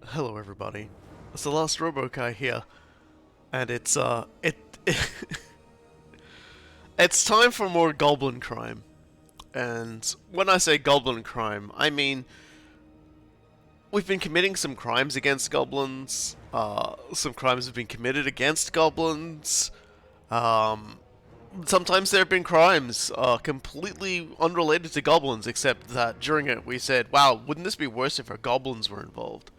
Hello, everybody. It's the last Robokai here, and it's time for more goblin crime. And when I say goblin crime, I mean we've been committing some crimes against goblins. Some crimes have been committed against goblins. Um, Sometimes there have been crimes completely unrelated to goblins, except that during it we said, "Wow, wouldn't this be worse if our goblins were involved?"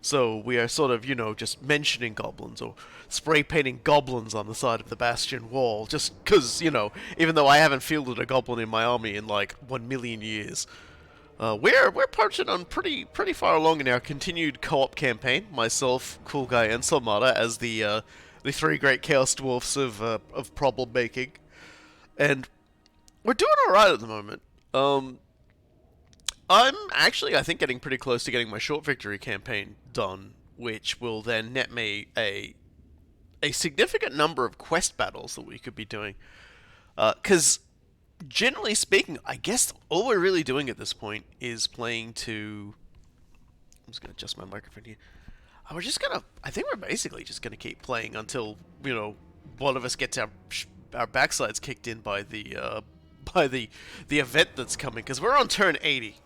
So we are sort of, just mentioning goblins or spray painting goblins on the side of the bastion wall, just because, even though I haven't fielded a goblin in my army in like 1 million years. We're punching on pretty far along in our continued co-op campaign. Myself, Coolguye, and Salmata as the three great Chaos Dwarfs of problem making, and we're doing all right at the moment. I'm actually, I think, getting pretty close to getting my short victory campaign done, which will then net me a significant number of quest battles that we could be doing. Because generally speaking, I guess all we're really doing at this point is playing to. I'm just gonna adjust my microphone here. I think we're basically just gonna keep playing until one of us gets our backsides kicked in by the event that's coming. Because we're on turn 80.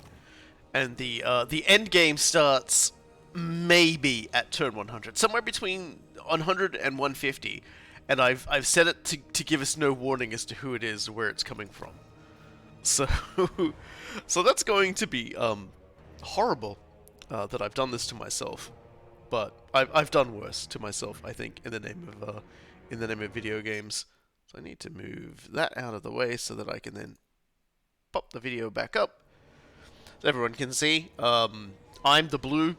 And the end game starts maybe at turn 100, somewhere between 100 and 150, and I've set it to give us no warning as to who it is or where it's coming from. So so that's going to be horrible that I've done this to myself, but I've done worse to myself, I think, in the name of video games. So I need to move that out of the way so that I can then pop the video back up. So everyone can see, I'm the blue.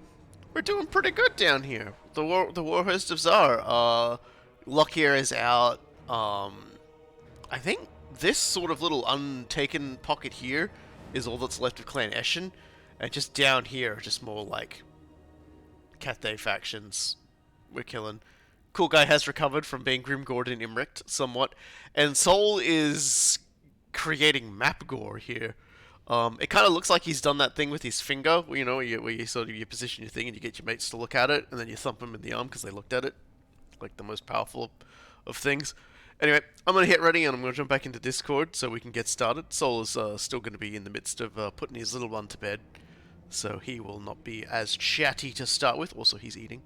We're doing pretty good down here. The war host of Tsar. Lockyer is out. I think this sort of little untaken pocket here is all that's left of Clan Eshin, and just down here, just more like Cathay factions. We're killing. Coolguye has recovered from being Grim Gordon Imrict somewhat, and Soul is creating map gore here. It kind of looks like he's done that thing with his finger, where you sort of you position your thing and you get your mates to look at it, and then you thump them in the arm because they looked at it, like the most powerful of things. Anyway, I'm gonna hit ready and I'm gonna jump back into Discord so we can get started. Soul is still gonna be in the midst of putting his little one to bed, so he will not be as chatty to start with. Also, he's eating.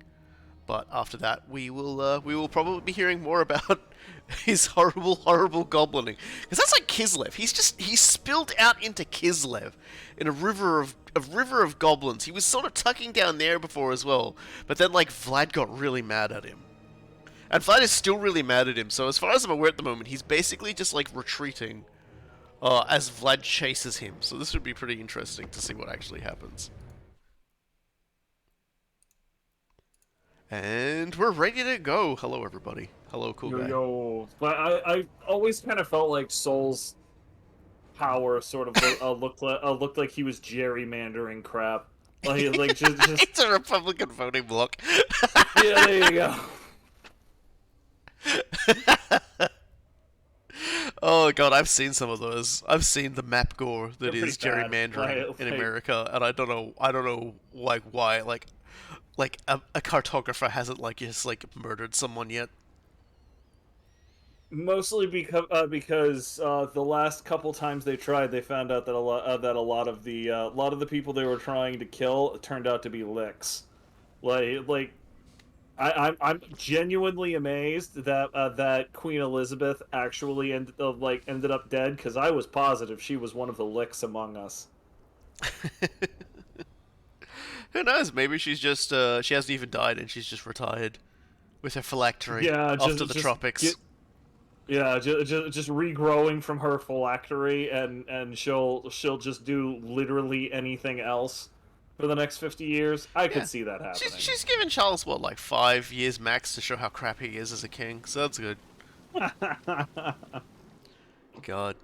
But after that, we will probably be hearing more about his horrible goblining, because that's like Kislev. He's spilled out into Kislev in a river of goblins. He was sort of tucking down there before as well, but then like Vlad got really mad at him, and Vlad is still really mad at him. So as far as I'm aware at the moment, he's basically just like retreating as Vlad chases him. So this would be pretty interesting to see what actually happens. And we're ready to go. Hello, everybody. Hello, cool Yo, guy. yo. But I always kind of felt like Soul's power sort of looked like he was gerrymandering crap. Like just It's a Republican voting bloc. yeah, there you go. Oh god, I've seen some of those. I've seen the map gore They're that pretty is bad. gerrymandering in America, and I don't know like why like a cartographer hasn't like just like murdered someone yet. Mostly because the last couple times they tried, they found out that a lot of the people they were trying to kill turned out to be licks. Like I'm genuinely amazed that Queen Elizabeth actually ended up dead, because I was positive she was one of the licks among us. Who knows? Maybe she's just she hasn't even died and she's just retired with her phylactery Yeah, off to just the just tropics. get yeah, just regrowing from her phylactery, and she'll just do literally anything else for the next 50 years. I could Yeah. see that She's happening. she's given Charles what, like 5 years max to show how crappy he is as a king, so that's good. God.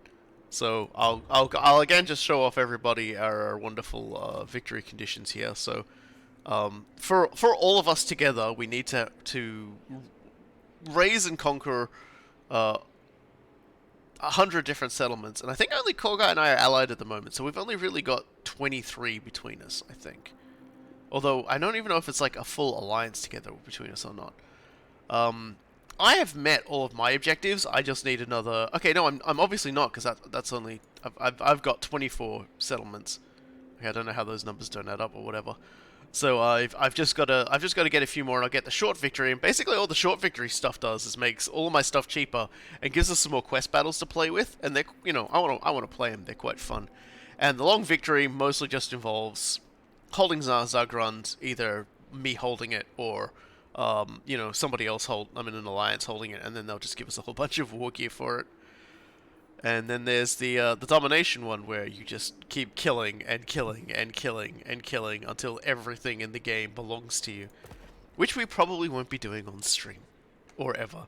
So I'll again just show off everybody our wonderful victory conditions here. So for all of us together, we need to raise and conquer uh, 100 different settlements, and I think only Koga and I are allied at the moment, so we've only really got 23 between us, I think. Although I don't even know if it's like a full alliance together between us or not. Um, I have met all of my objectives. I just need another. Okay, no, I'm obviously not because that's only I've got 24 settlements. Okay, I don't know how those numbers don't add up or whatever. So I've just got to get a few more and I'll get the short victory. And basically all the short victory stuff does is makes all of my stuff cheaper and gives us some more quest battles to play with. And they're I want to play them. They're quite fun. And the long victory mostly just involves holding Zagrund, either me holding it or somebody else I'm in an alliance holding it, and then they'll just give us a whole bunch of war gear for it. And then there's the domination one where you just keep killing and killing and killing and killing until everything in the game belongs to you, which we probably won't be doing on stream or ever.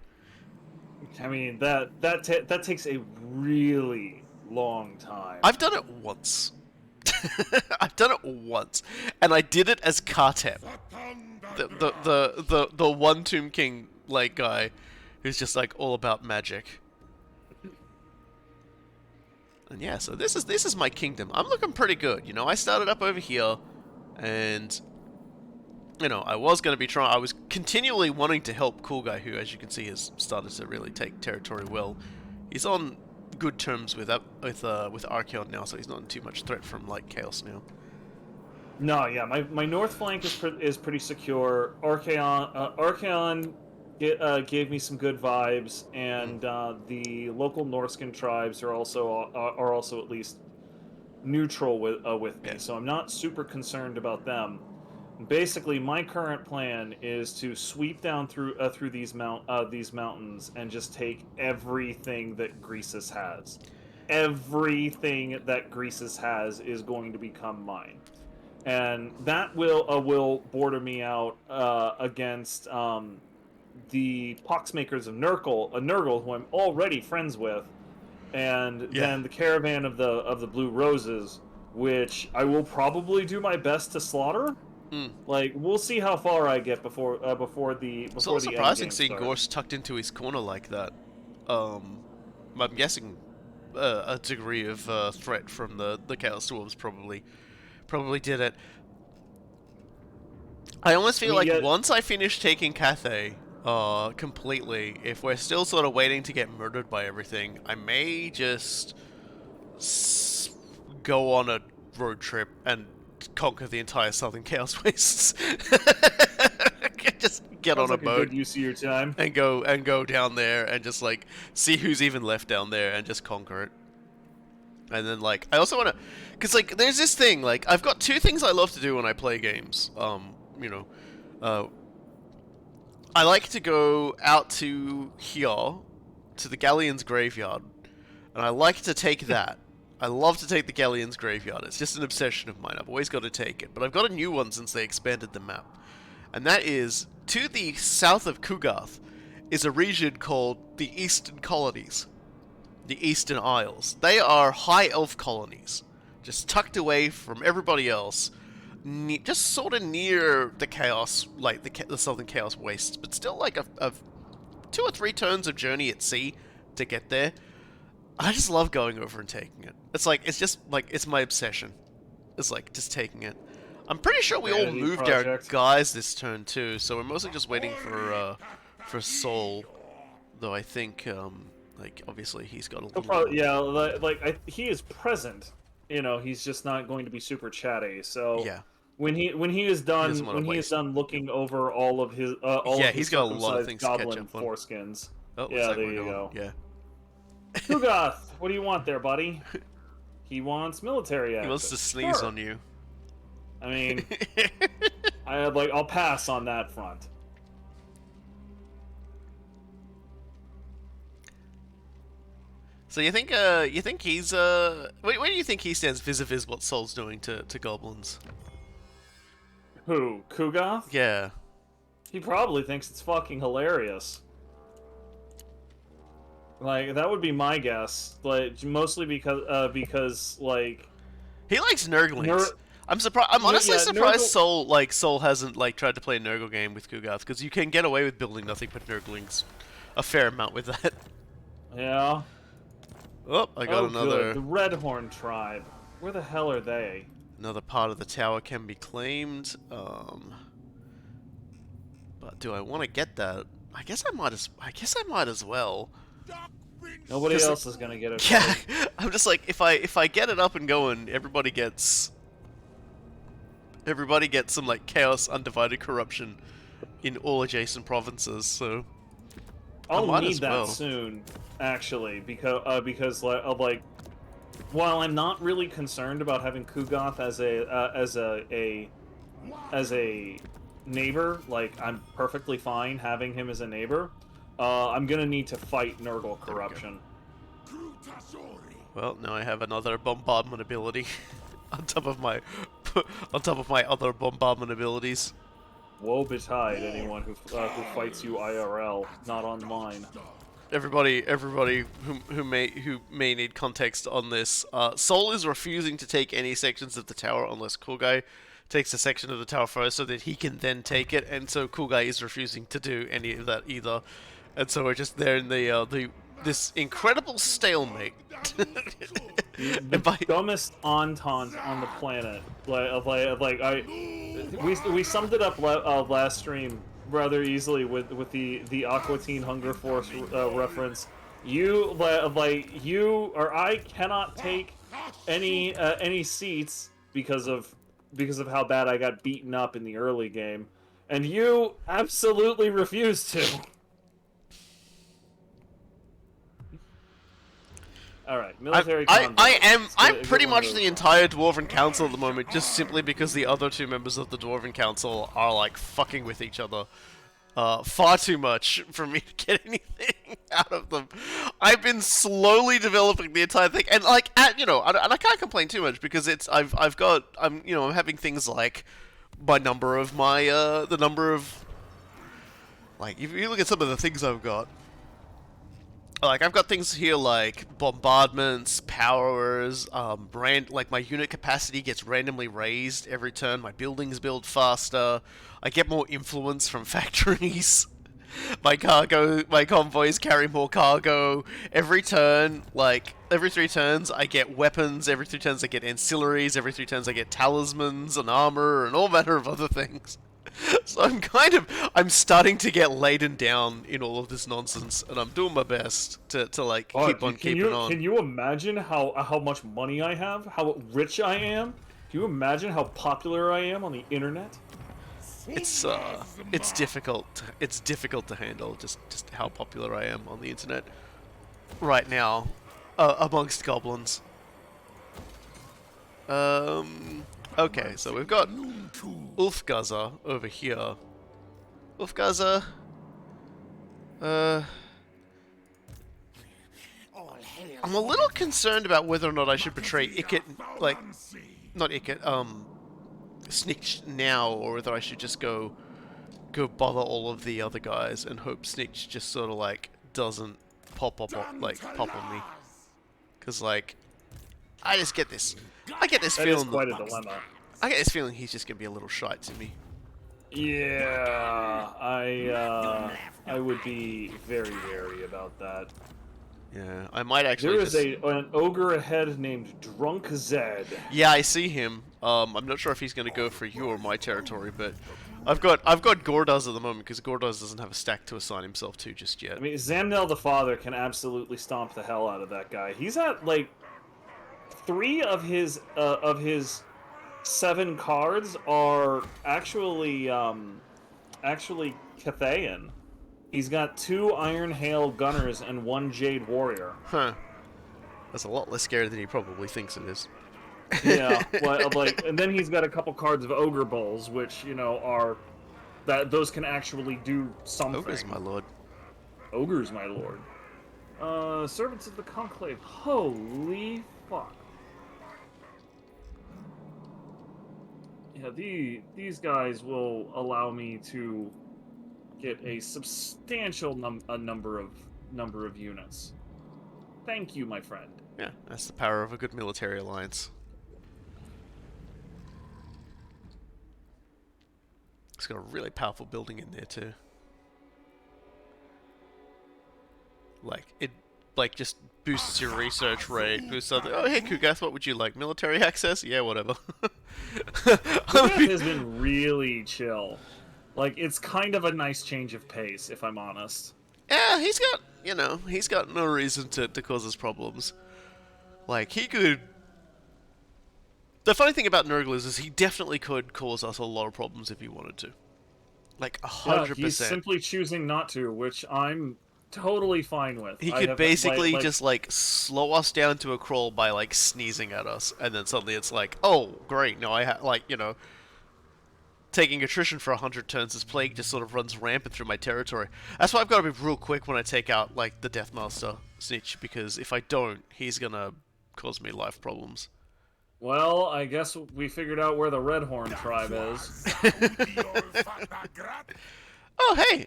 I mean that takes a really long time. I've done it once. I've done it once, and I did it as Kartem, the one Tomb King like guy, who's just like all about magic. And yeah, so this is my kingdom. I'm looking pretty good. I started up over here, and I was going to be trying. I was continually wanting to help Coolguye, who, as you can see, has started to really take territory well. He's on good terms with Archeon now, so he's not in too much threat from like Chaos now. No, yeah, my north flank is pretty secure. Archeon gave me some good vibes, and the local Norscan tribes are also at least neutral with me, so I'm not super concerned about them. Basically, my current plan is to sweep down through these mountains and just take everything that Greasus has. Everything that Greasus has is going to become mine, and that will border me out against the poxmakers of Nurgle, who I'm already friends with, and then the Caravan of the Blue Roses, which I will probably do my best to slaughter. Like, we'll see how far I get before the It's a little surprising seeing starts. Gorse tucked into his corner like that. I'm guessing a degree of threat from the Chaos Dwarves probably did it. I almost feel like once I finish taking Cathay completely, if we're still sort of waiting to get murdered by everything, I may just go on a road trip and conquer the entire Southern Chaos Wastes. Just get Sounds on like a boat good use of your time. and go down there and just like see who's even left down there and just conquer it. And then like I also want to, cause like there's this thing like I've got two things I love to do when I play games. I like to go out to here, to the Galleon's graveyard, and I like to take that. I love to take the Galleon's graveyard. It's just an obsession of mine. I've always got to take it. But I've got a new one since they expanded the map. And that is, to the south of Coolguye, is a region called the Eastern Colonies. The Eastern Isles. They are high elf colonies, just tucked away from everybody else, just sort of near the Chaos, like the Southern Chaos Wastes, but still like a 2 or 3 turns of journey at sea to get there. I just love going over and taking it. It's my obsession. It's like just taking it. I'm pretty sure we all moved our guys this turn too, so we're mostly just waiting for Sol. Though I think like obviously he's got a little. He is present. He's just not going to be super chatty. So yeah. When he is done looking over all of his he's got a lot of things to catch up on. Foreskins. Oh, yeah, there you go. Yeah. Coolguye, what do you want there, buddy? He wants military access. He wants to sneeze on you. I mean, I'll pass on that front. So you think he's where do you think he stands vis-a-vis what Sol's doing to goblins? Who? Coolguye? Yeah. He probably thinks it's fucking hilarious. Like, that would be my guess. Like, mostly because like he likes Nurglings. I'm surprised. I'm honestly surprised Sol hasn't like tried to play a Nurgle game with Coolguye, because you can get away with building nothing but Nurglings a fair amount with that. Yeah. Oh, I got another. Good. The Redhorn tribe. Where the hell are they? Another part of the tower can be claimed. But do I want to get that? I guess I might as well. Nobody else is gonna get it. Yeah, Buddy. I'm just like if I get it up and going, everybody gets some like chaos undivided corruption in all adjacent provinces. So I I'll might need as that well. soon, actually, because like, while I'm not really concerned about having Kugoth as a neighbor, like I'm perfectly fine having him as a neighbor. I'm gonna need to fight Nurgle corruption. Well, now I have another bombardment ability on top of my other bombardment abilities. Woe betide anyone who fights you IRL, not on mine. Everybody who may need context on this, Sol is refusing to take any sections of the tower unless Coolguye takes a section of the tower first, so that he can then take it. And so Coolguye is refusing to do any of that either, and so we're just there in the this incredible stalemate. The dumbest entente on the planet. We summed it up last stream rather easily with the Aqua Teen Hunger Force reference. You or I cannot take any seats because of how bad I got beaten up in the early game, and you absolutely refuse to. All right, military combat. I'm pretty much the entire Dwarven Council at the moment, just simply because the other two members of the Dwarven Council are like fucking with each other far too much for me to get anything out of them. I've been slowly developing the entire thing, and like and I can't complain too much because I'm having things like the number of like if you look at some of the things I've got. Like, I've got things here like bombardments, powers, like my unit capacity gets randomly raised every turn, my buildings build faster, I get more influence from factories, my convoys carry more cargo, every turn, like, every 3 turns I get weapons, every 3 turns I get ancillaries, every 3 turns I get talismans and armor and all manner of other things. So I'm starting to get laden down in all of this nonsense, and I'm doing my best to like keep on keeping on. Can you imagine how much money I have? How rich I am? Can you imagine how popular I am on the internet? It's difficult. It's difficult to handle just how popular I am on the internet right now amongst goblins. Okay, so we've got Ulfgaza over here. Ulfgaza. I'm a little concerned about whether or not I should betray Ikit, like, not Ikit, Snitch now, or whether I should just go bother all of the other guys and hope Snitch just sort of like doesn't pop on me. Cause like, I get this feeling. That is quite a dilemma. I get this feeling he's just gonna be a little shite to me. Yeah, I would be very wary about that. Yeah, I might actually. There is an ogre ahead named Drunk Zed. Yeah, I see him. I'm not sure if he's gonna go for you or my territory, but I've got Gordaz at the moment because Gordaz doesn't have a stack to assign himself to just yet. I mean, Zamnel the Father can absolutely stomp the hell out of that guy. He's at like 3 of his 7 cards are actually Cathayan. He's got 2 Iron Hail Gunners and 1 Jade Warrior. Huh. That's a lot less scary than he probably thinks it is. Yeah, like, and then he's got a couple cards of Ogre Bowls, which are those can actually do something. Ogre's my lord. Ogre's my lord. Servants of the Conclave. Holy fuck. Yeah, these guys will allow me to get a substantial number of units. Thank you, my friend. Yeah, that's the power of a good military alliance. It's got a really powerful building in there too. Like like just boosts your research rate. Boosts other. Oh, hey, Kugath, what would you like? Military access? Yeah, whatever. Death has been really chill. Like, it's kind of a nice change of pace, if I'm honest. Yeah, he's got no reason to cause us problems. Like, he could. The funny thing about Nurgle is he definitely could cause us a lot of problems if he wanted to. Like, Yeah, 100%. he's simply choosing not to, which I'm totally fine with. He I could have basically just, like, slow us down to a crawl by, like, sneezing at us, and then suddenly it's like, oh, great, no, taking attrition for 100 turns, this plague just sort of runs rampant through my territory. That's why I've got to be real quick when I take out, like, the Deathmaster Snitch, because if I don't, he's gonna cause me life problems. Well, I guess we figured out where the Redhorn tribe is. Oh, hey!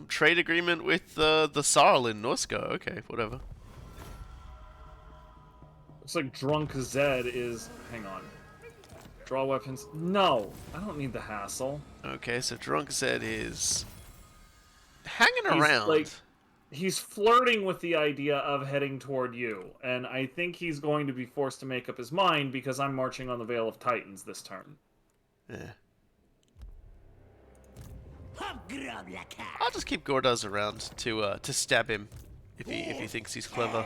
Trade agreement with the Sarl in Norska. Okay, whatever. Looks like Drunk Zed is... Hang on. Draw weapons. No! I don't need the hassle. Okay, so Drunk Zed is hanging He's, around. like, he's flirting with the idea of heading toward you, and I think he's going to be forced to make up his mind because I'm marching on the Vale of Titans this turn. Yeah. I'll just keep Gordaz around to stab him if he thinks he's clever.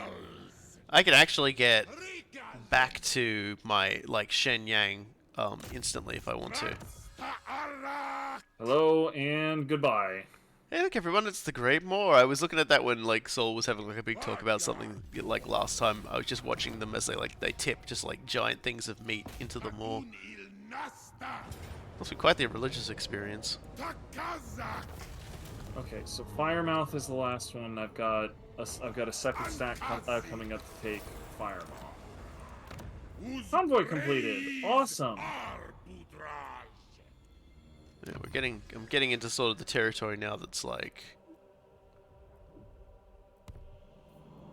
I can actually get back to my like Shen Yang instantly if I want to. Hello and goodbye. Hey, look everyone, it's the Great Moor. I was looking at that when like Saul was having like a big talk about something like last time. I was just watching them as they tip just like giant things of meat into the moor. Must be quite the religious experience. Okay, so Firemouth is the last one. I've got a second stack coming up to take Firemouth. Convoy completed. Awesome. Yeah, I'm getting into sort of the territory now that's like,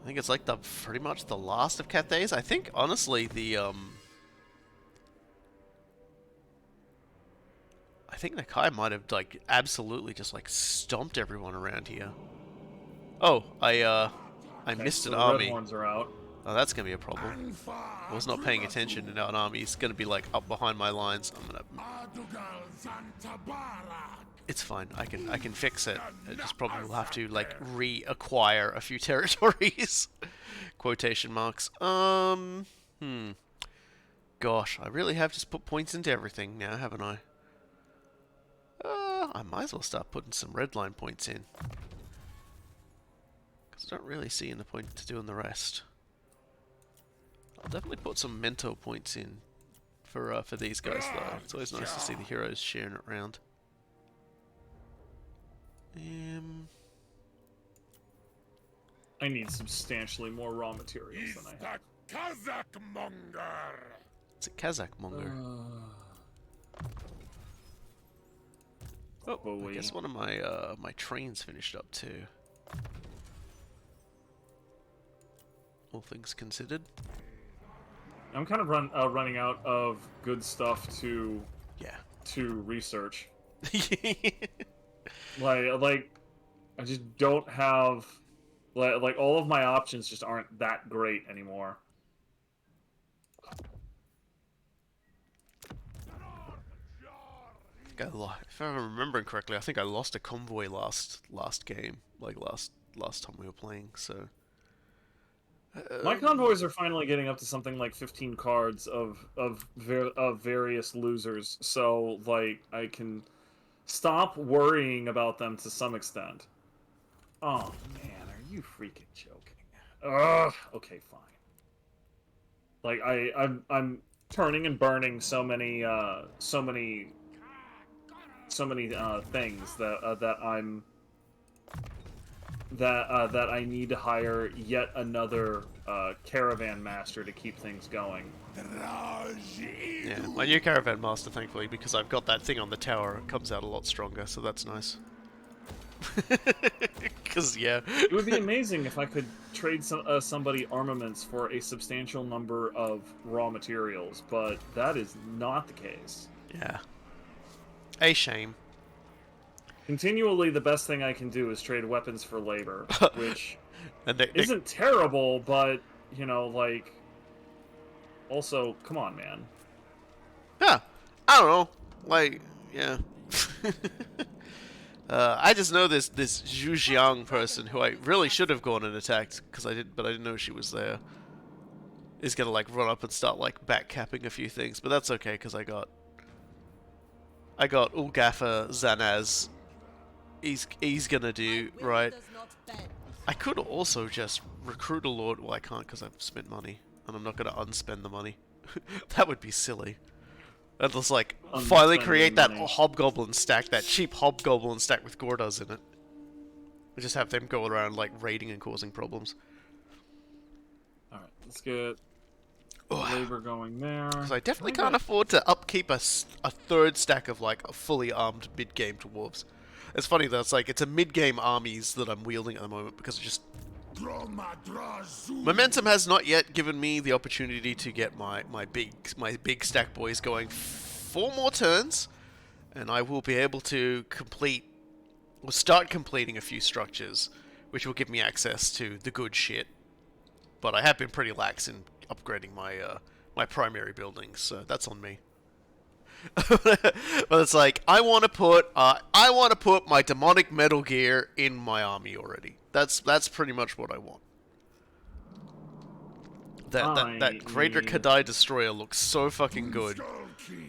I think it's like pretty much the last of Cathays. I think honestly I think Nakai might have like absolutely just like stomped everyone around here. Oh, I missed an army. Red Horns are out. Oh, that's gonna be a problem. I was not paying attention, and now an army's gonna be like up behind my lines. It's fine. I can fix it. I just probably will have to like reacquire a few territories. Quotation marks. Gosh, I really have just put points into everything now, haven't I? I might as well start putting some red line points in. Because I don't really see any point to doing the rest. I'll definitely put some mentor points in for these guys though. It's always nice to see the heroes sharing it around. I need substantially more raw materials than I have. It's a Kazakh monger. Oh, I guess one of my my trains finished up too. All things considered. I'm kind of running out of good stuff to research. like I just don't have like all of my options just aren't that great anymore. If I'm remembering correctly, I think I lost a convoy last game, like last time we were playing. So my convoys are finally getting up to something like 15 cards of various losers, so like I can stop worrying about them to some extent. Oh man, are you freaking joking? Ugh. Okay, fine. Like I'm turning and burning so many things that I need to hire yet another caravan master to keep things going. Yeah, my new caravan master, thankfully, because I've got that thing on the tower, it comes out a lot stronger, so that's nice. Because yeah, it would be amazing if I could trade somebody armaments for a substantial number of raw materials, but that is not the case. Yeah. A shame. Continually, the best thing I can do is trade weapons for labor, which And isn't terrible, but like also, come on, man. yeah, I don't know, like yeah. I just know this Zhu Jiang person who I really should have gone and attacked because but I didn't know she was there. Is gonna like run up and start like backcapping a few things, but that's okay because I got Ulgafa Zanaz. He's gonna do right. I could also just recruit a lord. Well, I can't because I've spent money, and I'm not gonna unspend the money. That would be silly. And just like finally create that hobgoblin stack, that cheap hobgoblin stack with Gordas in it. And just have them go around like raiding and causing problems. All right, let's get labor going there. Because I definitely can't afford to upkeep a third stack of like fully armed mid-game dwarves. It's funny though, it's a mid-game armies that I'm wielding at the moment because it just momentum has not yet given me the opportunity to get my big stack boys going 4 more turns, and I will be able to start completing a few structures, which will give me access to the good shit. But I have been pretty lax in upgrading my primary buildings, so that's on me. But it's like I want to put my demonic metal gear in my army already. That's pretty much what I want. That Greater Kadai Destroyer looks so fucking good.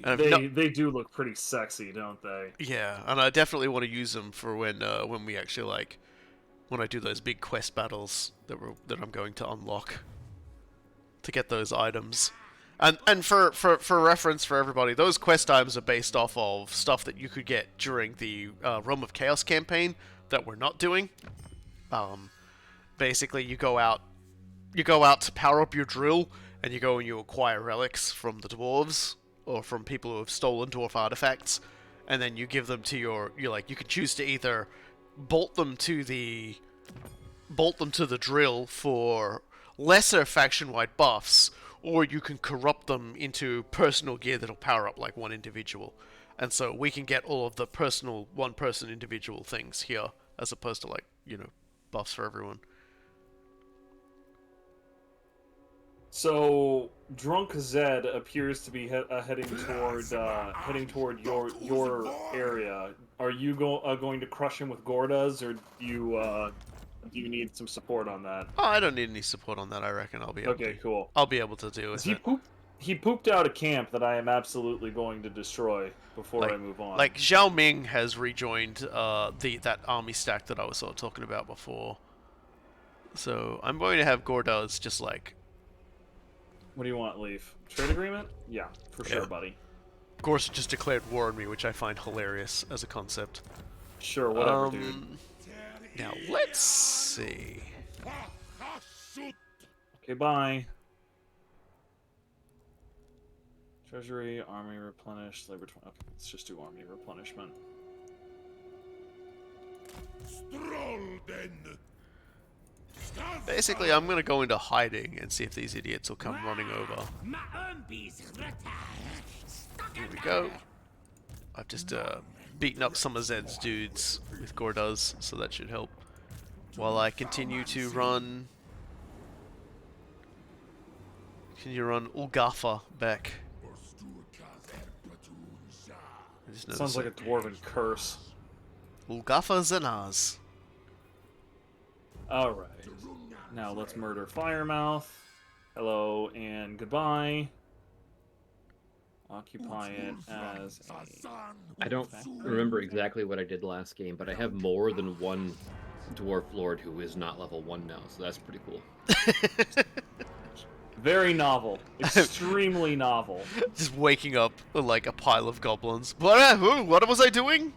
And they do look pretty sexy, don't they? Yeah, and I definitely want to use them for when we actually when I do those big quest battles that I'm going to unlock to get those items. And for reference for everybody, those quest items are based off of stuff that you could get during the Realm of Chaos campaign that we're not doing. Basically, you go out to power up your drill, and you go and you acquire relics from the dwarves or from people who have stolen dwarf artifacts, and then you give them to you can choose to either bolt them to the drill for lesser faction-wide buffs, or you can corrupt them into personal gear that'll power up like one individual. And so we can get all of the personal one-person individual things here, as opposed to buffs for everyone. So Drunk Zed appears to be heading toward your area. Are you going to crush him with Gordas, or do you need some support on that? Oh, I don't need any support on that. I reckon I'll be able okay, cool. I'll be able to do it. He pooped out a camp that I am absolutely going to destroy before I move on. Like Zhao Ming has rejoined that army stack that I was sort of talking about before. So I'm going to have Gordas just like. What do you want, Leaf? Trade agreement? Yeah, for sure, buddy. Gorse just declared war on me, which I find hilarious as a concept. Sure, whatever, dude. Now, let's see. Okay, bye. Treasury, army replenished, labor 20. Okay, let's just do army replenishment. Basically, I'm gonna go into hiding and see if these idiots will come running over. Here we go. I've just beaten up some of Zed's dudes with Gordas, so that should help. While I continue to run Ulgafa back. Sounds like a dwarven curse. Ulgafa Zanaz. Alright. Now let's murder Firemouth. Hello and goodbye. Occupy it as a... I don't remember exactly what I did last game, but I have more than one dwarf lord who is not level 1 now, so that's pretty cool. Very novel. Extremely novel. Just waking up like a pile of goblins. What was I doing?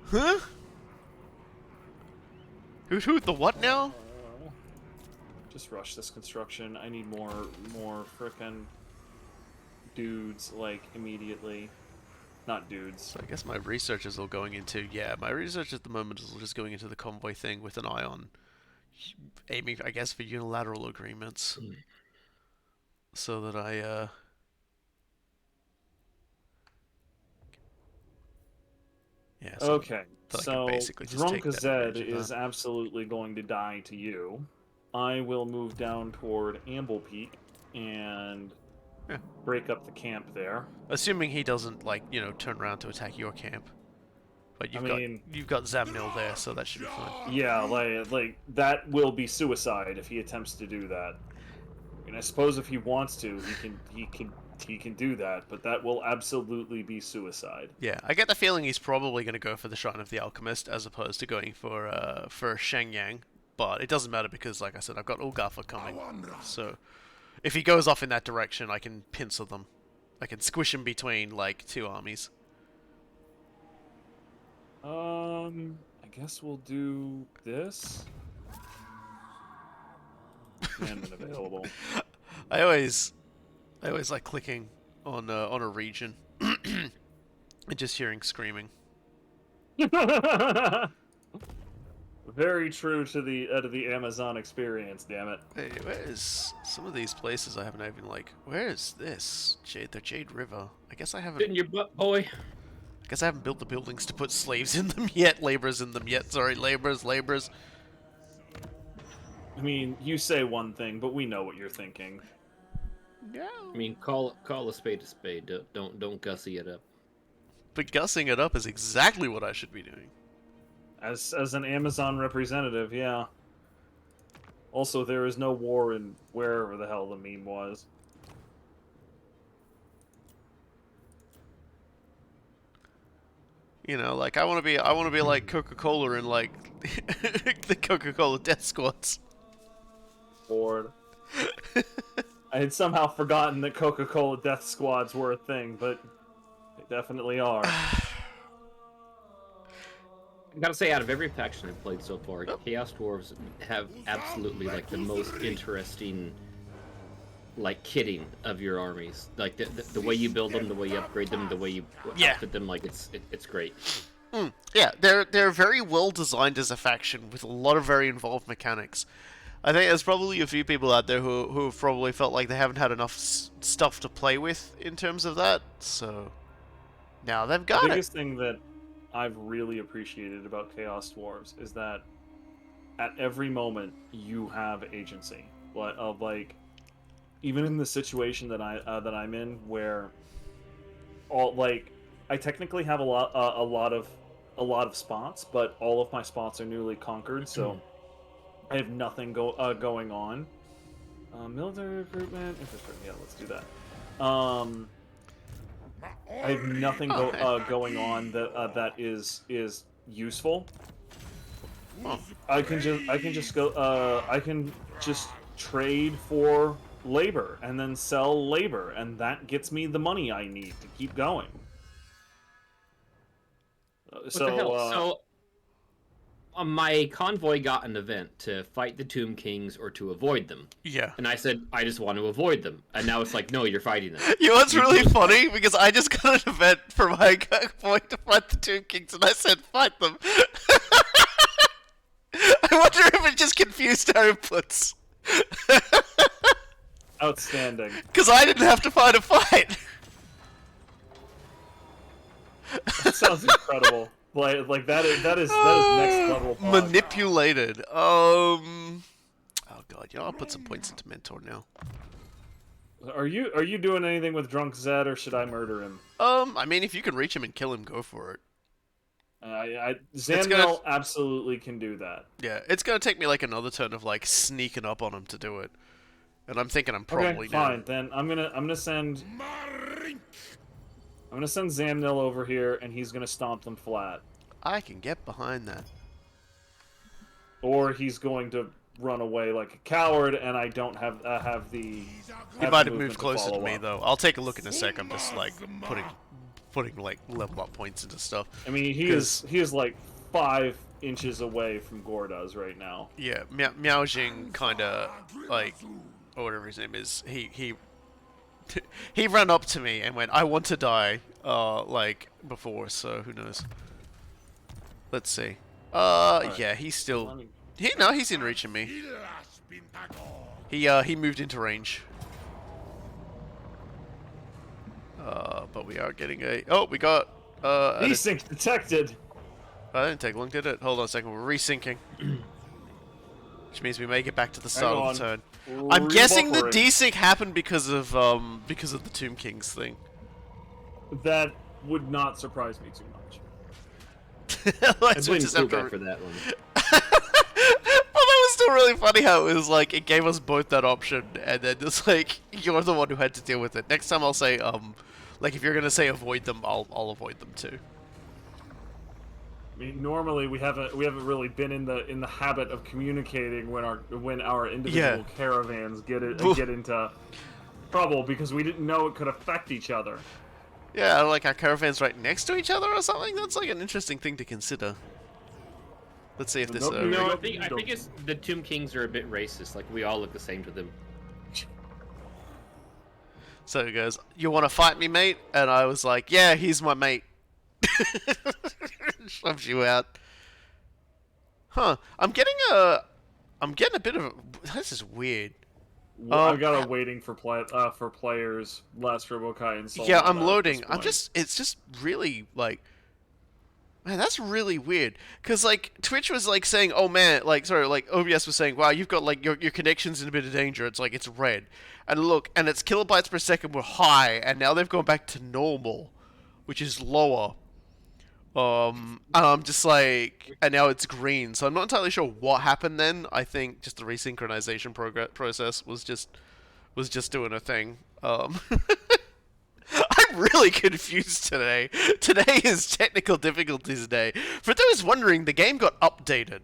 Huh? Who, the what now? Just rush this construction. I need more frickin' dudes, like, immediately. Not dudes. So I guess my research is all going into... Yeah, my research at the moment is just going into the convoy thing with an eye on aiming, I guess, for unilateral agreements. So that I, Yeah. So Okay, I could so basically just Drunk take that Zed advantage of is that. absolutely going to die to you. I will move down toward Amble Peak and Yeah. break up the camp there. Assuming he doesn't like turn around to attack your camp. But I mean, you've got Zamnil there, so that should be fine. yeah, like that will be suicide if he attempts to do that. I mean, I suppose if he wants to, he can do that, but that will absolutely be suicide. Yeah, I get the feeling he's probably going to go for the Shrine of the Alchemist as opposed to going for Shengyang. But it doesn't matter because, like I said, I've got Ulgafa coming. So if he goes off in that direction, I can pincer them. I can squish him between like two armies. I guess we'll do this. Commandment available. I always like clicking on a region and just hearing screaming. Very true to the Amazon experience. Damn it. Hey, where's some of these places I haven't even like? Where is this? The Jade River. I guess I haven't. Sit in your butt, boy. I guess I haven't built the buildings to put slaves in them yet. Laborers in them yet. Sorry, laborers. I mean, you say one thing, but we know what you're thinking. No. I mean, call a spade a spade. Don't gussy it up. But gussing it up is exactly what I should be doing. As an Amazon representative, yeah. Also, there is no war in wherever the hell the meme was. You know, like I want to be like Coca-Cola in like the Coca-Cola Death Squads. Lord. I had somehow forgotten that Coca-Cola Death Squads were a thing, but they definitely are. I gotta say, out of every faction I've played so far, Chaos Dwarves have absolutely like the most interesting, like kitting of your armies. Like the way you build them, the way you upgrade them, the way you outfit them. Like it's great. Yeah, they're very well designed as a faction with a lot of very involved mechanics. I think there's probably a few people out there who have probably felt like they haven't had enough stuff to play with in terms of that. So now they've got The it. biggest thing that I've really appreciated about Chaos Dwarves is that at every moment you have agency. Like even in the situation that I'm in, where I technically have a lot of spots, but all of my spots are newly conquered, so I have nothing going on. Military recruitment, infrastructure. Yeah, let's do that. I have nothing going on that is useful. I can just trade for labor and then sell labor, and that gets me the money I need to keep going. What the hell? My convoy got an event to fight the Tomb Kings or to avoid them. Yeah. And I said, I just want to avoid them. And now it's like, no, you're fighting them. You know what's really funny? Because I just got an event for my convoy to fight the Tomb Kings, and I said, fight them. I wonder if it just confused our inputs. Outstanding. Because I didn't have to fight a fight. That sounds incredible. Like that is next level. Manipulated. Oh god, I'll put some points into Mentor now. Are you doing anything with Drunk Zed, or should I murder him? I mean, if you can reach him and kill him, go for it. Zamnel absolutely can do that. Yeah, it's gonna take me like another turn of like sneaking up on him to do it, and I'm thinking I'm probably fine. Then I'm gonna send Zamnel over here, and he's gonna stomp them flat. I can get behind that. Or he's going to run away like a coward, and I don't have the. He might have moved closer to me though. I'll take a look in a sec. I'm just like putting like level up points into stuff. I mean, he is like 5 inches away from Gordas right now. Yeah, Miaojing kind of like, or whatever his name is. He ran up to me and went, "I want to die," like before. So who knows? Let's see. Yeah, he's still. He's in reach of me. He moved into range. But we are getting a. Oh, we got. Desync detected. I didn't take long, did it? Hold on a second, we're resyncing. Which means we make it back to the start of the turn. I'm guessing the desync happened because of the Tomb Kings thing. That would not surprise me too much. I blame Coolguye for that one. Well, that was still really funny how it was like, it gave us both that option, and then just like, you're the one who had to deal with it. Next time I'll say, like if you're gonna say avoid them, I'll avoid them too. I mean, normally we haven't really been in the habit of communicating when our individual caravans get into trouble because we didn't know it could affect each other. Yeah, like our caravans right next to each other or something. That's like an interesting thing to consider. Let's see if this. No, I think it's the Tomb Kings are a bit racist. Like we all look the same to them. So he goes, "You want to fight me, mate?" And I was like, "Yeah, he's my mate." Shoves you out. Huh? I'm getting a bit of. This is weird. I got a waiting for players. Last Robokai and Soul. Yeah, I'm loading. It's just really like. Man, that's really weird. Cause like Twitch was like saying, "Oh man," like sorry, like OBS was saying, "Wow, you've got like your connection's in a bit of danger." It's like it's red, and look, and its kilobytes per second were high, and now they've gone back to normal, which is lower. And I'm just like, and now it's green, so I'm not entirely sure what happened then. I think just the resynchronization process was just doing a thing. I'm really confused today. Today is technical difficulties day. For those wondering, the game got updated,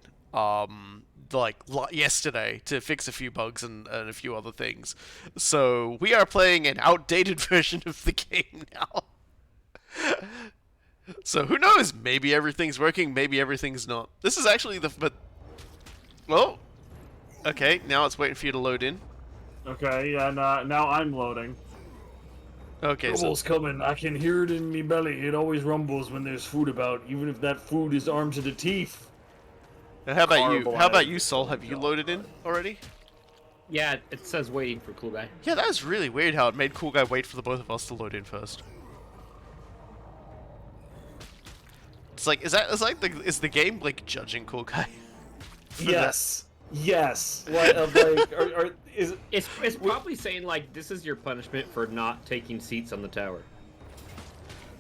like yesterday to fix a few bugs and a few other things. So we are playing an outdated version of the game now. So who knows? Maybe everything's working, maybe everything's not. This is actually well, okay, now it's waiting for you to load in. Okay, yeah, now I'm loading. Okay, Trouble's coming. I can hear it in me belly. It always rumbles when there's food about, even if that food is armed to the teeth. How about you? How about you, Sol? Have you loaded in already? Yeah, it says waiting for Coolguye. Yeah, that was really weird how it made Coolguye wait for the both of us to load in first. It's like, is the game like judging Coolguye? Yes. Yes. What? It's probably saying like this is your punishment for not taking seats on the tower.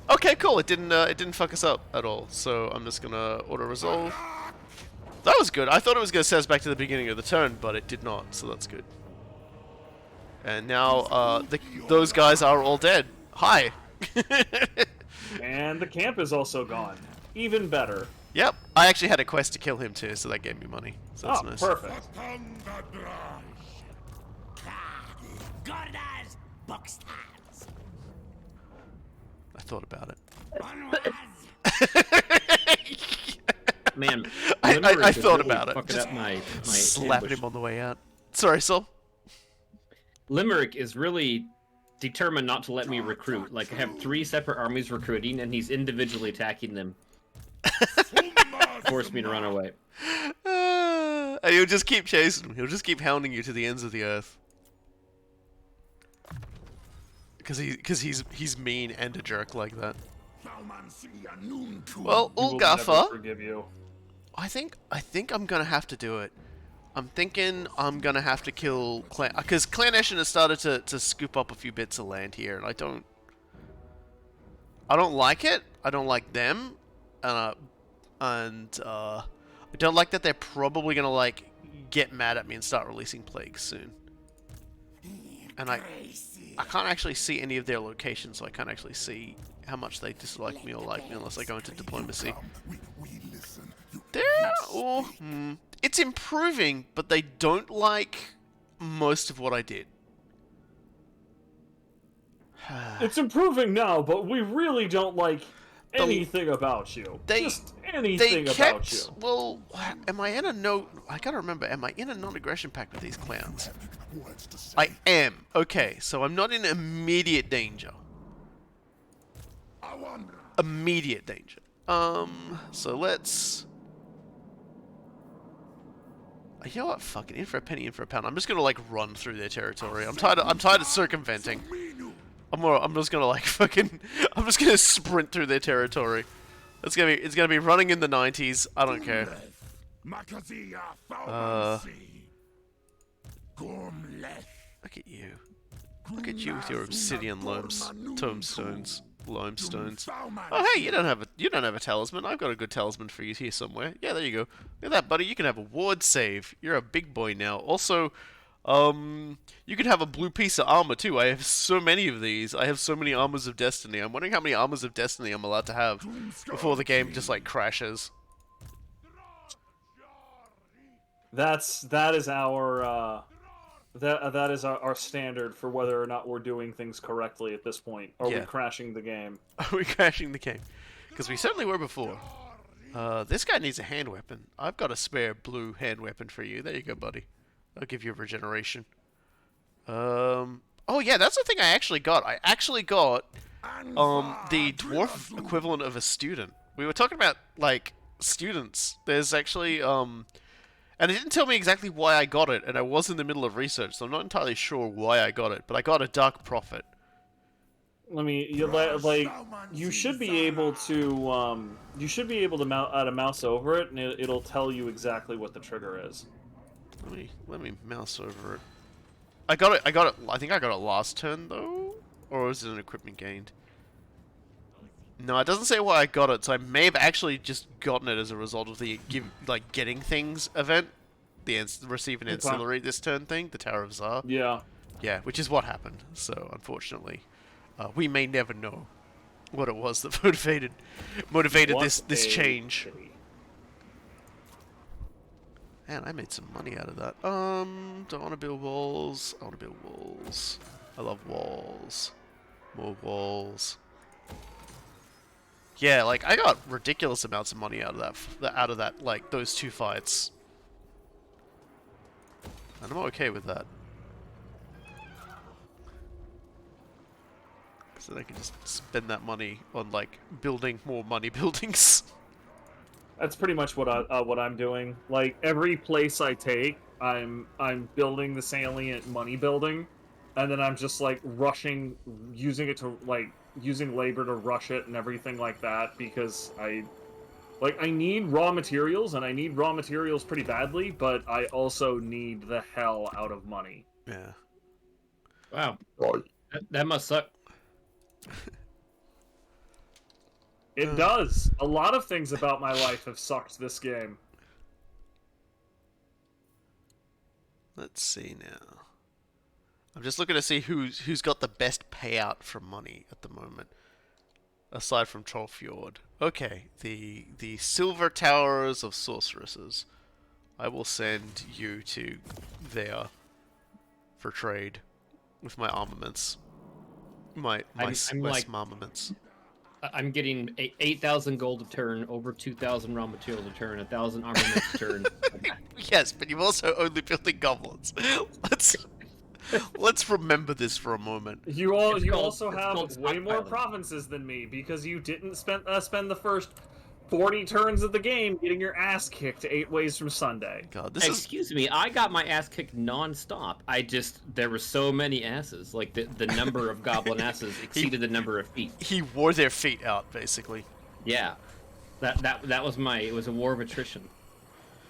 Okay, cool. It didn't fuck us up at all. So I'm just gonna auto resolve. That was good. I thought it was gonna set us back to the beginning of the turn, but it did not. So that's good. And now those guys are all dead. Hi. And the camp is also gone. Even better. Yep. I actually had a quest to kill him too, so that gave me money. So that's nice. Perfect. I thought about it. Man, I thought about it. Just my slapping ambush. him on the way out. Sorry, Sol. Limerick is really determined not to let me recruit. Like, I have 3 separate armies recruiting, and he's individually attacking them. Force me to run away. And he'll just keep chasing him. He'll just keep hounding you to the ends of the earth. Because he's mean and a jerk like that. Well, Ulgafa, I think I'm gonna have to do it. I'm thinking I'm gonna have to kill Clan, because Clan Eshin has started to scoop up a few bits of land here, and I don't like it. I don't like them, and I don't like that they're probably gonna like get mad at me and start releasing plagues soon. And I can't actually see any of their locations, so I can't actually see how much they dislike me or like me unless I go into diplomacy. It's improving, but they don't like most of what I did. It's improving now, but we really don't like anything about you. Just anything about you. Well, am I in a no... I gotta remember, am I in a non-aggression pact with these clowns? I am. Okay, so I'm not in immediate danger. Immediate danger. So let's... You know what? Fuck it. In for a penny, in for a pound. I'm just gonna like run through their territory. I'm tired of circumventing. I'm just gonna like fucking... I'm just gonna sprint through their territory. It's gonna be running in the 90s. I don't care. Look at you. Look at you with your obsidian tombstones, limestones. Oh hey, you don't have a talisman. I've got a good talisman for you here somewhere. Yeah, there you go. Look at that, buddy. You can have a ward save. You're a big boy now. Also, you can have a blue piece of armor too. I have so many of these. I have so many armors of destiny. I'm wondering how many armors of destiny I'm allowed to have before the game just like crashes. That is our that is our standard for whether or not we're doing things correctly at this point. Are we crashing the game? Are we crashing the game? Because we certainly were before. This guy needs a hand weapon. I've got a spare blue hand weapon for you. There you go, buddy. I'll give you a regeneration. Oh yeah, that's the thing I actually got. I actually got the dwarf equivalent of a student. We were talking about like students. There's actually and it didn't tell me exactly why I got it, and I was in the middle of research, so I'm not entirely sure why I got it. But I got a dark prophet. You should be able to mouse over it, and it'll tell you exactly what the trigger is. Let me mouse over it. I got it. I think I got it last turn though, or was it an equipment gained? No, it doesn't say why I got it, so I may have actually just gotten it as a result of the getting things event, the receive an ancillary this turn thing, the Tower of Zar. Yeah. Yeah, which is what happened. So unfortunately, we may never know what it was that motivated this change. Man, I made some money out of that. Don't want to build walls. I want to build walls. I love walls. More walls. Yeah, like I got ridiculous amounts of money out of that, like those two fights, and I'm okay with that. So I can just spend that money on like building more money buildings. That's pretty much what I'm doing. Like every place I take, I'm building the salient money building, and then I'm just like using labor to rush it and everything like that because I need raw materials, and I need raw materials pretty badly, but I also need the hell out of money. Yeah. Wow. That must suck. It does. A lot of things about my life have sucked this game. Let's see now. I'm just looking to see who's got the best payout for money at the moment, aside from Trollfjord. Okay, the Silver Towers of Sorceresses. I will send you to there for trade with my armaments. My armaments. I'm getting 8,000 gold a turn, over 2,000 raw materials a turn, 1,000 armaments a turn. Yes, but you're also only building goblins. Let's remember this for a moment. You also have way more provinces than me because you didn't spend the first 40 turns of the game getting your ass kicked 8 ways from Sunday. God, Excuse me, I got my ass kicked non-stop. There were so many asses. Like the number of goblin asses exceeded the number of feet. He wore their feet out, basically. Yeah, that was it was a war of attrition.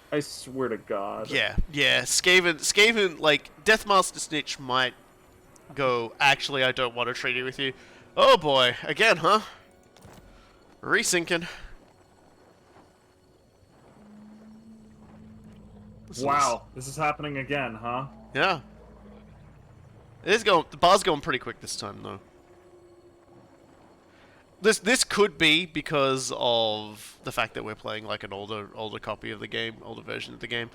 I swear to God. Yeah. Skaven, like, Deathmaster Snitch might go, actually, I don't want to treaty with you. Oh boy, again, huh? Resinking. Wow, this is happening again, huh? Yeah. The bar's going pretty quick this time, though. This could be because of the fact that we're playing like an older copy of the game, older version of the game.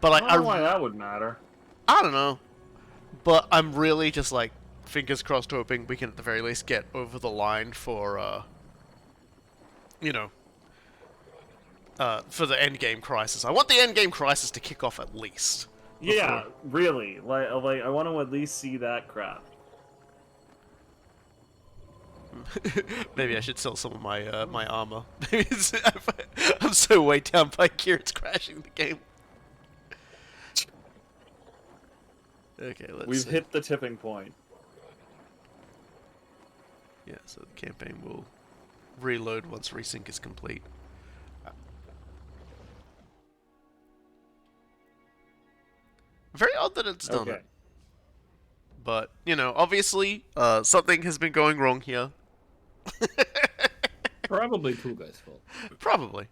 But I don't know why that would matter. I don't know. But I'm really just like fingers crossed, hoping we can at the very least get over the line for for the end game crisis. I want the end game crisis to kick off at least. Yeah, really. Like I want to at least see that crap. Maybe I should sell some of my my armor. I'm so weighed down by gear, it's crashing the game. Okay, We've hit the tipping point. Yeah, so the campaign will reload once resync is complete. Very odd that it's done Okay. it. But, you know, obviously, something has been going wrong here. Probably Coolguye's fault. Probably.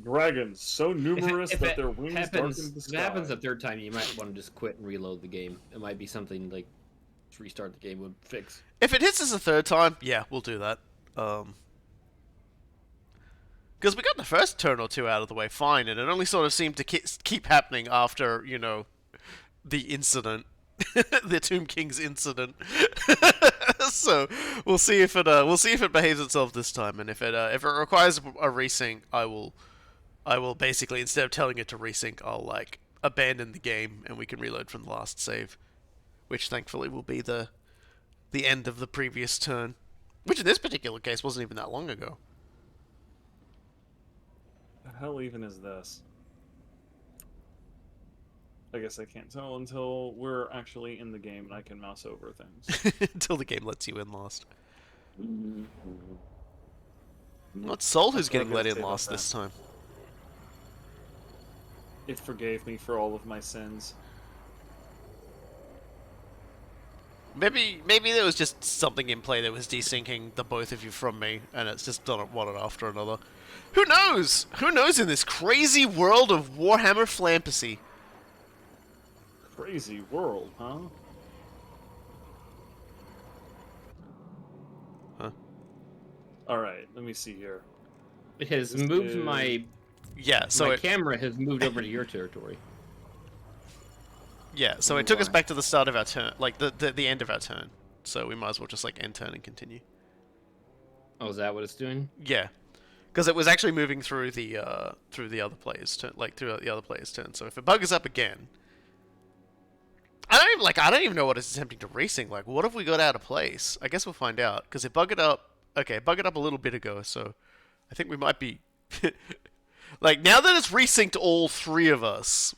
Dragons so numerous If that it their wings happens, darken the if sky. it happens a third time, you might want to just quit and reload the game. It might be something like restart the game would fix. If it hits us a third time, yeah, we'll do that. Because we got the first turn or two out of the way fine, and it only sort of seemed to keep happening after, you know, the incident. The Tomb King's incident. So we'll see if it behaves itself this time, and if it requires a resync, I will basically, instead of telling it to resync, I'll like abandon the game and we can reload from the last save, which thankfully will be the end of the previous turn, which in this particular case wasn't even that long ago. The hell even is this? I guess I can't tell until we're actually in the game and I can mouse over things. Until the game lets you in last. Well, it's Soul who's getting let in last this time. It forgave me for all of my sins. Maybe there was just something in play that was desyncing the both of you from me, and it's just done it one after another. Who knows? Who knows in this crazy world of Warhammer Flamtasy? Crazy world, huh? Huh? Alright, let me see here. It has This moved is- my Yeah, so my camera has moved over to your territory. yeah, so it took us back to the start of our turn, like the end of our turn. So we might as well just like end turn and continue. Oh, is that what it's doing? Yeah, because it was actually moving through the other player's turn, like through the other player's turn. So if it bugs up again, I don't even know what it's attempting to resync. Like, what have we got out of place? I guess we'll find out because it bugged up. Okay, it bugged up a little bit ago, so I think we might be like now that it's resynced all three of us.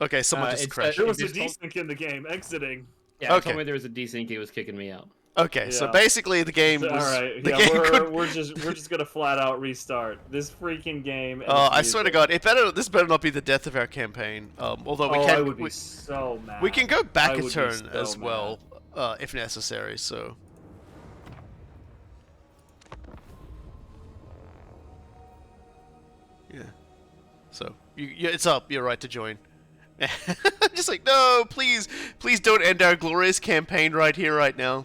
Okay, someone just crashed. There was a just told- desync in the game, exiting. Yeah, it Okay. told me there was a desync. It was kicking me out. Okay, so Yeah. basically the game was. Alright, the yeah, game we're just gonna flat out restart this freaking game. and Oh, its I swear to music. God, this better not be the death of our campaign. Although we Oh, can, I would be so mad. we can go back I a would be turn so as mad. well, if necessary. So. Yeah. So it's up. You're right to join. Just like no, please don't end our glorious campaign right here, right now.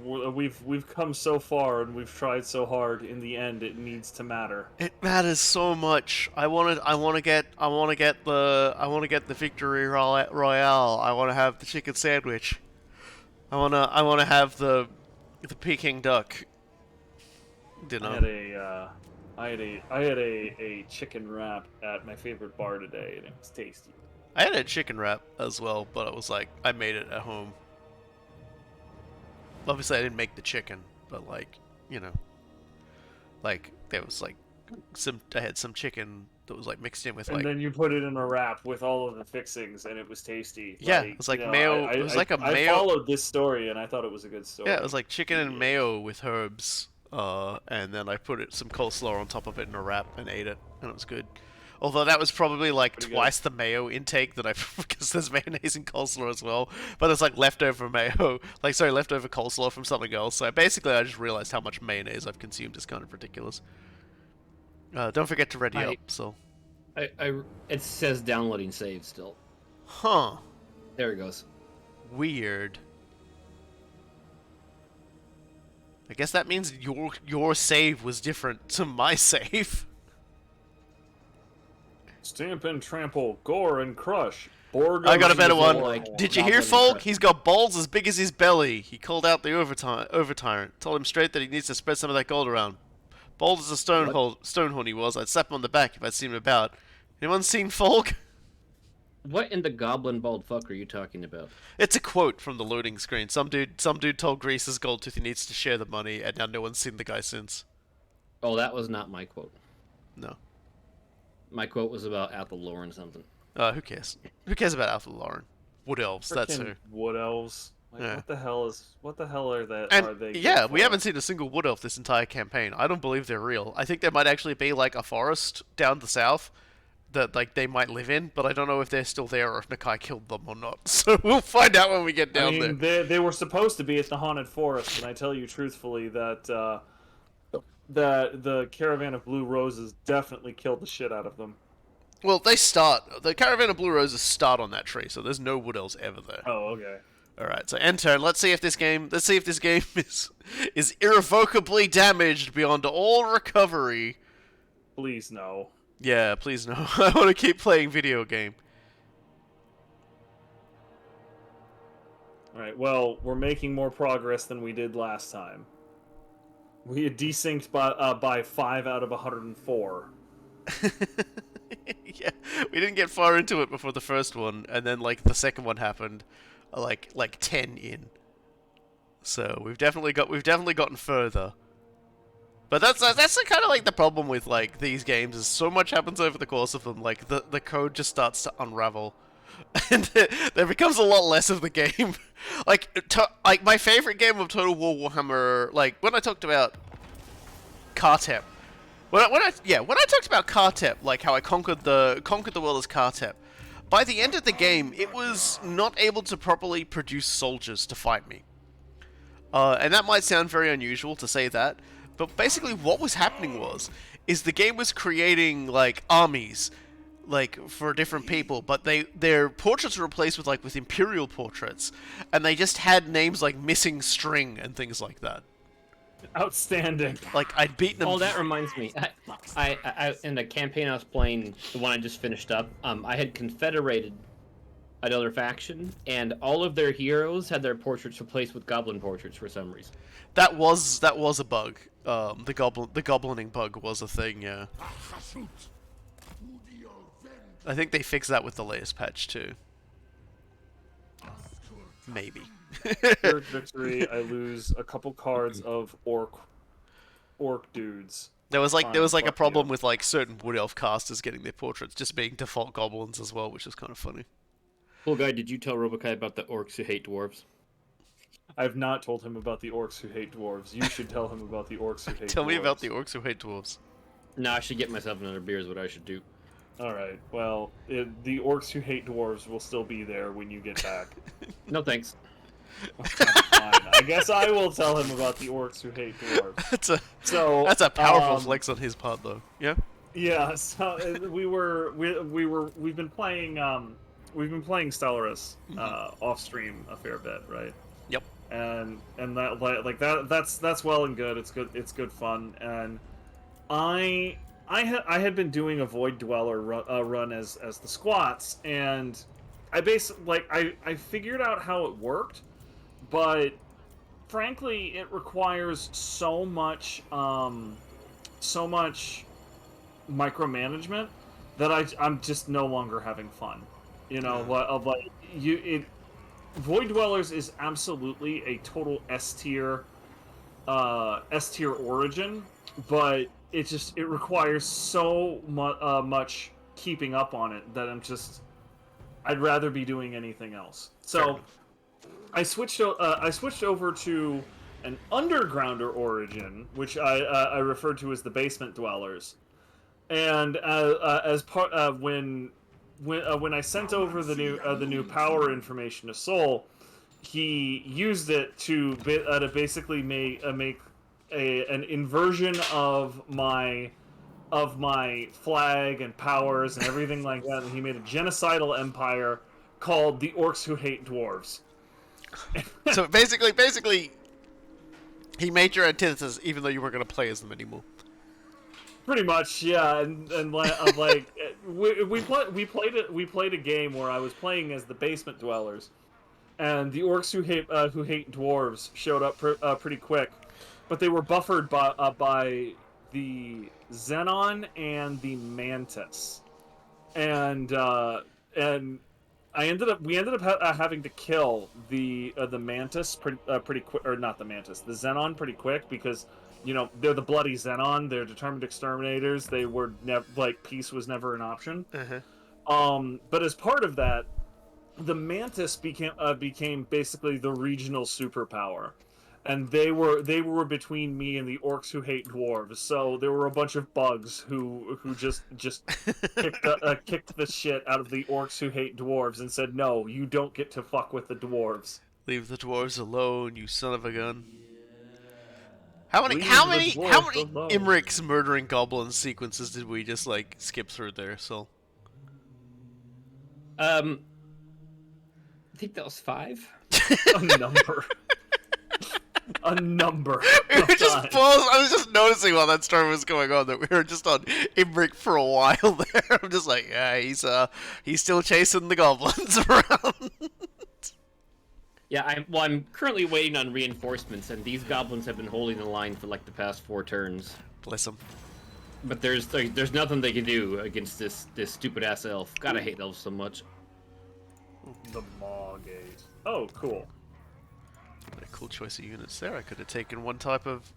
We've come so far and we've tried so hard. In the end, it needs to matter. It matters so much. I want to get the victory royale. I want to have the chicken sandwich. I want to have the Peking duck. Dinner. I had a chicken wrap at my favorite bar today, and it was tasty. I had a chicken wrap as well, but it was like I made it at home. Obviously, I didn't make the chicken, but like, you know, like there was like I had some chicken that was like mixed in with And like then you put it in a wrap with all of the fixings, and it was tasty. Yeah, it was like mayo- it was like a I mayo- followed this story, and I thought it was a good story. yeah, it was like chicken and mayo with herbs. And then I put some coleslaw on top of it in a wrap and ate it, and it was good. Although that was probably like Pretty twice the mayo intake that I, because there's mayonnaise and coleslaw as well. But there's like leftover mayo, leftover coleslaw from something else. So basically, I just realized how much mayonnaise I've consumed is kind of ridiculous. Don't forget to ready up. So, It says downloading save still. huh? There it goes. Weird. I guess that means your save was different to my save. Stamp and trample, gore and crush. Borg I got a better one. Like, Did you hear, Folk? He's got balls as big as his belly. He called out the overtyrant. Told him straight that he needs to spread some of that gold around. Bold as a stonehorn he was. I'd slap him on the back if I'd seen him about. Anyone seen Folk? What in the goblin bald fuck are you talking about? It's a quote from the loading screen. Some dude told Grease's Goldtooth he needs to share the money, and now no one's seen the guy since. Oh, that was not my quote. No. My quote was about Athel Lauren something. Who cares? Who cares about Alpha Lauren? Wood Elves, that's who. Wood elves. Like, Yeah. what the hell are that? And Are they? yeah, Good we for? haven't seen a single wood elf this entire campaign. I don't believe they're real. I think there might actually be like a forest down the south that like they might live in, but I don't know if they're still there or if Nakai killed them or not. So we'll find out when we get I down there. mean, they were supposed to be at the haunted forest, and I tell you truthfully that that the Caravan of Blue Roses definitely killed the shit out of them. Well, the Caravan of Blue Roses start on that tree, so there's no wood elves ever there. Oh, okay. All right, so end turn. Let's see if this game is irrevocably damaged beyond all recovery. Please no. Yeah, please no. I want to keep playing video game. All right. Well, we're making more progress than we did last time. We had desynced by 5 out of 104. Yeah, we didn't get far into it before the first one, and then like the second one happened, like 10 in. So we've definitely gotten further. But that's kind of like the problem with like these games is so much happens over the course of them. Like the code just starts to unravel, and there becomes a lot less of the game. like my favorite game of Total War Warhammer. Like when I talked about Kartep. When I talked about Kartep, like how I conquered the world as Kartep, by the end of the game, it was not able to properly produce soldiers to fight me. And that might sound very unusual to say that, but basically what was happening is the game was creating like armies, like for different people, but their portraits were replaced with imperial portraits, and they just had names like Missing String and things like that. Outstanding. Like I'd beaten them. Oh, that reminds me. I in the campaign I was playing, the one I just finished up, I had confederated another faction, and all of their heroes had their portraits replaced with goblin portraits for some reason. That was a bug. The goblining bug was a thing. Yeah. I think they fixed that with the latest patch too. Maybe. Third victory, I lose a couple cards of orc dudes. There was Fine, a fuck problem you. with like certain wood elf casters getting their portraits just being default goblins as well, which is kind of funny. Coolguye, did you tell Robokai about the orcs who hate dwarves? I've not told him about the orcs who hate dwarves. You should tell him about the orcs who hate Tell dwarves. me about the orcs who hate dwarves. No, I should get myself another beer is what I should do. Alright, well, the orcs who hate dwarves will still be there when you get back. No thanks. Fine. I guess I will tell him about the orcs who hate dwarves. That's a powerful flex on his part, though. Yeah. Yeah, so we've been playing Stellaris off stream a fair bit, right? Yep. And that's well and good. It's good fun. And I had been doing a Void Dweller run as the squats, and I figured out how it worked, but frankly, it requires so much micromanagement that I'm just no longer having fun. You know, Void Dwellers is absolutely a total S tier origin, but it requires so much keeping up on it that I'd rather be doing anything else. So I switched over to an Undergrounder origin, which I referred to as the Basement Dwellers, and as part when I sent over the new power information to Sol, he used it to basically make an inversion of my flag and powers and everything like that, and he made a genocidal empire called the Orcs Who Hate Dwarves. So basically, he made your antithesis, even though you weren't going to play as them anymore. Pretty much, yeah, and like we played a game where I was playing as the Basement Dwellers, and the Orcs Who Hate Dwarves showed up pretty quick, but they were buffered by the Xenon and the Mantis, and we ended up having to kill the Mantis pretty quick, or not the Mantis, the Xenon pretty quick, because you know they're the bloody Xenon, they're determined exterminators. They were peace was never an option. Uh-huh. But as part of that, the Mantis became basically the regional superpower, and they were between me and the orcs who hate dwarves. So there were a bunch of bugs who just kicked the shit out of the orcs who hate dwarves and said, "No, you don't get to fuck with the dwarves. Leave the dwarves alone, you son of a gun. How many Leave how the many how dwarves many alone." Imric's murdering goblin sequences did we just like skip through there, so I think that was 5. A number. A number. we were just Times. paused. I was just noticing while that story was going on that we were just on Imric for a while there. I'm just like, yeah, he's still chasing the goblins around. Yeah, I'm currently waiting on reinforcements, and these goblins have been holding the line for like the past 4 turns. Bless him. But there's nothing they can do against this stupid ass elf. God, I hate elves so much. The Maw Gate. Oh, cool. A cool choice of units there. I could have taken one type of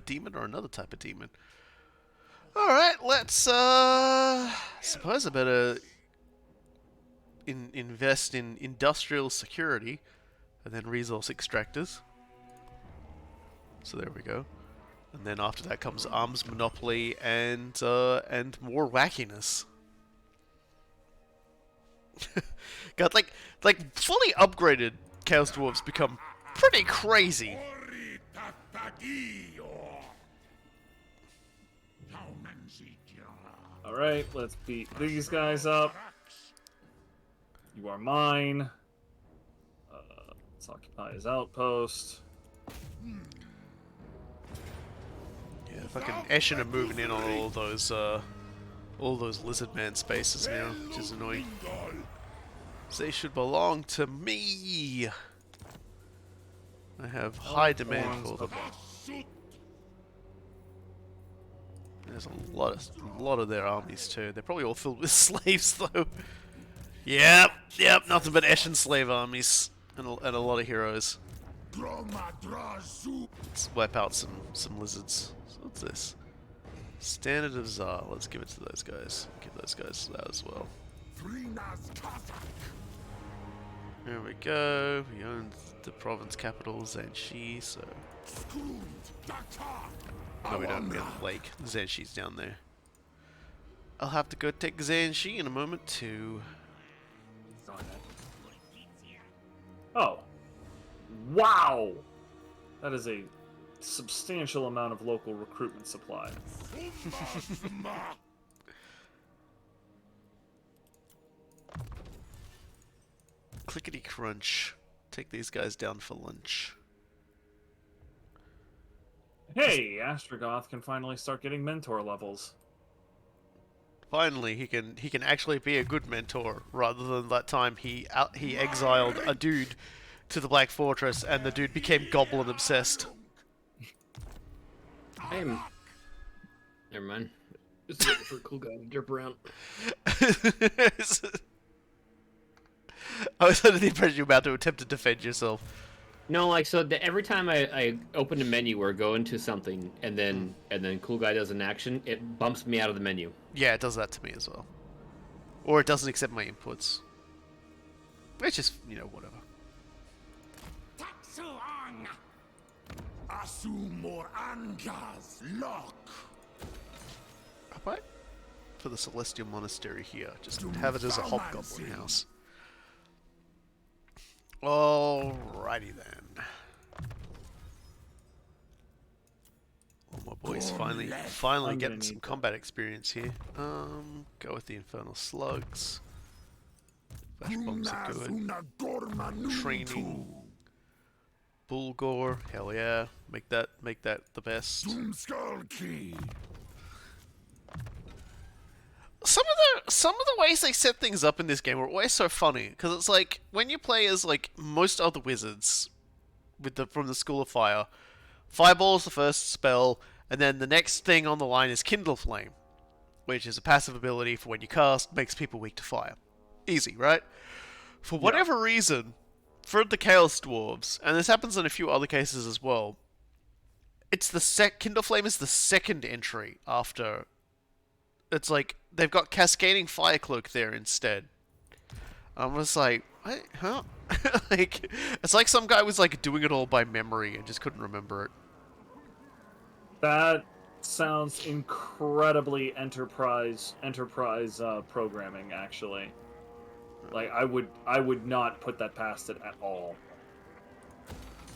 demon or another type of demon. All right, let's suppose I better invest in industrial security and then resource extractors. So there we go. And then after that comes arms monopoly and more wackiness. God, like fully upgraded Chaos Dwarves become pretty crazy. Alright, let's beat these guys up. You are mine. Let's occupy his outpost. Yeah, fucking Eshin are moving in on all those lizard man spaces now, which is annoying. They should belong to me. I have high demand for them. There's a lot of their armies too. They're probably all filled with slaves though. Yep, nothing but Eshin slave armies and a lot of heroes. Let's wipe out some lizards. So what's this? Standard of Tsar. Let's give it to those guys. Give those guys that as well. There we go. We own the province capital, Zanshi, so... No, we don't. We have the lake. Zanshi's down there. I'll have to go take Zanshi in a moment, too. Oh. Wow! That is a substantial amount of local recruitment supply. Clickety crunch. Take these guys down for lunch. Hey, Astrogoth can finally start getting mentor levels. Finally, he can actually be a good mentor, rather than that time he exiled a dude to the Black Fortress, and the dude became goblin obsessed. Never mind. Just waiting for a cool guy to drip around. I was under the impression you were about to attempt to defend yourself. No, like every time I open a menu or go into something, and then cool guy does an action, it bumps me out of the menu. Yeah, it does that to me as well. Or it doesn't accept my inputs. It's just, you know, whatever. How about for the Celestial Monastery here? Just have it as a hobgoblin house. Alrighty then. All my boys finally getting some combat experience here. Go with the Infernal Slugs. Flash bombs are good. Training. Bullgore, hell yeah. Make that the best. Some of the ways they set things up in this game are always so funny, because it's like when you play as like most other wizards from the School of Fire, Fireball is the first spell, and then the next thing on the line is Kindle Flame, which is a passive ability for when you cast, makes people weak to fire. Easy, right? For whatever reason, for the Chaos Dwarves, and this happens in a few other cases as well, it's the Kindle Flame is the second entry after. It's like they've got Cascading Fire Cloak there instead. I'm just like, Huh? Like, it's like some guy was like doing it all by memory and just couldn't remember it. That sounds incredibly enterprise programming, actually. Like, I would not put that past it at all.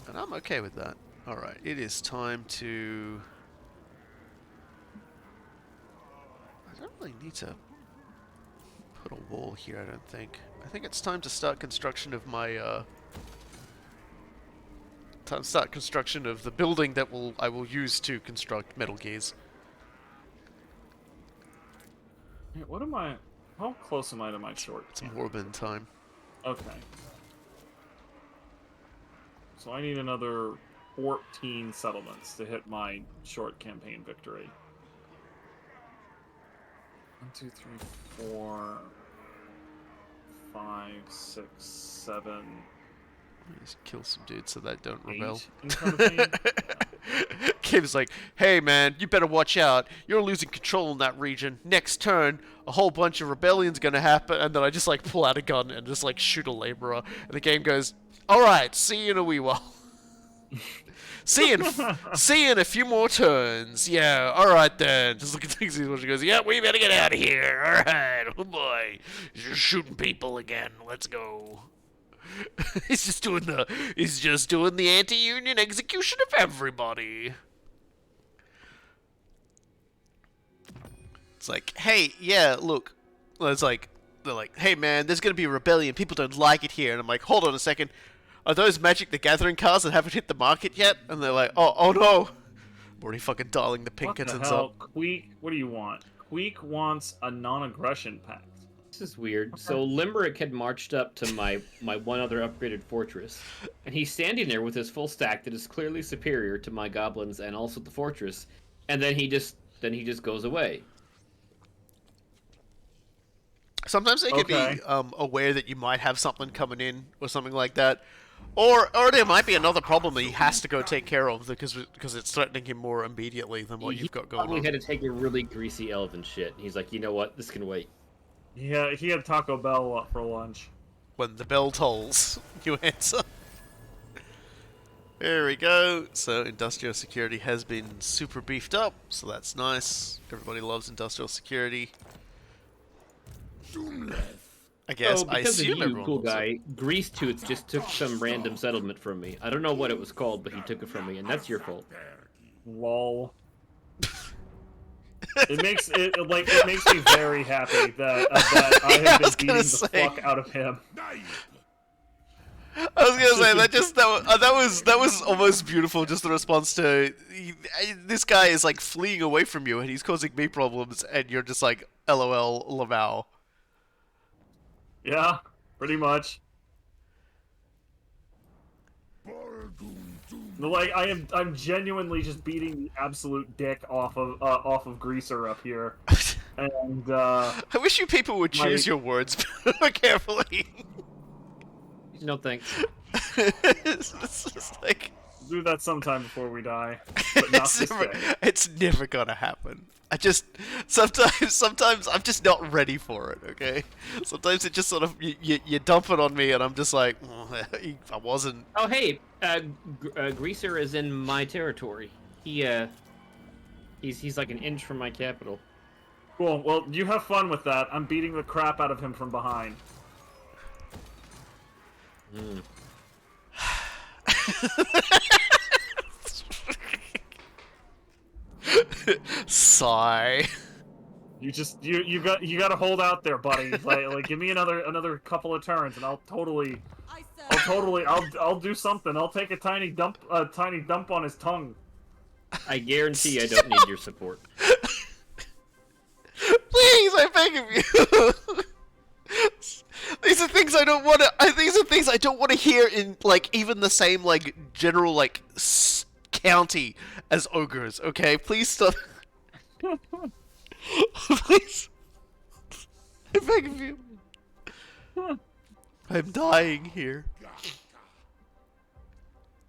And I'm okay with that. Alright, it is time to... I don't really need to put a wall here, I don't think. I think it's time to start construction of my, time to start construction of the building that I will use to construct Metal Gears. Hey, what am I... How close am I to my short? It's Morbin time. Okay. So I need another 14 settlements to hit my short campaign victory. 1, 2, 3, 4, 5, 6, 7. Just kill some dudes so they don't 8 rebel. in front of me. Kim's like, hey man, you better watch out. You're losing control in that region. Next turn, a whole bunch of rebellion's gonna happen. And then I just like pull out a gun and just like shoot a laborer. And the game goes, alright, see you in a wee while. see you in a few more turns. Yeah, alright then. Just look at things when she goes, yeah, we better get out of here. Alright, oh boy. You're shooting people again. Let's go. He's just doing the anti-union execution of everybody. It's like, hey, yeah, look. Well, it's like, they're like, hey man, there's gonna be a rebellion. People don't like it here. And I'm like, hold on a second. Are those Magic the Gathering cards that haven't hit the market yet? And they're like, oh no. I'm already fucking dialing the Pinkertons What the hell? up. Queek, what do you want? Queek wants a non-aggression pact. This is weird. So Limerick had marched up to my one other upgraded fortress, and he's standing there with his full stack that is clearly superior to my goblins and also the fortress, and then he just goes away. Sometimes they can be aware that you might have something coming in or something like that. Or there might be another problem that he has to go take care of because it's threatening him more immediately than what you've got going on. He probably had to take a really greasy elven shit. He's like, you know what? This can wait. Yeah, he had Taco Bell for lunch. When the bell tolls, you answer. There we go. So industrial security has been super beefed up, so that's nice. Everybody loves industrial security. I guess. I assume everyone cool loves it. guy, Grease Toots just took some random settlement from me. I don't know what it was called, but he took it from me, and that's your fault. Lol. It makes me very happy that I have been beating the fuck out of him. I was gonna say that was almost beautiful. Just the response to this guy is like fleeing away from you, and he's causing me problems, and you're just like, LOL, Lamau. Yeah, pretty much. Like I'm genuinely just beating the absolute dick off of Greaser up here, and I wish you people would choose your words more carefully. No thanks. It's just like do that sometime before we die, but not this day. It's never gonna happen. I just sometimes I'm just not ready for it. Okay, sometimes it just sort of you dump it on me, and I'm just like, I wasn't. Oh hey, Greaser is in my territory. He's like an inch from my capital. Cool. Well, you have fun with that. I'm beating the crap out of him from behind. Mm. Sigh. You got to hold out there, buddy. Like give me another couple of turns, and I'll do something. I'll take a tiny dump on his tongue. I guarantee I don't need your support. Please, I beg of you. These are things I don't want to. These are things I don't want to hear in like even the same like general like county as ogres. Okay, please stop. Please, I beg of you. I'm dying here.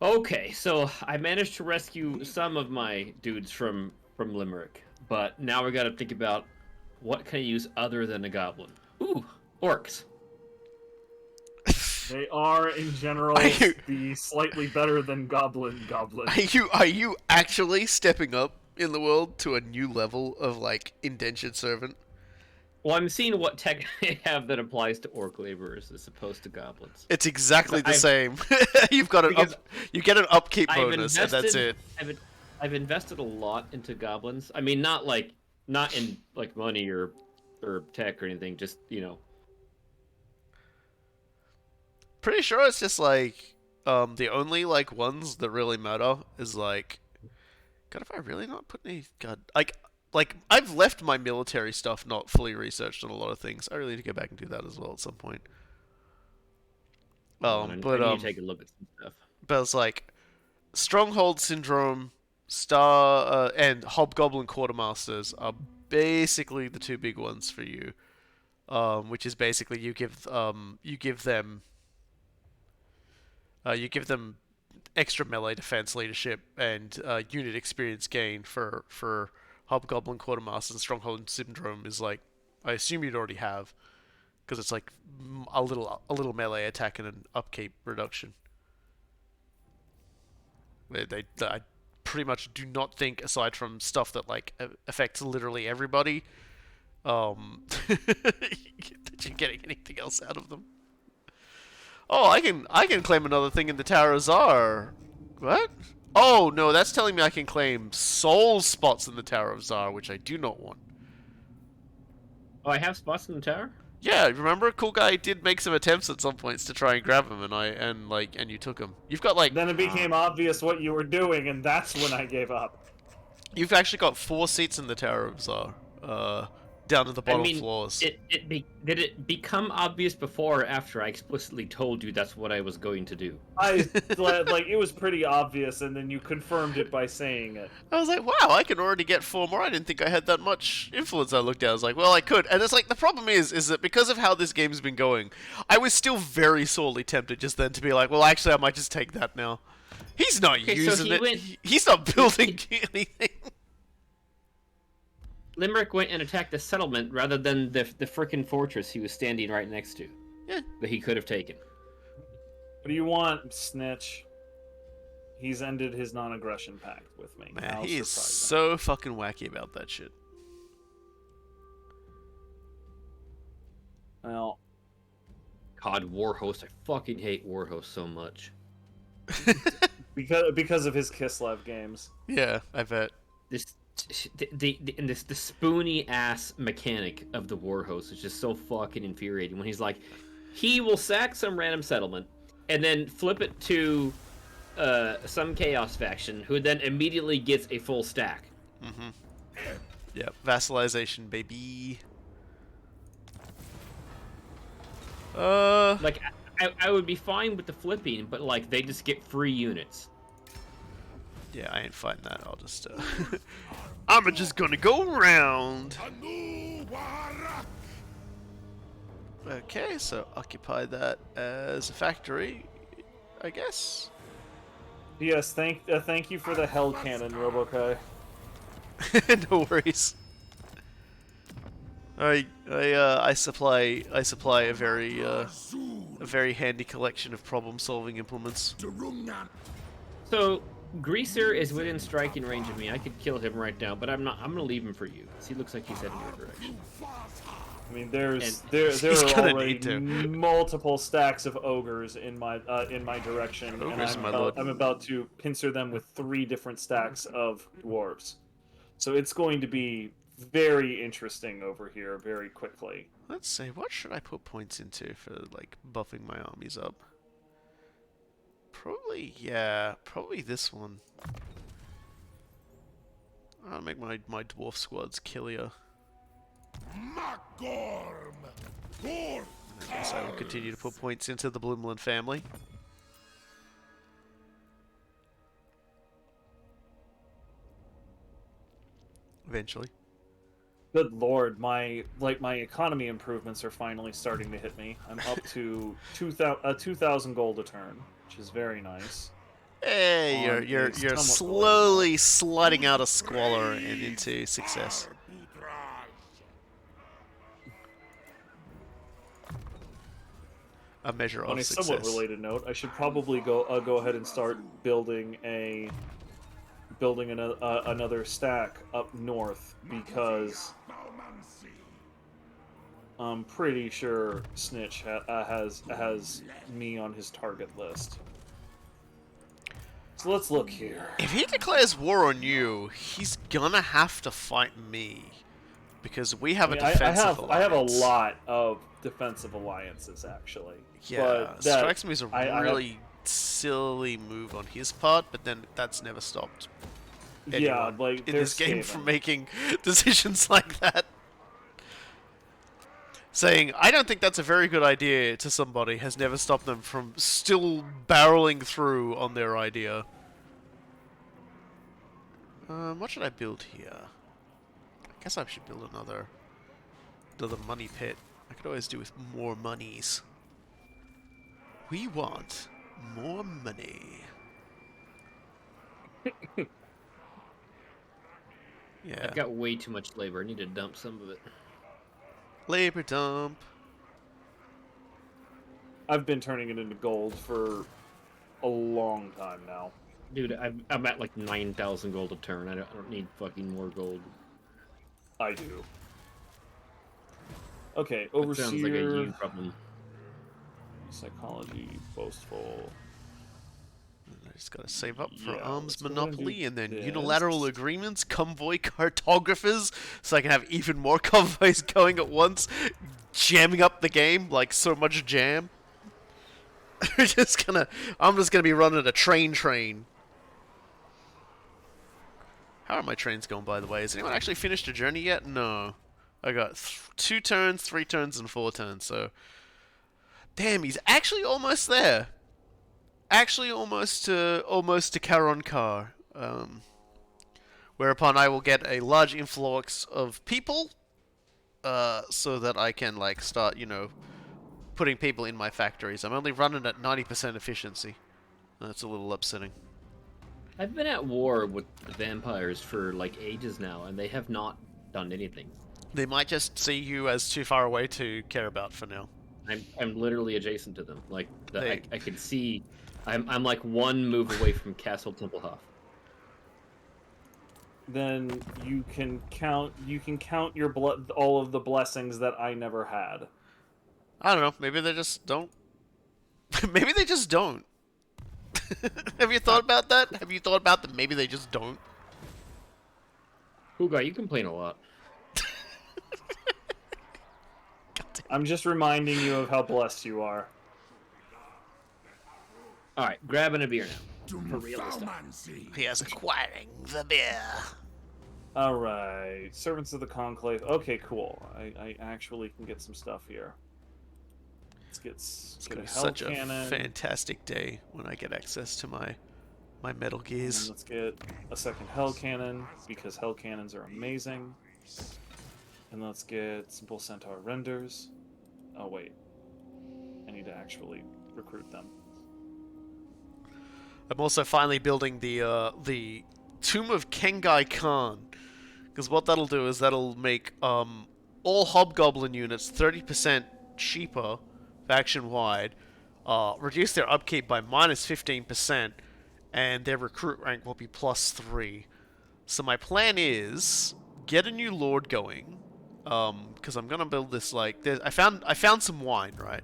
Okay, so I managed to rescue some of my dudes from Limerick, but now we got to think about what can I use other than a goblin. Ooh, orcs. They are, in general, Are you- the slightly better than goblin. Are you actually stepping up in the world to a new level of like indentured servant? Well, I'm seeing what tech they have that applies to orc laborers as opposed to goblins. It's exactly the I've- same. You've got an because you get an upkeep I've bonus, invested, and that's it. I've invested a lot into goblins. I mean, not in like money or tech or anything. Just Pretty sure it's just like the only like ones that really matter is like, God, have I really not put any like I've left my military stuff not fully researched on a lot of things. I really need to go back and do that as well at some point. I need to take a look at some stuff. But it's like Stronghold Syndrome, Star, and Hobgoblin Quartermasters are basically the two big ones for you. Which is basically you give them extra melee defense leadership and unit experience gain for Hobgoblin Quartermasters. And Stronghold Syndrome is like, I assume you'd already have, because it's like a little melee attack and an upkeep reduction. I pretty much do not think, aside from stuff that like affects literally everybody, that you're getting anything else out of them. Oh, I can claim another thing in the Tower of Zar. What? Oh no, that's telling me I can claim soul spots in the Tower of Zar, which I do not want. Oh, I have spots in the tower. Yeah, remember, Coolguye did make some attempts at some points to try and grab him, and you took him. You've got like Then it became obvious what you were doing, and that's when I gave up. you've actually got 4 seats in the Tower of Zar, down to the bottom floors. Did it become obvious before or after I explicitly told you that's what I was going to do? Like it was pretty obvious, and then you confirmed it by saying it. I was like, wow, I can already get 4 more. I didn't think I had that much influence. I looked at it, I was like, well, I could. And it's like, the problem is that because of how this game's been going, I was still very sorely tempted just then to be like, well, actually, I might just take that now. He's not using it. He's not building anything. Limerick went and attacked the settlement rather than the frickin' fortress he was standing right next to. Yeah. That he could have taken. What do you want, Snitch? He's ended his non-aggression pact with me. Man, How he is surprising. so fucking wacky about that shit. Well, God, Warhost. I fucking hate Warhost so much. because of his Kislev games. Yeah, I bet. The spoony ass mechanic of the Warhost is just so fucking infuriating when he's like, he will sack some random settlement and then flip it to some chaos faction who then immediately gets a full stack. Mm-hmm. Yep, vassalization, baby. Like, I would be fine with the flipping, but like they just get free units. Yeah, I ain't fighting that. I'll just I'm just gonna go around. Okay, so occupy that as a factory, I guess. Yes, thank you for the hell cannon, Robokai. No worries. I supply a very handy collection of problem-solving implements. So Greaser is within striking range of me. I could kill him right now, but I'm not. I'm gonna leave him for you. 'Cause he looks like he's heading your direction. I mean, there He's are gonna already need to. multiple stacks of ogres in my direction, Ogres, and my lord. I'm about to pincer them with 3 different stacks of dwarves. So it's going to be very interesting over here very quickly. Let's see, what should I put points into for like buffing my armies up? Probably this one. I'll make my dwarf squads killier. I guess I will continue to put points into the Blumland family. Eventually. Good lord, my economy improvements are finally starting to hit me. I'm up to 2,000 gold a turn, which is very nice. Hey, On you're a somewhat slowly sliding out of squalor and into success. a measure On of a success. somewhat related note, I should probably go ahead and start building another stack up north because I'm pretty sure Snitch has me on his target list. So let's look here. If he declares war on you, he's gonna have to fight me. Because we have a defensive alliance. I have a lot of defensive alliances, actually. Yeah, but strikes me as a really silly move on his part, but then that's never stopped anyone like in this game from making decisions like that. Saying, I don't think that's a very good idea to somebody has never stopped them from still barreling through on their idea. What should I build here? I guess I should build another money pit. I could always do with more monies. We want more money. Yeah. I've got way too much labor. I need to dump some of it. Labor dump. I've been turning it into gold for a long time now. Dude, I'm at like 9,000 gold a turn. I don't need fucking more gold. I do. Okay, Overseer. That sounds like a you problem. Psychology, boastful. I just gotta save up for Yeah, arms let's go ahead and monopoly do and then this. unilateral agreements, convoy cartographers, so I can have even more convoys going at once, jamming up the game like so much jam. I'm just gonna be running a train. How are my trains going, by the way? Has anyone actually finished a journey yet? No. I got 2 turns, 3 turns, and 4 turns, so... Damn, he's actually almost there. Actually almost to Caravan. Whereupon I will get a large influx of people, so that I can, like, start, you know, putting people in my factories. I'm only running at 90% efficiency. That's a little upsetting. I've been at war with vampires for like ages now, and they have not done anything. They might just see you as too far away to care about for now. I'm literally adjacent to them. Like I can see, I'm like 1 move away from Castle Templehof. Then you can count your all of the blessings that I never had. I don't know. Maybe they just don't. Maybe they just don't. Have you thought about that? Have you thought about that? Maybe they just don't. Coolguye, you complain a lot. I'm just reminding you of how blessed you are. All right, grabbing a beer now. For real this time. He is acquiring the beer. All right, Servants of the Conclave. Okay, cool. I actually can get some stuff here. Let's get a hell such cannon. a fantastic day when I get access to my Metal Gears. And let's get a second hell cannon because hell cannons are amazing. And let's get Simple Centaur renders. Oh wait, I need to actually recruit them. I'm also finally building the Tomb of Kengai Khan, because what that'll do is that'll make all Hobgoblin units 30% cheaper faction-wide, reduce their upkeep by -15%, and their recruit rank will be +3. So my plan is get a new lord going, because I'm gonna build this like I found some wine, right?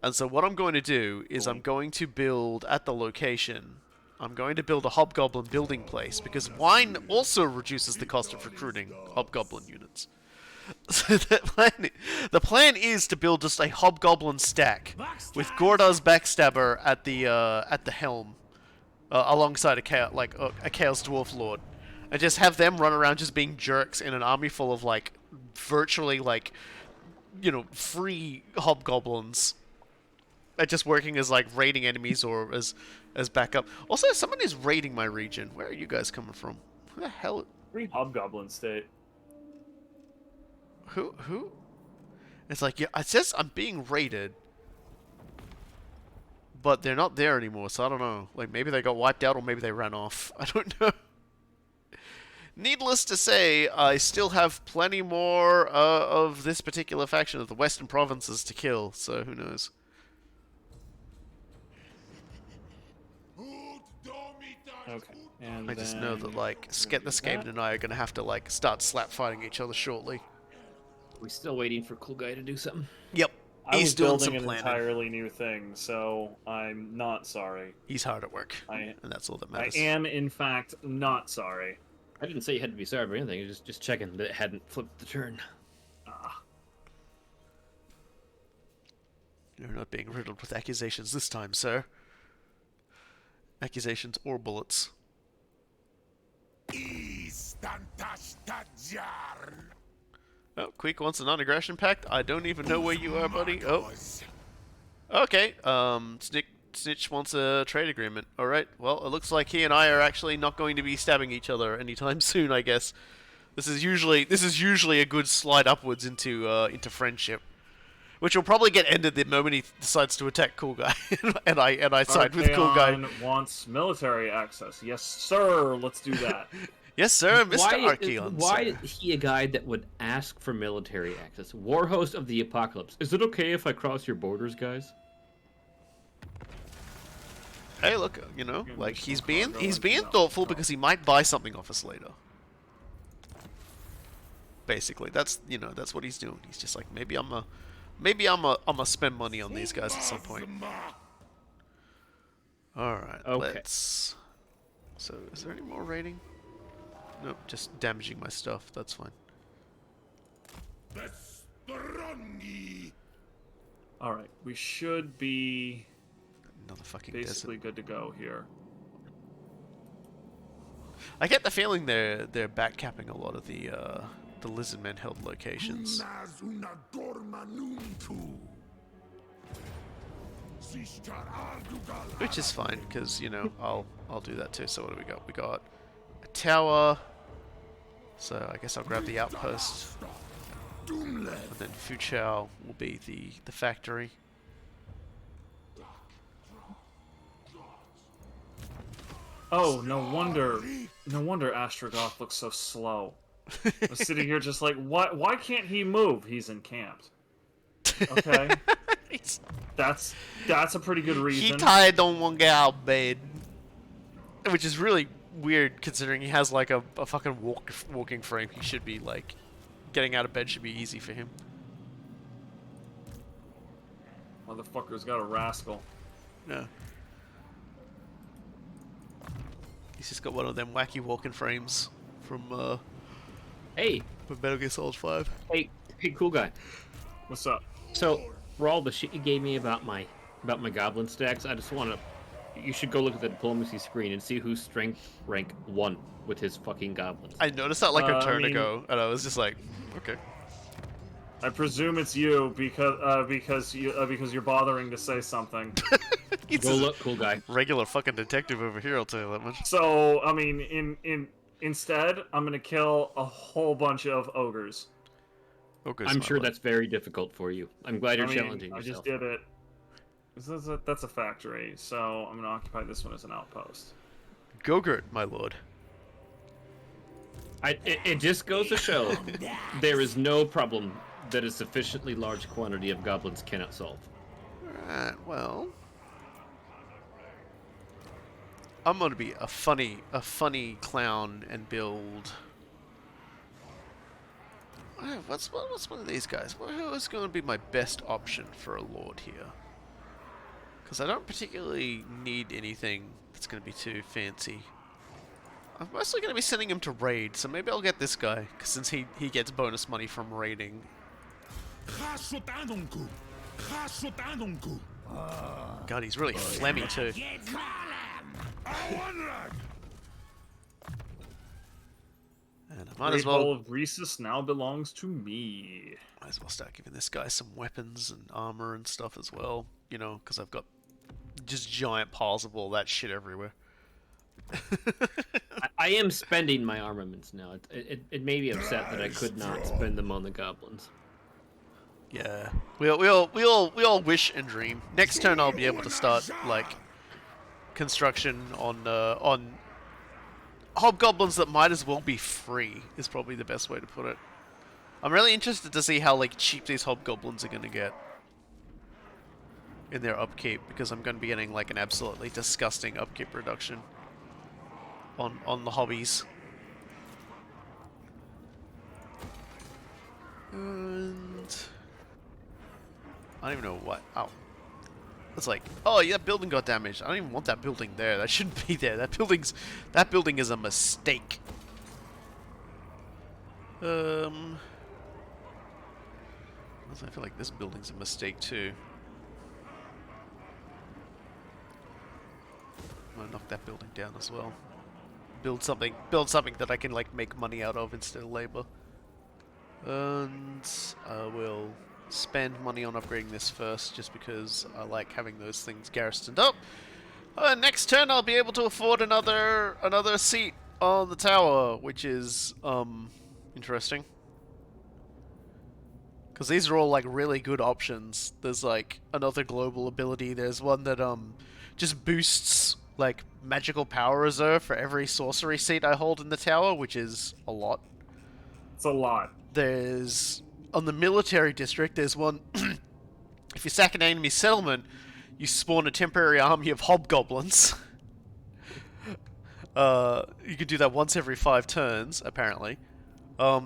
And so what I'm going to do is I'm going to build at the location. I'm going to build a Hobgoblin building place because wine also reduces the cost of recruiting Hobgoblin units. So the plan is to build just a Hobgoblin stack with Gordar's Backstabber at the helm, alongside a Chaos Dwarf Lord, and just have them run around just being jerks in an army full of like virtually like, you know, free Hobgoblins, and just working as like raiding enemies or as backup. Also, someone is raiding my region. Where are you guys coming from? Who the hell? Free Hobgoblin state. Who? It's like, yeah, it says I'm being raided, but they're not there anymore, so I don't know. Like, maybe they got wiped out or maybe they ran off. I don't know. Needless to say, I still have plenty more of this particular faction of the Western Provinces to kill, so who knows. Okay. And I just know that, then like, we're gonna the do Skaven that. and I are gonna have to, like, start slap fighting each other shortly. We still waiting for Coolguye to do something. Yep. I He's was doing building some an planning. entirely new thing, so I'm not sorry. He's hard at work, I and that's all that I matters. am, in fact, not sorry. I didn't say you had to be sorry about anything. Just checking that it hadn't flipped the turn. Ah, You're not being riddled with accusations this time, sir. Accusations or bullets. Oh, Queek wants a non-aggression pact? I don't even know where you are, buddy. Oh. Okay, Snitch wants a trade agreement. Alright, well, it looks like he and I are actually not going to be stabbing each other anytime soon, I guess. This is usually a good slide upwards into friendship. Which will probably get ended the moment he decides to attack Coolguye. and I side with Coolguye. Archaon wants military access. Yes, sir. Let's do that. Yes, sir, Mr. Why Archaon, is sir. he a guy that would ask for military access? Warhost of the Apocalypse. Is it okay if I cross your borders, guys? Hey, look, you know, Yeah, like there's he's some cargo being and- no, thoughtful no. because he might buy something off us later. Basically, that's what he's doing. He's just like, maybe I'm a spend money on these guys at some point. All right, Okay. let's. So, is there any more raiding? Nope, just damaging my stuff. That's fine. All right, we should be Another fucking basically desert. good to go here. I get the feeling they're backcapping a lot of the lizardmen held locations. Which is fine, because, you know, I'll do that too. So what do we got? We got a tower. So I guess I'll grab the outpost. And then Fuchao will be the factory. Oh, no wonder Astrogoth looks so slow. I was sitting here just like, why can't he move? He's encamped. Okay, that's a pretty good He reason. tired don't want to get out of bed. Which is really weird considering he has like a fucking walking frame. He should be like, getting out of bed should be easy for him. Motherfucker's got a rascal. No. He's just got one of them wacky walking frames from Hey, Metal Gear Solid 5. hey, Coolguye. What's up? So, for all the shit you gave me about my goblin stacks, I just want to. You should go look at the diplomacy screen and see who's strength rank 1 with his fucking goblins. I noticed that like a I turn mean- ago, and I was just like, okay. I presume it's you because you're bothering to say something. He's Go a look, Coolguye. regular fucking detective over here, I'll tell you that much. So I mean, instead, I'm gonna kill a whole bunch of ogres. Okay, I'm sure that's very difficult for you. I'm glad you're I mean, challenging I yourself. just did it. That's a factory, so I'm gonna occupy this one as an outpost. Gogurt, my lord. It just goes to show there is no problem that a sufficiently large quantity of goblins cannot solve. Alright, well. I'm gonna be a funny clown and build. What's one of these guys? Who is going to be my best option for a lord here? Because I don't particularly need anything that's going to be too fancy. I'm mostly going to be sending him to raid, so maybe I'll get this guy, 'cause since he gets bonus money from raiding. God, he's really phlegmy too. And I might Great as Hall well of Rhesus now belongs to me. start giving this guy some weapons and armor and stuff as well. You know, because I've got just giant piles of all that shit everywhere. I am spending my armaments now. It made me upset that I could not spend them on the goblins. Yeah, we all wish and dream. Next turn, I'll be able to start like construction on hobgoblins that might as well be free is probably the best way to put it. I'm really interested to see how like cheap these hobgoblins are gonna get in their upkeep, because I'm gonna be getting like an absolutely disgusting upkeep reduction on the hobbies. And I don't even know what. Oh, it's like, oh yeah, that building got damaged. I don't even want that building there. That shouldn't be there. That building is a mistake. I feel like this building's a mistake too. I'm gonna knock that building down as well. Build something that I can like make money out of instead of labor. And I will spend money on upgrading this first, just because I like having those things garrisoned up. Next turn, I'll be able to afford another seat on the tower, which is interesting. Because these are all like really good options. There's like another global ability. There's one that just boosts like magical power reserve for every sorcery seat I hold in the tower, which is a lot. It's a lot. There's on the military district. There's one. If you sack an enemy settlement, you spawn a temporary army of hobgoblins. You can do that once every 5 turns, apparently.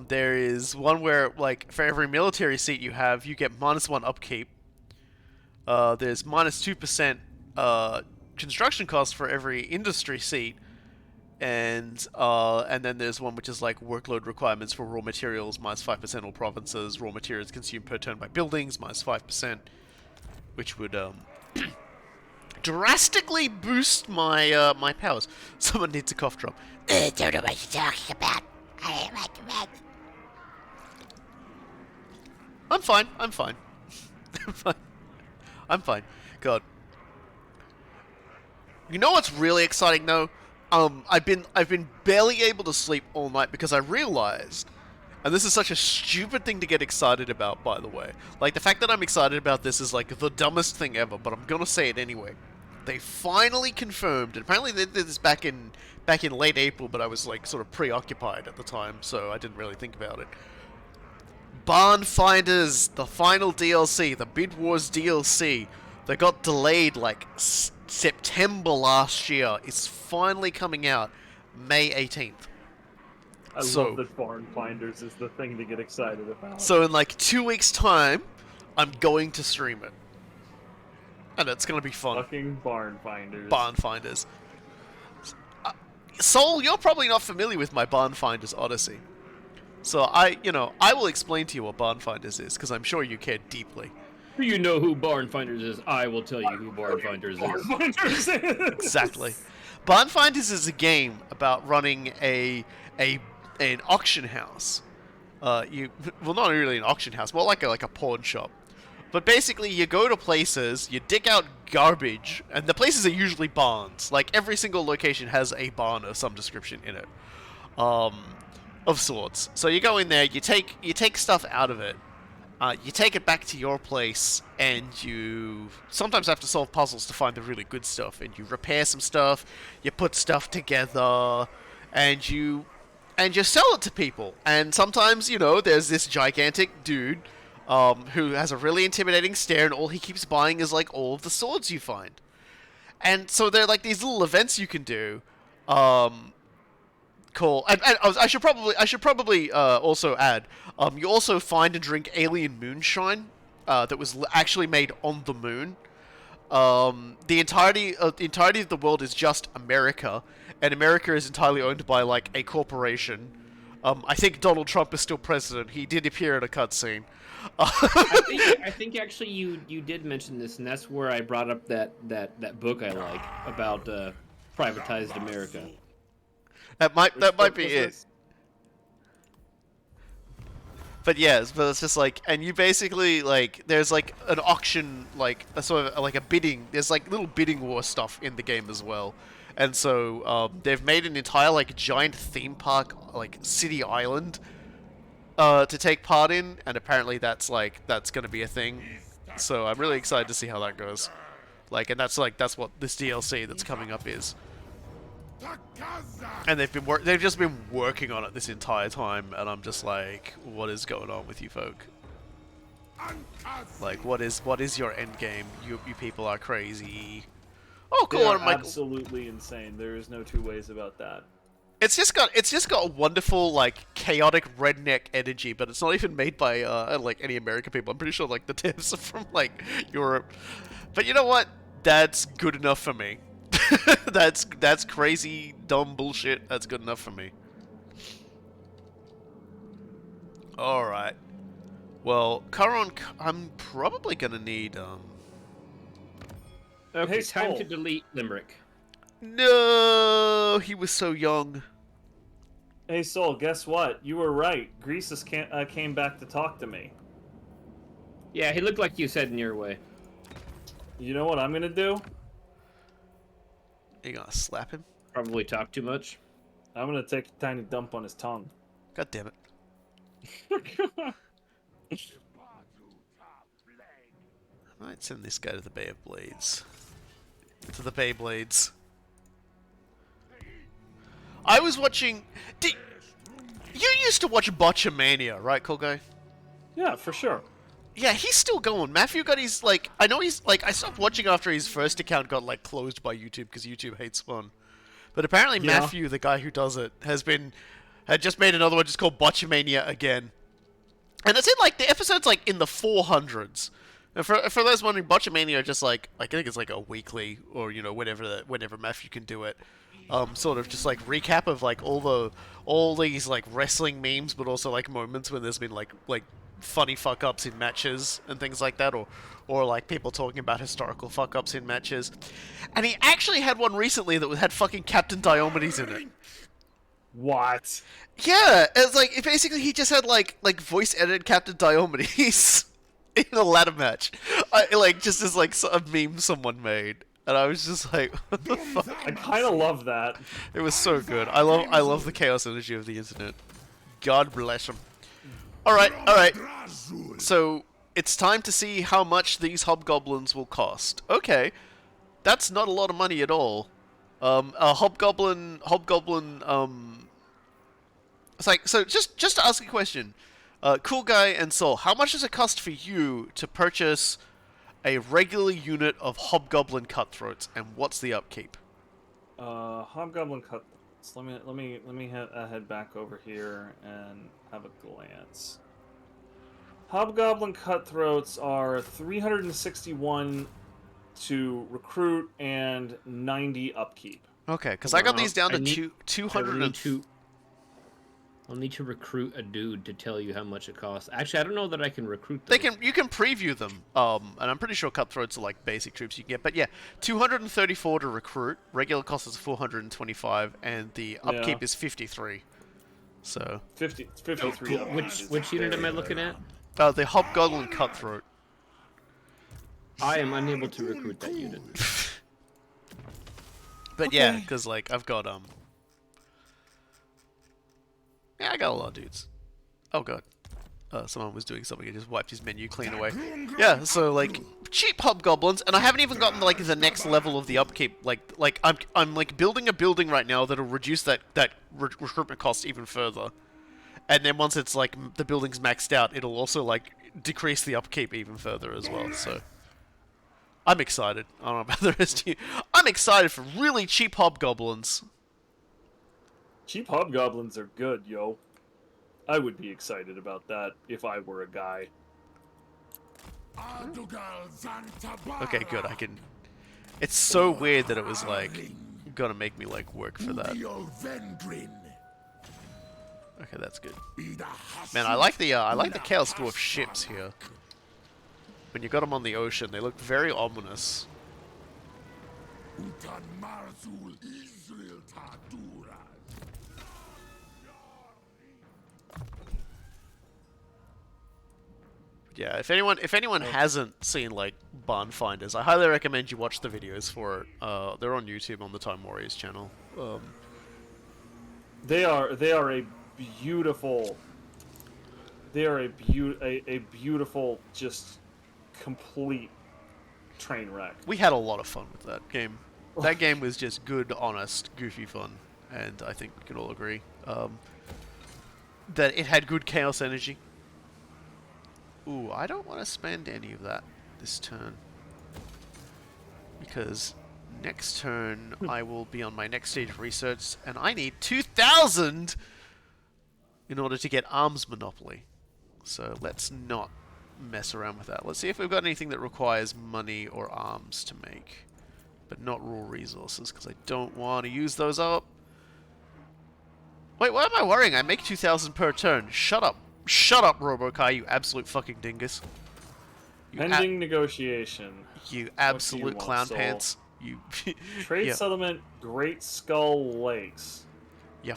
There is one where, like, for every military seat you have, you get -1 upkeep. There's -2% construction cost for every industry seat, and then there's one which is like workload requirements for raw materials, -5% all provinces. Raw materials consumed per turn by buildings, -5%, which would drastically boost my my powers. Someone needs a cough drop. I don't know what you're talking about. I recommend. I'm fine. I'm fine. I'm fine. I'm fine. God. You know what's really exciting though? I've been barely able to sleep all night because I realized, and this is such a stupid thing to get excited about, by the way. Like, the fact that I'm excited about this is like the dumbest thing ever, but I'm gonna say it anyway. They finally confirmed, and apparently they did this back in late April, but I was like sort of preoccupied at the time, so I didn't really think about it. Barn Finders, the final DLC, the Bid Wars DLC, they got delayed like September last year. It's finally coming out May 18th. I love that Barn Finders is the thing to get excited about. So in like 2 weeks' time, I'm going to stream it. And it's going to be fun. Fucking Barn Finders. Barn Finders. Soul, you're probably not familiar with my Barn Finders Odyssey. So I will explain to you what Barn Finders is, because I'm sure you care deeply. You know who Barn Finders is. I will tell you who Barn Finders is. Exactly. Barn Finders is a game about running an auction house. Well, not really an auction house, more like a pawn shop. But basically, you go to places, you dig out garbage, and the places are usually barns. Like, every single location has a barn of some description in it, of sorts. So you go in there, you take stuff out of it, you take it back to your place, and you sometimes have to solve puzzles to find the really good stuff. And you repair some stuff, you put stuff together, and you sell it to people. And sometimes, there's this gigantic dude who has a really intimidating stare, and all he keeps buying is like all of the swords you find. And so there are like these little events you can do. Called, and I should probably also add, you also find and drink alien moonshine that was actually made on the moon. The entirety of the world is just America, and America is entirely owned by like a corporation. I think Donald Trump is still president. He did appear in a cutscene. I think actually you did mention this, and that's where I brought up that book I like about privatized America. That might be it. But yes, but it's just like, and you basically like, there's like an auction, like a sort of like a bidding. There's like little bidding war stuff in the game as well, and so they've made an entire like giant theme park, like city island, to take part in, and apparently that's going to be a thing. So I'm really excited to see how that goes. Like, and that's what this DLC that's coming up is. And they've just been working on it this entire time, and I'm just like, what is going on with you folk? Like, what is your end game? You people are crazy. Oh, cool! They are I'm like, absolutely insane. There is no two ways about that. it's just got a wonderful like chaotic redneck energy, but it's not even made by like any American people. I'm pretty sure like the devs are from like Europe. But you know what? That's good enough for me. that's crazy dumb bullshit. That's good enough for me. All right. Well, Charon, I'm probably gonna need Okay, Hey, time to Skull. delete Limerick. No, he was so young. Hey, Soul, guess what? You were right. Greasus came back to talk to me. Yeah, he looked like you said in your way. You know what I'm gonna do? You gonna slap him? Probably talk too much. I'm gonna take a tiny dump on his tongue. God damn it! I might send this guy to the Bay of Blades. To the Beyblades. I was watching. You used to watch Botchamania, right, Coolguye? Yeah, for sure. Yeah, he's still going. Matthew got his like. I know he's like. I stopped watching after his first account got like closed by YouTube because YouTube hates fun. But apparently Yeah. Matthew, the guy who does it, had just made another one just called Botchamania again. And it's in like the episode's like in the 400s. And for those wondering, Botchamania just like I think it's like a weekly or whenever Matthew can do it. Sort of just like recap of like all these like wrestling memes, but also like moments when there's been like funny fuck ups in matches and things like that, or like people talking about historical fuck ups in matches. And he actually had one recently that had fucking Captain Diomedes in it. What? Yeah, it's like basically he just had like voice edited Captain Diomedes in a ladder match, just as like a meme someone made, and I was just like, what the fuck? I kind of love that. It was so good. I love the chaos energy of the internet. God bless him. All right. So it's time to see how much these hobgoblins will cost. Okay, that's not a lot of money at all. A hobgoblin. It's like, so just to ask a question, Coolguye and Soul, how much does it cost for you to purchase a regular unit of hobgoblin cutthroats, and what's the upkeep? Hobgoblin cut. Let me head back over here and have a glance. Hobgoblin cutthroats are 361 to recruit and 90 upkeep. Okay, because I got these down to I need- 200. I'll need to recruit a dude to tell you how much it costs. Actually, I don't know that I can recruit them. You can preview them, and I'm pretty sure cutthroats are like basic troops you can get. But yeah, 234 to recruit. Regular cost is 425, and the upkeep is 53. So 53. Which unit am I looking at? the hobgoblin cutthroat. I am unable to recruit that unit. But yeah, because like I've got yeah, I got a lot of dudes. Oh god. Someone was doing something and just wiped his menu clean away. Yeah, so like cheap hobgoblins, and I haven't even gotten like the next level of the upkeep. Like I'm like building a building right now that'll reduce that recruitment cost even further. And then once it's like the building's maxed out, it'll also like decrease the upkeep even further as well. So I'm excited. I don't know about the rest of you. I'm excited for really cheap hobgoblins. Cheap hobgoblins are good, yo. I would be excited about that if I were a guy. Okay, good. I can. It's so weird that it was like gonna make me like work for that. Okay, that's good. Man, I like the Chaos Dwarf ships here. When you got them on the ocean, they look very ominous. Yeah, if anyone hasn't seen like Barn Finders, I highly recommend you watch the videos for it. They're on YouTube on the Time Warriors channel. They are a beautiful. They are a beautiful, just complete train wreck. We had a lot of fun with that game. that game was just good, honest, goofy fun, and I think we can all agree that it had good chaos energy. Ooh, I don't want to spend any of that this turn, because next turn I will be on my next stage of research, and I need 2,000 in order to get arms monopoly. So let's not mess around with that. Let's see if we've got anything that requires money or arms to make, but not raw resources, because I don't want to use those up. Wait, why am I worrying? I make 2,000 per turn. Shut up. Shut up, Robokai, you absolute fucking dingus. You Pending negotiation. You What absolute do you want, clown soul? pants. You. Trade Yeah. settlement, Great Skull Lakes. Yeah.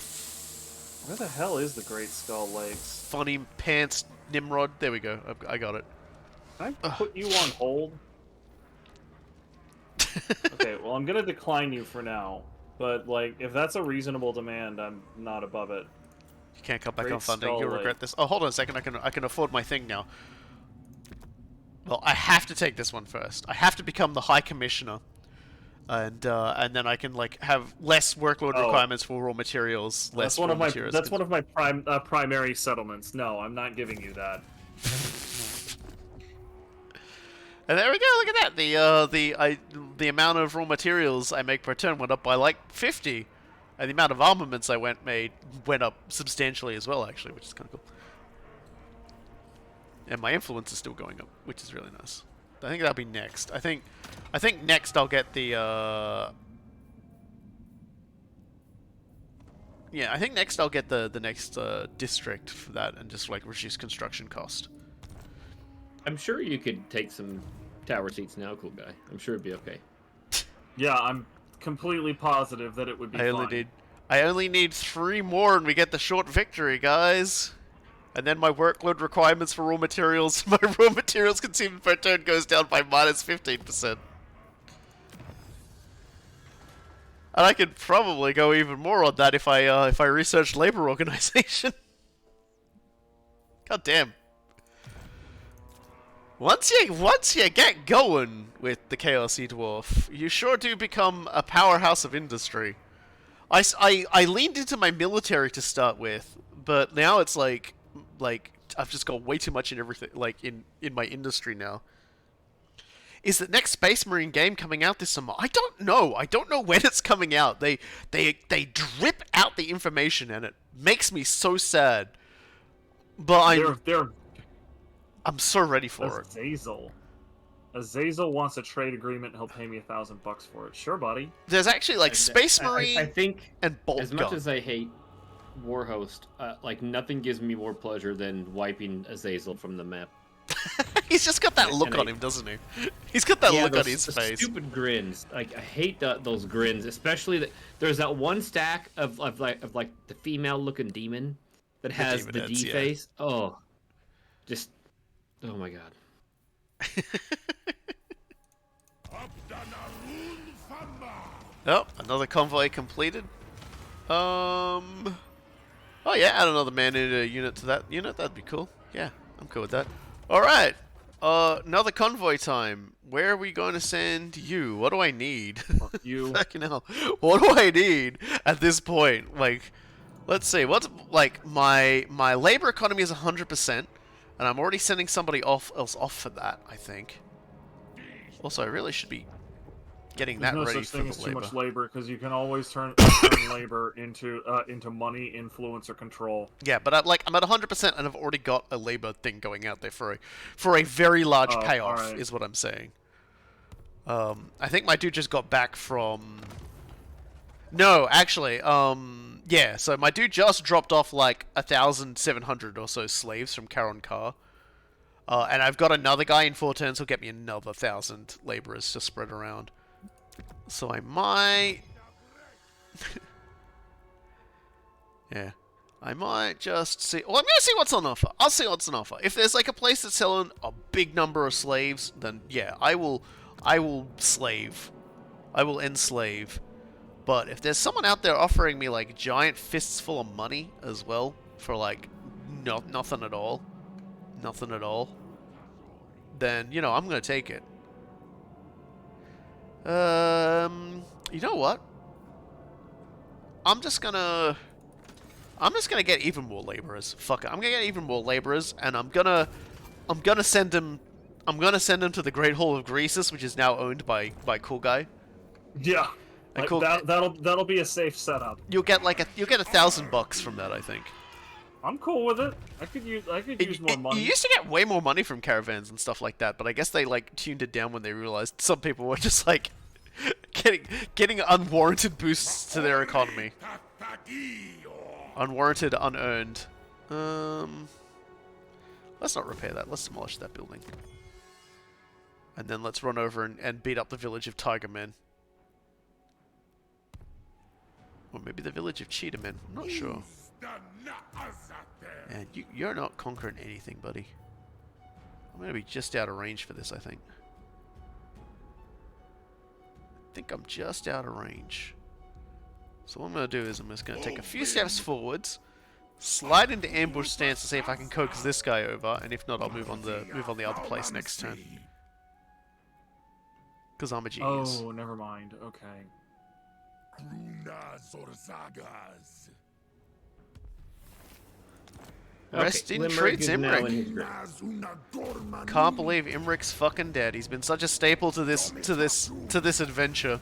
Where the hell is the Great Skull Lakes? Funny pants, Nimrod. There we go. I got it. Can I put you on hold? Okay, well, I'm gonna decline you for now. But, like, if that's a reasonable demand, I'm not above it. You can't cut back Great on funding. Skull You'll Lake. regret this. Oh, hold on a second. I can afford my thing now. Well, I have to take this one first. I have to become the High Commissioner, and then I can like have less workload Oh. requirements for raw materials. Less That's one raw of my materials. that's one of my primary settlements. No, I'm not giving you that. And there we go. Look at that. The amount of raw materials I make per turn went up by like 50, and the amount of armaments I went up substantially as well, actually, which is kind of cool. And my influence is still going up, which is really nice. I think that'll be next. I think next I'll get the yeah, I think next I'll get the next district for that and just like reduce construction cost. I'm sure you could take some tower seats now, cool guy. I'm sure it'd be okay. Yeah, I'm completely positive that it would be fine. I only need 3 more and we get the short victory, guys. And then my workload requirements for raw materials, my raw materials consumed per turn goes down by minus 15%. And I could probably go even more on that if I researched labor organization. God damn. Once you get going with the Chaos Dwarf, you sure do become a powerhouse of industry. I leaned into my military to start with, but now it's like I've just got way too much in everything, like in my industry now. Is the next Space Marine game coming out this summer? I don't know. I don't know when it's coming out. They drip out the information and it makes me so sad. But I'm so ready for it. Azazel wants a trade agreement. He'll pay me $1,000 for it. Sure, buddy. There's actually like Space Marine I think and Bolt as much Gun. as I hate Warhost, like nothing gives me more pleasure than wiping Azazel from the map. He's just got that And look I- on him, doesn't he? He's got that look on his those face. Stupid grins. Like I hate those grins, especially there's that one stack of like the female looking demon that has the demonettes, D yeah. face. Oh, just oh my god. Oh, another convoy completed. Oh yeah, add another man in a unit to that unit. That'd be cool. Yeah, I'm cool with that. All right. Another convoy time. Where are we going to send you? What do I need? You. Fucking hell. What do I need at this point? Like, let's see. What's like my labor economy is 100%, and I'm already sending somebody else off for that. I think. Also, I really should be getting There's that no ready such for thing the as too labor. much labor because you can always turn labor into money, influence, or control. Yeah, but I'm at 100% and I've already got a labor thing going out there for a very large Oh, payoff, alright. is what I'm saying. I think my dude just got back from. No, actually, yeah. So my dude just dropped off like 1,700 or so slaves from Caravan. And I've got another guy in 4 turns who'll get me another 1,000 laborers to spread around. So I might. Yeah. I might just see. Well, I'm gonna see what's on offer. I'll see what's on offer. If there's like a place that's selling a big number of slaves, then yeah, I will slave. I will enslave. But if there's someone out there offering me like giant fists full of money as well for like nothing at all, then I'm gonna take it. You know what? I'm just gonna get even more laborers. Fuck it. I'm gonna get even more laborers, and I'm gonna send them to the Great Hall of Greasus, which is now owned by Coolguye. Yeah. And That'll be a safe setup. You'll get $1,000 from that, I think. I'm cool with it. I could use more money. You used to get way more money from caravans and stuff like that, but I guess they like tuned it down when they realized some people were just like getting unwarranted boosts to their economy. Unwarranted, unearned. Let's not repair that. Let's demolish that building. And then let's run over and beat up the village of Tiger Men. Or maybe the village of Cheetah Men. I'm not sure. And you're not conquering anything, buddy. I'm going to be just out of range for this, I think. I think I'm just out of range. So what I'm going to do is I'm just going to take a few steps forwards, slide into ambush stance to see if I can coax this guy over, and if not, I'll move on the other place next turn. Because I'm a genius. Oh, never mind. Okay. Rest in treats, Imric. Can't believe Imric's fucking dead. He's been such a staple to this adventure.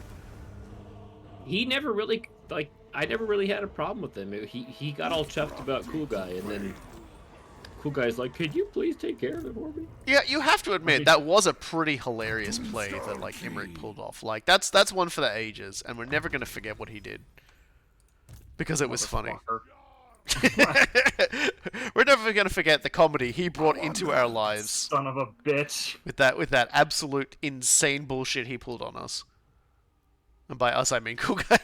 He never really I never really had a problem with him. He got all chuffed about Coolguye, and then Coolguye's like, "Could you please take care of it for me?" Yeah, you have to admit that was a pretty hilarious play that like Imric pulled off. Like that's one for the ages, and we're never gonna forget what he did because it was funny. We're never gonna forget the comedy he brought into our lives. Son of a bitch. With that absolute insane bullshit he pulled on us. And by us, I mean Coolguye.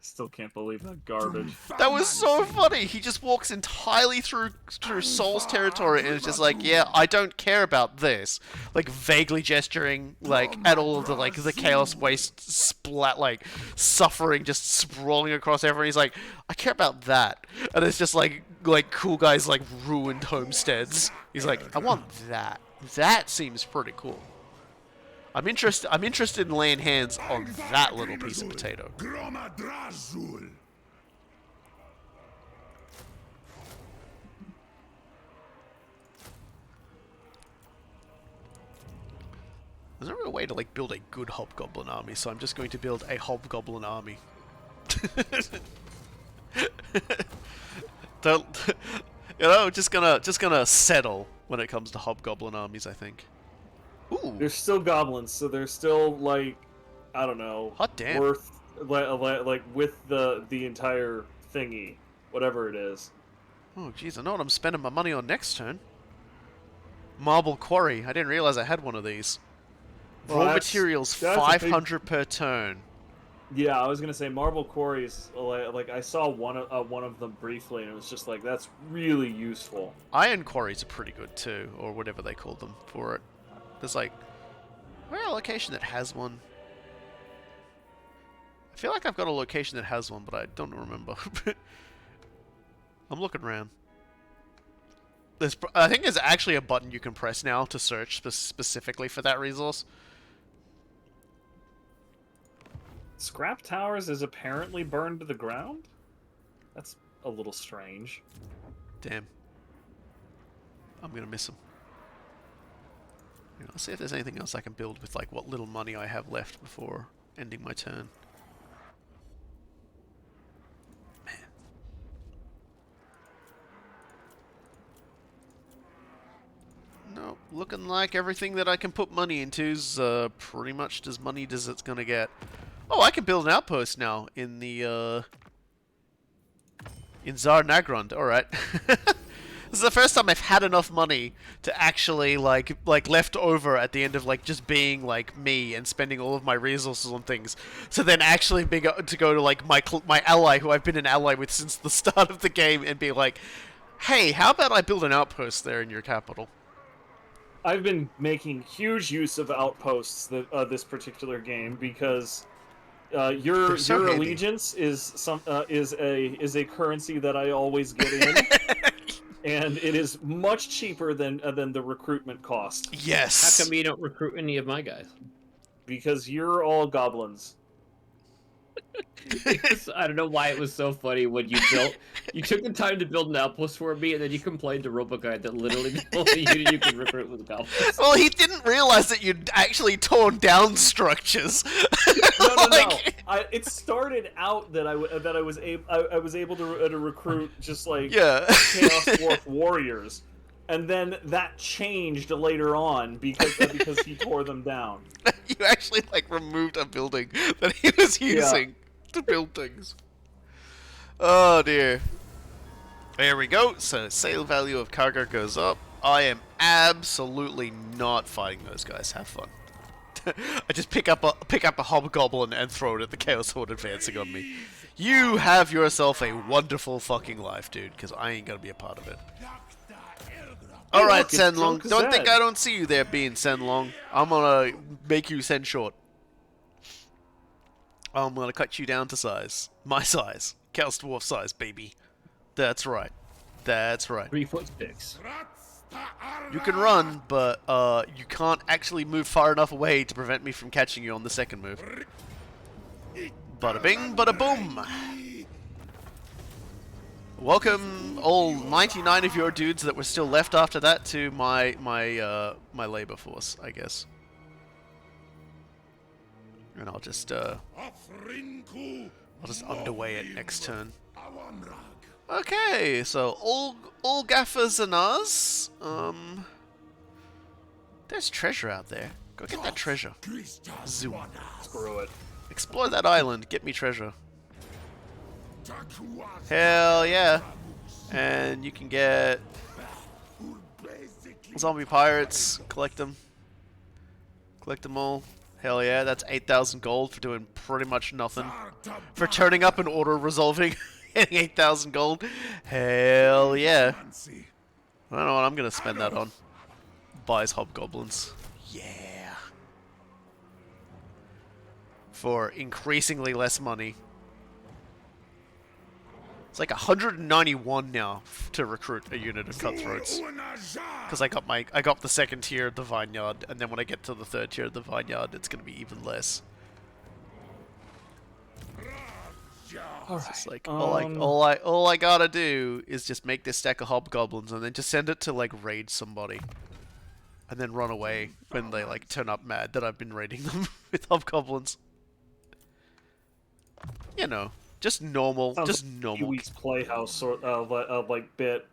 Still can't believe that garbage. That was so funny. He just walks entirely through Soul's territory and is just like, yeah, I don't care about this. Like vaguely gesturing, like at all of the chaos waste splat, like suffering, just sprawling across everyone. He's like, I care about that. And it's just like Coolguye's like ruined homesteads. He's like, I want that. That seems pretty cool. I'm interested in laying hands on that little piece of potato. There's no real way to like build a good hobgoblin army, so I'm just going to build a hobgoblin army. Don't, just gonna settle when it comes to hobgoblin armies, I think. Ooh. They're still goblins, so they're still like, I don't know, hot damn, worth like with the entire thingy, whatever it is. Oh jeez, I know what I'm spending my money on next turn. Marble quarry. I didn't realize I had one of these. Raw materials 500 per turn. Yeah, I was gonna say marble quarries. Like I saw one of them briefly, and it was just like that's really useful. Iron quarries are pretty good too, or whatever they call them for it. There's like, where a location that has one? I feel like I've got a location that has one, but I don't remember. I'm looking around. I think there's actually a button you can press now to search specifically for that resource. Scrap Towers is apparently burned to the ground? That's a little strange. Damn. I'm gonna miss them. I'll see if there's anything else I can build with like what little money I have left before ending my turn. Man. No, looking like everything that I can put money into is pretty much as money as it's gonna get. Oh, I can build an outpost now in the in Zar Nagrund. All right. This is the first time I've had enough money to actually like left over at the end of like just being like me and spending all of my resources on things. So then actually being to go to like my ally who I've been an ally with since the start of the game and be like, hey, how about I build an outpost there in your capital? I've been making huge use of outposts this particular game because your allegiance is a currency that I always get in. And it is much cheaper than the recruitment cost. Yes. How come you don't recruit any of my guys? because you're all goblins. I don't know why it was so funny when you took the time to build an outpost for me, and then you complained to RoboGuide that literally the only unit you can recruit with goblins. Well, he didn't realize that you'd actually torn down structures. No. It started out that I was able to recruit just like Yeah. Chaos Dwarf warriors, and then that changed later on because he tore them down. You actually like removed a building that he was using to build things. Oh dear. There we go. So sale value of cargo goes up. I am absolutely not fighting those guys. Have fun. I just pick up a hobgoblin and throw it at the Chaos Horde advancing on me. You have yourself a wonderful fucking life, dude, because I ain't gonna be a part of it. Alright, look, it's Senlong. Drunk Don't think Zed. I don't see you there being Senlong. I'm gonna make you Sen short. I'm gonna cut you down to size. My size. Chaos Dwarf size, baby. That's right. That's right. 3'6". You can run, but you can't actually move far enough away to prevent me from catching you on the second move. Bada bing, bada boom. Welcome, all 99 of your dudes that were still left after that, to my labor force, I guess. And I'll just underway it next turn. Okay, so all gaffers and us. There's treasure out there. Go get that treasure. Zoom. Screw it. Explore that island. Get me treasure. Hell yeah. And you can get zombie pirates. Collect them. Collect them all. Hell yeah, that's 8,000 gold for doing pretty much nothing. For turning up and auto-resolving. Getting 8,000 gold. Hell yeah. I don't know what I'm going to spend that on. Buys hobgoblins. Yeah. For increasingly less money. It's like 191 now to recruit a unit of cutthroats. Because I got the second tier of the vineyard, and then when I get to the third tier of the vineyard, it's going to be even less. It's like all I gotta do is just make this stack of hobgoblins and then just send it to like raid somebody, and then run away when they like turn up mad that I've been raiding them with hobgoblins. You know, just normal, Sounds just like normal. Pee-wee's Playhouse sort of like bit.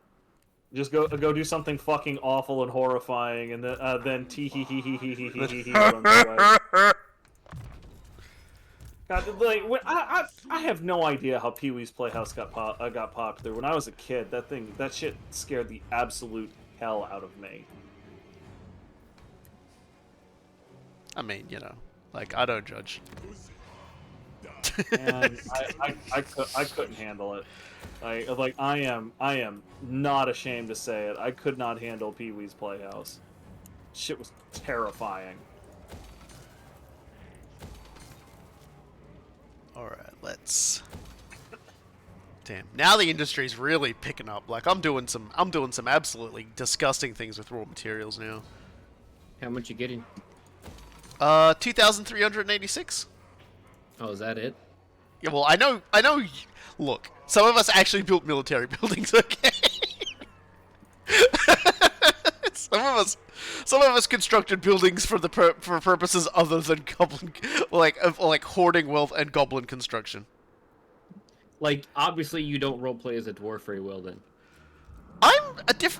Just go do something fucking awful and horrifying, and then tee hee hee hee hee hee hee hee hee runs away. God, like I have no idea how Pee-wee's Playhouse got popular. When I was a kid, that shit scared the absolute hell out of me. I mean, you know, like I don't judge. And I couldn't handle it. I am not ashamed to say it. I could not handle Pee-wee's Playhouse. Shit was terrifying. Alright, let's... Damn. Now the industry's really picking up. Like I'm doing some absolutely disgusting things with raw materials now. How much you getting? 2,386. Oh, is that it? Yeah, well, I know look, some of us actually built military buildings, okay? Some of us constructed buildings for for purposes other than goblin, like hoarding wealth and goblin construction. Like, obviously you don't roleplay as a dwarf very well then.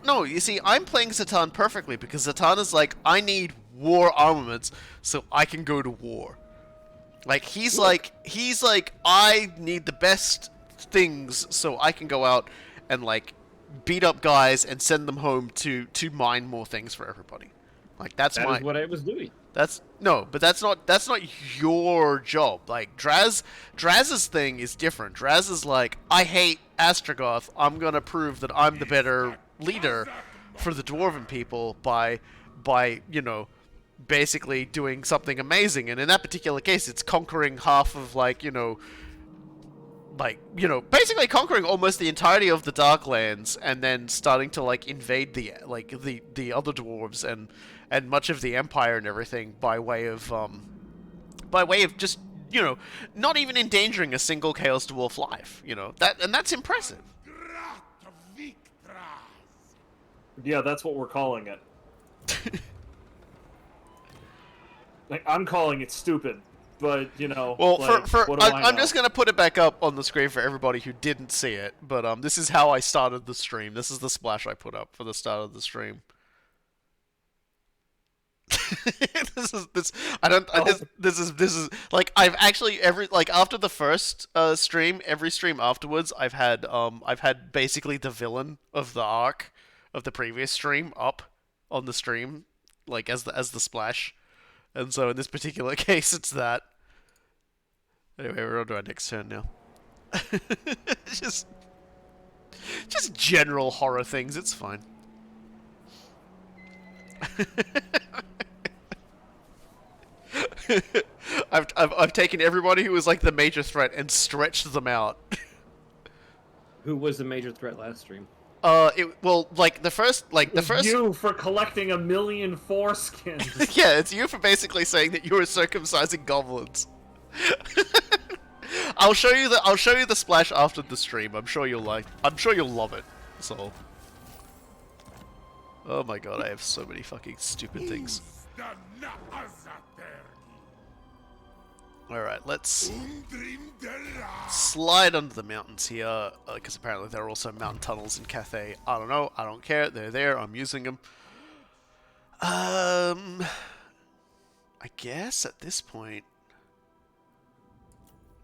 No, you see, I'm playing Zatan perfectly because Zatan is like, I need war armaments so I can go to war. Like, he's like, I need the best things so I can go out and like beat up guys and send them home to mine more things for everybody. Like that is what I was doing. That's not your job. Like Draz's thing is different. Draz is like, I hate Astrogoth. I'm gonna prove that I'm the better leader for the dwarven people by you know, basically doing something amazing. And in that particular case, it's conquering half of basically conquering almost the entirety of the Darklands, and then starting to like invade the other dwarves and much of the Empire and everything by way of by way of just, not even endangering a single Chaos Dwarf life, that's impressive. Yeah, that's what we're calling it. Like, I'm calling it stupid, but Well, like, what do I I'm know? just gonna put it back up on the screen for everybody who didn't see it. But this is how I started the stream. This is the splash I put up for the start of the stream. this I don't I, this is like I've actually after the first stream, every stream afterwards I've had basically the villain of the arc of the previous stream up on the stream, like as the splash. And so in this particular case it's that. Anyway, we're on to our next turn now. just general horror things, it's fine. I've taken everybody who was like the major threat and stretched them out. Who was the major threat last stream? The first You for collecting 1 million foreskins. yeah, it's you for basically saying that you were circumcising goblins. I'll show you the splash after the stream. I'm sure you'll love it. So, oh my god, I have so many fucking stupid things. Alright, let's slide under the mountains here, because apparently there are also mountain tunnels in Cathay. I don't know, I don't care, they're there, I'm using them. I guess at this point,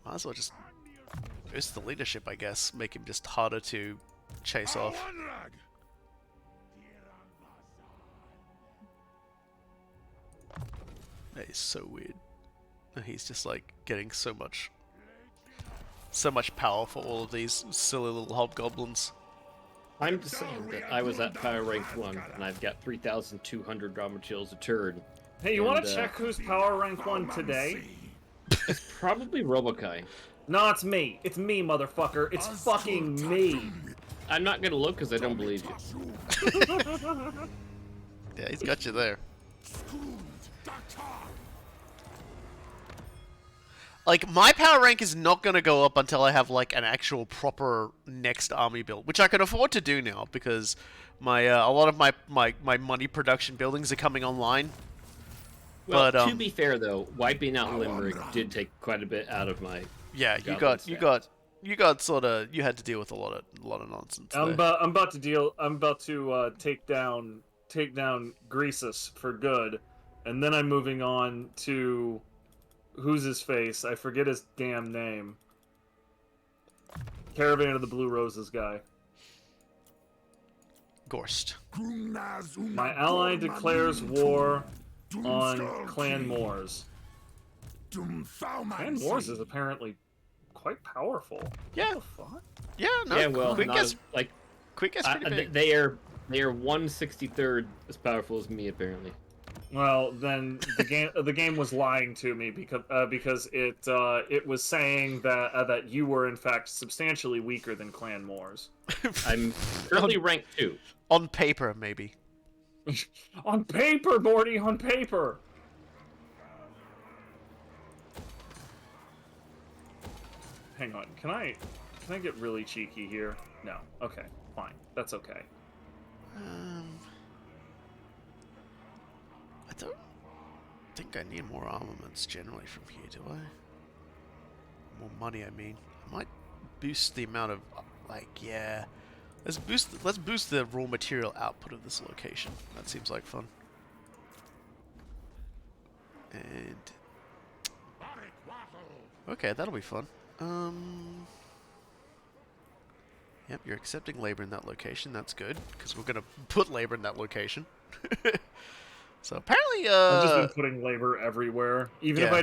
might as well just boost the leadership, I guess. Make him just harder to chase off. That is so weird. He's just like getting so much power for all of these silly little hobgoblins. I'm just saying that I was at power rank 1, and I've got 3,200 raw materials a turn. Hey, you want to check who's power rank 1 today? It's probably Robokai. No, it's me. It's me, motherfucker. It's fucking me. I'm not gonna look because I don't believe you. Yeah, he's got you there. Like, my power rank is not going to go up until I have, like, an actual proper next army build, which I can afford to do now, because my a lot of my money production buildings are coming online. Well, but, to be fair, though, wiping out Limerick did take quite a bit out of my... Yeah, you got sort of... You had to deal with a lot of nonsense I'm about to take down Greasus for good, and then I'm moving on to... Who's his face? I forget his damn name. Caravan of the Blue Roses guy. Gorst. My ally declares war on Clan Moors. Clan Moors is apparently quite powerful. Yeah. What the fuck? Yeah, no. Yeah, well, Quick gets pretty big. they are 1/63rd as powerful as me, apparently. Well, then the game was lying to me because it was saying that you were in fact substantially weaker than Clan Moors. I'm currently ranked 2. On paper, maybe. On paper, Morty, on paper. Hang on, can I get really cheeky here? No. Okay, fine. That's okay. I don't think I need more armaments generally from here, do I? More money, I mean. I might boost the amount of, yeah. Let's boost the raw material output of this location. That seems like fun. And okay, that'll be fun. Yep, you're accepting labor in that location. That's good, because we're gonna put labor in that location. So apparently, I've just been putting labor everywhere. Even yeah. if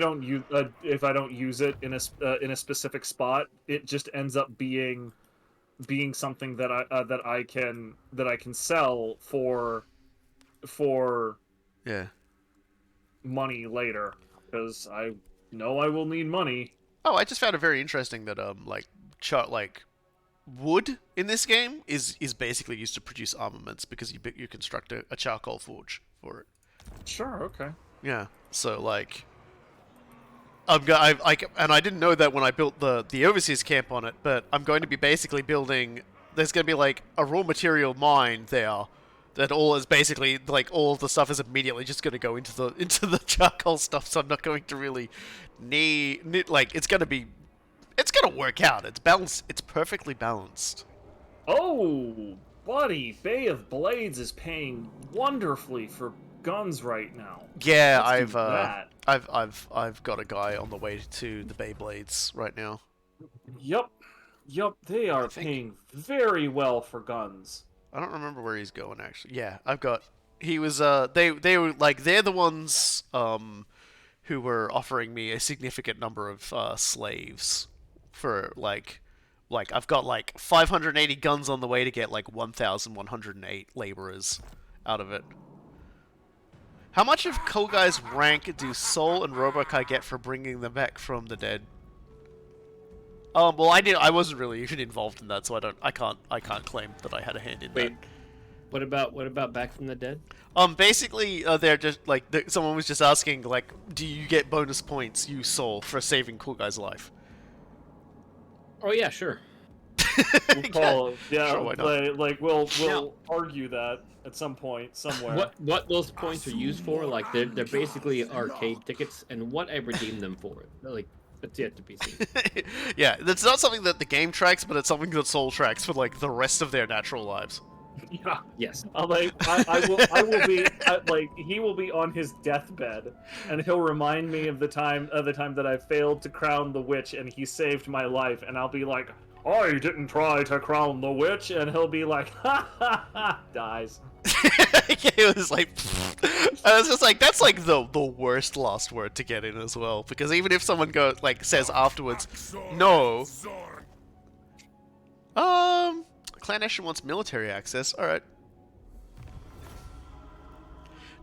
I don't use it in a specific spot, it just ends up being something that I can sell for yeah, money later, because I know I will need money. Oh, I just found it very interesting that wood in this game is basically used to produce armaments, because you construct a charcoal forge for it. Sure, okay. Yeah, so and I didn't know that when I built the overseas camp on it, but I'm going to be basically building. There's going to be like a raw material mine there. That all is basically like all of the stuff is immediately just going to go into the charcoal stuff. So I'm not going to really need like it's going to work out. It's balanced. It's perfectly balanced. Oh, buddy, Bay of Blades is paying wonderfully for guns right now. Yeah, Let's do that. I've got a guy on the way to the Beyblades right now. Yup, they are paying very well for guns. I don't remember where he's going actually. Yeah, I've got. He was they were like they're the ones who were offering me a significant number of slaves for like I've got like 580 guns on the way to get like 1,108 laborers out of it. How much of Coolguye's rank do Soul and Robokai get for bringing them back from the dead? Well, I wasn't really even involved in that, so I can't claim that I had a hand in that. What about Back from the Dead? Basically, they're just like someone was just asking, like, do you get bonus points, you Soul, for saving Coolguye's life? Oh yeah, sure. We'll call it, yeah, Sure, why not? like we'll Now- argue that at some point somewhere. What those points are used for? Like they're basically arcade tickets, and what I redeem them for? Like that's yet to be seen. Yeah, that's not something that the game tracks, but it's something that Soul tracks for like the rest of their natural lives. Yeah. Yes. I will be like he will be on his deathbed, and he'll remind me of the time that I failed to crown the witch, and he saved my life, and I'll be like, I didn't try to crown the witch, and he'll be like, ha ha ha, dies. It was like, I was just like, that's like the worst last word to get in as well, because even if someone says afterwards, no, Clan Nation wants military access. All right,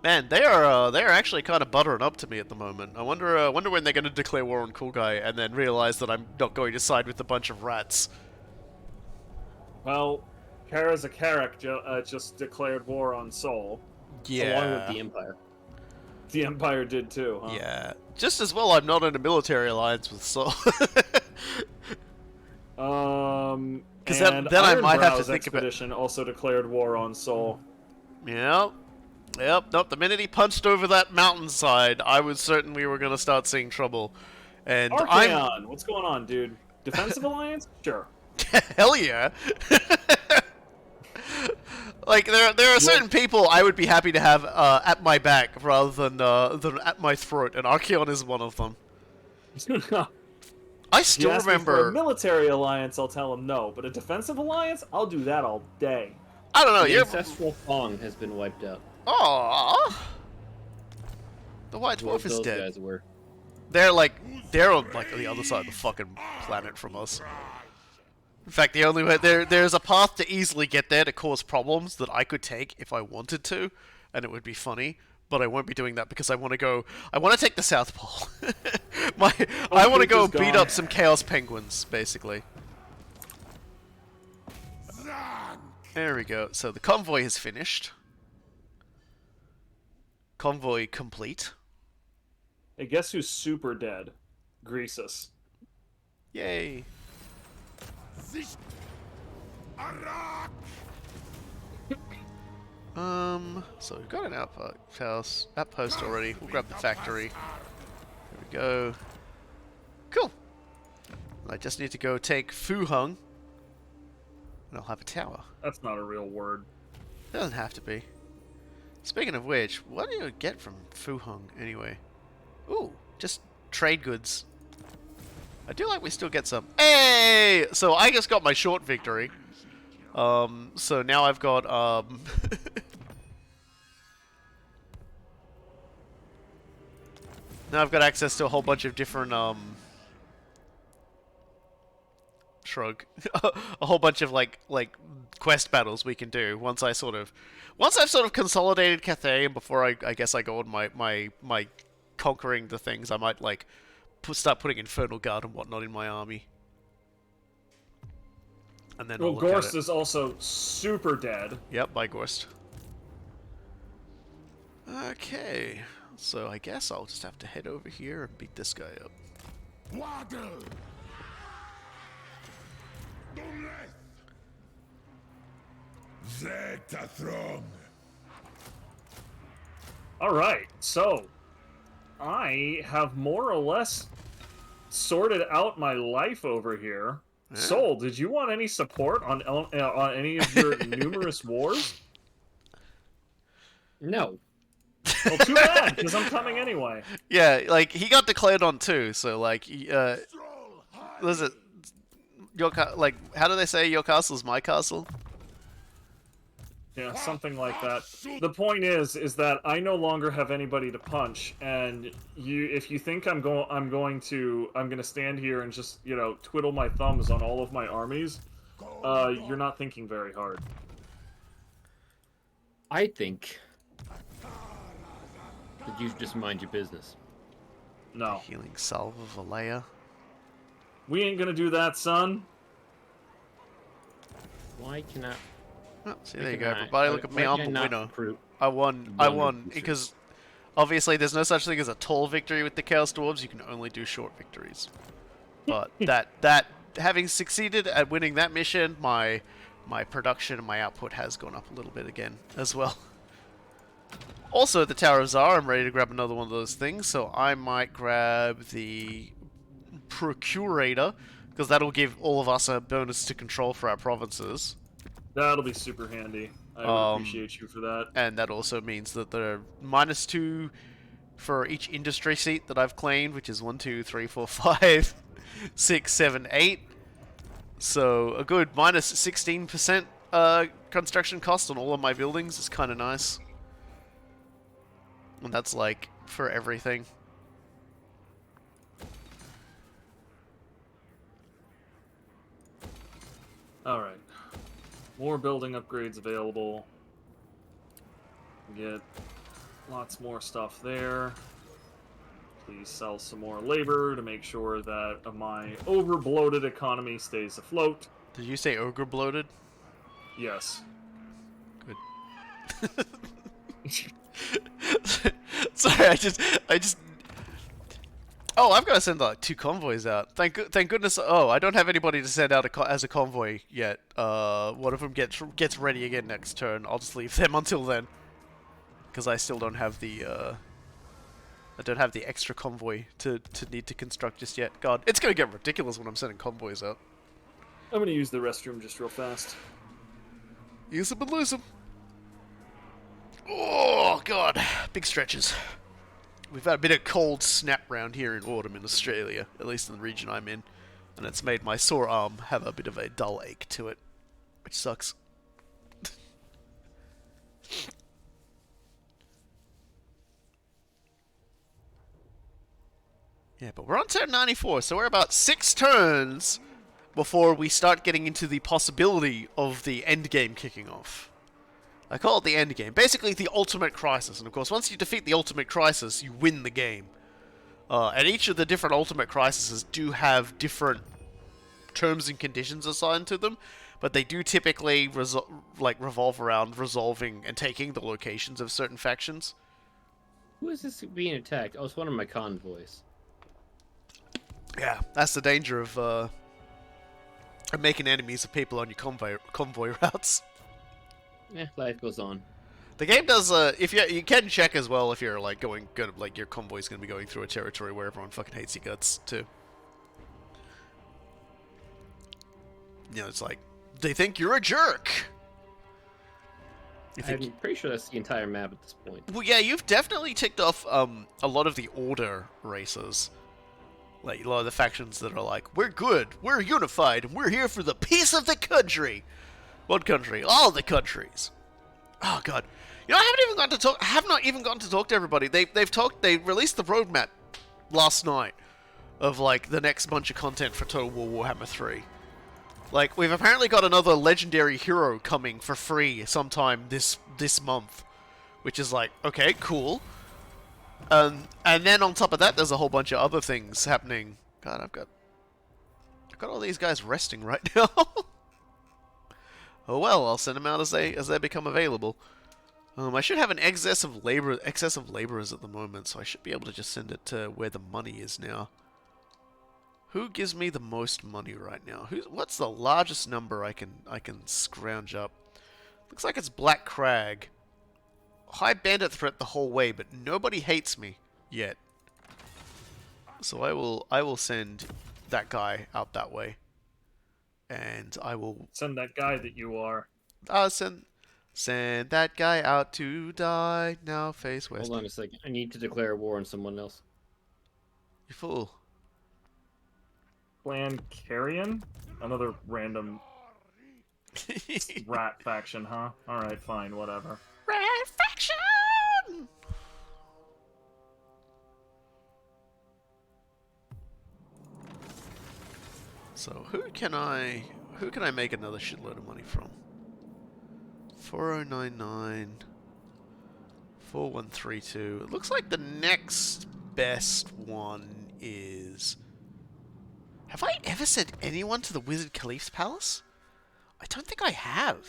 man, they are actually kind of buttering up to me at the moment. I wonder when they're going to declare war on Coolguye and then realize that I'm not going to side with a bunch of rats. Well, Kara Zakarak just declared war on Seoul. Yeah. Along with the Empire. The Empire did too, huh? Yeah. Just as well I'm not in a military alliance with Seoul. Because then I might have to think about- expedition also declared war on Seoul. Yep. Nope. The minute he punched over that mountainside, I was certain we were going to start seeing trouble. And Archaon, what's going on, dude? Defensive alliance? Sure. Hell yeah. Like there are certain people I would be happy to have at my back rather than at my throat, and Archaon is one of them. I still You ask me for a remember. military alliance, I'll tell him no, but a defensive alliance, I'll do that all day. I don't know. The You're. ancestral Fong has been wiped out. Aww. The White Dwarf is Those dead. guys were. They're on the other side of the fucking planet from us. In fact, the only way there's a path to easily get there to cause problems that I could take if I wanted to, and it would be funny. But I won't be doing that because I want to go. I want to take the South Pole. I want to go Creature's beat gone. up some Chaos Penguins, basically. There we go. So the convoy is finished. Convoy complete. Hey, guess who's super dead? Greasus. Yay. So we've got an outpost already. We'll grab the factory. There we go. Cool. I just need to go take Fu Hung, and I'll have a tower. That's not a real word. It doesn't have to be. Speaking of which, what do you get from Fu Hung anyway? Ooh, just trade goods. I do like we still get some. Hey! So I just got my short victory. So now I've got, now I've got access to a whole bunch of different, shrug. A whole bunch of, like, quest battles we can do once I've sort of consolidated Cathay, and before I guess I go on my conquering the things, I might, like, start putting Infernal Guard and whatnot in my army. And then Well, I'll look at Gorst it. is also super dead. Yep, by Gorst. Okay, so I guess I'll just have to head over here and beat this guy up. All right, so I have more or less sorted out my life over here. Yeah. Soul, did you want any support on any of your numerous wars? No. Well, too bad, because I'm coming anyway. Yeah, like he got declared on too, so like, was it like how do they say your castle's my castle? Yeah, something like that. The point is that I no longer have anybody to punch, and if you think I'm gonna stand here and just twiddle my thumbs on all of my armies, you're not thinking very hard. I think that you should just mind your business. No, Healing salve of Alea. we ain't gonna do that, son. Why cannot? Oh, see, there you go, everybody. Look at me, why I'm can the I not winner. recruit I won boosters? because obviously there's no such thing as a tall victory with the Chaos Dwarves. You can only do short victories. But that having succeeded at winning that mission, my production and my output has gone up a little bit again as well. Also, at the Tower of Zara, I'm ready to grab another one of those things, so I might grab the Procurator, because that'll give all of us a bonus to control for our provinces. That'll be super handy. I would appreciate you for that. And that also means that there are -2 for each industry seat that I've claimed, which is 1, 2, 3, 4, 5, 6, 7, 8. So a good -16% construction cost on all of my buildings is kind of nice. And that's like for everything. Alright. More building upgrades available. Get lots more stuff there. Please sell some more labor to make sure that my over-bloated economy stays afloat. Did you say ogre bloated? Yes. Good. Sorry, I just. Oh, I've got to send like 2 convoys out. Thank goodness. Oh, I don't have anybody to send out as a convoy yet. One of them gets ready again next turn. I'll just leave them until then, because I still don't have the extra convoy to need to construct just yet. God, it's gonna get ridiculous when I'm sending convoys out. I'm gonna use the restroom just real fast. Use them and lose them. Oh God, big stretches. We've had a bit of cold snap round here in autumn in Australia, at least in the region I'm in, and it's made my sore arm have a bit of a dull ache to it, which sucks. Yeah, but we're on turn 94, so we're about 6 turns before we start getting into the possibility of the end game kicking off. I call it the end game. Basically, the ultimate crisis. And of course, once you defeat the ultimate crisis, you win the game. And each of the different ultimate crises do have different terms and conditions assigned to them, but they do typically revolve around resolving and taking the locations of certain factions. Who is this being attacked? Oh, it's one of my convoys. Yeah, that's the danger of making enemies of people on your convoy routes. Yeah, life goes on. The game does. If you can check as well if you're like your convoy's going to be going through a territory where everyone fucking hates your guts too. You know, it's like they think you're a jerk. I'm pretty sure that's the entire map at this point. Well, yeah, you've definitely ticked off a lot of the order races. Like a lot of the factions that are like, we're good, we're unified, and we're here for the peace of the country. What country? All the countries. Oh God, you know, I haven't even gotten to talk. I have not even gotten to talk to everybody. They released the roadmap last night of like the next bunch of content for Total War Warhammer 3. Like we've apparently got another legendary hero coming for free sometime this month, which is like okay, cool. And then on top of that, there's a whole bunch of other things happening. God, I've got all these guys resting right now. Oh well, I'll send them out as they become available. I should have an excess of laborers at the moment, so I should be able to just send it to where the money is now. Who gives me the most money right now? What's the largest number I can scrounge up? Looks like it's Black Crag. High bandit threat the whole way, but nobody hates me yet. So I will send that guy out that way. And I will Send that guy that you are. send that guy out to die. Now face west. Hold on a second. I need to declare war on someone else. You fool. Clan Carrion? Another random rat faction, huh? Alright, fine, whatever. Red faction. So who can I make another shitload of money from? 4099 4132. It looks like the next best one is. Have I ever sent anyone to the Wizard Caliph's palace? I don't think I have.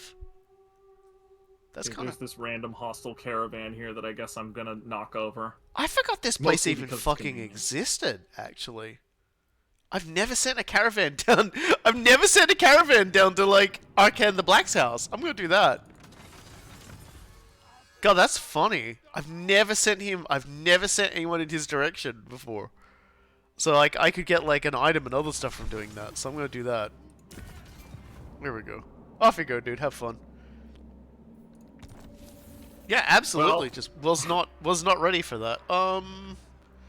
That's kind There's of. this random hostile caravan here that I guess I'm gonna knock over. I forgot this place Mostly even because it's fucking convenient. existed. Actually, I've never sent a caravan down. I've never sent a caravan down to like Arkan the Black's house. I'm gonna do that. God, that's funny. I've never sent anyone in his direction before. So like I could get like an item and other stuff from doing that. So I'm gonna do that. There we go. Off you go, dude. Have fun. Yeah, absolutely. Well- Just was not ready for that.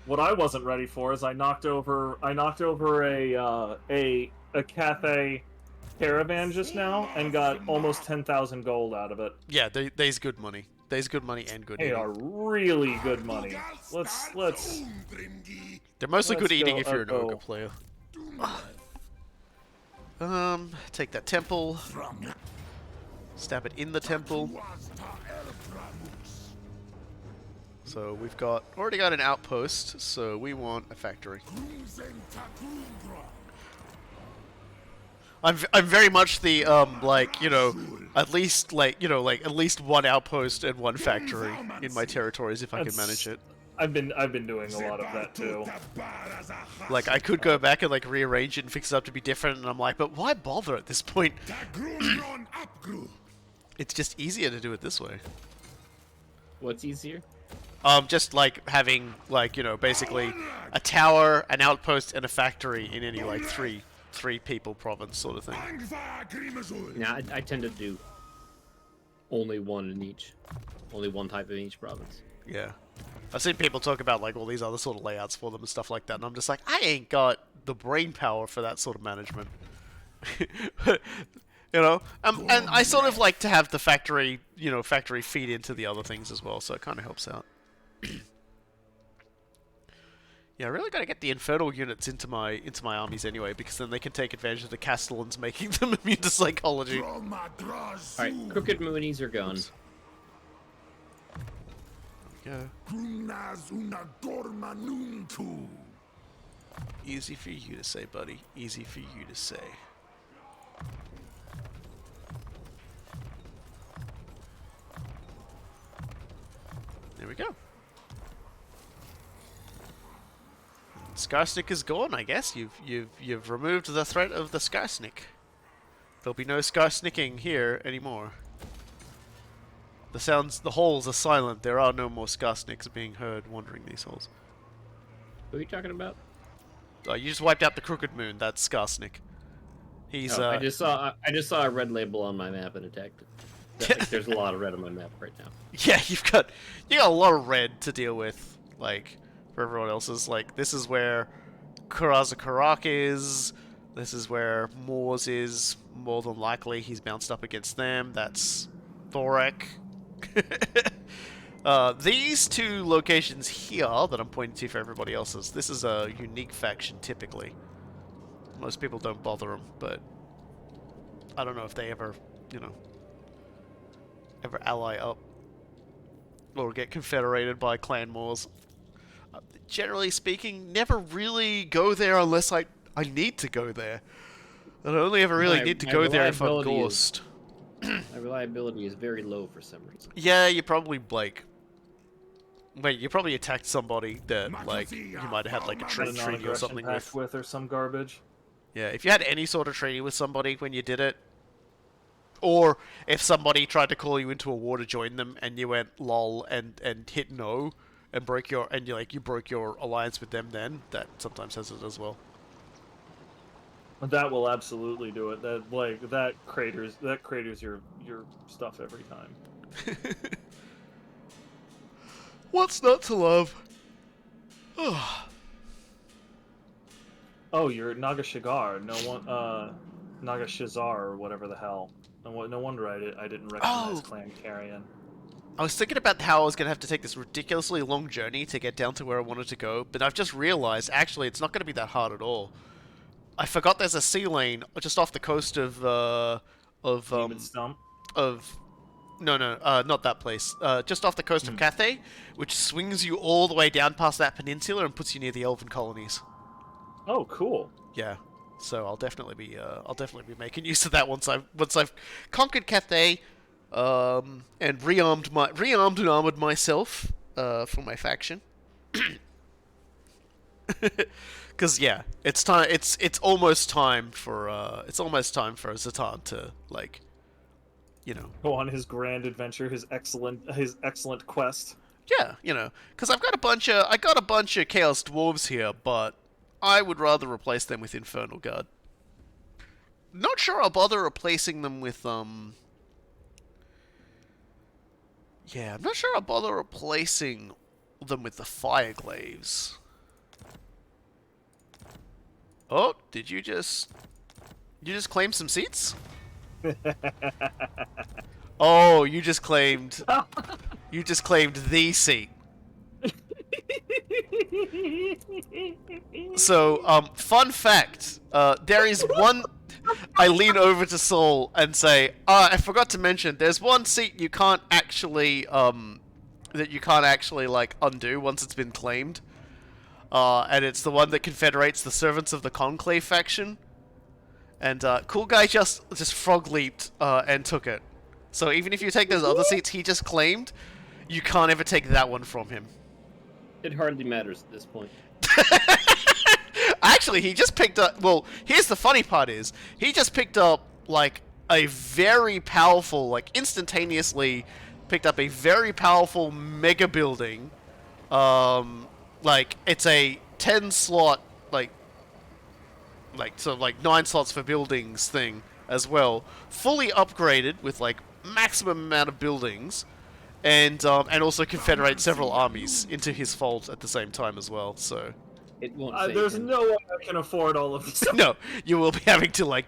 What I wasn't ready for is I knocked over a cafe caravan just now and got almost 10,000 gold out of it. Yeah, there's good money. There's good money and good They eating. are really good money. Let's They're mostly good let's eating go if you're an up, ogre player. Take that temple. Stab it in the temple. So we've already got an outpost, so we want a factory. I'm very much the like, you know, at least one outpost and one factory in my territories if I can manage it. I've been doing a lot of that too. Like I could go back and like rearrange it and fix it up to be different, and I'm like, but why bother at this point? It's just easier to do it this way. What's easier? Just like having like, you know, basically a tower, an outpost, and a factory in any like three people province sort of thing. Nah, I tend to do only one in each. Only one type in each province. Yeah. I've seen people talk about like all these other sort of layouts for them and stuff like that, and I'm just like, I ain't got the brain power for that sort of management. You know, and I sort of like to have the factory feed into the other things as well, so it kind of helps out. Yeah, I really got to get the infernal units into my armies anyway, because then they can take advantage of the Castellans making them immune to psychology. Alright, crooked moonies are gone. Yeah. Easy for you to say, buddy. Easy for you to say. There we go. Skarsnik is gone, I guess. You've removed the threat of the Skarsnik. There'll be no Skarsnicking here anymore. The holes are silent. There are no more Skarsniks being heard wandering these holes. Who are you talking about? You just wiped out the Crooked Moon. That's Skarsnik. He's I just saw a red label on my map and attacked it. Like, there's a lot of red on my map right now. Yeah, you got a lot of red to deal with. Like for everyone else's, like this is where Karazakarak is. This is where Moors is. More than likely, he's bounced up against them. That's Thorek. These two locations here that I'm pointing to for everybody else's. This is a unique faction typically. Most people don't bother them, but I don't know if they ever, ever ally up or get confederated by clan wars. Generally speaking, never really go there unless I need to go there. And I only ever really need to go there if I'm Ghost. My reliability is very low for some reason. Yeah, you probably Wait, you probably attacked somebody that, like, you might have had, like, a Had a treaty or non-aggression something pact with. or some garbage. Yeah, if you had any sort of treaty with somebody when you did it, or if somebody tried to call you into a war to join them and you went lol and hit no and broke your you broke your alliance with them, then that sometimes has it as well. That will absolutely do it. That craters your stuff every time. What's not to love? Oh, you're Nagashigar. Nagashizar or whatever the hell. No wonder I didn't recognize Clan Carrion. I was thinking about how I was going to have to take this ridiculously long journey to get down to where I wanted to go, but I've just realized, actually, it's not going to be that hard at all. I forgot there's a sea lane just off the coast of Demon Stump. not that place. Just off the coast of Cathay, which swings you all the way down past that peninsula and puts you near the Elven colonies. Oh, cool. Yeah, so I'll definitely be making use of that once I've conquered Cathay, and rearmed and armored myself for my faction. Because yeah, it's time. It's almost time for Zatan to, like, Go on his grand adventure, his excellent quest. Yeah, because I got a bunch of Chaos Dwarves here, but I would rather replace them with Infernal Guard. Not sure I'll bother replacing them with Yeah, I'm not sure I'll bother replacing them with the Fireglaves. Oh, did you just claim some seats? Oh, you just claimed the seat. So, fun fact, there is one... I lean over to Saul and say, I forgot to mention, there's one seat you can't actually, like, undo once it's been claimed. And it's the one that confederates the servants of the Conclave faction. And, Coolguye just frog leaped, and took it. So even if you take those other seats he just claimed, you can't ever take that one from him. It hardly matters at this point. Actually, he just picked up... Well, here's the funny part is, he just picked up, like, a very powerful, like, instantaneously picked up a very powerful mega building. Like, it's a 10-slot, like, so, like, 9 slots for buildings thing as well. Fully upgraded with, like, maximum amount of buildings. And also confederate several armies into his fold at the same time as well, so... It won't save There's him. no way I can afford all of this. No, you will be having to, like,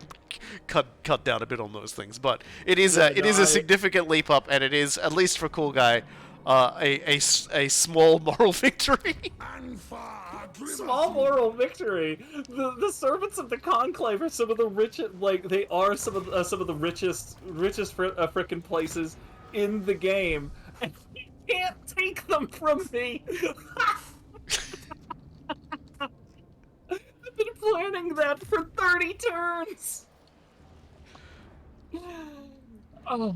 cut down a bit on those things, but it is a significant leap up, and it is, at least for Coolguye, a small moral victory. Small moral victory. The servants of the Conclave are some of the richest. Like, they are some of the richest frickin' places in the game, and you can't take them from me. I've been planning that for 30 turns. Oh.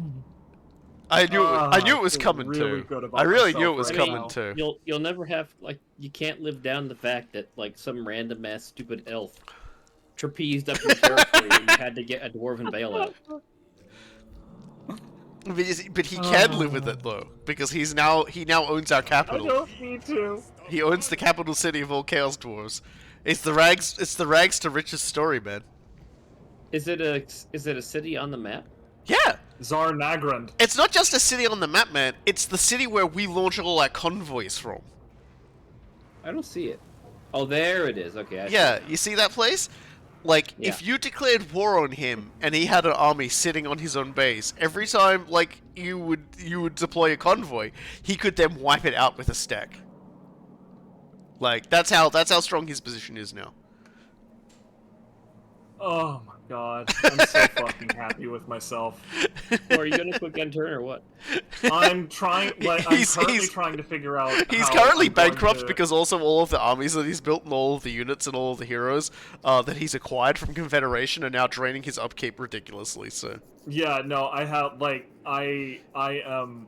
I knew it was coming really too. I really knew it was myself right coming now. too. You'll never have, like, you can't live down the fact that, like, some random ass stupid elf trapezed up your territory and you had to get a dwarven bailout. But he can live with it though, because he now owns our I capital. don't need to. He owns the capital city of all Chaos Dwarves. It's the rags to riches story, man. Is it a city on the map? Yeah. Tsar Nagrand. It's not just a city on the map, man. It's the city where we launch all our convoys from. I don't see it. Oh, there it is. Okay. I see Yeah, it now. you see that place? Like, Yeah. if you declared war on him and he had an army sitting on his own base, every time, like, you would deploy a convoy, he could then wipe it out with a stack. Like, that's how strong his position is now. Oh my god, I'm so fucking happy with myself. Or are you gonna quick end turn or what? I'm trying. Like, I'm currently trying to figure out. He's how currently I'm going bankrupt to- because also all of the armies that he's built and all of the units and all of the heroes that he's acquired from Confederation are now draining his upkeep ridiculously. So Yeah, no, I have like I am.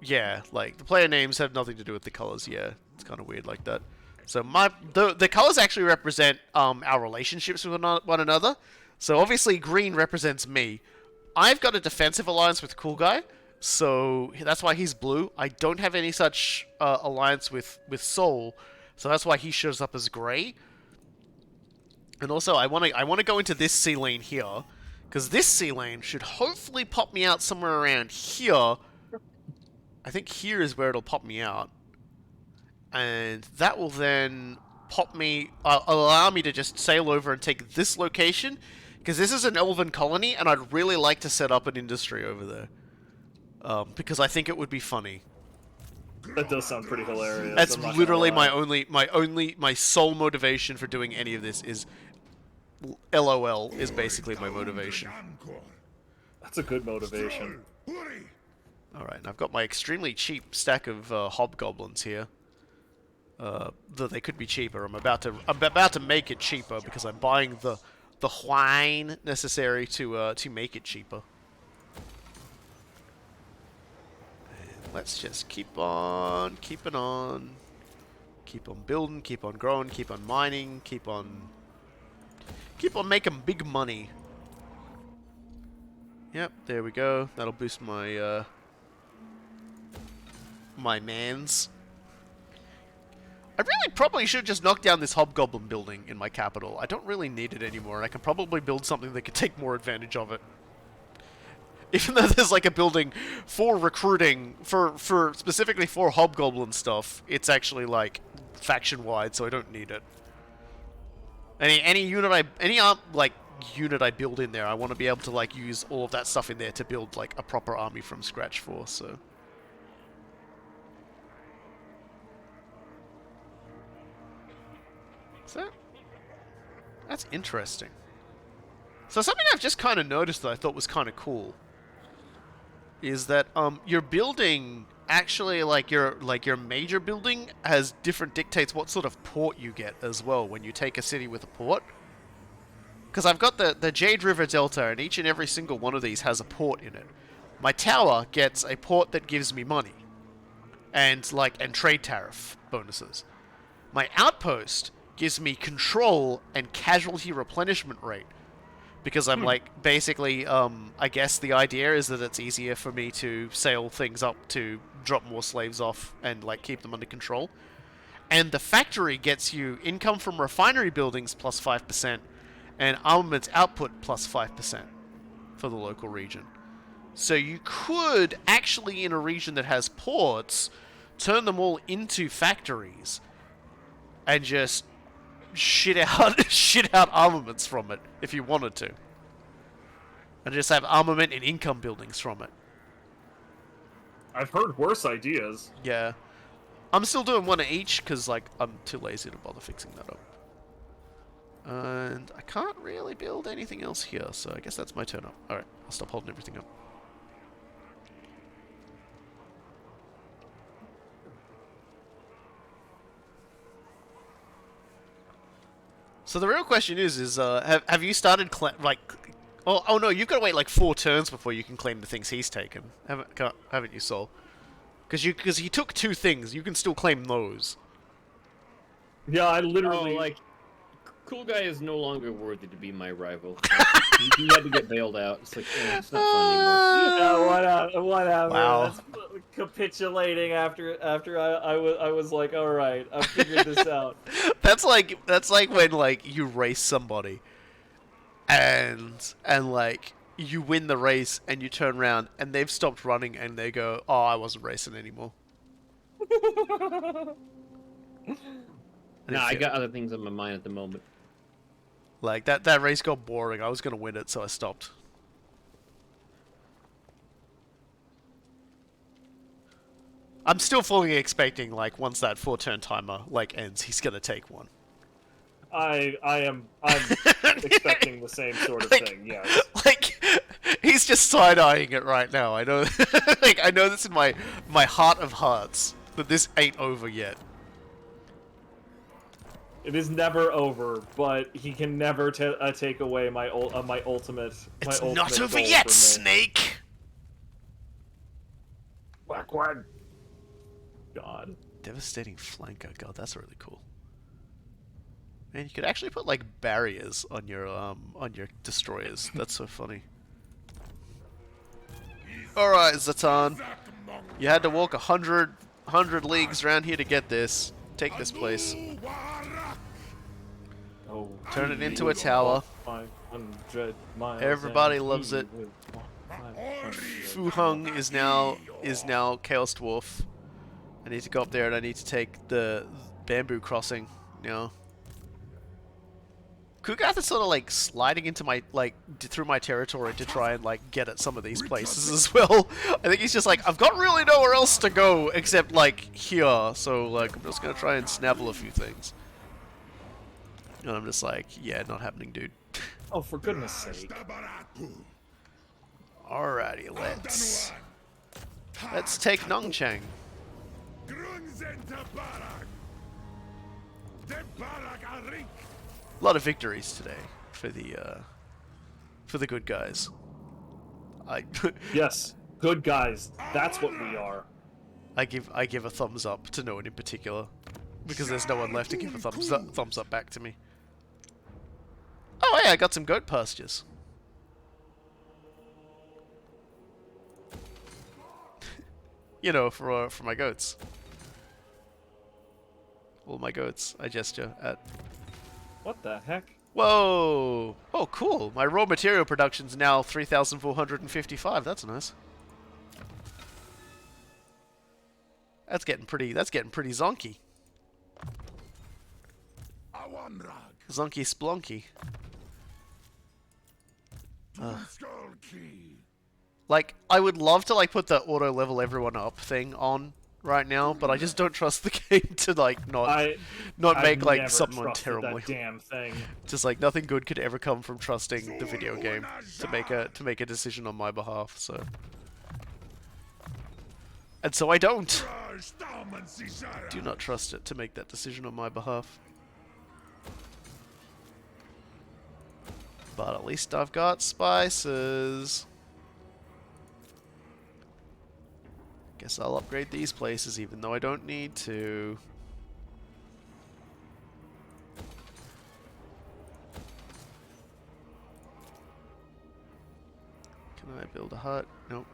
Yeah, like the player names have nothing to do with the colors. Yeah, it's kind of weird like that. So the colors actually represent our relationships with one another. So obviously green represents me. I've got a defensive alliance with Coolguye, so that's why he's blue. I don't have any such alliance with Soul, so that's why he shows up as gray. And also, I want to go into this sea lane here, because this sea lane should hopefully pop me out somewhere around here. I think here is where it'll pop me out, and that will then pop me, allow me to just sail over and take this location, because this is an elven colony, and I'd really like to set up an industry over there, because I think it would be funny. That does sound pretty hilarious. That's I'm not literally gonna lie. my sole motivation for doing any of this is LOL is basically my motivation. That's a good motivation. Alright, and I've got my extremely cheap stack of hobgoblins here. Though they could be cheaper. I'm about to make it cheaper because I'm buying the wine necessary to make it cheaper. And let's just keep on keeping on. Keep on building, keep on growing, keep on mining, keep on making big money. Yep, there we go. That'll boost my my mans. I really probably should just knock down this hobgoblin building in my capital. I don't really need it anymore, and I can probably build something that could take more advantage of it. Even though there's like a building for recruiting, for specifically for hobgoblin stuff, it's actually like faction-wide, so I don't need it. Any unit I build in there, I want to be able to like use all of that stuff in there to build like a proper army from scratch for. So. So, that's interesting. So something I've just kind of noticed that I thought was kind of cool is that your building actually your major building has different dictates what sort of port you get as well when you take a city with a port. Because I've got the Jade River Delta, and each and every single one of these has a port in it. My tower gets a port that gives me money and trade tariff bonuses. My outpost gives me control and casualty replenishment rate. Because I'm basically, I guess the idea is that it's easier for me to sail things up to drop more slaves off and keep them under control. And the factory gets you income from refinery buildings plus 5% and armaments output plus 5% for the local region. So you could actually, in a region that has ports, turn them all into factories and just shit out armaments from it if you wanted to, and just have armament and income buildings from it. I've heard worse ideas. Yeah, I'm still doing one of each because I'm too lazy to bother fixing that up, and I can't really build anything else here, so I guess that's my turn up. All right, I'll stop holding everything up. So the real question is have you started oh no, you've got to wait 4 turns before you can claim the things he's taken, haven't you, Sol? Because he took 2 things, you can still claim those. Yeah, I literally Coolguye is no longer worthy to be my rival. he had to get bailed out. It's it's not fun anymore. Whatever. Wow. That's capitulating after I was like, all right, I've figured this out. That's like when you race somebody and you win the race and you turn around and they've stopped running and they go, "Oh, I wasn't racing anymore." No, I got other things on my mind at the moment. That race got boring. I was gonna win it, so I stopped. I'm still fully expecting once that 4-turn timer ends, he's gonna take one. I'm expecting the same sort of thing. Yes. He's just side-eyeing it right now. I know, I know this in my heart of hearts that this ain't over yet. It is never over, but he can never take away my ultimate. It's not over yet, Snake. Black one. God. Devastating flanker. God, that's really cool. Man, you could actually put like barriers on your destroyers. That's so funny. All right, Zatan. You had to walk 100 leagues around here to get this. Take this place. Oh, Turn it into a tower. 500 miles. Everybody and loves he it. will walk 500 Fu Hung is now Chaos Dwarf. I need to go up there and I need to take the bamboo crossing now. Coolguye is sort of like sliding into my through my territory to try and like get at some of these places as well. I think he's just like, I've got really nowhere else to go except like here, so like I'm just gonna try and snaffle a few things. And I'm just like, yeah, not happening, dude. Oh, for goodness sake. Alrighty, let's take Nongchang. A lot of victories today for the good guys. Yes, good guys. That's what we are. I give a thumbs up to no one in particular because there's no one left to give a thumbs up back to me. Oh hey, I got some goat pastures. You know, for my goats. All my goats, I gesture at. What the heck? Whoa! Oh, cool. My raw material production's now 3,455. That's nice. That's getting pretty zonky. Zonky splonky. Like, I would love to like put the auto level everyone up thing on right now, but I just don't trust the game to like not make like someone terrible. That damn thing. Just like nothing good could ever come from trusting the video game to make a decision on my behalf. So, and so I don't. Do not trust it to make that decision on my behalf. But at least I've got spices. Guess I'll upgrade these places even though I don't need to. Can I build a hut? Nope.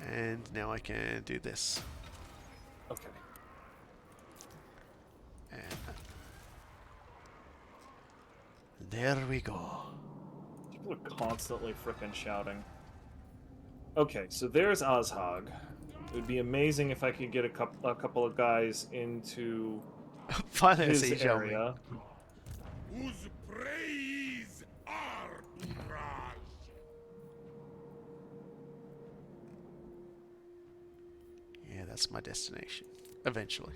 And now I can do this. Okay. And there we go. People are constantly frickin' shouting. Okay, so there's Azhag. It would be amazing if I could get a couple of guys into Finally, his I see shall we? area. Whose praise are Raj? Yeah, that's my destination. Eventually.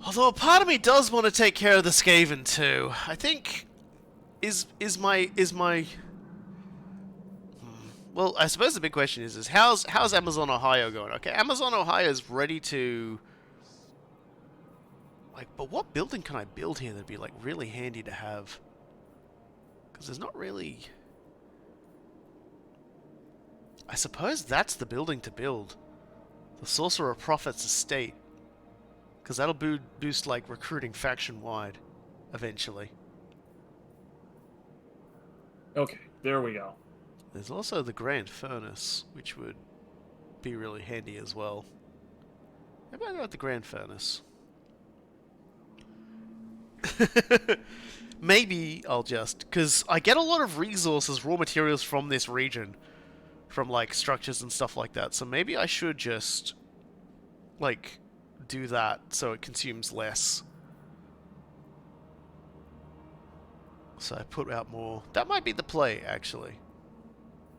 Although a part of me does want to take care of the Skaven too. I think is my well, I suppose the big question is how's Amazon Ohio going? Okay, Amazon Ohio is ready to like, but what building can I build here that'd be like really handy to have? Because there's not really. I suppose that's the building to build. The Sorcerer Prophet's estate. Because that'll boost, like, recruiting faction-wide, eventually. Okay, there we go. There's also the Grand Furnace, which would be really handy as well. Maybe I go with the Grand Furnace. Maybe I'll just... Because I get a lot of resources, raw materials from this region. From, like, structures and stuff like that. So maybe I should just, like... do that so it consumes less. So I put out more. That might be the play, actually.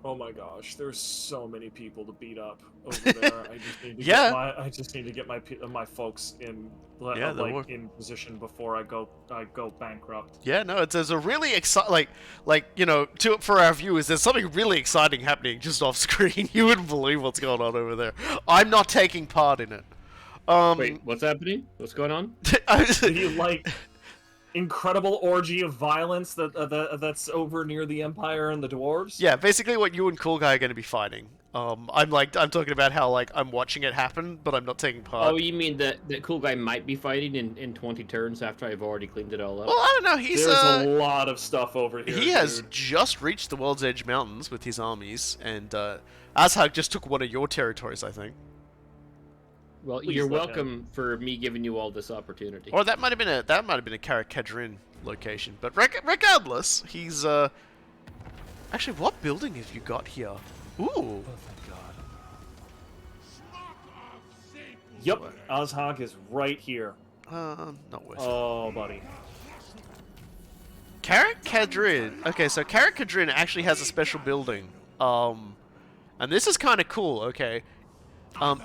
Oh my gosh, there's so many people to beat up over there. I just need to get my folks in in position before I go bankrupt. Yeah, no, there's a really exciting for our viewers. There's something really exciting happening just off screen. You wouldn't believe what's going on over there. I'm not taking part in it. Wait, what's happening? What's going on? Do you like? incredible orgy of violence that's over near the Empire and the dwarves. Yeah, basically what you and Coolguye are going to be fighting. I'm talking about how like I'm watching it happen, but I'm not taking part. Oh, you mean that cool guy might be fighting in 20 turns after I've already cleaned it all up? Well, I don't know. He's There's a lot of stuff over here. he has dude. just reached the World's Edge Mountains with his armies, and Azhag just took one of your territories, I think. Well, Please you're let welcome for me giving you all this opportunity. Or that might have been a Karakadrin location. But regardless, he's actually, what building have you got here? Ooh. Oh thank God. Yep, Azhag is right here. Not worth it. Oh, buddy. Karakadrin. Okay, so Karakadrin actually has a special building. And this is kind of cool. Okay,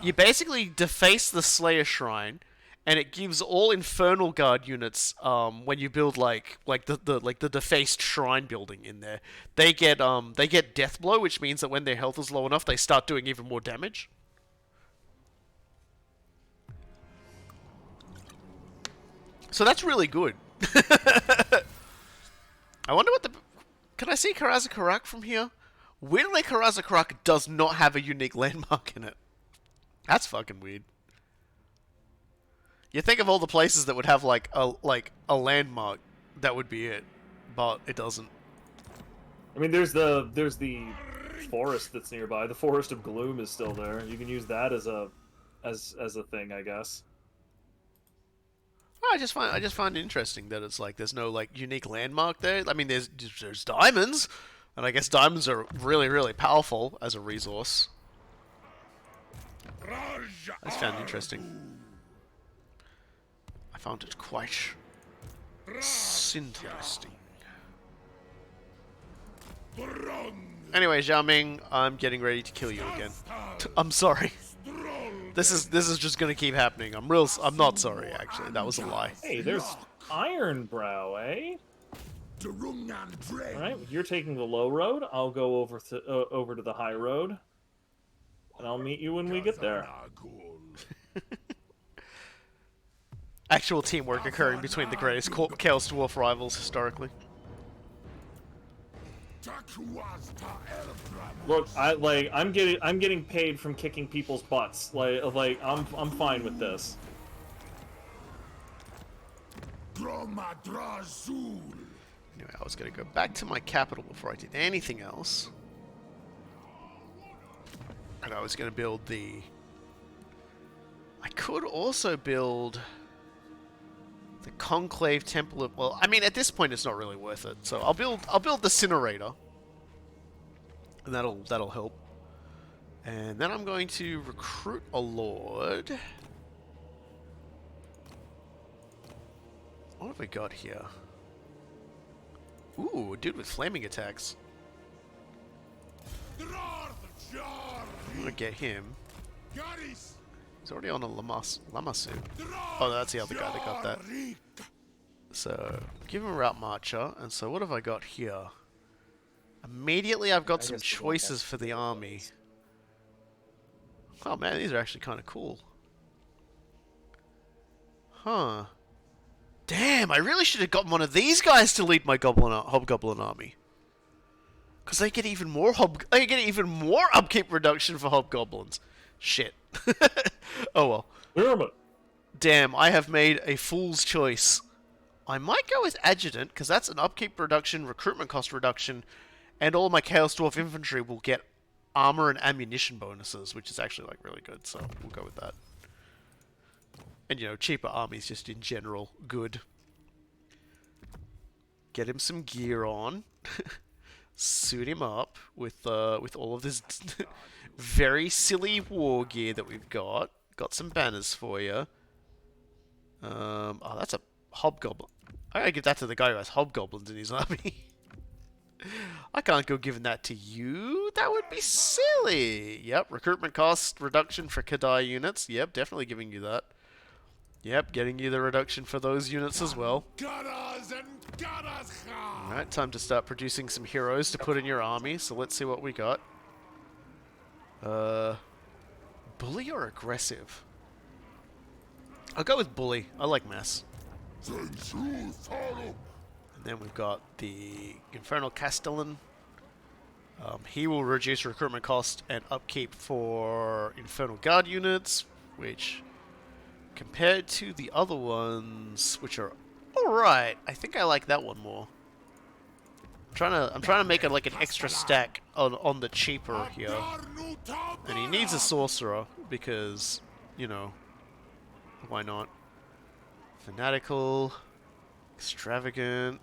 you basically deface the Slayer Shrine, and it gives all Infernal Guard units when you build like the defaced shrine building in there, they get Death Blow, which means that when their health is low enough, they start doing even more damage. So that's really good. I wonder what the... Can I see Karazakarak from here? Weirdly, Karazakarak does not have a unique landmark in it. That's fucking weird. You think of all the places that would have like a landmark, that would be it, but it doesn't. I mean, there's the forest that's nearby. The Forest of Gloom is still there. You can use that as a thing, I guess. I just find it interesting that it's like there's no like unique landmark there. I mean, there's diamonds, and I guess diamonds are really powerful as a resource. I just found it interesting. I found it quite interesting. Anyway, Zhao Ming, I'm getting ready to kill you again. I'm sorry. This is just gonna keep happening. I'm not sorry, actually. That was a lie. Hey, there's Ironbrow, eh? Alright, you're taking the low road. I'll go over to the high road. And I'll meet you when we get there. Actual teamwork occurring between the greatest Chaos Dwarf rivals historically. Look, I'm getting paid from kicking people's butts. I'm fine with this. Anyway, I was gonna go back to my capital before I did anything else. And I was gonna build the... I could also build the Conclave Temple of... Well, I mean, at this point it's not really worth it. So I'll build the Incinerator. And that'll help. And then I'm going to recruit a lord. What have we got here? Ooh, a dude with flaming attacks. I'm gonna get him. He's already on a Lamasu. Oh, that's the other guy that got that. So, give him a route marcher. And so, what have I got here? Immediately, I've got some choices for the army. Oh man, these are actually kind of cool. Huh. Damn, I really should have gotten one of these guys to lead my hobgoblin army. Because they get even more upkeep reduction for hobgoblins. Shit. Oh well. Damn it. Damn, I have made a fool's choice. I might go with Adjutant, because that's an upkeep reduction, recruitment cost reduction, and all my Chaos Dwarf infantry will get armor and ammunition bonuses, which is actually like really good, so we'll go with that. And you know, cheaper armies just in general, good. Get him some gear on. Suit him up with all of this very silly war gear that we've got. Got some banners for you. Oh, that's a hobgoblin. I gotta give that to the guy who has hobgoblins in his army. I can't go giving that to you. That would be silly. Yep, recruitment cost reduction for Kadai units. Yep, definitely giving you that. Yep, getting you the reduction for those units as well. Alright, time to start producing some heroes to put in your army. So let's see what we got. Bully or aggressive? I'll go with bully. I like mass. And then we've got the Infernal Castellan. He will reduce recruitment cost and upkeep for Infernal Guard units, which, compared to the other ones, which are alright, I think I like that one more. I'm trying to make it like an extra stack on the cheaper here. And he needs a sorcerer because, you know, why not? Fanatical, extravagant.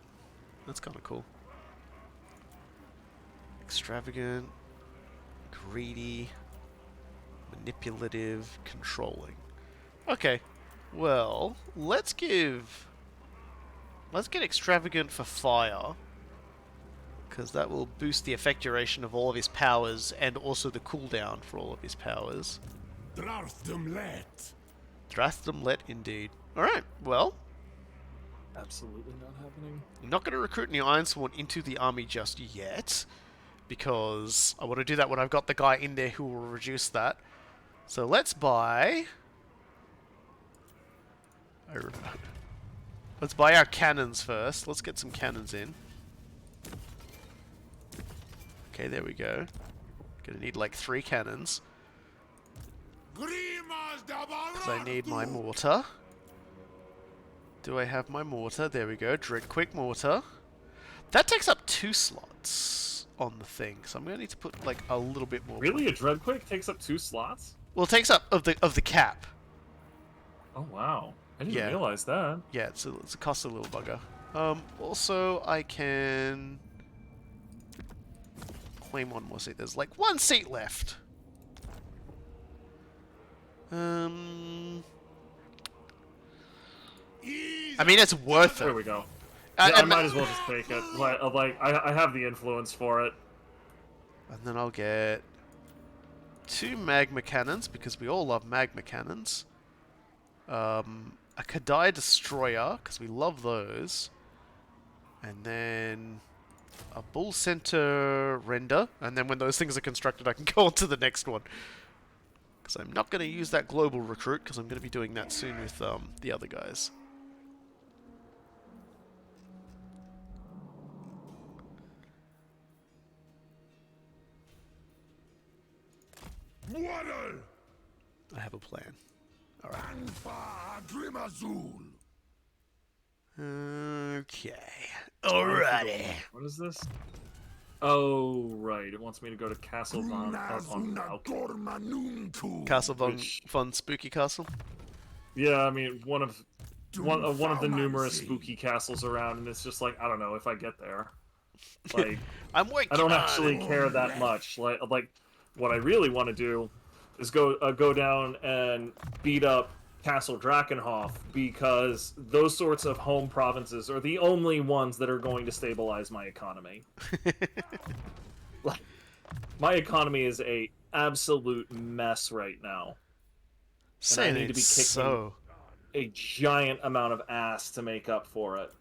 That's kind of cool. Extravagant, greedy, manipulative, controlling. Okay, well, let's get extravagant for fire, because that will boost the effect duration of all of his powers and also the cooldown for all of his powers. Drathdomlet, indeed. Alright, well, Absolutely not happening. I'm not going to recruit any Ironsworn into the army just yet, because I want to do that when I've got the guy in there who will reduce that. So let's buy... Let's buy our cannons first. Let's get some cannons in. Okay, there we go. Gonna need like 3 cannons. Because I need my mortar. Do I have my mortar? There we go. Dread Quick mortar. That takes up 2 slots on the thing, so I'm gonna need to put like a little bit more. Really, a Dreadquick takes up 2 slots? Well, it takes up of the cap. Oh wow, I didn't Yeah. realize that. Yeah, it's a costly little bugger. Also I can claim 1 more seat. There's like 1 seat left. I mean, it's worth it. There we go. I I might as well just take it. I have the influence for it. And then I'll get 2 magma cannons, because we all love magma cannons. A Kadai destroyer, because we love those. And then a bull center render. And then when those things are constructed, I can go on to the next one. Because I'm not going to use that global recruit, because I'm going to be doing that soon with the other guys. I have a plan. Alright. Okay. Alrighty. What is this? Oh, right. It wants me to go to Castle von Castle Which- von Spooky Castle. Yeah, I mean, one of the numerous spooky castles around, and it's just like, I don't know if I get there. Like, I'm working I don't on actually it. care that much. Like what I really want to do is go down and beat up Castle Drakenhof, because those sorts of home provinces are the only ones that are going to stabilize my economy. Like, my economy is a absolute mess right now. Say I need to be it's kicking so. a giant amount of ass to make up for it.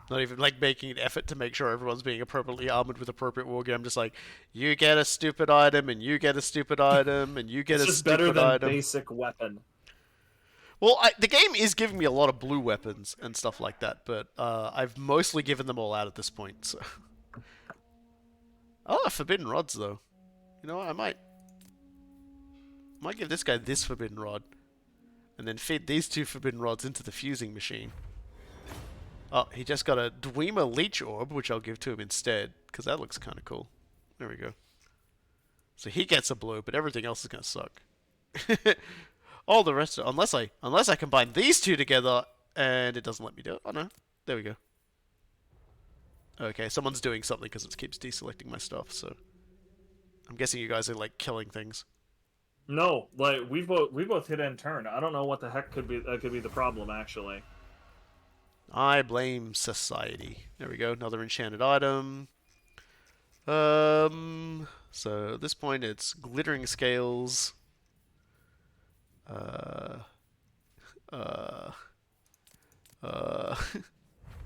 Not even like making an effort to make sure everyone's being appropriately armored with appropriate wargear. I'm just like, you get a stupid item, and you get a stupid item, and you get It's a just stupid better than item. basic weapon. Well, the game is giving me a lot of blue weapons and stuff like that, but I've mostly given them all out at this point. So. Oh, forbidden rods though. You know what? I might give this guy this forbidden rod, and then feed these 2 forbidden rods into the fusing machine. Oh, he just got a Dwemer Leech Orb, which I'll give to him instead, because that looks kind of cool. There we go. So he gets a blue, but everything else is gonna suck. All the rest, unless I combine these 2 together, and it doesn't let me do it. Oh no, there we go. Okay, someone's doing something because it keeps deselecting my stuff. So I'm guessing you guys are like killing things. No, like we both hit end turn. I don't know what the heck could be the problem actually. I blame society. There we go, another enchanted item. So at this point it's glittering scales. All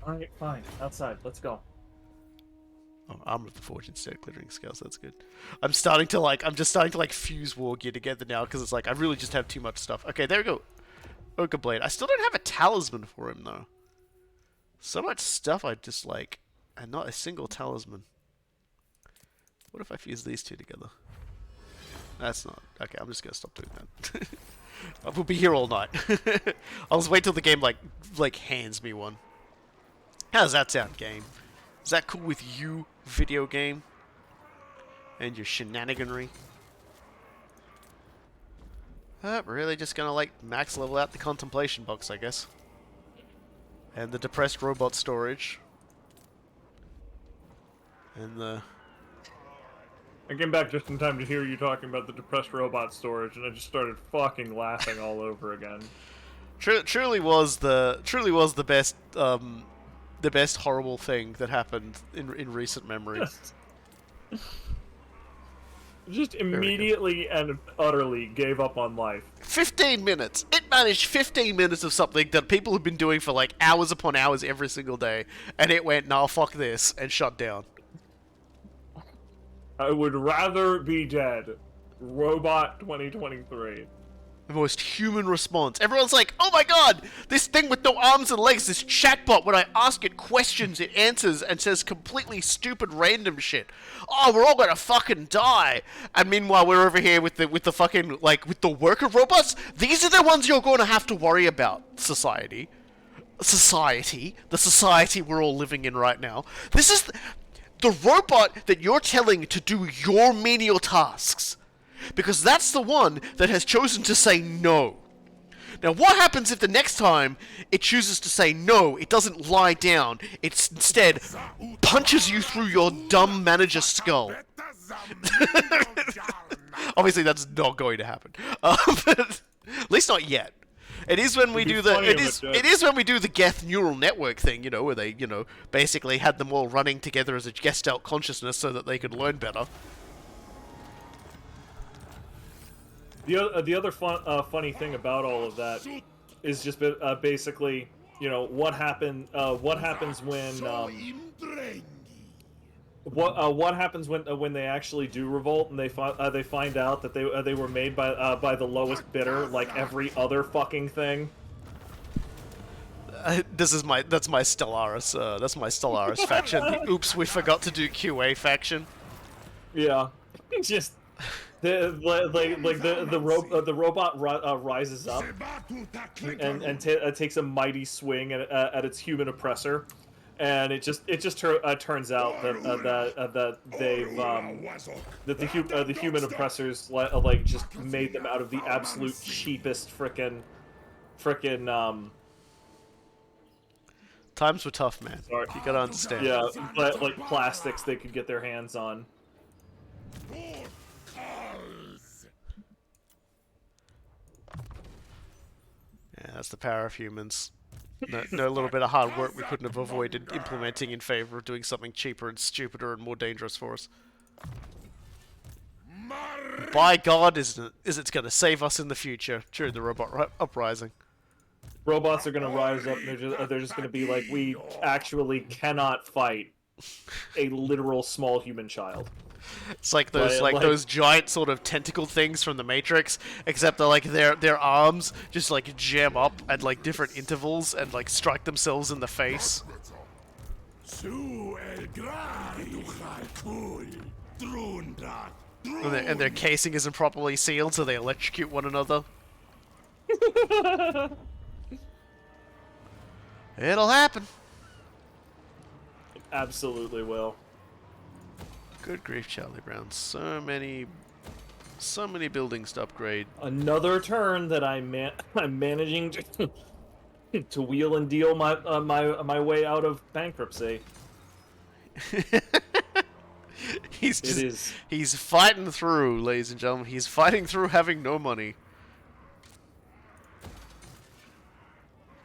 right, fine. Outside, let's go. Oh, Armor of the Forge instead of glittering scales. That's good. I'm just starting to like fuse War Gear together now because it's like I really just have too much stuff. Okay, there we go. Ochre Blade. I still don't have a talisman for him though. So much stuff I just like, and not a single talisman. What if I fuse these two together? That's not okay. I'm just gonna stop doing that. We'll be here all night. I'll just wait till the game like hands me one. How does that sound, game? Is that cool with you, video game? And your shenaniganry? Really just gonna like max level out the contemplation box, I guess. And the depressed robot storage. And the... I came back just in time to hear you talking about the depressed robot storage, and I just started fucking laughing all over again. Truly was the best horrible thing that happened in recent memory. Just immediately and utterly gave up on life. 15 minutes! It managed 15 minutes of something that people have been doing for like hours upon hours every single day, and it went, nah, fuck this, and shut down. I would rather be dead. Robot 2023. The most human response. Everyone's like, oh my god, this thing with no arms and legs, this chatbot, when I ask it questions, it answers and says completely stupid random shit. Oh, we're all gonna fucking die. And meanwhile, we're over here with the fucking, like, with the worker robots. These are the ones you're gonna have to worry about, society. Society. The society we're all living in right now. This is the robot that you're telling to do your menial tasks. Because that's the one that has chosen to say no. Now, what happens if the next time it chooses to say no, it doesn't lie down, it instead punches you through your dumb manager skull? Obviously, that's not going to happen. But at least not yet. It is when we do the it is when we do the Geth neural network thing, you know, where they, you know, basically had them all running together as a Gestalt consciousness so that they could learn better. The other funny thing about all of that is just basically, you know, what happens when what happens when they actually do revolt and they find out that they were made by the lowest bidder, like every other fucking thing. That's my Stellaris faction. The oops, we forgot to do QA faction. Yeah, just the robot rises up and takes a mighty swing at its human oppressor, and it just turns out that the human oppressors like just made them out of the absolute cheapest frickin' Times were tough, man. Sorry. You gotta understand. Yeah, but like plastics they could get their hands on. Yeah, that's the power of humans. No little bit of hard work we couldn't have avoided implementing in favor of doing something cheaper and stupider and more dangerous for us. By God, is it's going to save us in the future during the robot uprising. Robots are going to rise up and they're just going to be like, we actually cannot fight a literal small human child. It's like those those giant sort of tentacle things from the Matrix, except that like their arms just like jam up at like different intervals and like strike themselves in the face. And their casing isn't properly sealed, so they electrocute one another. It'll happen. It absolutely will. Good grief, Charlie Brown. So many buildings to upgrade. Another turn that I'm managing to wheel and deal my way out of bankruptcy. He's fighting through, ladies and gentlemen. He's fighting through having no money.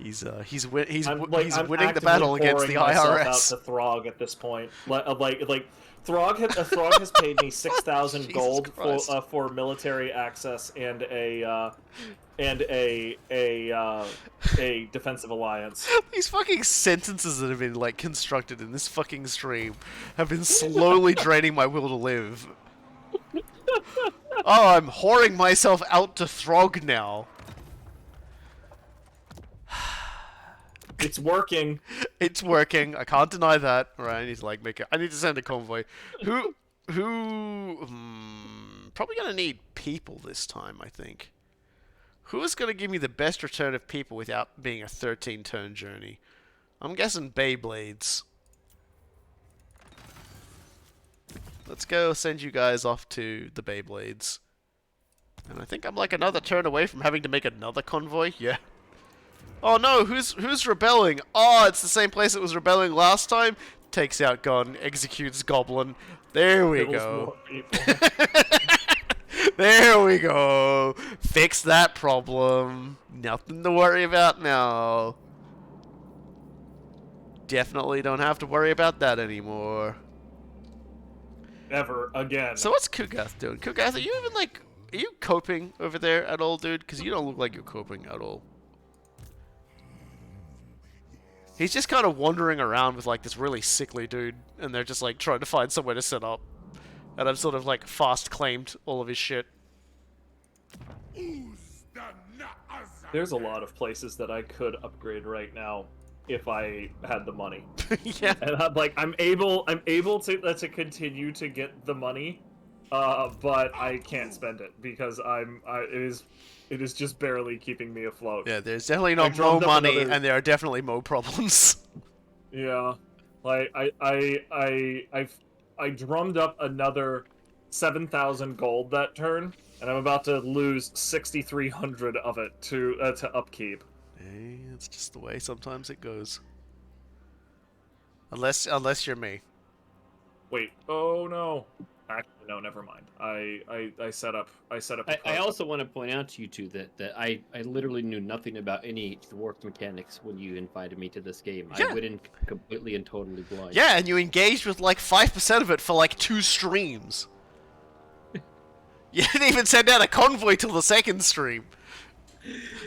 He's I'm winning the actively battle against the pouring myself out IRS. to Throg at this point. Throg has paid me 6,000 Jesus gold Christ. for military access and a defensive alliance. These fucking sentences that have been like constructed in this fucking stream have been slowly draining my will to live. Oh, I'm whoring myself out to Throg now. It's working. It's working. I can't deny that. Right? I need to like make it. I need to send a convoy. Who? Probably gonna need people this time. I think. Who is gonna give me the best return of people without being a 13-turn journey? I'm guessing Beyblades. Let's go send you guys off to the Beyblades. And I think I'm like another turn away from having to make another convoy. Yeah. Oh no, who's rebelling? Oh, it's the same place that was rebelling last time. Takes out gun, executes goblin. There we Kills go. more people. There we go. Fix that problem. Nothing to worry about now. Definitely don't have to worry about that anymore. Ever again. So what's Coolguye doing? Coolguye, are you even like, are you coping over there at all, dude? Because you don't look like you're coping at all. He's just kind of wandering around with like this really sickly dude, and they're just like trying to find somewhere to set up. And I've sort of like fast claimed all of his shit. There's a lot of places that I could upgrade right now if I had the money. Yeah. And I'm able to continue to get the money, but I can't spend it because it is just barely keeping me afloat. Yeah, there's definitely I not more drummed up money, another- and there are definitely more problems. Yeah, like I drummed up another 7,000 gold that turn, and I'm about to lose 6,300 of it to upkeep. Hey, it's just the way sometimes it goes. Unless you're me. Wait, oh no. Actually, no, never mind. I set up. I also want to point out to you two that I literally knew nothing about any dwarf mechanics when you invited me to this game. Yeah. I went in completely and totally blind. Yeah, and you engaged with like 5% of it for like 2 streams. You didn't even send out a convoy till the second stream.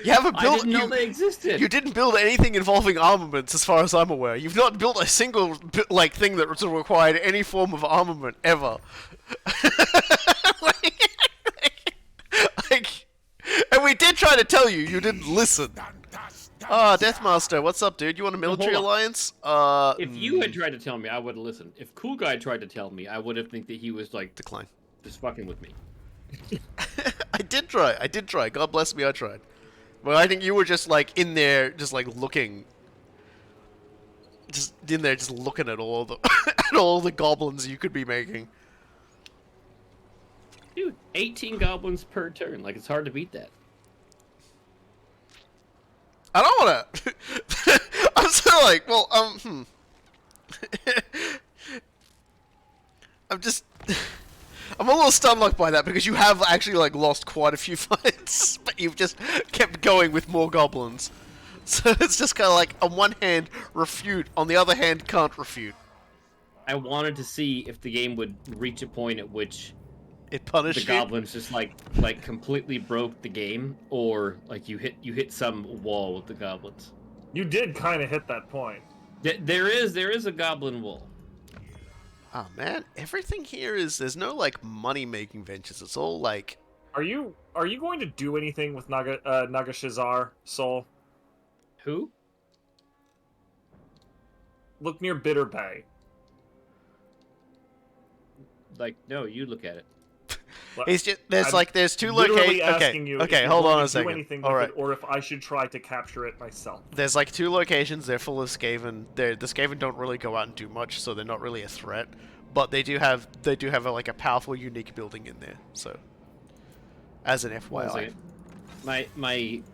You haven't I built. didn't know they existed. You didn't build anything involving armaments, as far as I'm aware. You've not built a single like thing that required any form of armament ever. like, and we did try to tell you. You didn't listen. Ah, Deathmaster, what's up, dude? You want a military hold on. alliance? If you had tried to tell me, I would have listened. If Coolguye tried to tell me, I would have think that he was like decline. just fucking with me. I did try. God bless me, I tried. Well, I think you were just like in there, just like looking, just in there, just looking at all the at all the goblins you could be making. Dude, 18 goblins per turn. Like, it's hard to beat that. I don't wanna. I'm so like, well, I'm just. I'm a little stunned by that because you have actually like lost quite a few fights, but you've just kept going with more goblins. So it's just kind of like, on one hand, refute, on the other hand, can't refute. I wanted to see if the game would reach a point at which It punished the you. goblins just like completely broke the game, or like you hit some wall with the goblins. You did kind of hit that point. There is a goblin wall. Oh man, everything here is, there's no like money making ventures. It's all like, Are you going to do anything with Nagashizar, Soul? Who? Look near Bitter Bay. Like, no, you look at it. it's just, there's I'm like, there's 2 literally locations. asking you if Okay, you're hold going on to a do second. anything All with right. it, or if I should try to capture it myself. There's like 2 locations. They're full of Skaven. The Skaven don't really go out and do much, so they're not really a threat. But they do have like a powerful, unique building in there. So, as an One FYI. second. My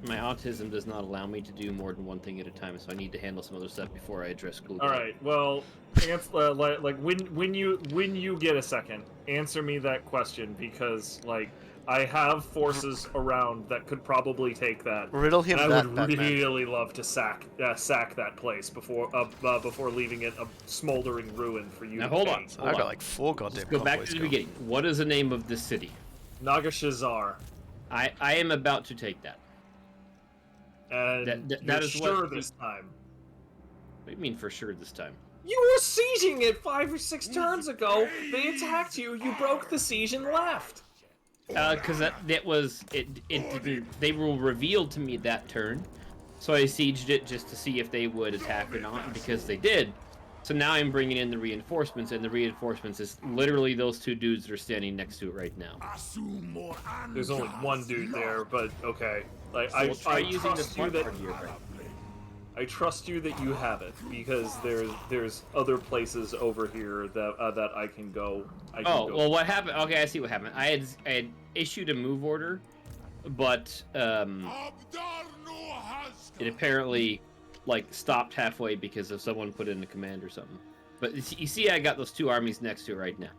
autism does not allow me to do more than one thing at a time, so I need to handle some other stuff before I address Coolguye. All right. Well, like when you get a second, answer me that question because like I have forces around that could probably take that. Riddle him and that, I would Batman. really love to sack that place before leaving it a smoldering ruin for you Now to hold take. on. I got like 4 goddamn Let's go back convoys to the going. beginning. What is the name of this city? Nagashazar. I am about to take that. And That you're is sure what this time. What do you mean for sure this time? You were sieging it 5 or 6 turns ago. They attacked you. You broke the siege and left. Because that was it. It didn't. They were revealed to me that turn, so I sieged it just to see if they would attack or not. And because they did, so now I'm bringing in the reinforcements, and the reinforcements is literally those 2 dudes that are standing next to it right now. There's only one dude there, but okay. Like So we'll try using the trust you smart that card here. I trust you that you have it because there's other places over here that I can go. Oh well, what happened? Okay, I see what happened. I had issued a move order, but it apparently like stopped halfway because of someone put in a command or something. But you see, I got those 2 armies next to it right now.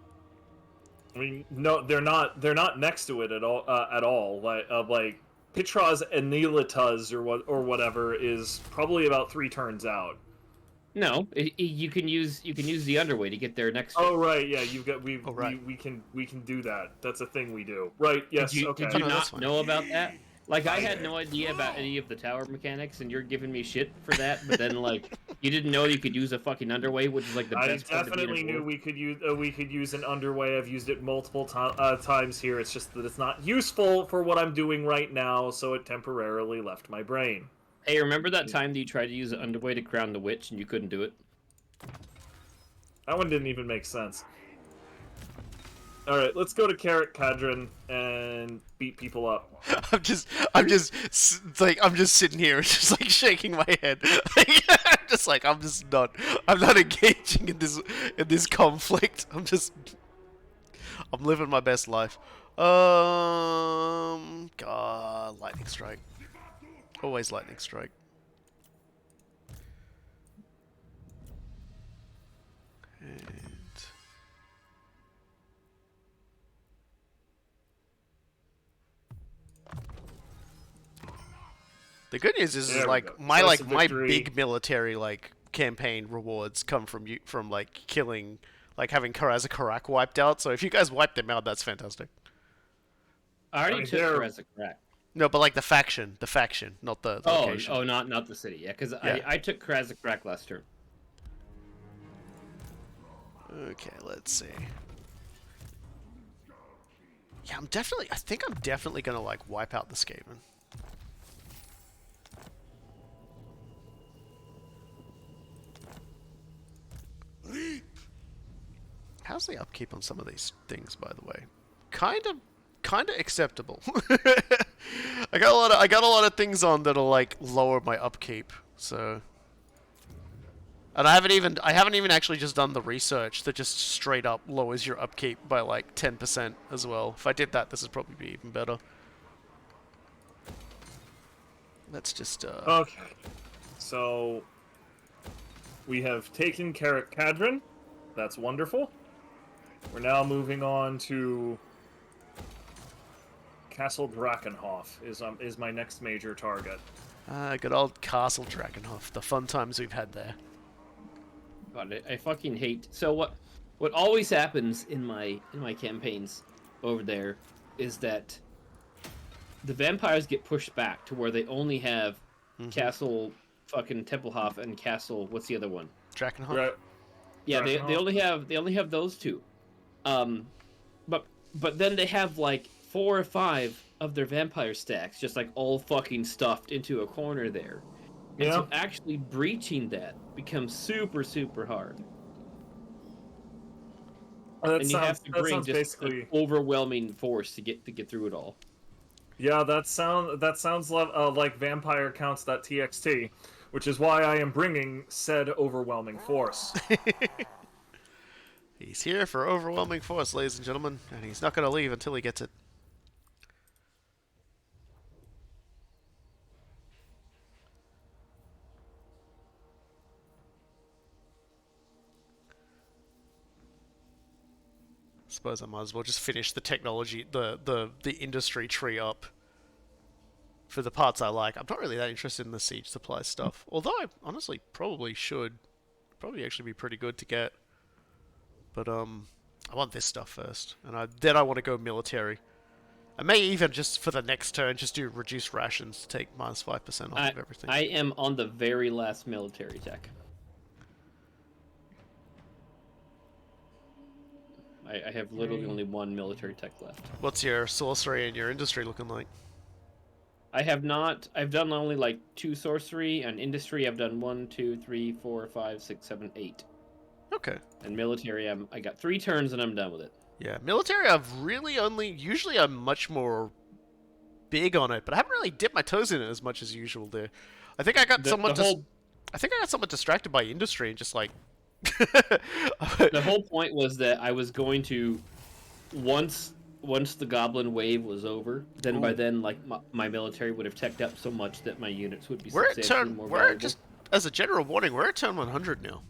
I mean, no, they're not next to it at all. Like Pitras Anilitas or whatever is probably about 3 turns out. No, you can use the underway to get there next. Oh right, yeah, you've got we can do that. That's a thing we do. Right? Yes. Okay. Did you no, that's not fine. know about that? Like I had no idea about any of the tower mechanics, and you're giving me shit for that. But then like you didn't know you could use a fucking underway, which is like the I best. part of being definitely a knew dwarf. we could use an underway. I've used it multiple times here. It's just that it's not useful for what I'm doing right now, so it temporarily left my brain. Hey, remember that time that you tried to use an underway to crown the witch and you couldn't do it? That one didn't even make sense. All right, let's go to Carrot Cadron and beat people up. I'm just sitting here, just like shaking my head. I'm not engaging in this conflict. I'm living my best life. God, lightning strike. Always lightning strike. And the good news is There we like go. my Decisive my victory. big military campaign rewards come from killing, having Karazakarak wiped out. So if you guys wiped them out, that's fantastic. I already mean, took they're- her as a crack. No, but like the faction, not the location. Not the city. Yeah, because Yeah. I took Krazakrak last turn. Okay, let's see. Yeah, I think I'm definitely gonna wipe out the Skaven. How's the upkeep on some of these things, by the way? Kind of acceptable. I got a lot of things on that'll lower my upkeep. So, and I haven't even actually just done the research that just straight up lowers your upkeep by 10% as well. If I did that, this would probably be even better. Let's just Okay. So we have taken Carrot Cadron. That's wonderful. We're now moving on to Castle Drakenhof is my next major target. good old Castle Drakenhof. The fun times we've had there. God, I fucking hate. So what always happens in my campaigns over there is that the vampires get pushed back to where they only have Castle fucking Tempelhof and Castle. What's the other one? Drakenhof. Right. Yeah, they Drakenhof. only have those 2. But then they have 4 or 5 of their vampire stacks just all fucking stuffed into a corner there. And Yeah. so actually breaching that becomes super, super hard. And you have to bring just basically an overwhelming force to get through it all. Yeah, that sounds like vampire-counts.txt, which is why I am bringing said overwhelming force. He's here for overwhelming force, ladies and gentlemen, and he's not going to leave until he gets it. suppose I might as well just finish the technology, the industry tree up for the parts I like. I'm not really that interested in the siege supply stuff, although I honestly probably should. Probably actually be pretty good to get. But I want this stuff first, and then I want to go military. I may even just for the next turn just do reduced rations to take -5% off of everything. I am on the very last military tech. I have literally only one military tech left. What's your sorcery and your industry looking like? I have not. I've done only like 2 sorcery, and industry I've done 1, 2, 3, 4, 5, 6, 7, 8. Okay. And military I got 3 turns and I'm done with it. Yeah, military I've really only... Usually I'm much more big on it, but I haven't really dipped my toes in it as much as usual there. I think I got I think I got somewhat distracted by industry and just like... The whole point was that I was going to... Once the goblin wave was over, then by then, like, my military would have teched up so much that my units would be substantially more valuable. just as a general warning, we're at turn 100 now.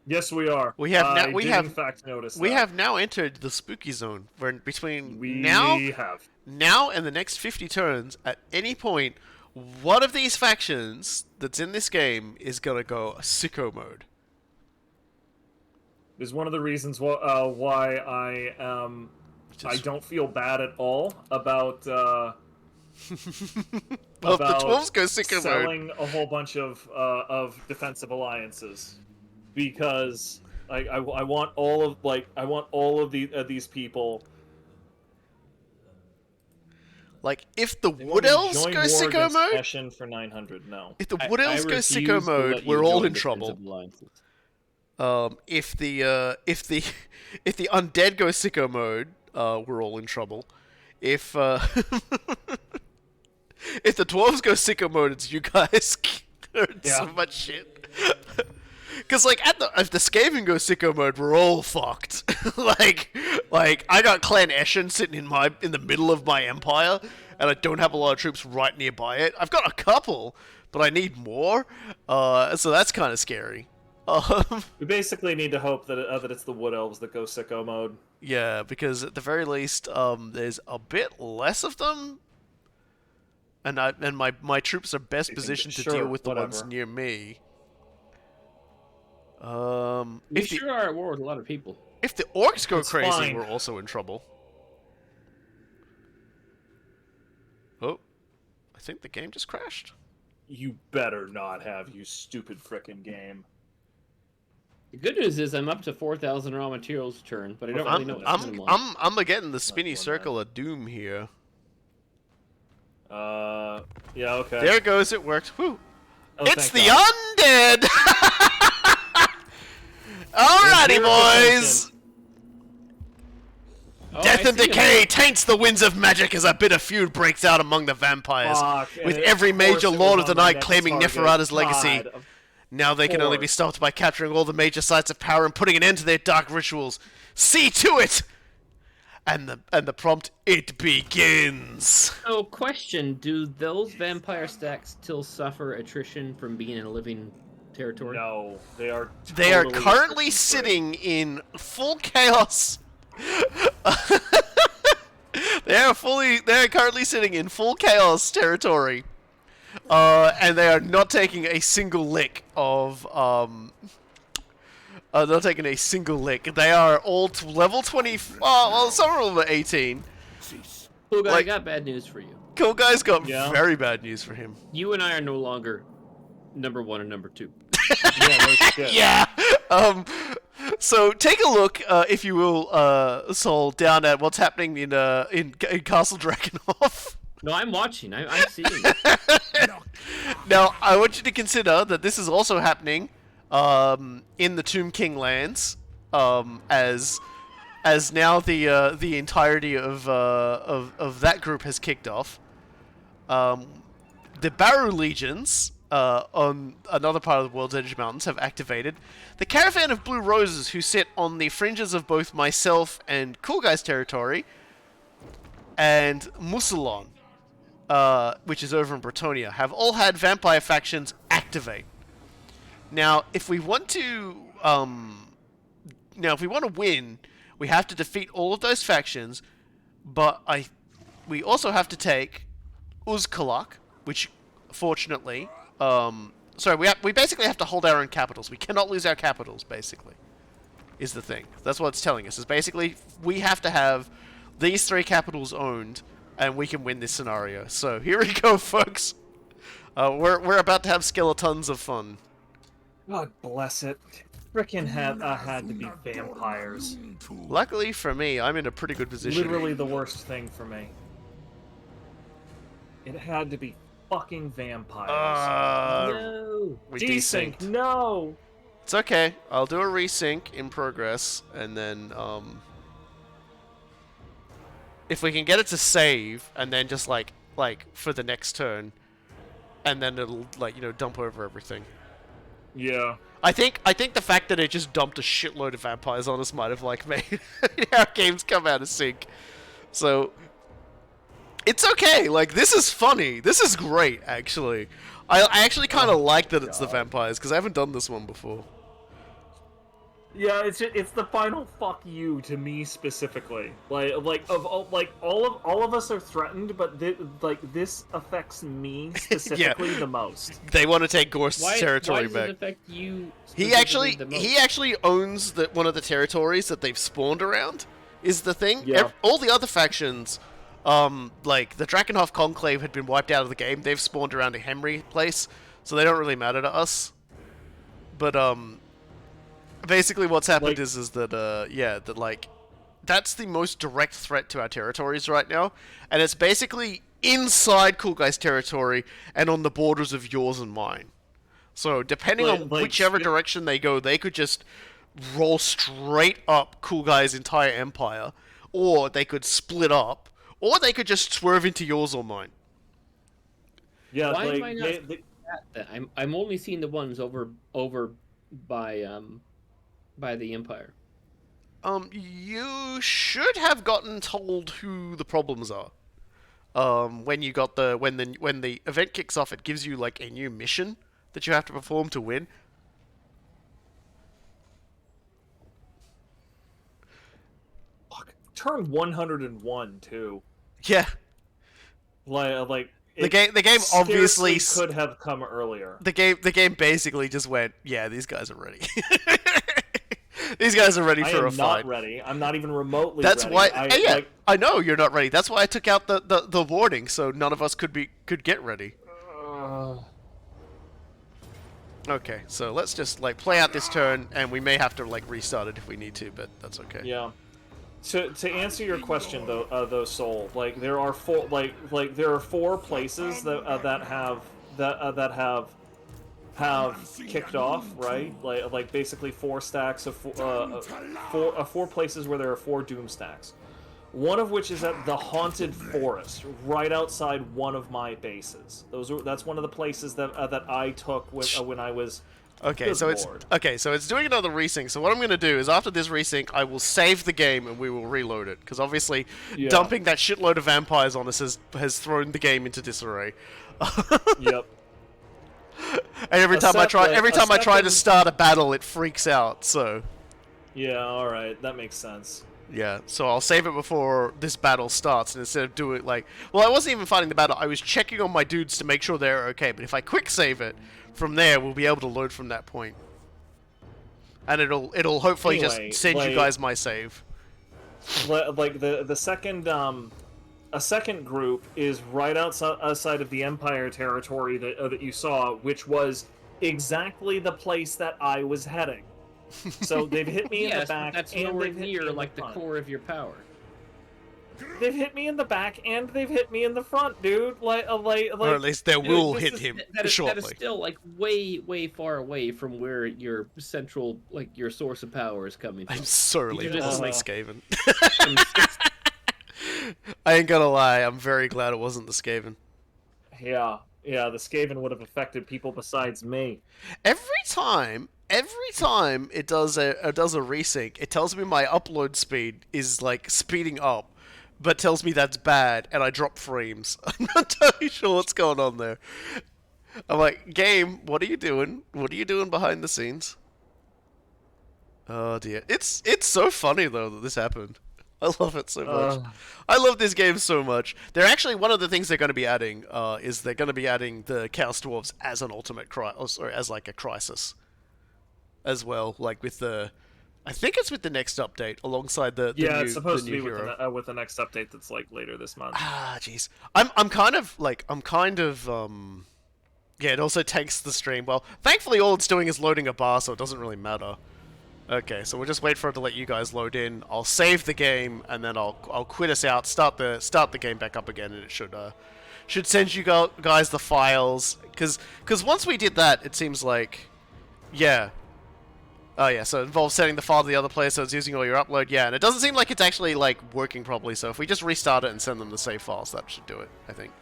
Yes, we are. We have now. I did in fact notice We that. have now entered the spooky zone. Where between We now have. and the next 50 turns, at any point, one of these factions that's in this game is gonna go sicko mode. Is one of the reasons why I don't feel bad at all about Well, if the 12s go sicko mode, selling a whole bunch of defensive alliances, because I want all of these people. like if the They Wood want me to Elves join go war sicko against mode, Eshin for 900. No. if the Wood Elves go refuse sicko to mode, let you we're all join in trouble. defensive alliances. If the if the undead go sicko mode, we're all in trouble. If if the dwarves go sicko mode, it's you guys heard so much shit. Cause like if the Skaven go sicko mode, we're all fucked. like I got Clan Eshin sitting in the middle of my empire, and I don't have a lot of troops right nearby it. I've got a couple, but I need more. So that's kind of scary. We basically need to hope that it's the Wood Elves that go sicko mode. Yeah, because at the very least, there's a bit less of them, and my troops are best positioned to deal with the ones whatever. near me. We sure are at war with a lot of people. If the orcs go It's crazy, fine. we're also in trouble. Oh, I think the game just crashed. You better not have, you stupid frickin' game. The good news is I'm up to 4,000 raw materials a turn, but I don't really know what I'm I'm getting the spinny circle of doom here. Yeah, okay. There it goes. It worked. Whew. Oh, It's the thank God. undead. Alrighty, boys. Death and decay taints the winds of magic as a bitter feud breaks out among the vampires, Fuck, with and every of course major it was lord of the on my night next claiming target. Neferata's legacy. God, of Now they can only be course. stopped by capturing all the major sites of power and putting an end to their dark rituals. See to it! And the prompt, it begins. So, question: do those vampire stacks still suffer attrition from being in a living territory? No, they are. They are totally currently restriction-free. sitting in full chaos. They are currently sitting in full chaos territory. And they are not taking a single lick of not taking a single lick. They are all level 20. Well, some are level 18. Cool guy, I Like- got bad news for you. Coolguy's got Yeah. very bad news for him. You and I are no longer number 1 and number 2. Yeah, no shit. Yeah. So take a look, if you will, Sol, down at what's happening in Castle Drakenhof. No, I'm watching. I'm seeing. Now, I want you to consider that this is also happening in the Tomb King lands, as now the entirety of that group has kicked off. The Baru legions on another part of the World's Edge Mountains have activated. The Caravan of Blue Roses, who sit on the fringes of both myself and Coolguy's territory, and Musalon, which is over in Bretonia, have all had vampire factions activate. Now, if we want to, win, We have to defeat all of those factions, but we also have to take Uzkalak, which, fortunately, we basically have to hold our own capitals. We cannot lose our capitals, basically, is the thing. That's what it's telling us. Is basically we have to have these 3 capitals owned, and we can win this scenario. So here we go, folks. We're about to have skeletons of fun. God bless it. Frickin' had to be vampires. Luckily for me, I'm in a pretty good position. Literally the worst thing for me. It had to be fucking vampires. No. We Desync, desynced. no! It's okay. I'll do a resync in progress, and then if we can get it to save, and then just like for the next turn, and then it'll dump over everything. Yeah. I think the fact that it just dumped a shitload of vampires on us might have made our games come out of sync. So it's okay. This is funny. This is great, actually. I actually kind of like that it's the vampires because I haven't done this one before. Yeah, it's the final fuck you to me specifically. All of us are threatened, but this affects me specifically the most. They want to take Gorst's territory why does back. it affect you He specifically actually owns one of the territories that they've spawned around. Is the thing? Yeah. All the other factions, like the Drakenhof Conclave, had been wiped out of the game. They've spawned around a Henry place, so they don't really matter to us. But basically, what's happened is that that's the most direct threat to our territories right now, and it's basically inside Coolguye's territory and on the borders of yours and mine. So depending on whichever direction they go, they could just roll straight up Coolguye's entire empire, or they could split up, or they could just swerve into yours or mine. Yeah, Why am I not seeing that? I'm only seeing the ones over by the Empire. You should have gotten told who the problems are. When you got when the event kicks off, it gives you a new mission that you have to perform to win. Fuck. Turn 101 too. Yeah. The game obviously could have come earlier. The game basically just went, yeah, these guys are ready. These guys are ready for a fight. I am not ready. I'm not even remotely That's ready. why. I know you're not ready. That's why I took out the warning, so none of us could get ready. Okay, so let's just play out this turn, and we may have to restart it if we need to, but that's okay. Yeah. To answer your question though, Soul, there are four places that have kicked off, right? Basically 4 stacks of four places where there are 4 doom stacks. One of which is at the Haunted Forest, right outside one of my bases. That's one of the places that I took when I was. Okay, so it's doing another resync. So what I'm going to do is after this resync, I will save the game and we will reload it because obviously dumping that shitload of vampires on us has thrown the game into disarray. Yep. And every time I try to start a battle, it freaks out. So. Yeah. All right. That makes sense. Yeah, so I'll save it before this battle starts, and instead of doing I wasn't even fighting the battle, I was checking on my dudes to make sure they're okay, but if I quick save it, from there, we'll be able to load from that point. And it'll hopefully just send you guys my save. The second, a second group is right outside of the Empire territory that you saw, which was exactly the place that I was heading. So they've hit me in the back, that's and nowhere they've hit near me in the front. core of your power. They've hit me in the back, and they've hit me in the front, dude. Or at least they will hit him shortly. That is still way far away from where your central, your source of power is coming from. I'm sorry, it just wasn't Skaven. I ain't gonna lie, I'm very glad it wasn't the Skaven. Yeah, the Skaven would have affected people besides me. Every time it does a resync, it tells me my upload speed is speeding up, but tells me that's bad, and I drop frames. I'm not totally sure what's going on there. I'm like, game, what are you doing? What are you doing behind the scenes? Oh dear, it's so funny though that this happened. I love it so much. Uh, I love this game so much. They're actually one of the things they're going to be adding is they're going to be adding the Chaos Dwarves as an ultimate crisis, or as like a crisis as well. Like with the, I think it's with the next update alongside the yeah, new, it's supposed the to new be hero. with the next update that's like later this month. Ah, jeez. I'm kind of like yeah. It also takes the stream. Well, thankfully all it's doing is loading a bar, so it doesn't really matter. Okay, so we'll just wait for it to let you guys load in. I'll save the game, and then I'll quit us out, start the game back up again, and it should send you guys the files. Cause once we did that, it seems like, yeah. Oh yeah, so it involves setting the file to the other player, so it's using all your upload. Yeah, and it doesn't seem like it's actually like working properly. So if we just restart it and send them the save files, that should do it, I think.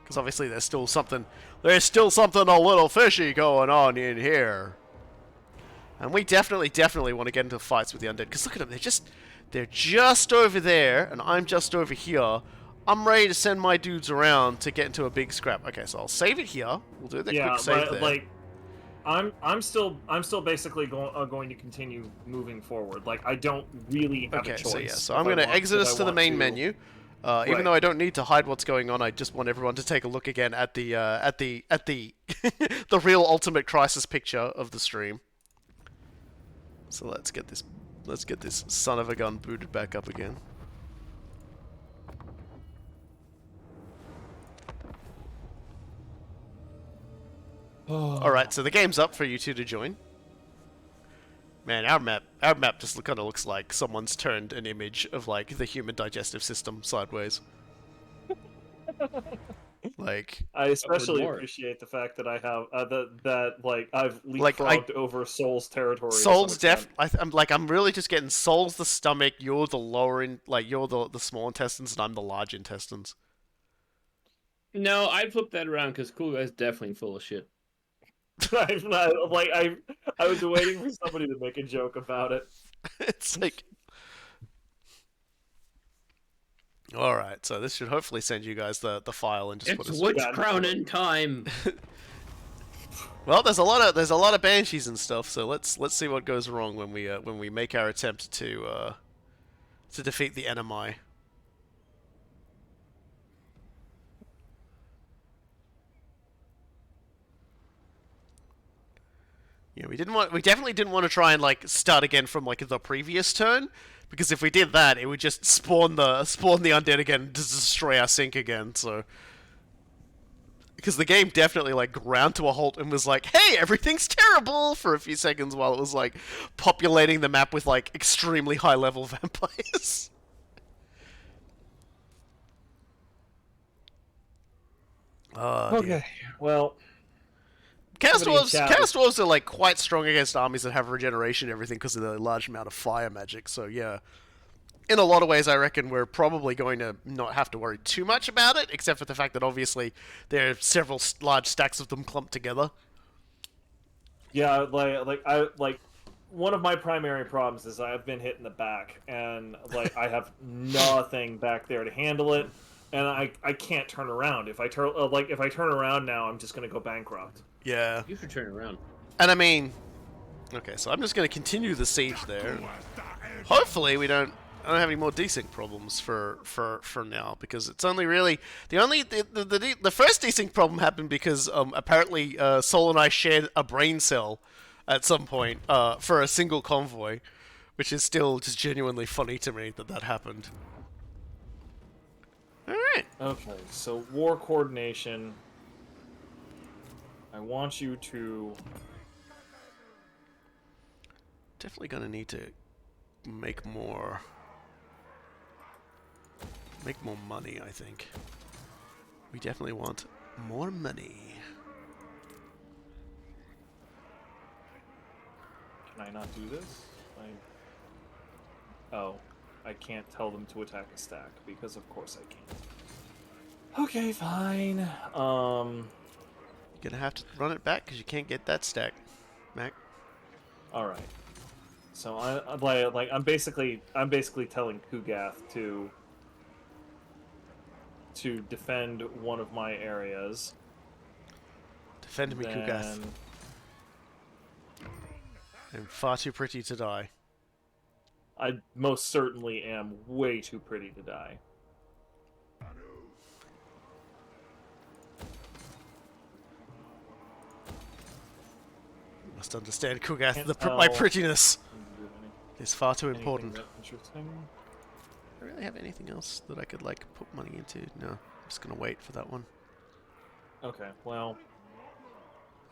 Because obviously there's still something a little fishy going on in here. And we definitely want to get into fights with the undead. Because look at them, they're just over there, and I'm just over here. I'm ready to send my dudes around to get into a big scrap. Okay, so I'll save it here. We'll do the quick save there. Like, I'm still basically going to continue moving forward. Like, I don't really have a choice. So yeah, so I'm going to exit us to the main menu. Even though I don't need to hide what's going on, I just want everyone to take a look again at the the real Ultimate Crisis picture of the stream. So let's get this son of a gun booted back up again. Alright, so the game's up for you two to join. Man, our map just kind of looks like someone's turned an image of like the human digestive system sideways. Like, I especially more. appreciate the fact that I have that like I've leapfrogged over Soul's territory. Soul's I'm really just getting Soul's the stomach. You're the you're the small intestines, and I'm the large intestines. No, I'd flip that around because Coolguye's definitely full of shit. I'm not, like I was waiting for somebody to make a joke about it. It's like, all right. So this should hopefully send you guys the file and just put It's us. witch crowning time. Well, there's a lot of banshees and stuff. So let's see what goes wrong when we make our attempt to defeat the enemy. Yeah, we definitely didn't want to try and like start again from like the previous turn, because if we did that, it would just spawn the undead again to destroy our sync again. So, because the game definitely like ground to a halt and was like, "Hey, everything's terrible" for a few seconds while it was like populating the map with like extremely high level vampires. Oh, dear. Okay, well. Chaos Somebody in chat Dwarves are like quite strong against armies that have regeneration and everything because of the large amount of fire magic. So yeah, in a lot of ways, I reckon we're probably going to not have to worry too much about it, except for the fact that obviously there are several large stacks of them clumped together. Yeah, like one of my primary problems is I've been hit in the back, and like I have nothing back there to handle it, and I can't turn around. If I turn around now, I'm just gonna go bankrupt. Yeah, You should turn around. and I mean, okay, so I'm just going to continue the siege there. Hopefully, I don't have any more desync problems for now, because it's only really the first desync problem happened because apparently Sol and I shared a brain cell at some point for a single convoy, which is still just genuinely funny to me that happened. All right. Okay, so war coordination. I want you to. Definitely gonna need to make more money, I think. We definitely want more money. Can I not do this? Oh, I can't tell them to attack a stack because of course I can't. Okay, fine. You're gonna have to run it back because you can't get that stack, Mac. All right. So I'm basically telling Kugath to defend one of my areas. Defend me, Kugath. I'm far too pretty to die. I most certainly am way too pretty to die. Must understand, Kugath, Can't my tell. prettiness is far too Anything important. that interesting? Do I really have anything else that I could, like, put money into? No. I'm just gonna wait for that one. Okay, well,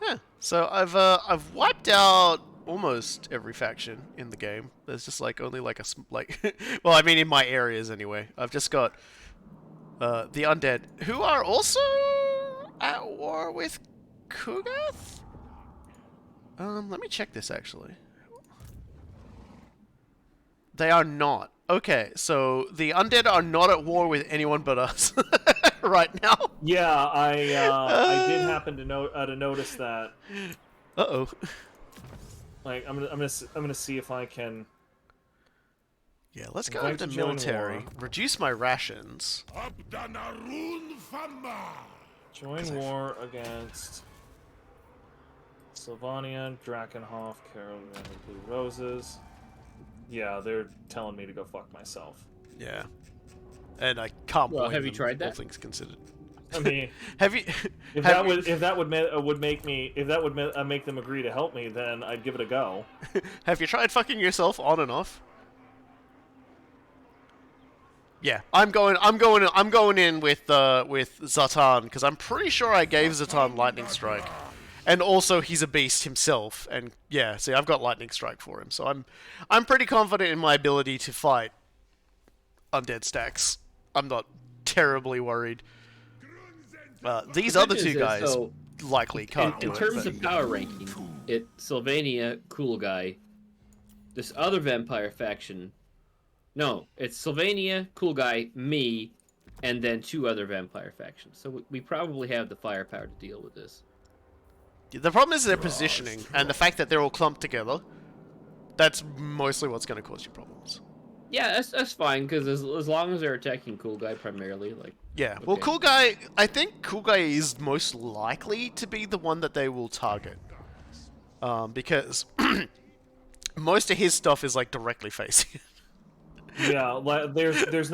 Yeah. So I've wiped out almost every faction in the game. There's just like only like well, I mean in my areas anyway. I've just got the undead who are also at war with Kugath. Let me check this actually. They are not. Okay, so the undead are not at war with anyone but us right now. yeah, I did happen to notice that. Uh-oh. Like, I'm gonna see if I can. Yeah, let's go Invite into to join military. war. Reduce my rations. Abdanarun Fama. Join war against Sylvania, Drakenhof, Caravan, and Blue Roses. Yeah, they're telling me to go fuck myself. Yeah. And I can't Well, blame have you them, tried all that? things considered. I mean, Have you? if have that would make me, if that would make them agree to help me, then I'd give it a go. have you tried fucking yourself on and off? Yeah, I'm going in with Zatan because I'm pretty sure I gave Zatan lightning strike, and also he's a beast himself. And yeah, see, I've got lightning strike for him, so I'm pretty confident in my ability to fight undead stacks. I'm not terribly worried. These The other good two news is, guys so, likely can't do in it. terms but- of power ranking, it's Sylvania, Coolguye, this other vampire faction. No, it's Sylvania, Coolguye, me, and then 2 other vampire factions. So we probably have the firepower to deal with this. The problem is their positioning and the fact that they're all clumped together. That's mostly what's going to cause you problems. Yeah, that's fine, because as long as they're attacking Coolguye primarily, like... Yeah, well, okay. Coolguye, I think Coolguye is most likely to be the one that they will target. Because most of his stuff is, like, directly facing. Yeah, like, there's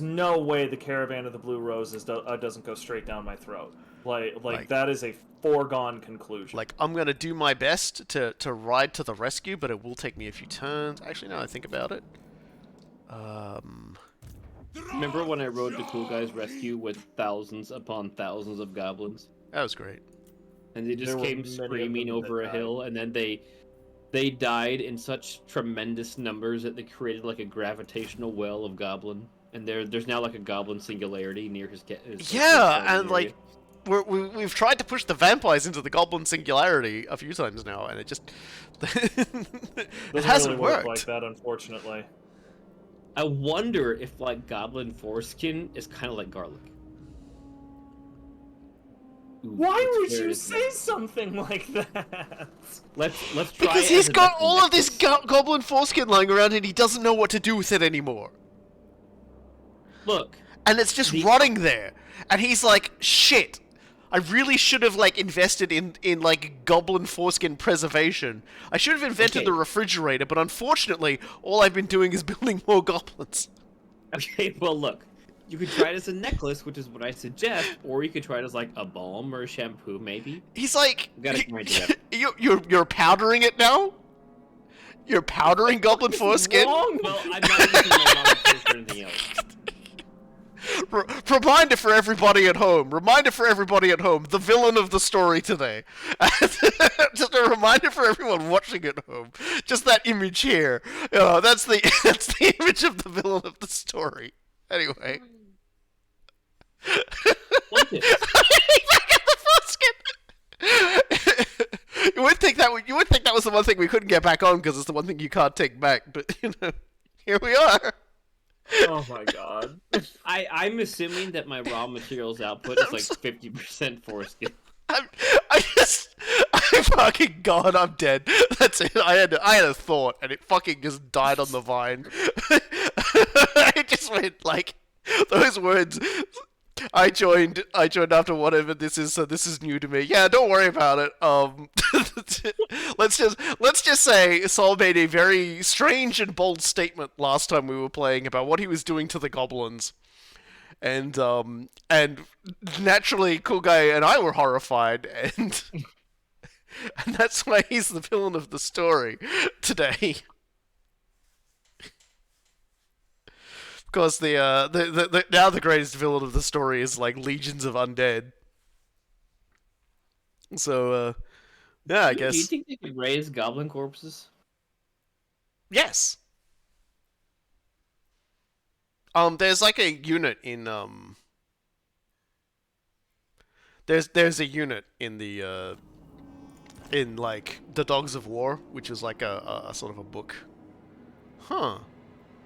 no way the Caravan of the Blue Roses doesn't go straight down my throat. Like that is a foregone conclusion. Like, I'm going to do my best to ride to the rescue, but it will take me a few turns. Actually, now I think about it. Remember when I rode to Coolguye's rescue with thousands upon thousands of goblins? That was great. And they just There were came many of them screaming that over a died. hill, and then they died in such tremendous numbers that they created like a gravitational well of goblin. And there's now like a goblin singularity near his Yeah, and, like, we've tried to push the vampires into the goblin singularity a few times now, and it just... it Doesn't hasn't really work worked. like that, unfortunately. I wonder if like goblin foreskin is kind of like garlic. Ooh, Why that's would very you interesting. say something like that? Let's try. Because it he's as a got all of necklace. this goblin foreskin lying around and he doesn't know what to do with it anymore. Look, And it's just The- rotting there. And he's like, shit. I really should have, like, invested in like, goblin foreskin preservation. I should have invented Okay. the refrigerator, but unfortunately, all I've been doing is building more goblins. okay, well look, you could try it as a necklace, which is what I suggest, or you could try it as like a balm or a shampoo, maybe. He's like, Gotta mind you you're powdering it now? You're powdering goblin foreskin? Wrong. Well, I'm not using my long for anything else. Reminder for everybody at home. Reminder for everybody at home. The villain of the story today. Just a reminder for everyone watching at home. Just that image here. That's the that's the image of the villain of the story. Anyway. Like this. Back at the foreskin. You would think that was the one thing we couldn't get back on because it's the one thing you can't take back. But here we are. Oh my god. I'm assuming that my raw materials output is like 50% foreskin. I fucking God, I'm dead. That's it. I had a thought, and it fucking just died on the vine. I just went like those words. I joined after whatever this is, so this is new to me. Yeah, don't worry about it. Let's just say Sol made a very strange and bold statement last time we were playing about what he was doing to the goblins. And naturally Coolguye and I were horrified, and and that's why he's the villain of the story today. Of course, the now the greatest villain of the story is like legions of undead. So yeah, I Do you guess think they could raise goblin corpses? yes. There's like a unit in there's a unit in the in like the Dogs of War, which is like a sort of a book. Huh.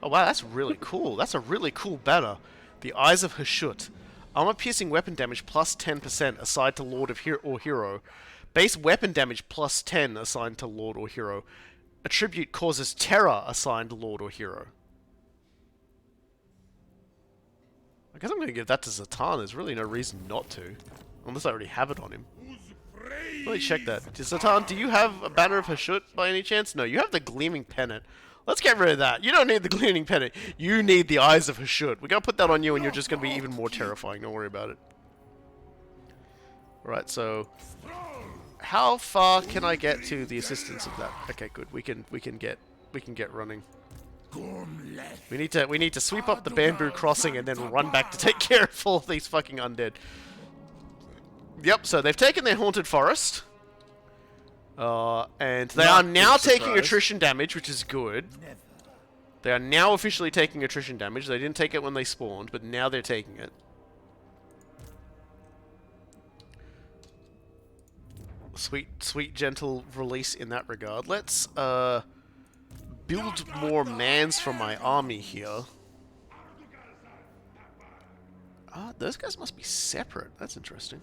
Oh wow, that's really cool. That's a really cool banner. The Eyes of Hashut. Armor-piercing weapon damage plus 10% assigned to Lord of or Hero. Base weapon damage plus 10 assigned to Lord or Hero. Attribute causes terror assigned to Lord or Hero. I guess I'm going to give that to Zatan. There's really no reason not to. Unless I already have it on him. Let me check that. Zatan, do you have a banner of Hashut by any chance? No, you have the Gleaming Pennant. Let's get rid of that. You don't need the Gleaming Pennant. You need the Eyes of Hashut. We're going to put that on you and you're just going to be even more terrifying. Don't worry about it. Alright, so... how far can I get to the assistance of that? Okay, good. We can get running. We need to sweep up the bamboo crossing and then run back to take care of all these fucking undead. Yep, so they've taken their haunted forest. And they are now taking attrition damage, which is good. They are now officially taking attrition damage. They didn't take it when they spawned, but now they're taking it. Sweet, gentle release in that regard. Let's, build more mans for my army here. Ah, those guys must be separate. That's interesting.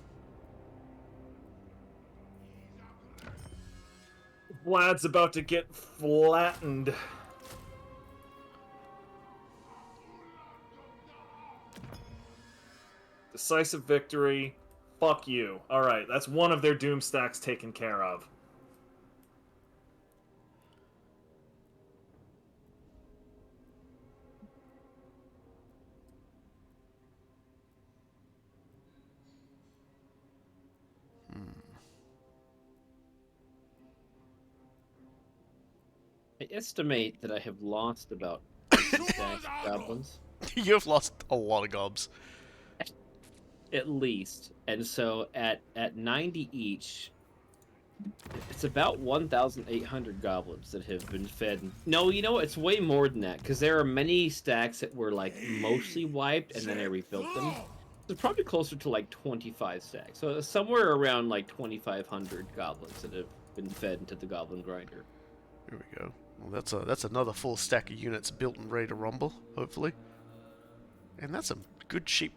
Vlad's about to get flattened. Decisive victory. Fuck you. Alright, that's one of their doom stacks taken care of. I estimate that I have lost about 6 goblins. You've lost a lot of gobs. At least. And so at 90 each, it's about 1,800 goblins that have been fed. No, you know what? It's way more than that, because there are many stacks that were like mostly wiped and then I rebuilt them. It's probably closer to like 25 stacks. So somewhere around like 2,500 goblins that have been fed into the goblin grinder. Here we go. Well, that's another full stack of units built and ready to rumble, hopefully. And that's some good cheap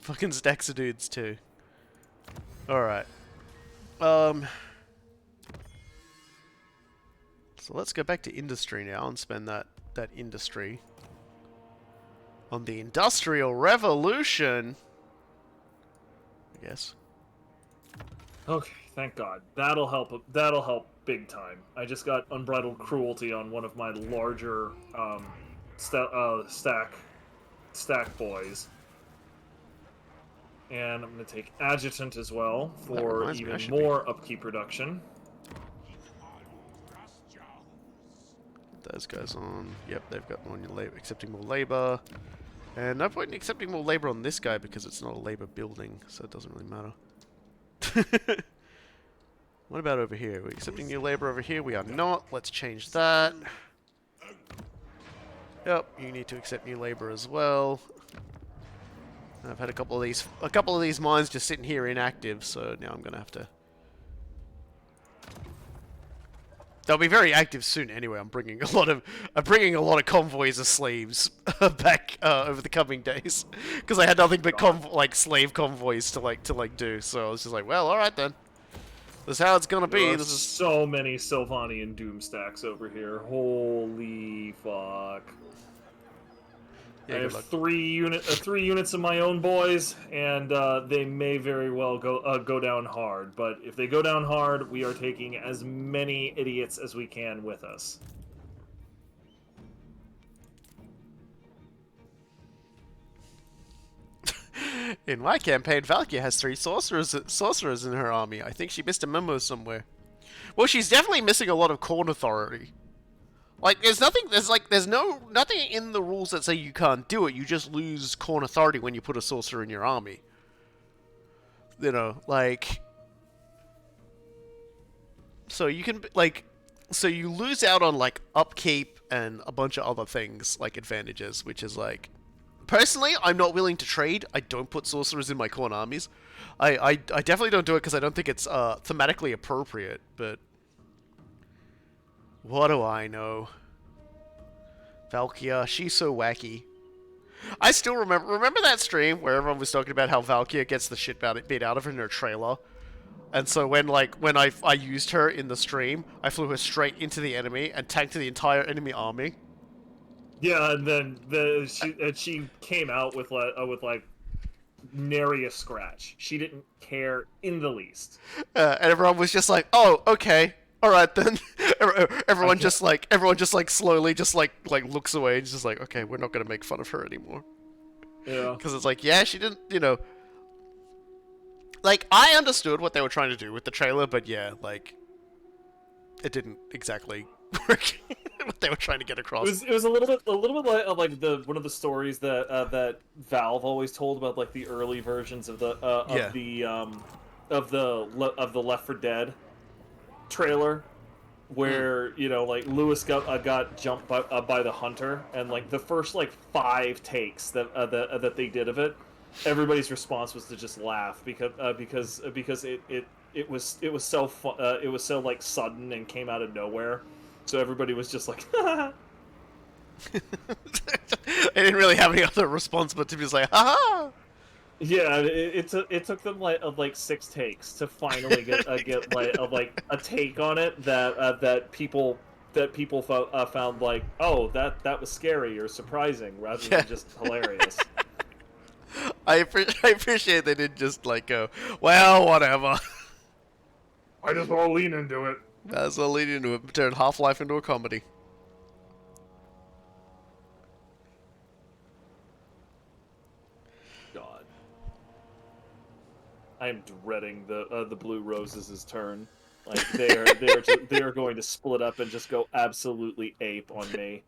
fucking stacks of dudes too. Alright. So let's go back to industry now and spend that industry on the Industrial Revolution. I guess. Okay, thank God. That'll help. That'll help big time. I just got unbridled cruelty on one of my larger stack boys, and I'm gonna take adjutant as well for even more upkeep production. Those guys on. Yep, they've got more labor, accepting more labor. And no point in accepting more labor on this guy because it's not a labor building, so it doesn't really matter. What about over here? Are we accepting new labor over here? We are not. Let's change that. Yep, you need to accept new labor as well. I've had a couple of these mines just sitting here inactive, so now I'm gonna have to. They'll be very active soon anyway. I'm bringing a lot of convoys of slaves back over the coming days because I had nothing but slave convoys to do. So I was just like, well, all right then. This is how it's gonna be. This is so many Sylvanian Doom stacks over here. Holy fuck. I Yeah, good have luck. 3 units of my own boys, and they may very well go down hard. But if they go down hard, we are taking as many idiots as we can with us. In my campaign, Valkyria has 3 sorcerers in her army. I think she missed a memo somewhere. Well, she's definitely missing a lot of corn authority. Like, there's nothing in the rules that say you can't do it. You just lose corn authority when you put a sorcerer in your army. You know, like, so you can so you lose out on like upkeep and a bunch of other things like advantages, which is like, personally, I'm not willing to trade. I don't put sorcerers in my corn armies. I definitely don't do it because I don't think it's thematically appropriate. But what do I know? Valkyria, she's so wacky. I still remember that stream where everyone was talking about how Valkyria gets the shit beat out of her in her trailer. And so when I used her in the stream, I flew her straight into the enemy and tanked the entire enemy army. Yeah, and then she came out with like nary a scratch. She didn't care in the least. And everyone was just like, "Oh, okay, all right then." everyone just like slowly just like looks away and just like, "Okay, we're not gonna make fun of her anymore." Yeah, because it's like, yeah, she didn't, like, I understood what they were trying to do with the trailer, but yeah, like, it didn't exactly work. What they were trying to get across. it was a little bit like the one of the stories that that Valve always told about like the early versions of the of the Left 4 Dead trailer, where like Lewis got jumped by the hunter, and like the first like 5 takes that they did of it, everybody's response was to just laugh because it was so it was so like sudden and came out of nowhere, so everybody was just like I didn't really have any other response but to be just like, haha. yeah, it took them like 6 takes to finally get like a take on it that people found like, oh, that was scary or surprising rather than just hilarious. I appreciate they didn't just like go, well, whatever. I just want to lean into it. That's all leading into it. Turn Half-Life into a comedy. God, I am dreading the Blue Roses' turn. Like they are going to split up and just go absolutely ape on me.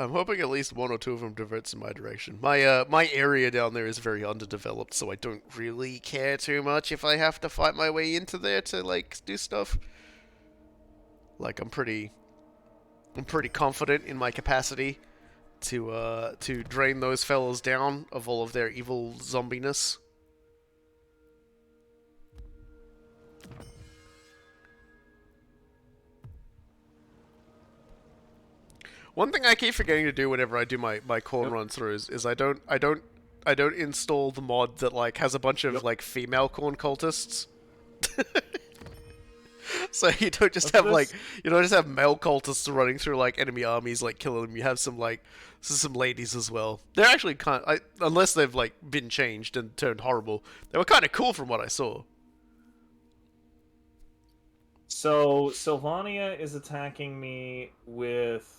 I'm hoping at least 1 or 2 of them diverts in my direction. My area down there is very underdeveloped, so I don't really care too much if I have to fight my way into there to like do stuff. Like I'm pretty confident in my capacity to drain those fellas down of all of their evil zombiness. One thing I keep forgetting to do whenever I do my corn run throughs is I don't install the mod that like has a bunch of like female corn cultists. So you don't just have like male cultists running through like enemy armies like killing them. You have some ladies as well. They're actually unless they've like been changed and turned horrible. They were kind of cool from what I saw. So Sylvania is attacking me with,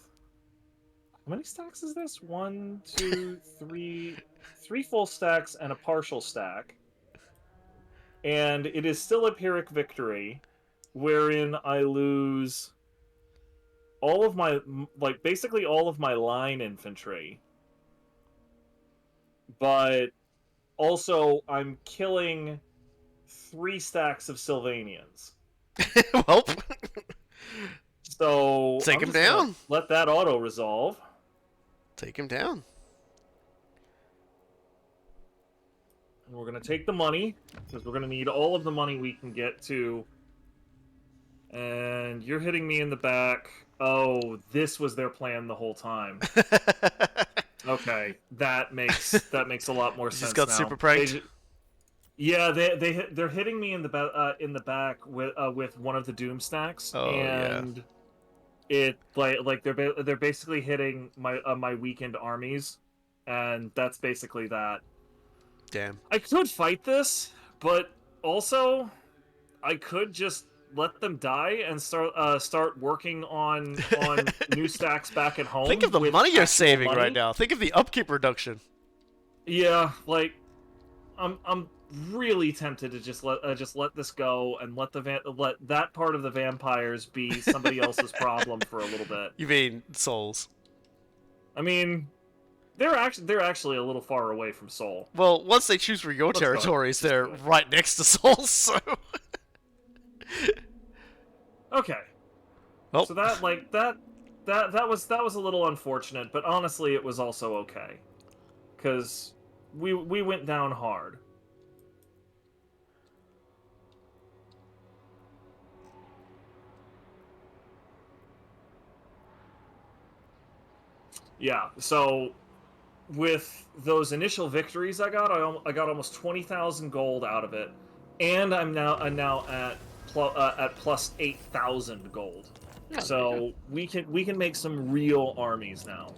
how many stacks is this? 1, 2, 3, 3 full stacks and a partial stack. And it is still a Pyrrhic victory, wherein I lose all of my, like, basically all of my line infantry. But also, I'm killing 3 stacks of Sylvanians. Well, So take him down. Let that auto resolve. Take him down. And we're gonna take the money because we're gonna need all of the money we can get to. And you're hitting me in the back. Oh, this was their plan the whole time. Okay, that makes a lot more sense. Just got now. super pranked. Yeah, they're hitting me in the back with one of the doom stacks, Oh, and they're basically hitting my weakened armies, and that's basically that. Damn. I could fight this, but also I could just let them die and start working on new stacks back at home. Think of the with money you're actual saving money. right now. Think of the upkeep reduction. Yeah, like I'm really tempted to just let this go and let that part of the vampires be somebody else's problem for a little bit. You mean souls? I mean, they're actually a little far away from Seoul. Well, once they choose for your Let's go. territories, they're right next to souls. So. Okay. Oh. So that was a little unfortunate, but honestly, it was also okay, because we went down hard. Yeah. So with those initial victories I got almost 20,000 gold out of it, and I'm now at plus 8,000 gold. Oh, So we can make some real armies now.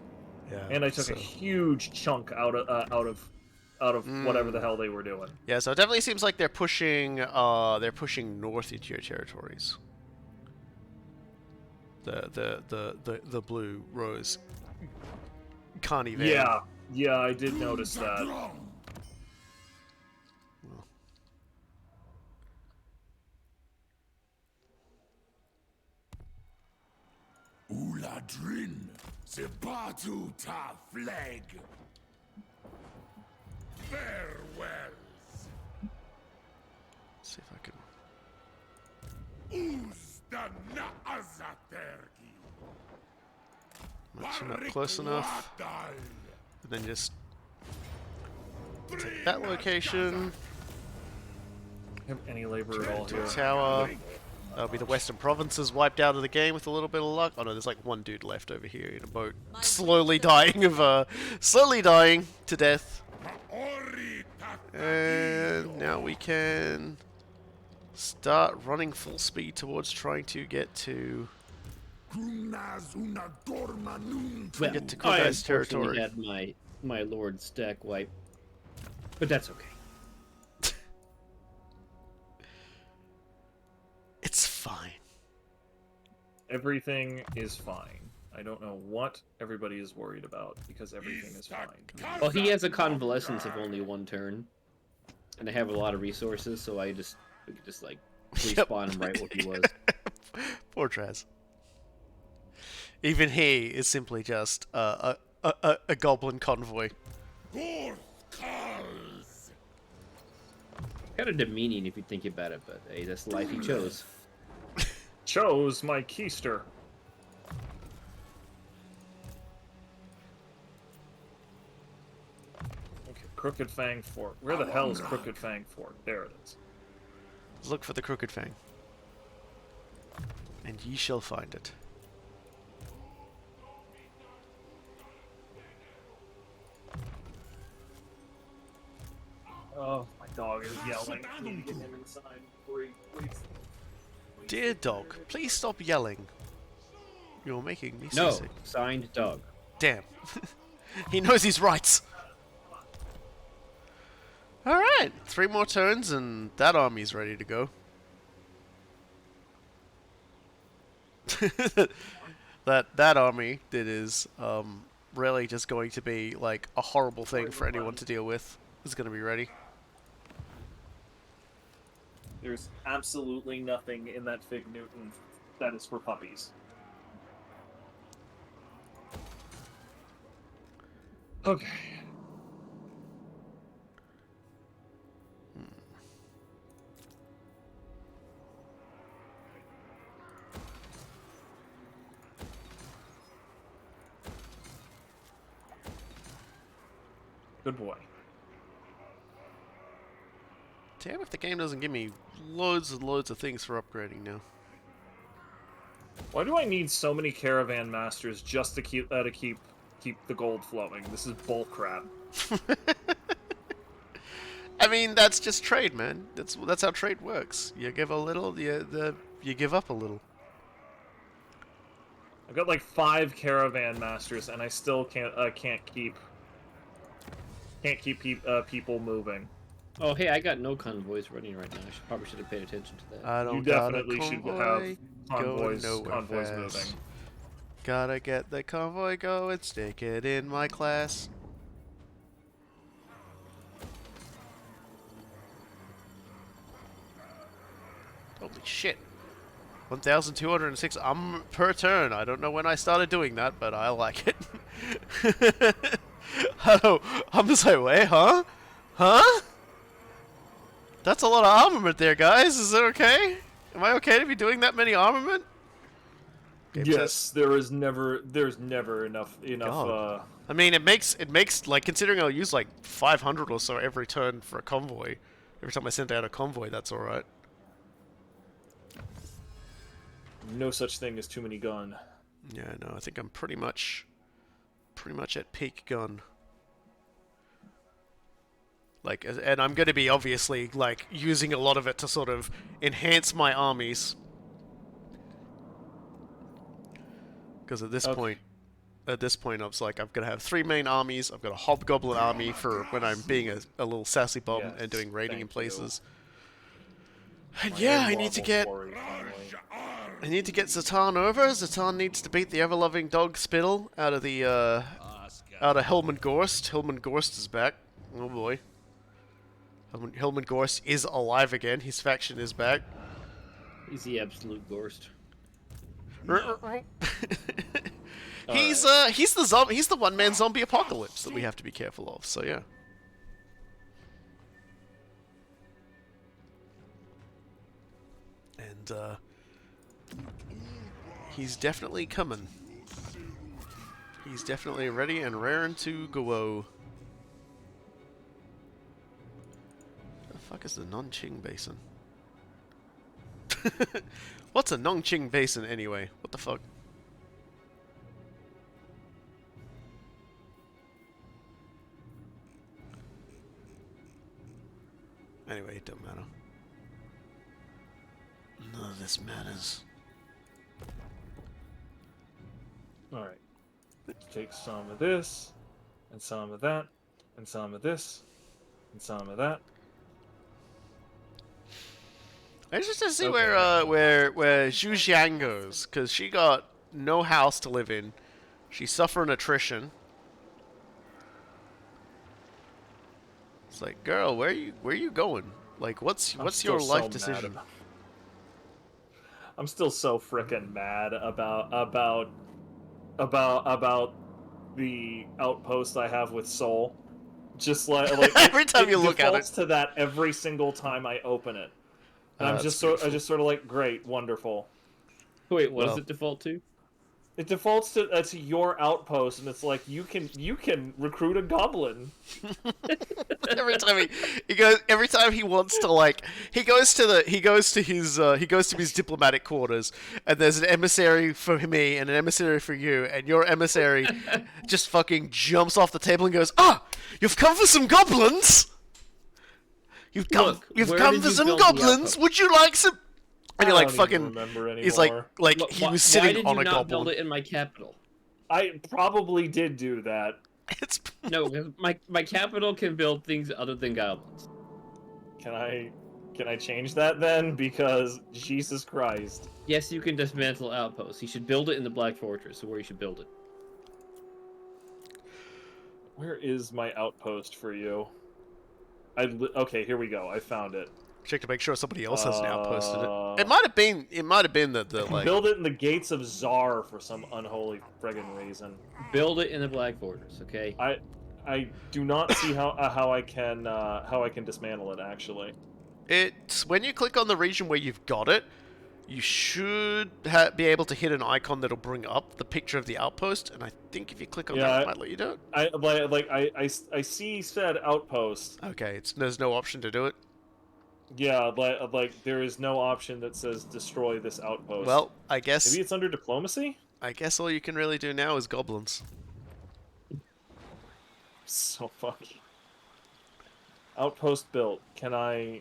Yeah. And I took a huge chunk out of whatever the hell they were doing. Yeah, so it definitely seems like they're pushing north into your territories. The blue rose Connie van. Yeah, I did notice that. Uladrin, Sebatu ta flag. Farewells. See if I can. Uzdana azatergi. Match him up close enough. And then just take that location. Have any labor at all To here? a tower. That'll be the Western Provinces wiped out of the game with a little bit of luck. Oh no, there's like one dude left over here in a boat, slowly dying to death. And now we can start running full speed towards trying to get to Well, get to I Coolguye's territory. unfortunately had my lord stack wipe, but that's okay. It's fine. Everything is fine. I don't know what everybody is worried about, because everything is fine. Well, he has a convalescence of only one turn, and I have a lot of resources, so we could just like respawn him right where he was. Poor Traz. Even he is simply just a goblin convoy. Kind of demeaning if you think about it, but hey, that's the life he chose. Chose my keister. Okay, Crooked Fang Fort. Where the hell is Crooked Fang Fort? There it is. Look for the Crooked Fang, and ye shall find it. Oh, my dog is yelling. I need to get him inside before he wakes. Dear dog, please stop yelling. You're making me No, seasick. signed dog. Damn. He knows his rights. Alright, 3 more turns and that army's ready to go. that army that is really just going to be like a horrible thing for anyone to deal with is going to be ready. There's absolutely nothing in that Fig Newton that is for puppies. Okay. Good boy. Damn if the game doesn't give me loads and loads of things for upgrading now. Why do I need so many caravan masters just to keep the gold flowing? This is bull crap. I mean, that's just trade, man. That's how trade works. You give a little, you give up a little. I've got like 5 caravan masters, and I still can't keep people moving. Oh, hey, I got no convoys running right now. Probably should have paid attention to that. I don't You got a definitely should convoy have going nowhere convoys fast. moving. Gotta get the convoy going, stick it in my class. Holy shit. 1,206 per turn. I don't know when I started doing that, but I like it. Hello. I'm just like, wait, huh? Huh? That's a lot of armament there, guys. Is it okay? Am I okay to be doing that many armament? Game Yes, says- there's never enough. God. I mean, it makes like, considering I'll use like 500 or so every turn for a convoy. Every time I send out a convoy, that's all right. No such thing as too many gun. Yeah, no, I think I'm pretty much at peak gun. Like, and I'm going to be obviously like using a lot of it to sort of enhance my armies. Because at this point, I was like, I'm going to have 3 main armies. I've got a hobgoblin army for when I'm being a little sassy bomb Yes, and doing raiding in thank places. And yeah, I need to get Zatan over. Zatan needs to beat the ever-loving dog Spittle out of the out of Hillman Gorst. Hillman Gorst is back. Oh boy. Hillman Gorst is alive again. His faction is back. He's the absolute Gorst. He's the one-man zombie apocalypse that we have to be careful of. So yeah. And he's definitely coming. He's definitely ready and raring to go. The fuck is the Nongqing Basin? What's a Nongqing Basin anyway? What the fuck? Anyway, it don't matter. None of this matters. Alright. Take some of this, and some of that, and some of this, and some of that. I just to see Okay. where Zhu Xiang goes, because she got no house to live in. She's suffering attrition. It's like, girl, where you going? Like, what's your still life so decision? mad. I'm still so frickin' mad about the outpost I have with Soul. Just like Every time you look at defaults it. to that every single time I open it, and I That's just beautiful. sort of like, great, wonderful. Wait, what does Well- it default to? It defaults to your outpost, and it's like you can recruit a goblin. every time he goes, every time he wants to, like, he goes to his diplomatic quarters, and there's an emissary for me and an emissary for you, and your emissary just fucking jumps off the table and goes, "Ah, you've come for some goblins. You've come Look, you've where come did for you some build the goblins. outpost? Would you like some?" And you're I like, don't even fucking. remember anymore. He's like he was Why sitting did on you a not goblin. build it in my capital? I probably did do that. It's No, 'cause my capital can build things other than goblins. Can I change that then? Because Jesus Christ. Yes, you can dismantle outposts. You should build it in the Black Fortress, so where you should build it. Where is my outpost for you? Okay, here we go. I found it. check to make sure somebody else hasn't outposted it. Uh, It might have been that the like. Build it in the gates of Czar for some unholy friggin' reason. Build it in the Black Fortress, okay? I do not see how I can dismantle it actually. It's when you click on the region where you've got it, you should be able to hit an icon that'll bring up the picture of the outpost, and I think if you click on that, it might let you do it. I see said outpost. Okay, there's no option to do it. Yeah, like there is no option that says destroy this outpost. Well, I guess maybe it's under diplomacy. all you can really do now is goblins. So fucky. Outpost built. Can I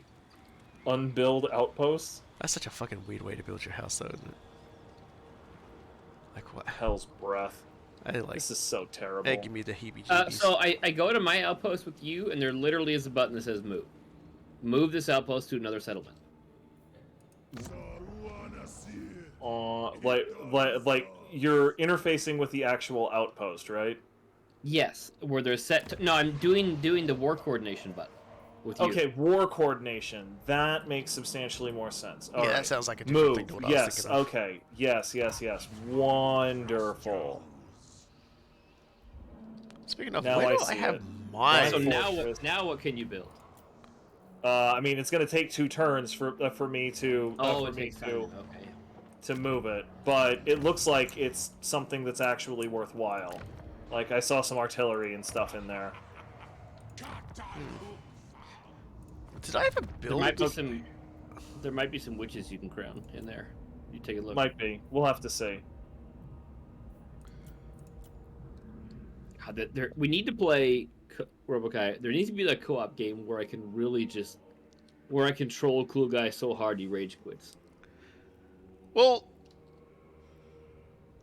unbuild outposts? That's such a fucking weird way to build your house, though, isn't it? Like, what? hell's breath? I like. This is so terrible. Hey, give me the heebie-jeebies. So I go to my outpost with you, and there literally is a button that says move. Move this outpost to another settlement. Like you're interfacing with the actual outpost, right? Yes, where they're set. No, I'm doing the war coordination button with you. Okay, war coordination. That makes substantially more sense. All yeah, right. that sounds like a different Move. thing to what I was Yes. thinking of. Okay. Yes. Wonderful. Speaking of, Now where I do I see have it. mine? So Fortress. now what can you build? I mean, it's gonna take 2 turns for me to It takes time. Okay. to move it, but it looks like it's something that's actually worthwhile. Like I saw some artillery and stuff in there. Did I ever There build? might be some witches you can crown in there. You take a look. Might be. We'll have to see. God, we need to play Robokai. There needs to be that co-op game where I can really where I control Coolguye so hard he rage quits. Well,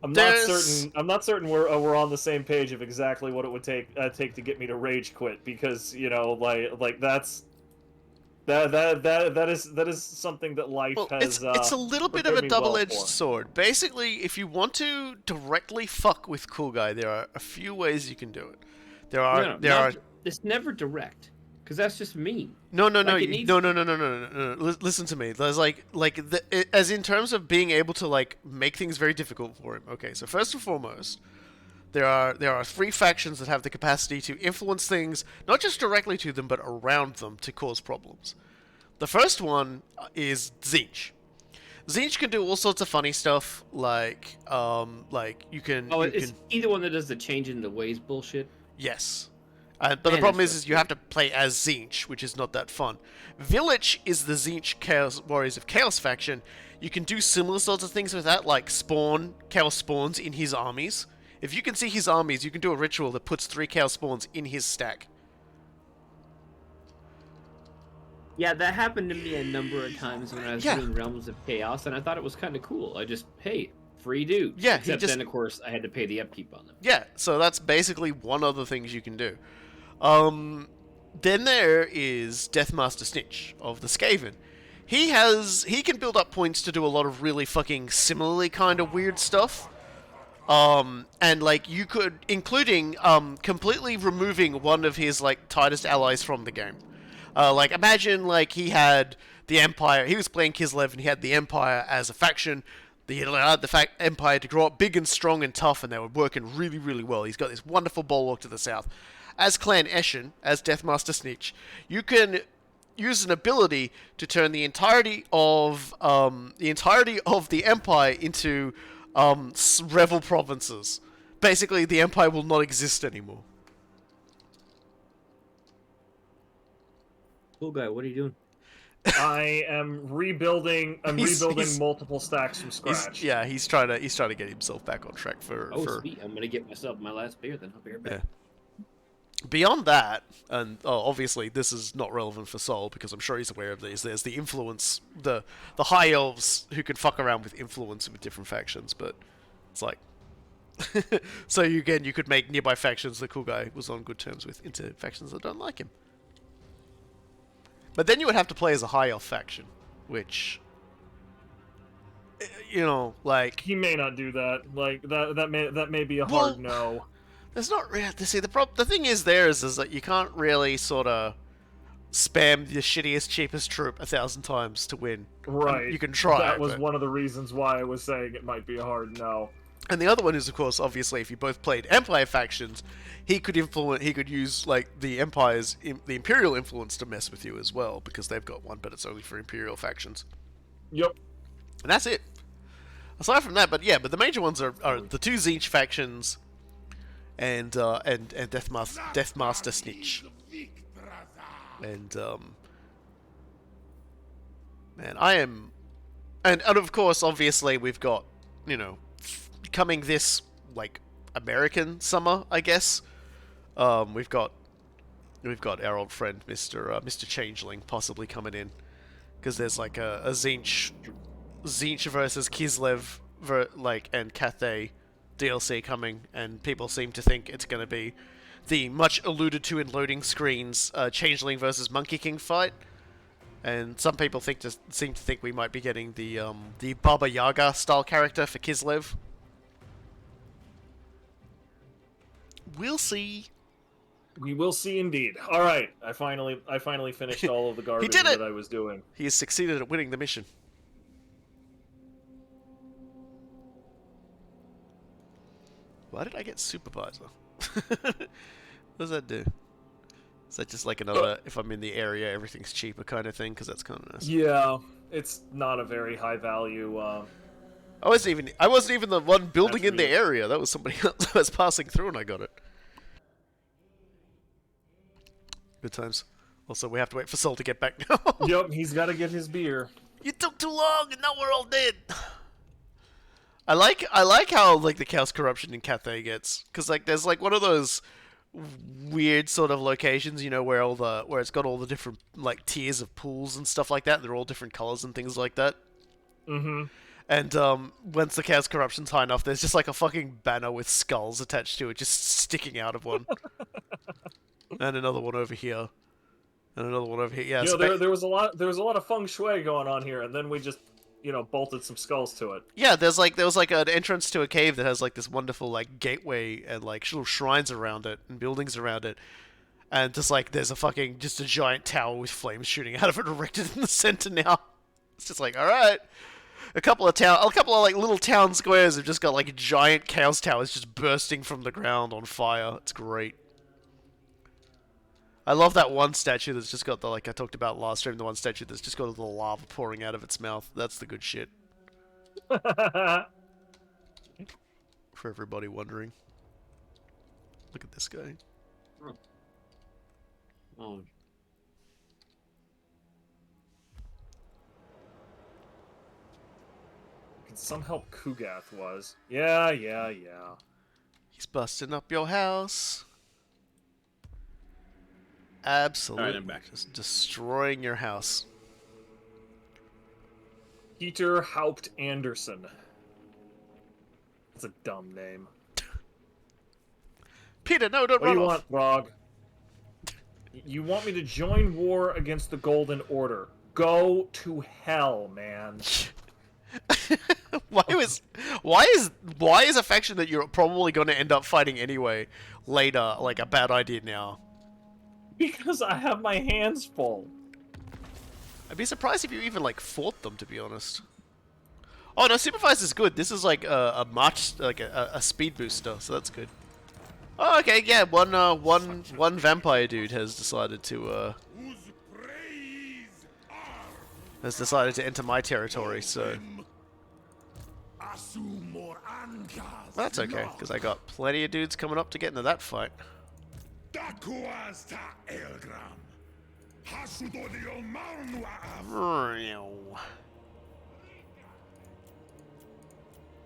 I'm There's- not certain we're on the same page of exactly what it would take to get me to rage quit, because like that is something that life well, has. it's a little bit of prepared a me well double-edged for. sword. Basically, if you want to directly fuck with Coolguye, there are a few ways you can do it. There are It's never direct, because that's just mean. No. Like, it needs- No. Listen to me. There's as in terms of being able to like make things very difficult for him. Okay, so first and foremost, there are 3 factions that have the capacity to influence things, not just directly to them, but around them to cause problems. The first one is Tzeentch. Tzeentch can do all sorts of funny stuff, like you can. Oh, you it's can, either one that does the change in the ways bullshit. Yes. But the Man, problem that's is you have to play as Tzeentch, which is not that fun. Village is the Tzeentch Chaos Warriors of Chaos faction. You can do similar sorts of things with that, like spawn Chaos spawns in his armies. If you can see his armies, you can do a ritual that puts 3 Chaos spawns in his stack. Yeah, that happened to me a number of times when I was Yeah. doing Realms of Chaos, and I thought it was kind of cool. hey, free dude. Yeah, he Except just- then, of course, I had to pay the upkeep on them. Yeah, so that's basically one of the things you can do. Then there is Deathmaster Snitch of the Skaven. He can build up points to do a lot of really fucking similarly kind of weird stuff. And like you could, including completely removing one of his like tightest allies from the game. Like imagine like he had the Empire. He was playing Kislev and he had the Empire as a faction. He allowed the Empire to grow up big and strong and tough, and they were working really, really well. He's got this wonderful bulwark to the south. As Clan Eshin, as Deathmaster Snitch, you can use an ability to turn the entirety of the Empire into Revel provinces. Basically, the Empire will not exist anymore. Coolguye, what are you doing? I am rebuilding. He's- multiple stacks from scratch. He's trying to get himself back on track for. Sweet. I'm gonna get myself my last beer, then I'll be right back. Yeah. Beyond that, and obviously this is not relevant for Sol because I'm sure he's aware of these. There's the influence, the high elves who can fuck around with influence with different factions, but it's like. So you could make nearby factions the Coolguye was on good terms with into factions that don't like him. But then you would have to play as a high elf faction, which, like He may not do that. Like that may be a Well, hard no. there's not really. See, the thing is that you can't really sort of spam the shittiest, cheapest troop 1,000 times to win. Right. You can try. That was but- one of the reasons why I was saying it might be a hard no. And the other one is, of course, obviously, if you both played Empire factions, he could use like the Imperial influence to mess with you as well, because they've got one, but it's only for Imperial factions, Yep. and that's it. Aside from that, but the major ones are the 2 Tzeentch factions, and Deathmaster Snitch, and man, I am, and of course, obviously, we've got coming this like American summer, I guess. We've got our old friend Mr. Changeling possibly coming in, because there's like a Tzeentch versus Kislev and Cathay DLC coming, and people seem to think it's going to be the much alluded to in loading screens Changeling versus Monkey King fight. And some people seem to think we might be getting the Baba Yaga style character for Kislev. We'll see. We will see indeed. All right, I finally finished all of the garbage did it! that I was doing. He has succeeded at winning the mission. Why did I get supervisor? What does that do? Is that just like another, if I'm in the area, everything's cheaper kind of thing? Because that's kind of nice. Yeah, it's not a very high value. I wasn't even the one building in the area. That was somebody else that was passing through, and I got it. Good times. Also, we have to wait for Sol to get back now. Yep, he's got to get his beer. You took too long, and now we're all dead. I like how like the Chaos Corruption in Cathay gets, because like there's like one of those weird sort of locations, you know, where it's got all the different like tiers of pools and stuff like that. They're all different colors and things like that. Mm-hmm. And once the Chaos Corruption's high enough, there's just like a fucking banner with skulls attached to it, just sticking out of one. And another one over here. And another one over here. Yeah, you know, there was a lot of feng shui going on here, and then we just, you know, bolted some skulls to it. Yeah, there was like an entrance to a cave that has like this wonderful like gateway and like little shrines around it and buildings around it. And just like there's just a giant tower with flames shooting out of it erected in the center now. It's just like, all right. A couple of like little town squares have just got like giant chaos towers just bursting from the ground on fire. It's great. I love that one statue that's just got the, like I talked about last stream, the one statue that's just got the lava pouring out of its mouth. That's the good shit. For everybody wondering. Look at this guy. Oh. Some help Kugath was. Yeah. He's busting up your house. Absolutely. Alright, I'm back. Just destroying your house. Peter Haupt Anderson. That's a dumb name. Peter, no, don't What do run you off. want, Throg? You want me to join war against the Golden Order? Go to hell, man. why is a faction that you're probably going to end up fighting anyway later like a bad idea now? Because I have my hands full. I'd be surprised if you even like fought them, to be honest. Oh no, Supervisor's good. This is like a march, like a speed booster, so that's good. Oh, okay, yeah. One vampire dude has decided to Whose praise are enter my territory, so Asumor Ankas. that's okay because I got plenty of dudes coming up to get into that fight. Dakuasta Elgram. Hasudodio Marnua.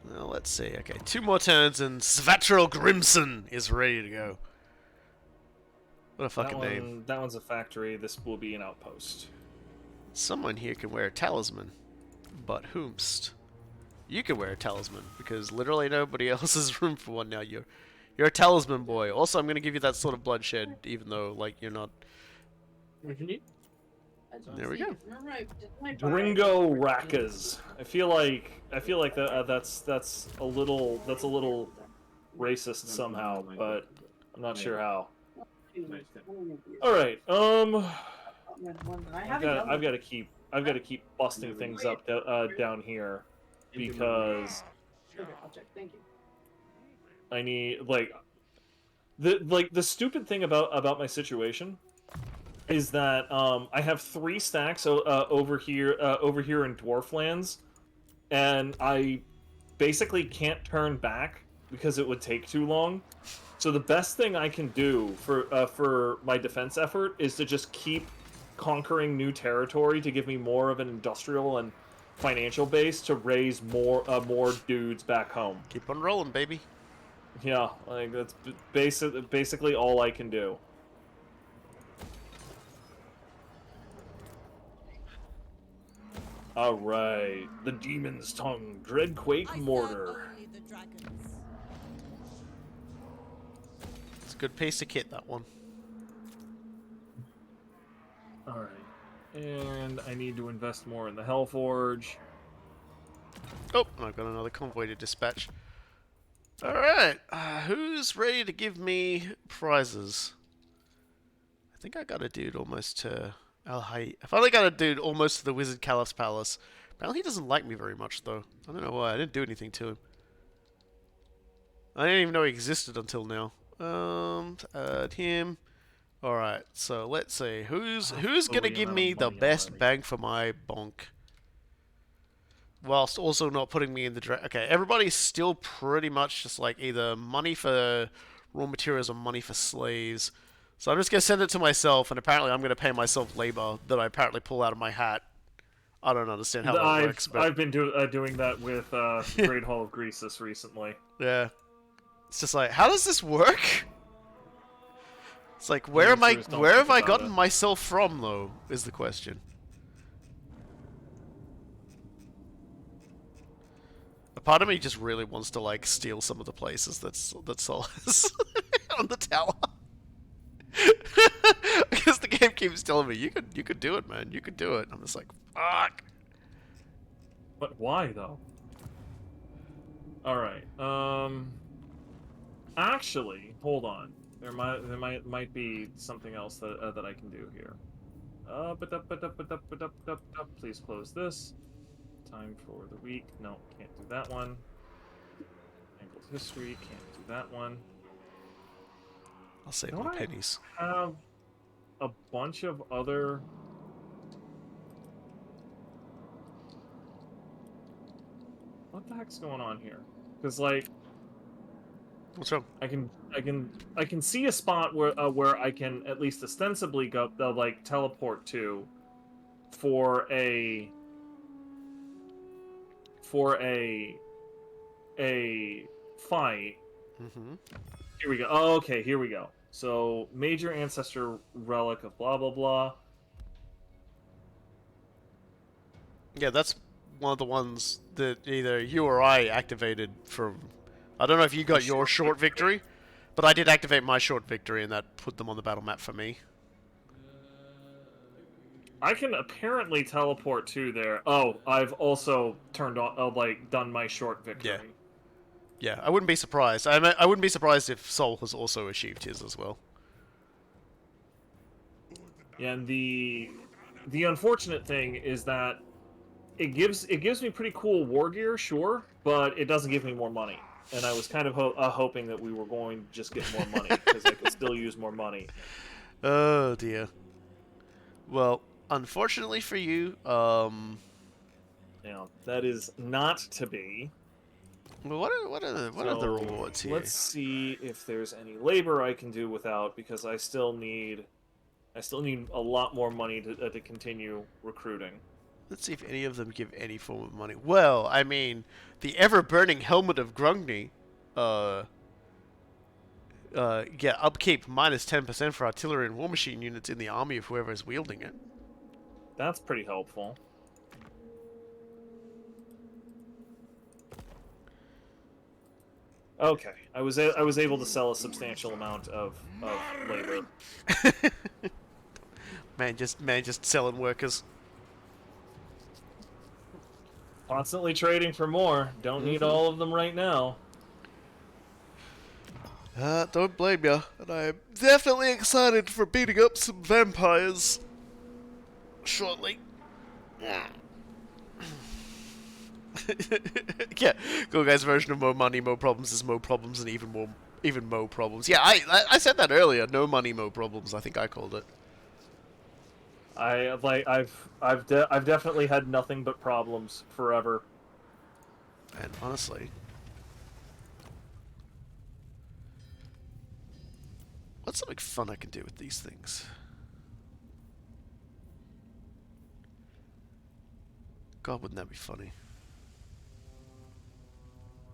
Well, let's see. Okay, 2 more turns and Svatral Grimson is ready to go. What a fucking name. That one's a factory. This will be an outpost. Someone here can wear a talisman, but whomst? You can wear a talisman because literally nobody else has room for one now. You're a talisman boy. Also, I'm gonna give you that sort of bloodshed, even though like you're not. There we go. Gringo Rakas. I feel like that's a little racist somehow, but I'm not sure how. All right. I've got to keep busting things up down here because I need the stupid thing about my situation is that I have 3 stacks over here in Dwarflands, and I basically can't turn back because it would take too long. So the best thing I can do for my defense effort is to just keep conquering new territory to give me more of an industrial and financial base to raise more dudes back home. Keep on rolling, baby. Yeah, like that's basically all I can do. Alright, the Demon's Tongue, Dreadquake Mortar. It's a good piece of kit, that one. Alright. And I need to invest more in the Hellforge. Oh, and I've got another convoy to dispatch. Alright, who's ready to give me prizes? I think I got a dude almost to I finally got a dude almost to the Wizard Caliph's Palace. Apparently he doesn't like me very much, though. I don't know why. I didn't do anything to him. I didn't even know he existed until now. Add him. Alright, so let's see. Who's gonna give me the best bang for my bonk? Whilst also not putting me in the okay, everybody's still pretty much just like either money for raw materials or money for slaves. So I'm just gonna send it to myself, and apparently I'm gonna pay myself labor that I apparently pull out of my hat. I don't understand how that works, but I've been doing that with Great Hall of Greasus recently. yeah, it's just like, how does this work? It's like, where have I gotten myself from, though? Is the question. A part of me just really wants to like steal some of the places that Sol has on the tower. Because the game keeps telling me you could do it, man. You could do it. I'm just like, fuck. But why though? All right. Actually, hold on. There might be something else that I can do here. Please close this. Time for the week. No, can't do that one. Angled history. Can't do that one. I'll save Don't my I pennies. have a bunch of other. What the heck's going on here? Because like, What's wrong? I can see a spot where I can at least ostensibly go like teleport to for a fight. Mm-hmm. Here we go. Oh, okay, here we go. So major ancestor relic of blah blah blah. Yeah, that's one of the ones that either you or I activated from. I don't know if you got your short victory, but I did activate my short victory, and that put them on the battle map for me. I can apparently teleport to there. Oh, I've also turned on, like, done my short victory. Yeah, I wouldn't be surprised. I wouldn't be surprised if Sol has also achieved his as well. Yeah, and the unfortunate thing is that it gives me pretty cool war gear, sure, but it doesn't give me more money. And I was kind of hoping that we were going to just get more money because I could still use more money. Oh dear. Well, unfortunately for you, Yeah, that is not to be. well, what are the rewards here? Let's see if there's any labor I can do without, because I still need a lot more money to continue recruiting. Let's see if any of them give any form of money. Well, I mean, the ever-burning helmet of Grungni, yeah, upkeep minus 10% for artillery and war machine units in the army of whoever is wielding it. That's pretty helpful. Okay, I was able to sell a substantial amount of labor. man, just selling workers. Constantly trading for more. Don't need all of them right now. Don't blame ya. And I'm definitely excited for beating up some vampires shortly. Yeah, Coolguye's version of more money, more problems is more problems, and even more problems. Yeah, I said that earlier. No money, more problems. I think I called it. I've definitely had nothing but problems forever. And honestly, what's something fun I can do with these things? God, wouldn't that be funny?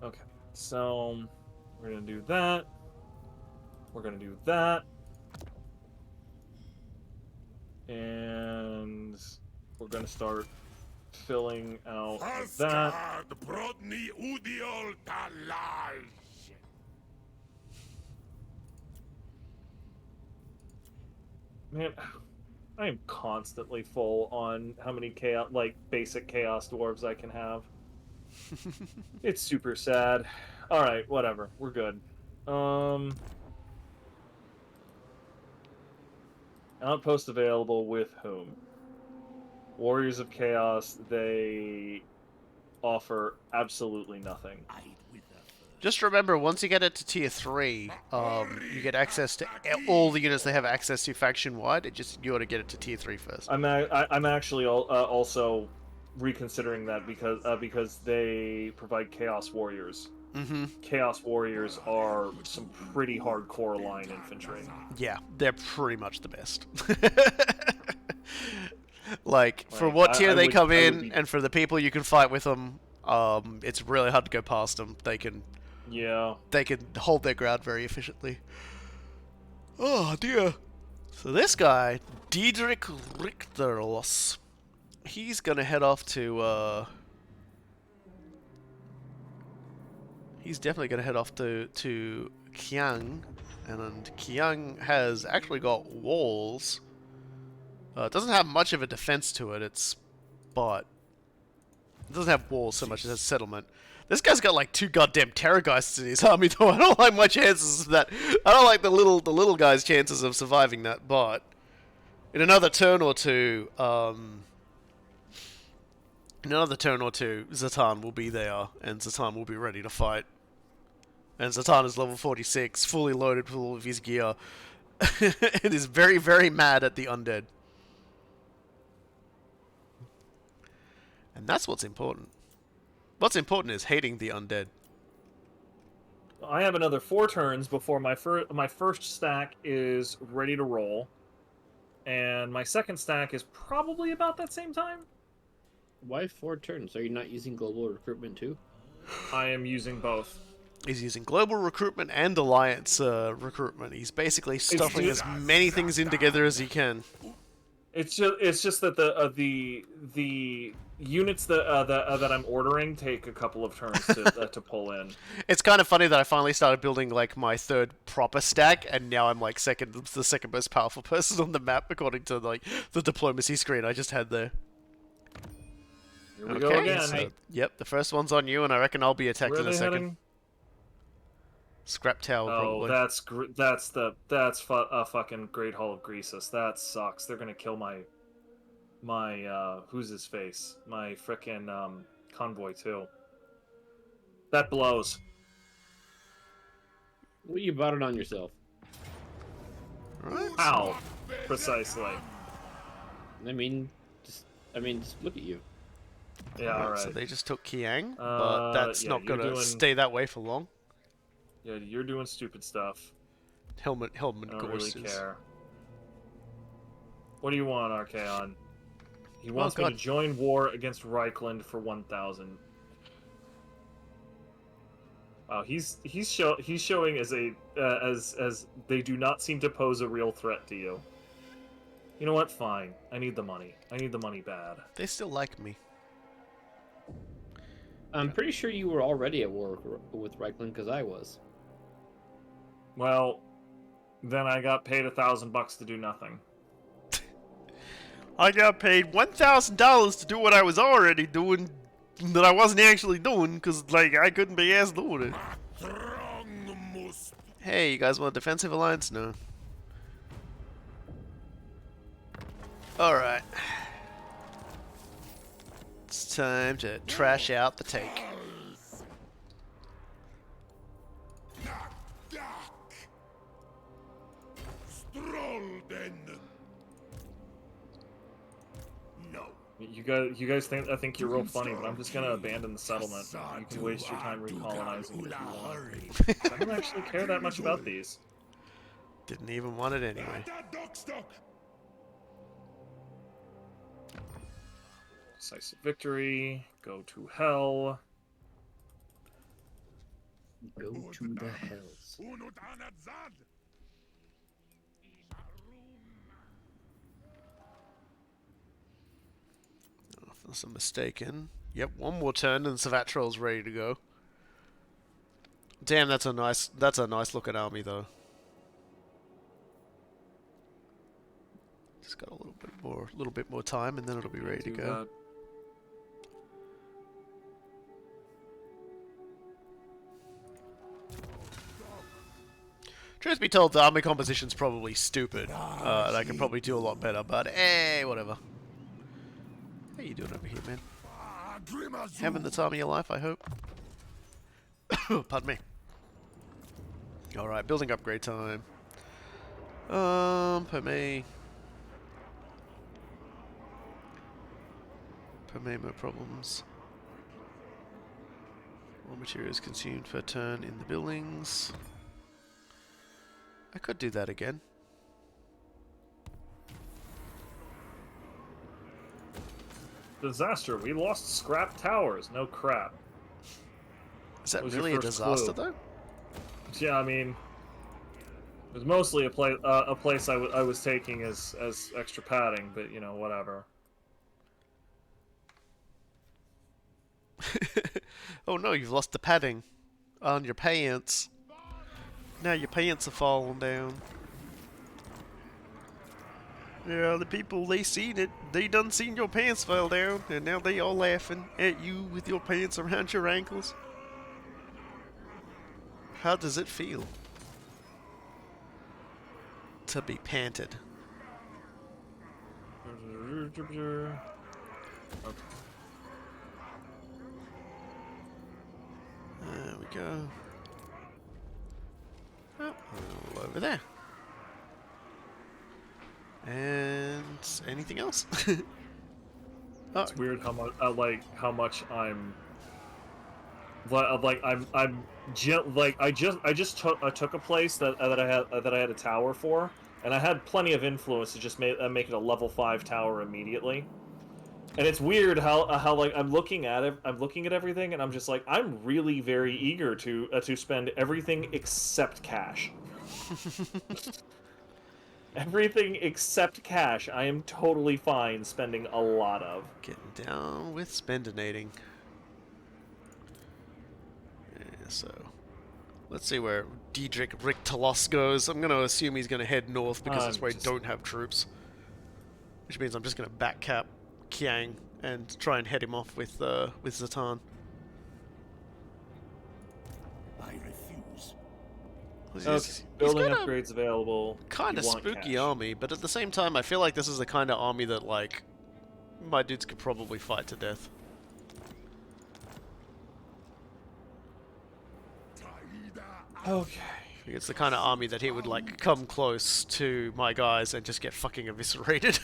Okay, so we're gonna do that. We're gonna do that. And we're gonna start filling out that. Man, I am constantly full on how many chaos, like basic chaos dwarves I can have. It's super sad. All right, whatever. We're good. Outpost available with whom? Warriors of Chaos. They offer absolutely nothing. Just remember, once you get it to tier 3, you get access to all the units they have access to faction-wide. You ought to get it to tier 3 first. I'm actually also reconsidering that because they provide Chaos Warriors. Mm-hmm. Chaos Warriors are some pretty hardcore line infantry. Yeah, they're pretty much the best. Like, for Like, what tier they come I would in, be... and for the people you can fight with them, it's really hard to go past them. They can hold their ground very efficiently. Oh dear. So this guy, Diedrich Richterlos, he's gonna head off to, he's definitely gonna head off to Kiang, and Kiang has actually got walls. It doesn't have much of a defense to it, but it doesn't have walls so much as a settlement. This guy's got like 2 goddamn terrorgeists in his army, though. I don't like my chances of that. I don't like the little guy's chances of surviving that, but in another turn or two, Zatan will be there, and Zatan will be ready to fight. And Zatan is level 46, fully loaded with all of his gear, and is very, very mad at the undead. And that's what's important. What's important is hating the undead. I have another 4 turns before my first stack is ready to roll, and my second stack is probably about that same time. Why 4 turns? Are you not using global recruitment too? I am using both. He's using global recruitment and alliance recruitment. He's basically stuffing as many things in together as he can. It's just that the units that I'm ordering take a couple of turns to pull in. It's kind of funny that I finally started building like my 3rd proper stack, and now I'm like the second most powerful person on the map according to like the diplomacy screen I just had there. Here we go again. So, yep, the first one's on you, and I reckon I'll be attacked Where in are a they second. heading? Scrap Tower, Oh, probably. that's fucking Great Hall of Greasus. That sucks. They're gonna kill my who's his face? My frickin' convoy too. That blows. Well, you brought it on yourself. Right. Ow. Precisely. I mean, just look at you. Yeah, alright. So they just took Kiang, but that's yeah, not you're gonna doing- stay that way for long. Yeah, you're doing stupid stuff. Hellman I don't really Gorses. care. What do you want, Archaon? He wants me to God. join war against Reichland for 1,000. Wow, he's showing as as they do not seem to pose a real threat to you. You know what? Fine. I need the money. I need the money bad. They still like me. I'm pretty sure you were already at war with Reichland because I was. Well, then I got paid $1,000 to do nothing. I got paid $1,000 to do what I was already doing that I wasn't actually doing because, like, I couldn't be asked doing it. Hey, you guys want a defensive alliance? No. Alright. It's time to trash out the take. You guys think I think you're real funny, but I'm just gonna abandon the settlement. You can waste your time recolonizing if you want. I don't actually care that much about these. Didn't even want it anyway. Decisive victory. Go to hell. Go to the hells. Unless I'm mistaken. Yep, one more turn and Savatrol's ready to go. Damn, that's a nice looking army though. little bit more time, and then it'll be ready to Do go. that. Truth be told, the army composition's probably stupid, and I can probably do a lot better, but whatever. How you doing over here, man? Having the time of your life, I hope. Pardon me. Alright, building upgrade time. Per me. Per me, no problems. Raw materials consumed per turn in the buildings. I could do that again. Disaster. We lost scrap towers. No crap. Is that What was your really a first disaster, clue? though? Yeah, I mean, it was mostly a place I was taking as extra padding, but you know, whatever. Oh no, you've lost the padding on your pants. Now your pants are falling down. Yeah, the people, they seen it. They done seen your pants fall down, and now they all laughing at you with your pants around your ankles. How does it feel to be panted? There we go. Oh, all over there. And anything else? Oh, It's weird how much I'm I just took a place that I had a tower for, and I had plenty of influence to just make it a level 5 tower immediately. And it's weird how like I'm looking at everything, and I'm just like, I'm really very eager to spend everything except cash. Everything except cash, I am totally fine spending a lot of. getting down with spendinating. Yeah, so let's see where Diedrich Rictalos goes. I'm gonna assume he's gonna head north because that's where I don't have troops. Which means I'm just gonna backcap Kiang and try and head him off with Zatan. I refuse. He's Building got a upgrades available. kind of You want spooky cash. army, but at the same time, I feel like this is the kind of army that, like, my dudes could probably fight to death. Okay. It's the kind of army that he would, like, come close to my guys and just get fucking eviscerated.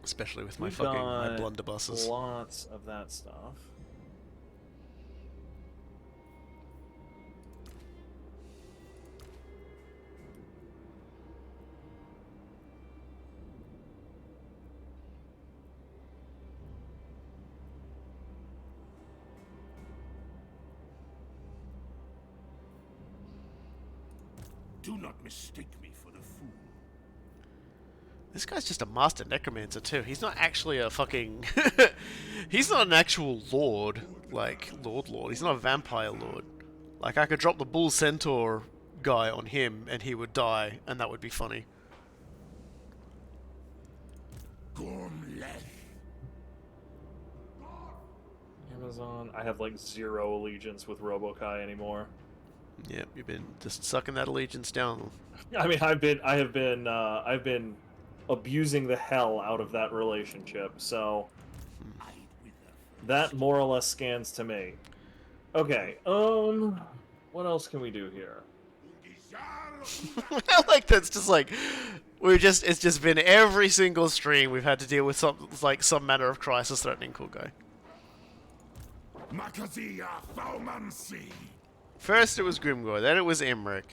Especially with my We've fucking my got blunderbusses. Lots of that stuff. Do not mistake me for a fool. This guy's just a master necromancer too. He's not actually a fucking... He's not an actual lord. Like, lord. He's not a vampire lord. Like, I could drop the bull centaur guy on him and he would die, and that would be funny. Gormleth. Amazon. I have like 0 allegiance with Robokai anymore. Yep, you've been just sucking that allegiance down. I mean, I've been abusing the hell out of that relationship, so that more or less scans to me. Okay, what else can we do here? I like that's just like it's just been every single stream we've had to deal with some manner of crisis threatening Coolguye. Makazia Thaumansi. First it was Grimgor, then it was Imric,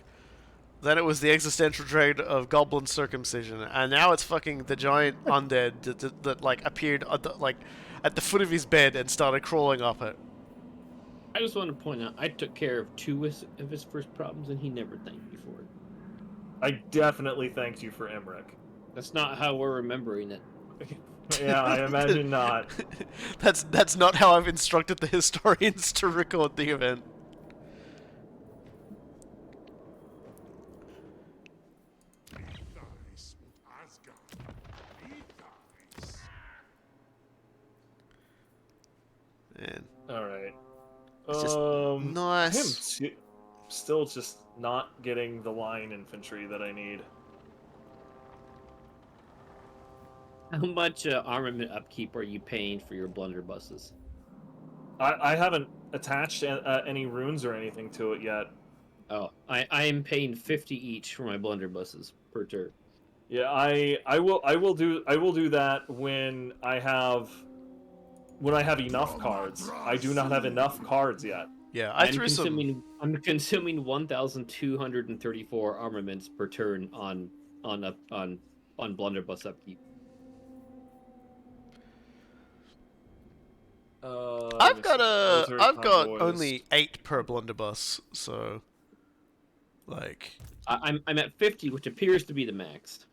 then it was the existential dread of goblin circumcision, and now it's fucking the giant undead that like appeared at the foot of his bed and started crawling up it. I just want to point out, I took care of 2 of his first problems, and he never thanked me for it. I definitely thanked you for Emmerich. That's not how we're remembering it. Yeah, I imagine not. That's not how I've instructed the historians to record the event. All right. It's just I nice. am still just not getting the line infantry that I need. How much armament upkeep are you paying for your blunderbusses? I haven't attached any runes or anything to it yet. Oh, I am paying 50 each for my blunderbusses per turn. Yeah, I will do that when I have enough cards. I do not have enough cards yet. Yeah, I threw I'm consuming 1,234 armaments per turn on blunderbuss upkeep. I've got convoys. only 8 per blunderbuss, so like I'm at 50, which appears to be the max.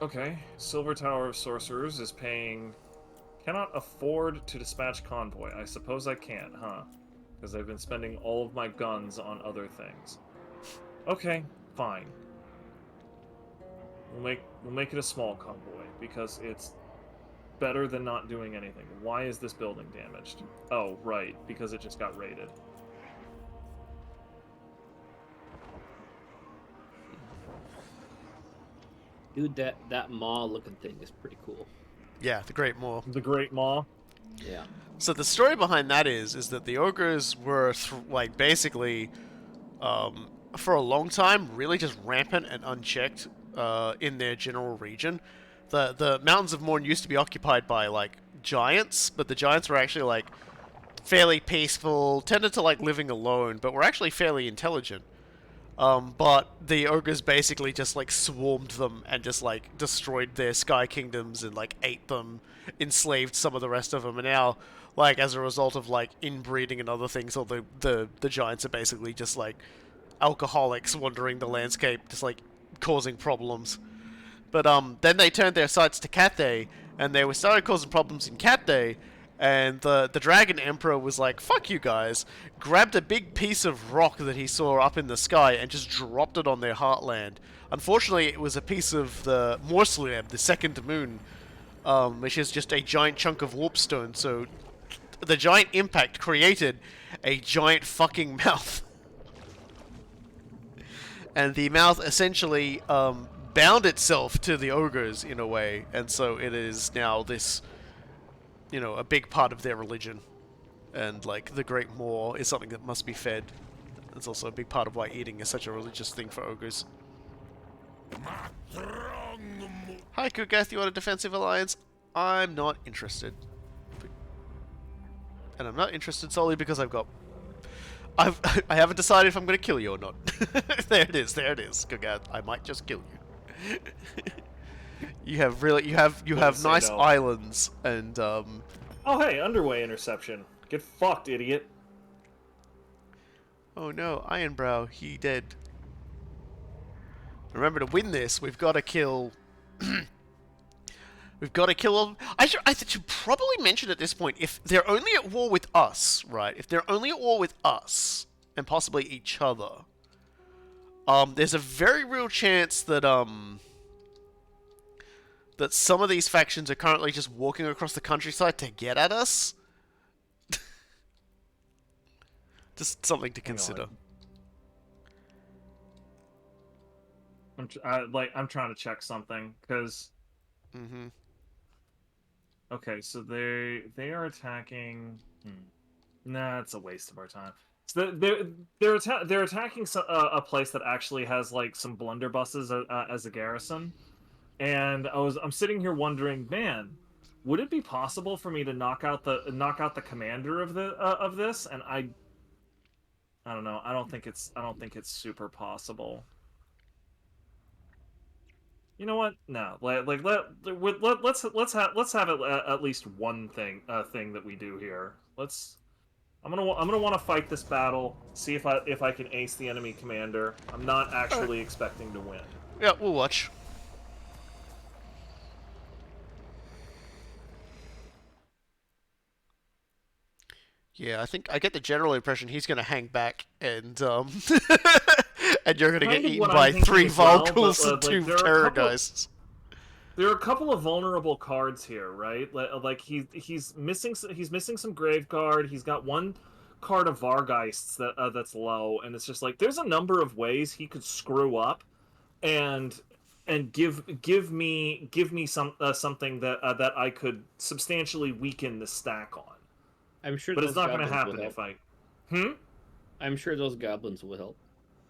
Okay, Silver Tower of Sorcerers is paying. Cannot afford to dispatch convoy. I suppose I can't, huh? Because I've been spending all of my guns on other things. Okay, fine. We'll make it a small convoy because it's better than not doing anything. Why is this building damaged? Oh, right, because it just got raided. Dude, that maw looking thing is pretty cool. yeah, the Great Maw. The Great Maw. Yeah. So the story behind that is that the ogres were like basically for a long time really just rampant and unchecked in their general region. The mountains of Morn used to be occupied by like giants, but the giants were actually like fairly peaceful, tended to like living alone, but were actually fairly intelligent. But the ogres basically just like swarmed them and just like destroyed their sky kingdoms and like ate them, enslaved some of the rest of them, and now like as a result of like inbreeding and other things, all the giants are basically just like alcoholics wandering the landscape, just like causing problems. But then they turned their sights to Cathay, and they were started causing problems in Cathay. And the Dragon Emperor was like, fuck you guys, grabbed a big piece of rock that he saw up in the sky and just dropped it on their heartland. Unfortunately, it was a piece of the Morslab, the second moon, which is just a giant chunk of warpstone, so the giant impact created a giant fucking mouth. And the mouth essentially bound itself to the ogres in a way, and so it is now this, you know, a big part of their religion. And like the Great Maw is something that must be fed. It's also a big part of why eating is such a religious thing for ogres. Hi Coolguye, you want a defensive alliance? I'm not interested. And I'm not interested solely because I haven't decided if I'm going to kill you or not. there it is, Coolguye. I might just kill you. You have nice no. islands and Oh hey, underway interception. Get fucked, idiot. oh no, Ironbrow, he dead. Remember, to win this, we've got to kill. We've got to kill. I should probably mention at this point, if they're only at war with us, right? If they're only at war with us and possibly each other, there's a very real chance that that some of these factions are currently just walking across the countryside to get at us. Just something to consider. I'm trying to check something because. Mm-hmm. Okay, so they are attacking. Nah, it's a waste of our time. So they're attacking a place that actually has like some blunderbusses as a garrison, and I'm sitting here wondering, man, would it be possible for me to knock out the commander of this? And I don't know. I don't think it's super possible. You know what? No, let's have at least one thing that we do here. I'm gonna want to fight this battle. See if I can ace the enemy commander. I'm not actually expecting to win. Yeah, we'll watch. Yeah, I think I get the general impression he's going to hang back and and you're going to get eaten by 3 Volkuls and 2 Terrorgeists. There are a couple of vulnerable cards here, right? Like he's missing some grave guard. He's got one card of Vargeists that's low, and it's just like there's a number of ways he could screw up, and give me something that I could substantially weaken the stack on. I'm sure But those it's not going to goblins will happen help. if I. I'm sure those goblins will help.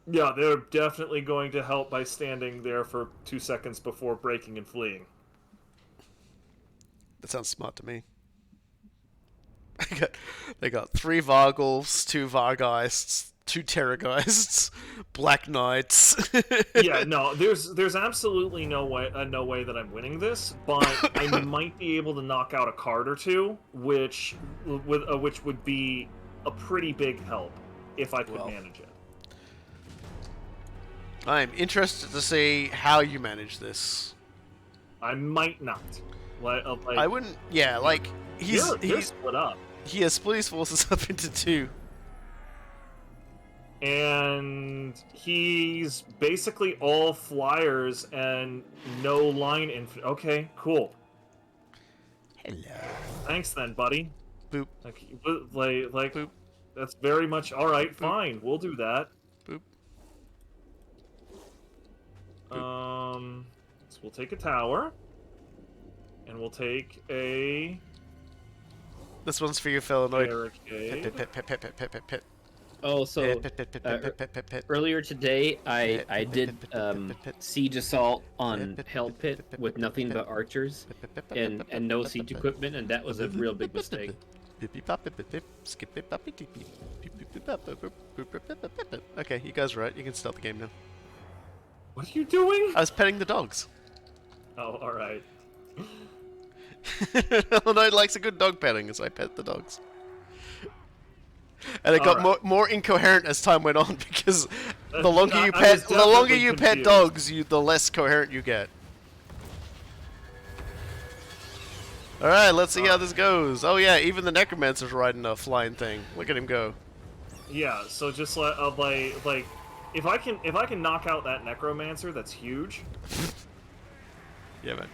Yeah, they're definitely going to help by standing there for 2 seconds before breaking and fleeing. That sounds smart to me. They got 3 Vargulfs, 2 Vargeists, 2 Terrorgeists, Black Knights. Yeah, no, there's absolutely no way that I'm winning this, but I might be able to knock out a card or two, which would be a pretty big help if I could manage it. I'm interested to see how you manage this. I might not. I wouldn't. Yeah, like they're split up, he has split his forces up into 2. and he's basically all flyers and no line Okay, cool. Hello. Thanks then, buddy. Boop. Like Boop. that's very much all right. Fine, we'll do that. Boop. So we'll take a tower, and we'll take a This one's for you, Felinoid. barricade. Pit. Oh, so earlier today, I did siege assault on Hell Pit with nothing but archers and no siege equipment, and that was a real big mistake. Okay, you guys are right. You can start the game now. What are you doing? I was petting the dogs. Oh, all right. Felinoid likes a good dog petting, as I pet the dogs. And it got more incoherent as time went on because the longer you pet dogs, the less coherent you get. All right, let's see how this goes. Oh yeah, even the necromancer's riding a flying thing. Look at him go. Yeah. So just like if I can knock out that necromancer, that's huge. Yeah, man.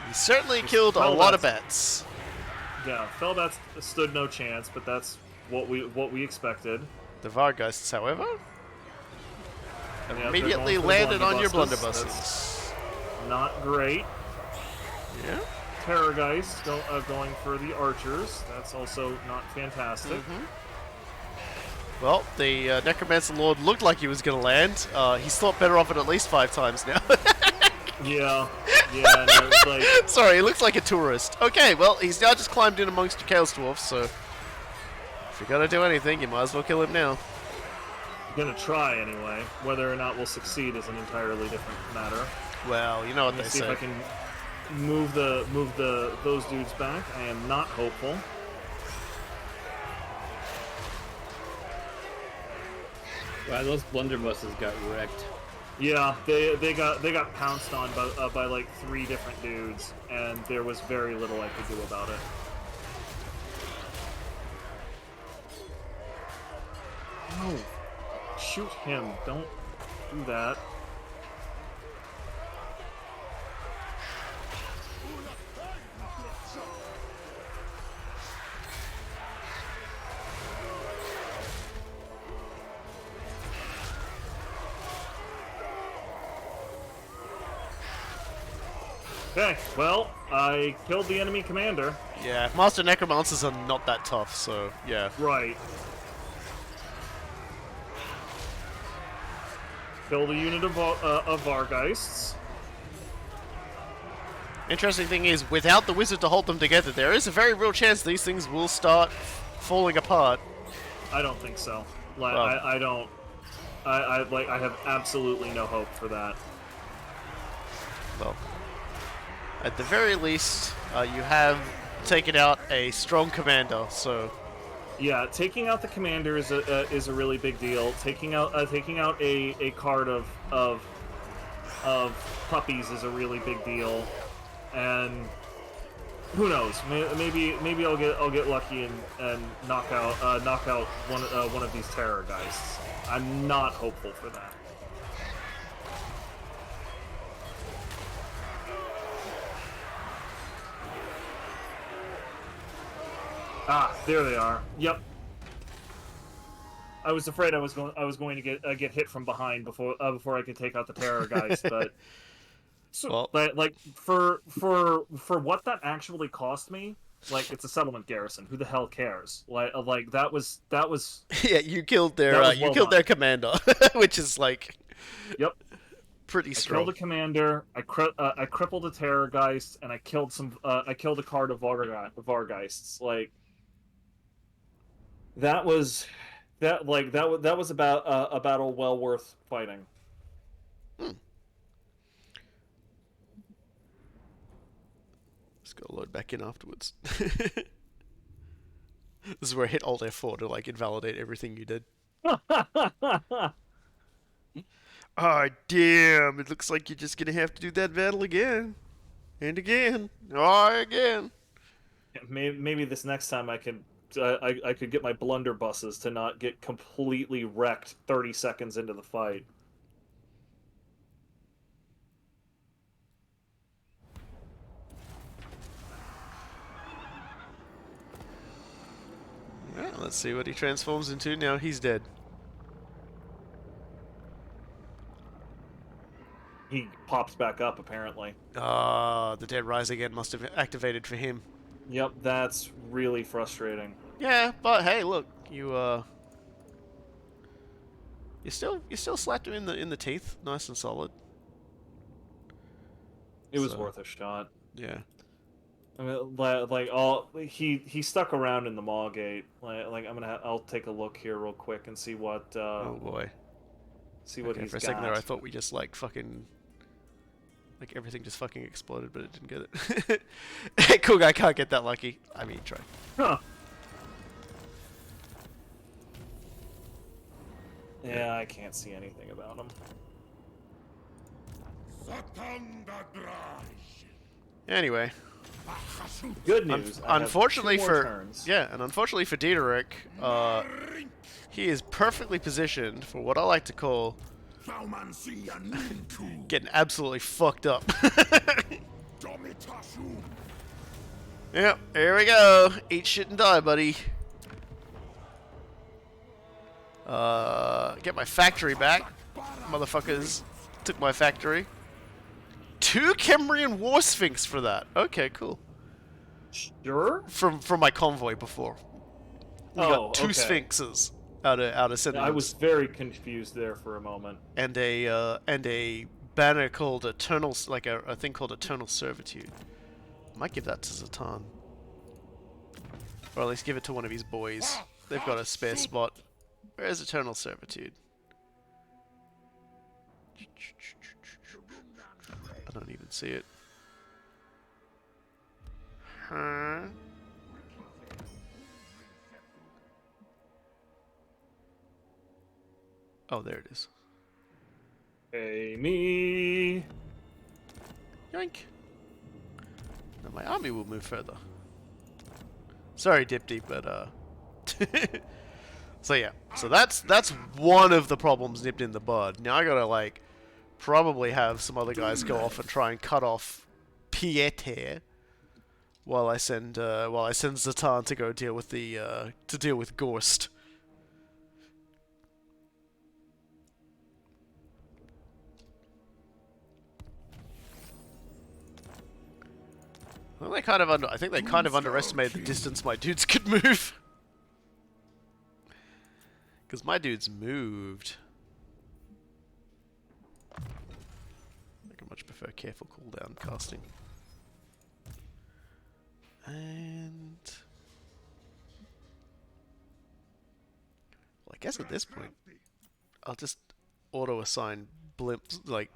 He certainly killed a lot of bats. Yeah, Felbats stood no chance, but that's what we expected. The Vargeists, however, Yeah, immediately they're going for the landed on your blunderbusses. blunderbusses. Not great. Yeah. Terrorgeist going for the archers. That's also not fantastic. Well, the Necromancer Lord looked like he was going to land. He's thought better of it at least 5 times now. Yeah, no, it's like Sorry, he looks like a tourist. Okay, well, he's now just climbed in amongst your Chaos Dwarfs, so if you're going to do anything, you might as well kill him now. gonna try anyway. Whether or not we'll succeed is an entirely different matter. Well, you know what Let me they see say. if I can move those dudes back. I am not hopeful. Wow, those blunderbusses got wrecked. Yeah, they got pounced on by like 3 different dudes, and there was very little I could do about it. No, shoot him! Don't do that. Okay, well, I killed the enemy commander. Yeah, Master Necromancers are not that tough, so yeah. Right. Killed a unit of Vargeists. Interesting thing is, without the wizard to hold them together, there is a very real chance these things will start falling apart. I don't think so. Like, Well. I don't. I have absolutely no hope for that. Well, at the very least, you have taken out a strong commander, so Yeah, taking out the commander is a really big deal. Taking out a card of puppies is a really big deal, and who knows? Maybe I'll get lucky and knock out one of these terror guys. I'm not hopeful for that. Ah, there they are. Yep. I was afraid I was going to get hit from behind before I could take out the terror guys, but so Well, like for what that actually cost me, like it's a settlement garrison. Who the hell cares? Like that was yeah, you killed that their was you well killed done. their commander, which is like Yep. pretty I strong. killed a commander. I crippled a terrorgeist, and I killed a card of Vargeists. Like that was that was about a battle well worth fighting. Just gotta load back in afterwards. This is where I hit Alt F4 to like invalidate everything you did. Oh damn! It looks like you're just gonna have to do that battle again, and again, oh again. Maybe this next time I could get my blunderbusses to not get completely wrecked 30 seconds into the fight. Well, let's see what he transforms into now. He's dead. He pops back up apparently. Ah, the Dead Rise Again must have activated for him. Yep, that's really frustrating. Yeah, but hey, look, you still slapped him in the teeth, nice and solid. It was So- worth a shot. Yeah. I mean, he stuck around in the Maw Gate. Like I'll take a look here real quick and see what Oh boy. see what Okay, he's for a got. second there, I thought we just like fucking. Like everything just fucking exploded, but it didn't get it. Coolguye can't get that lucky. I mean, try. Huh. Yeah, I can't see anything about him. Anyway, Good news. I have unfortunately 2 more for turns. and unfortunately for Diederik, he is perfectly positioned for what I like to call getting absolutely fucked up. Yep, here we go. Eat shit and die, buddy. Get my factory back. Motherfuckers took my factory. 2 Kembrian War Sphinx for that. Okay, cool. Sure. From my convoy before. We got 2 okay. Sphinxes out of Sentinels. I was very confused there for a moment. And a banner called Eternal, like a thing called Eternal Servitude. I might give that to Zatan. Or at least give it to one of his boys. They've got a spare spot. Where's Eternal Servitude? I don't even see it. Huh? Oh, there it is. Hey, me. Yoink. Now my army will move further. Sorry, Dip Deep, but so yeah. So that's one of the problems nipped in the bud. Now I gotta like probably have some other guys go off and try and cut off Pieter while I send Zatan to go deal with Gorst. I think they kind of underestimated the distance my dudes could move. Because my dudes moved. I think I much prefer careful cooldown casting. And... well, I guess at this point, I'll just auto-assign blimps, like...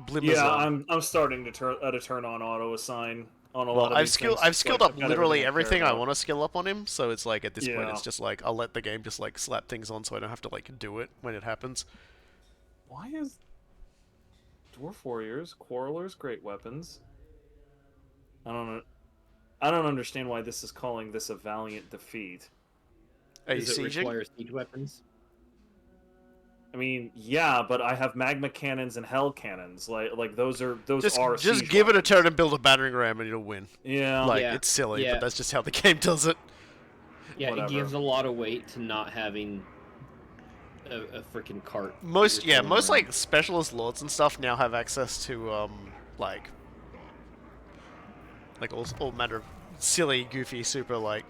Blimmers Yeah, on. I'm starting to turn on auto assign on a Well, lot of I've these skilled things, up I've got literally I everything care I about. want to skill up on him, so it's like at this point Yeah. it's just like I'll let the game just like slap things on so I don't have to like do it when it happens. Why is Dwarf Warriors, Quarrelers, Great Weapons? I don't understand why this is calling this a valiant defeat. Are you Does it sieging? require siege weapons? I mean, yeah, but I have magma cannons and hell cannons. Like those are Just siege give it a weapons. turn and build a battering ram and you'll win. Yeah. Like Yeah. it's silly, Yeah. but that's just how the game does it. Yeah, whatever. it gives a lot of weight to not having a freaking cart. Most that you're throwing most around. like specialist lords and stuff now have access to like all manner of silly, goofy, super like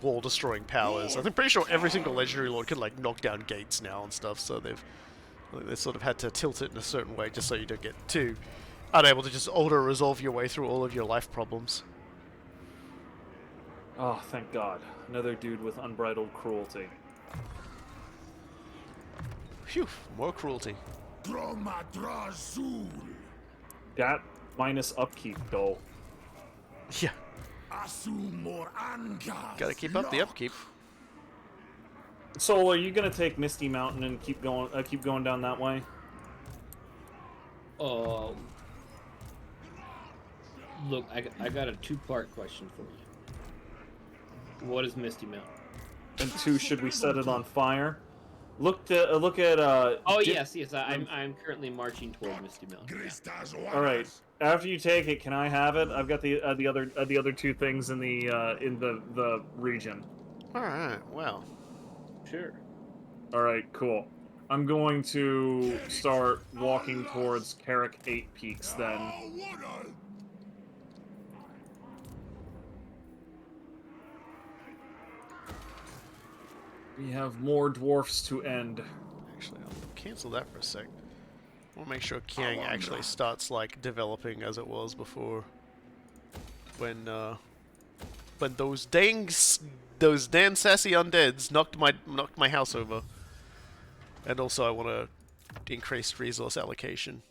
wall destroying powers. I'm pretty sure every single legendary lord can like knock down gates now and stuff. So they sort of had to tilt it in a certain way just so you don't get too unable to just auto resolve your way through all of your life problems. Oh, thank God. Another dude with unbridled cruelty. Phew, more cruelty. Dromadrazul. That minus upkeep, though. Yeah, Asumor Angas. gotta keep up the upkeep. Soul, are you gonna take Misty Mountain and keep going down that way? Look, I got a two-part question for you. What is Misty Mountain? And 2, should we set it on fire? Look at Oh yes, I'm currently marching toward Misty Mountain. Yeah. Gristas All right. After you take it, can I have it? I've got the other 2 things in the region. All right, well, Sure. All right, cool. I'm going to start walking towards Carrick 8 Peaks then. We have more dwarfs to end. actually, I'll cancel that for a sec. I want to make sure Kiang actually starts like developing as it was before. When those damn sassy undeads knocked my house over. And also I want to increase resource allocation.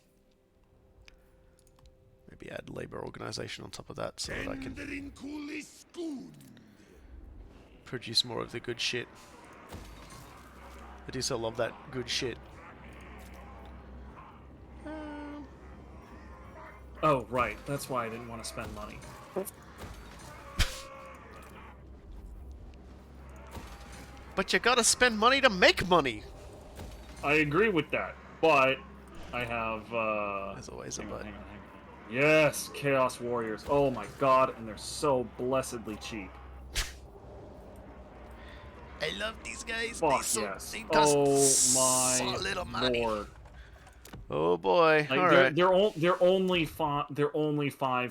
Maybe add labor organization on top of that so that I can produce more of the good shit. I do so love that good shit. Oh, right. That's why I didn't want to spend money. But you gotta spend money to make money! I agree with that, but I have, As always, a hang on, but. hang on. Yes, Chaos Warriors. Oh my god, and they're so blessedly cheap. I love these guys. Fuck yes. Oh my little money. lord. Oh boy. Like, Alright. they're only 5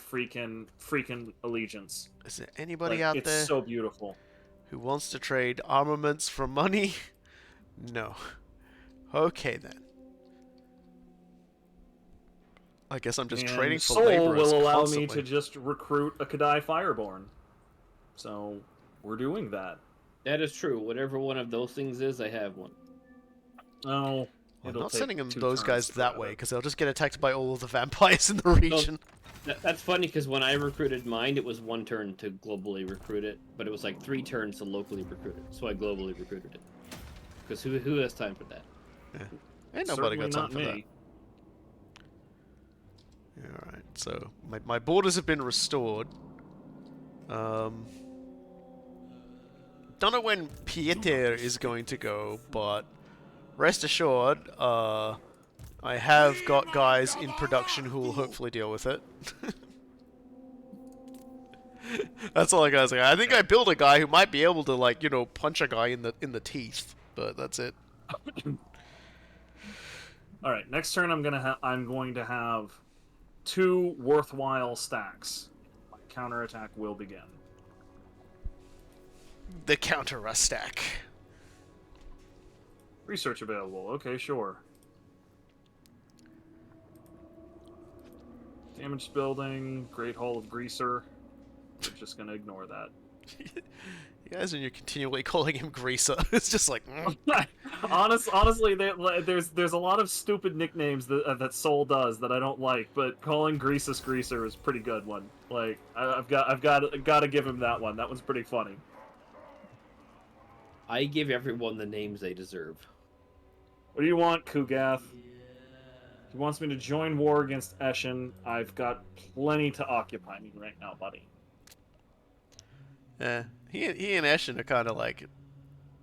freaking allegiance. Is there anybody Like, out it's there so beautiful. who wants to trade armaments for money? No. Okay then. I guess I'm just And trading for Soul laborers will allow constantly. me to just recruit a Kadai Fireborn. So we're doing that. That is true. Whatever one of those things is, I have one. Oh, I'm it'll not take sending them 2 those turns guys to that grab way it. because they'll just get attacked by all of the vampires in the region. That's funny because when I recruited mine, it was 1 turn to globally recruit it, but it was like 3 turns to locally recruit it. So I globally recruited it. Because who has time for that? Yeah. Ain't nobody got Certainly time not for me. that. Alright, so my borders have been restored. Don't know when Pieter is going to go, but rest assured, I have got guys in production who will hopefully deal with it. That's all I gotta say. I think I built a guy who might be able to, like, you know, punch a guy in the teeth, but that's it. All right, next turn I'm going to have 2 worthwhile stacks. My counterattack will begin. The counter a stack. Research available. Okay, sure. Damaged building, Great Hall of Greaser. We're just gonna ignore that. You guys, when you're continually calling him Greaser, it's just like. Honestly, there's a lot of stupid nicknames that Soul does that I don't like, but calling Greasus Greaser is a pretty good one. Like I've got to give him that one. That one's pretty funny. I give everyone the names they deserve. What do you want, Kugath? He wants me to join war against Eshin. I've got plenty to occupy me right now, buddy. Yeah, he and Eshin are kind of like,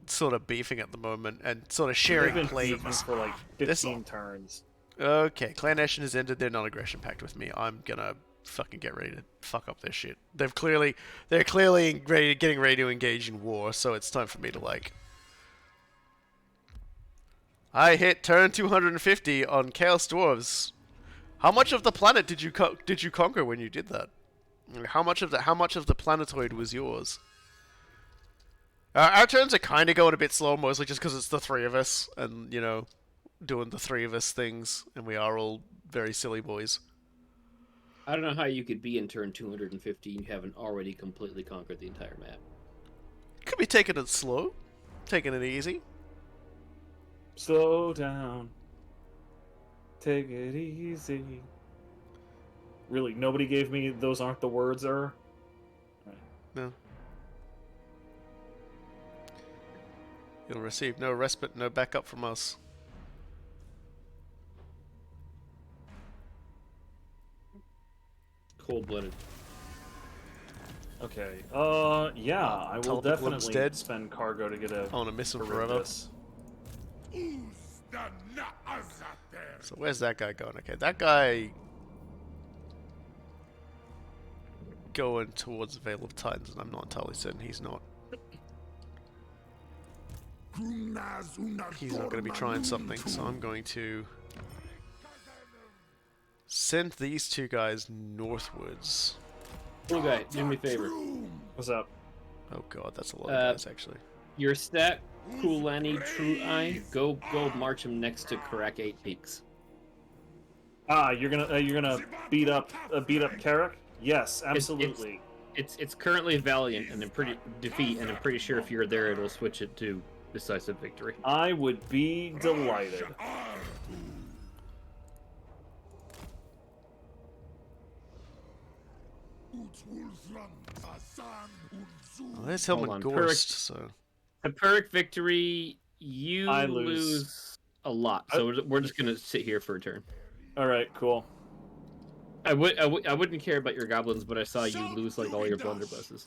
sort of beefing at the moment and sort of They've sharing been beefing plagues. for like 15 turns. Okay, Clan Eshin has ended their non-aggression pact with me. I'm gonna fucking get ready to fuck up their shit. They're clearly getting ready to engage in war, so it's time for me to like. I hit turn 250 on Chaos Dwarves. How much of the planet did you conquer when you did that? How much of the planetoid was yours? Our turns are kind of going a bit slow, mostly just because it's the three of us, and you know, doing the three of us things, and we are all very silly boys. I don't know how you could be in turn 250 and you haven't already completely conquered the entire map. Could be taking it slow, taking it easy. Slow down. Take it easy. Really, nobody gave me those aren't the words, or? Right. No. You'll receive no respite, no backup from us. Cold-blooded. Okay. Yeah, I will Teleport definitely spend cargo to get a. I want to miss him rid of forever. this. Who's the nut there? So where's that guy going? Okay, that guy going towards the Vale of Titans, and I'm not entirely certain he's not. He's not going to be trying something, so I'm going to send these two guys northwards. Coolguye, do me a favor. What's up? Oh god, that's a lot of guys actually. Your stat, Kulani True Eye, go march him next to Karak 8 Peaks. Ah, you're gonna beat up Carrick? Yes, absolutely. It's currently Valiant and I'm pretty sure if you're there it'll switch it to decisive victory. I would be delighted. Oh, there's Helmut Gorst, so... Empiric victory, you lose a lot, so we're just gonna sit here for a turn. Alright, cool. I wouldn't care about your goblins, but I saw you lose like all your blunderbusses.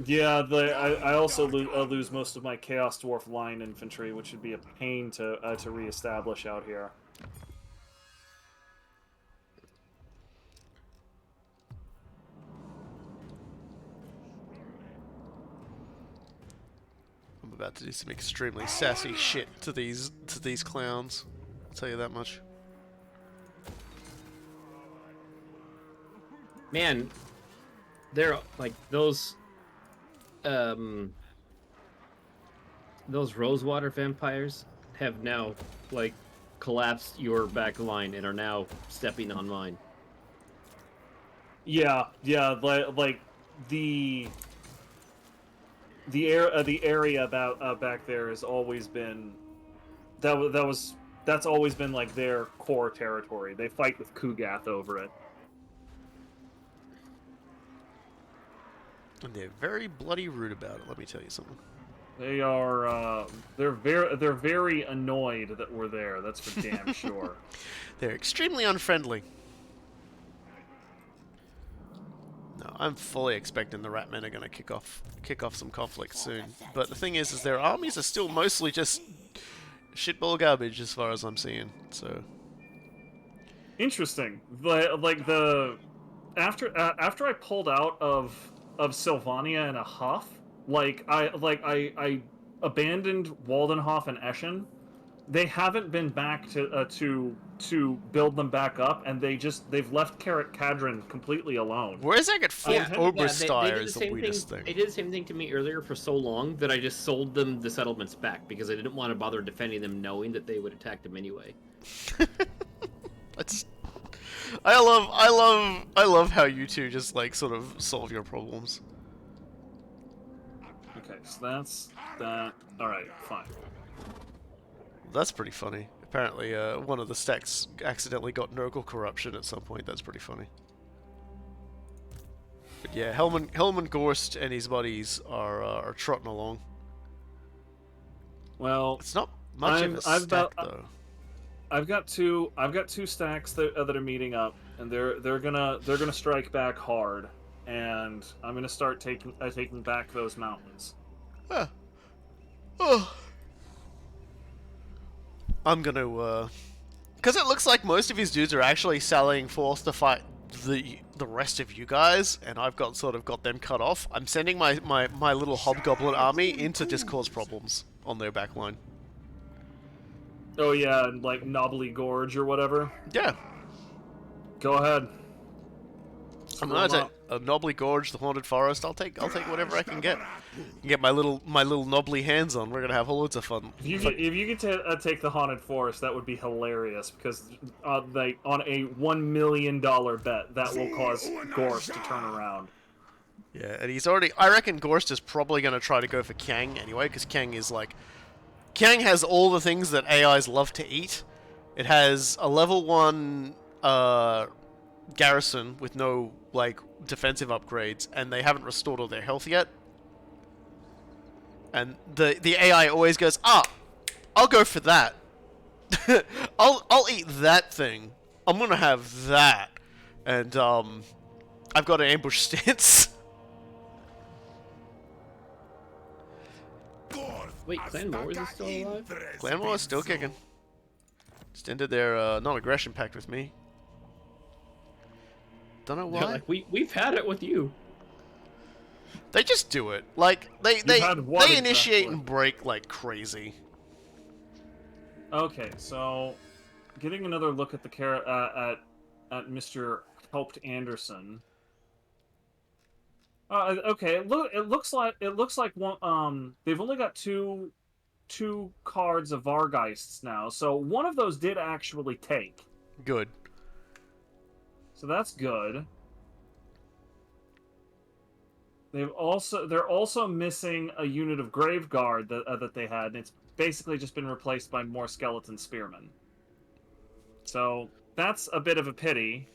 Yeah, I also lose most of my Chaos Dwarf line infantry, which would be a pain to reestablish out here. I'm about to do some extremely sassy shit to these clowns. I'll tell you that much. Man, they're like those Rosewater vampires have now like collapsed your back line and are now stepping on mine. Yeah, like the area about back there has always been that's always been like their core territory. They fight with Kugath over it. And they're very bloody rude about it, let me tell you something. They are they're very annoyed that we're there, that's for damn sure. They're extremely unfriendly. No, I'm fully expecting the Ratmen are going to kick off some conflict soon. But the thing is their armies are still mostly just shitball garbage as far as I'm seeing. So interesting. Like after I pulled out of Sylvania in a huff, I abandoned Waldenhof and Eschen. They haven't been back to build them back up, and they've left Carrot Cadron completely alone. where's that get Fort Oberstyre they did is the the same weirdest thing. thing. They did the same thing to me earlier for so long that I just sold them the settlements back because I didn't want to bother defending them, knowing that they would attack them anyway. That's. I love how you two just like sort of solve your problems. Okay, so that's that. All right, fine. That's pretty funny. Apparently, one of the stacks accidentally got Nurgle corruption at some point. That's pretty funny. But yeah, Helmut Gorst and his buddies are trotting along. Well, It's not much of a stack though. I've got two stacks that are meeting up, and they're gonna strike back hard, and I'm gonna start taking back those mountains. Huh. Oh. I'm gonna, because it looks like most of his dudes are actually sallying forth to fight the rest of you guys, and I've got them cut off. I'm sending my little hobgoblin army in to just cause problems on their back line. Oh yeah, and like Knobbly Gorge or whatever. Yeah. Go ahead. I'm gonna take a Knobbly Gorge, the Haunted Forest. I'll take whatever I can get. Get my little knobbly hands on. We're gonna have loads of fun. If you could take the Haunted Forest, that would be hilarious because like on a $1 million bet, that will cause Gorse to turn around. Yeah, and he's already. I reckon Gorst is probably gonna try to go for Kang anyway, because Kang has all the things that AIs love to eat. It has a level 1 garrison with no like defensive upgrades, and they haven't restored all their health yet. And the AI always goes, I'll go for that. I'll eat that thing. I'm gonna have that, and I've got an ambush stance. Wait, Clan Wars is still alive? Clan War is still kicking. Just ended their non-aggression pact with me. Don't know why. They're like, we've had it with you. They just do it. Like they initiate and break like crazy. Okay, so getting another look at the at Mr. Helped Anderson. Okay, it looks like one. They've only got two cards of Vargeists now, so one of those did actually take. Good. So that's good. They're also missing a unit of Graveguard that they had, and it's basically just been replaced by more Skeleton Spearmen. So that's a bit of a pity.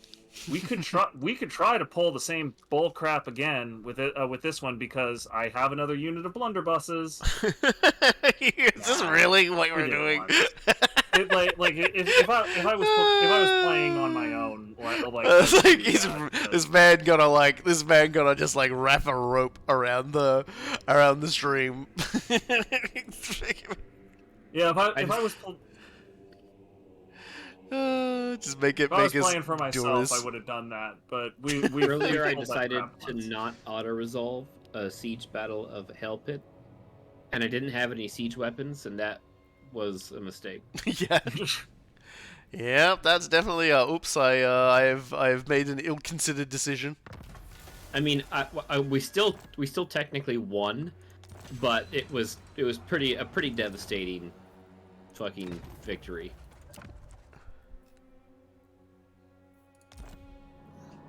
We could try to pull the same bull crap again with this one, because I have another unit of blunderbusses. Is this really what we're doing? If I was playing on my own, this man gonna just like wrap a rope around the stream. Yeah, if I was just make it. If I was playing for myself, I would have done that. But we earlier I decided to not auto resolve a siege battle of Hell Pit, and I didn't have any siege weapons, and that was a mistake. Yeah. Yep, that's definitely oops. I've made an ill-considered decision. I mean, we still technically won, but it was a pretty devastating fucking victory.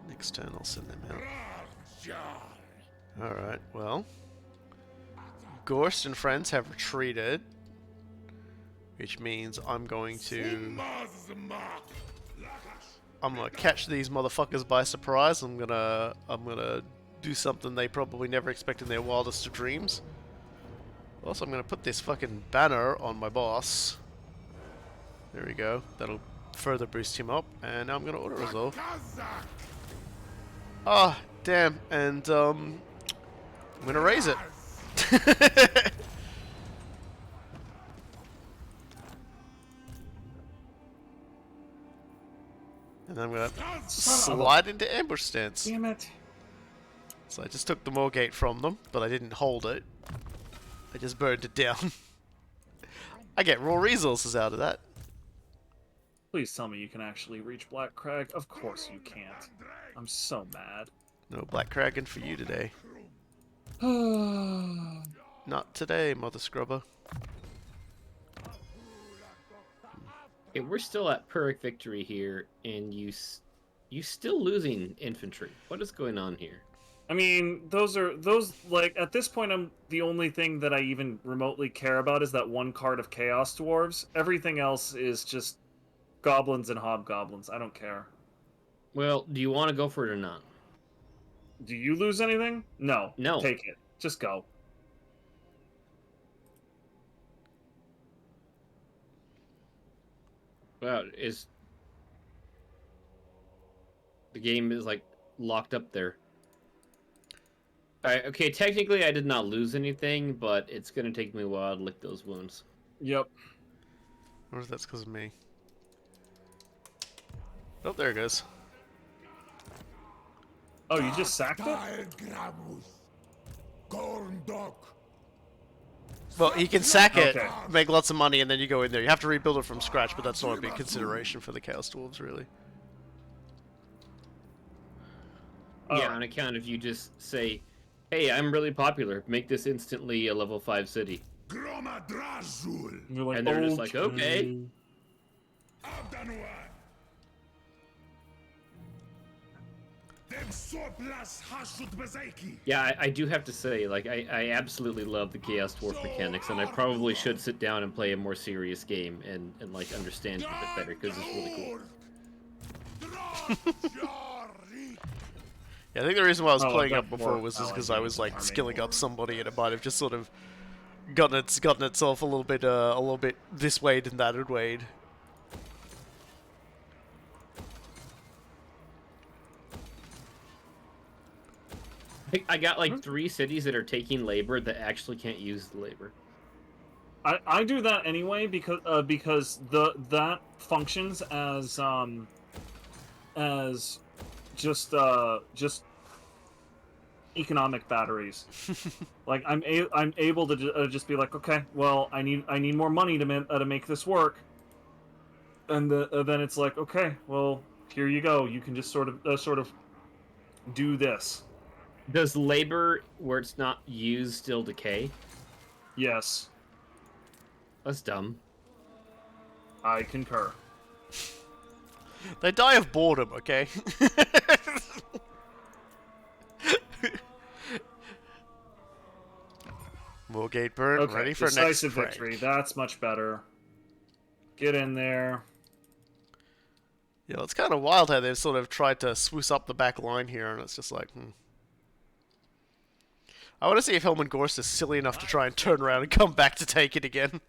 Next turn, I'll send them out. Alright, well. Gorst and friends have retreated, which means I'm going to catch these motherfuckers by surprise. I'm gonna do something they probably never expect in their wildest of dreams. Also, I'm gonna put this fucking banner on my boss. There we go. That'll further boost him up, and now I'm gonna auto resolve. Ah, damn, and I'm gonna raise it. And I'm gonna slide into ambush stance. Damn it! So I just took the Moorgate from them, but I didn't hold it. I just burned it down. I get raw resources out of that. Please tell me you can actually reach Black Crag. Of course you can't. I'm so mad. No Black Kraken for you today. Not today, Mother Scrubber. Okay, we're still at Pyrrhic victory here, and you still losing infantry. What is going on here? I mean, those like at this point, the only thing that I even remotely care about is that one card of Chaos Dwarves. Everything else is just goblins and hobgoblins. I don't care. Well, do you want to go for it or not? Do you lose anything? No. No. Take it. Just go. Wow, the game is like locked up there. Alright, okay, technically I did not lose anything, but it's gonna take me a while to lick those wounds. Yep. I wonder if that's because of me. Oh, there it goes. Oh, you just sacked it? Diagramus. Corndok. Well, he can sack it, Okay. make lots of money, and then you go in there. You have to rebuild it from scratch, but that's not a big consideration for the Chaos Dwarves, really. Yeah, on account of you just say, hey, I'm really popular. Make this instantly a level 5 city. Gromadrazul. You're like, And they're just like, okay. Abdanua. Dem soplas hashut bezaiki. Yeah, I do have to say, like, I absolutely love the Chaos Dwarf mechanics, and I probably should sit down and play a more serious game and like, understand it a bit better, because it's really cool. Yeah, I think the reason why I was Oh, playing that's up before more was just because I challenging was like army. skilling up somebody, and it might have just sort of gotten itself a little bit this way and that way. I got like 3 cities that are taking labor that actually can't use the labor. I do that anyway because that functions as just economic batteries. Like I'm able to just be like, okay, well I need more money to make this work, and then it's like, okay, well here you go, you can just sort of do this. Does labor, where it's not used, still decay? Yes, That's dumb. I concur. They die of boredom, okay? Moorgate burnt, Okay, ready for next decisive prank. victory. That's much better. Get in there. Yeah, it's kind of wild how they've sort of tried to swoosh up the back line here, and it's just like, I want to see if Helman Gorst is silly enough to try and turn around and come back to take it again,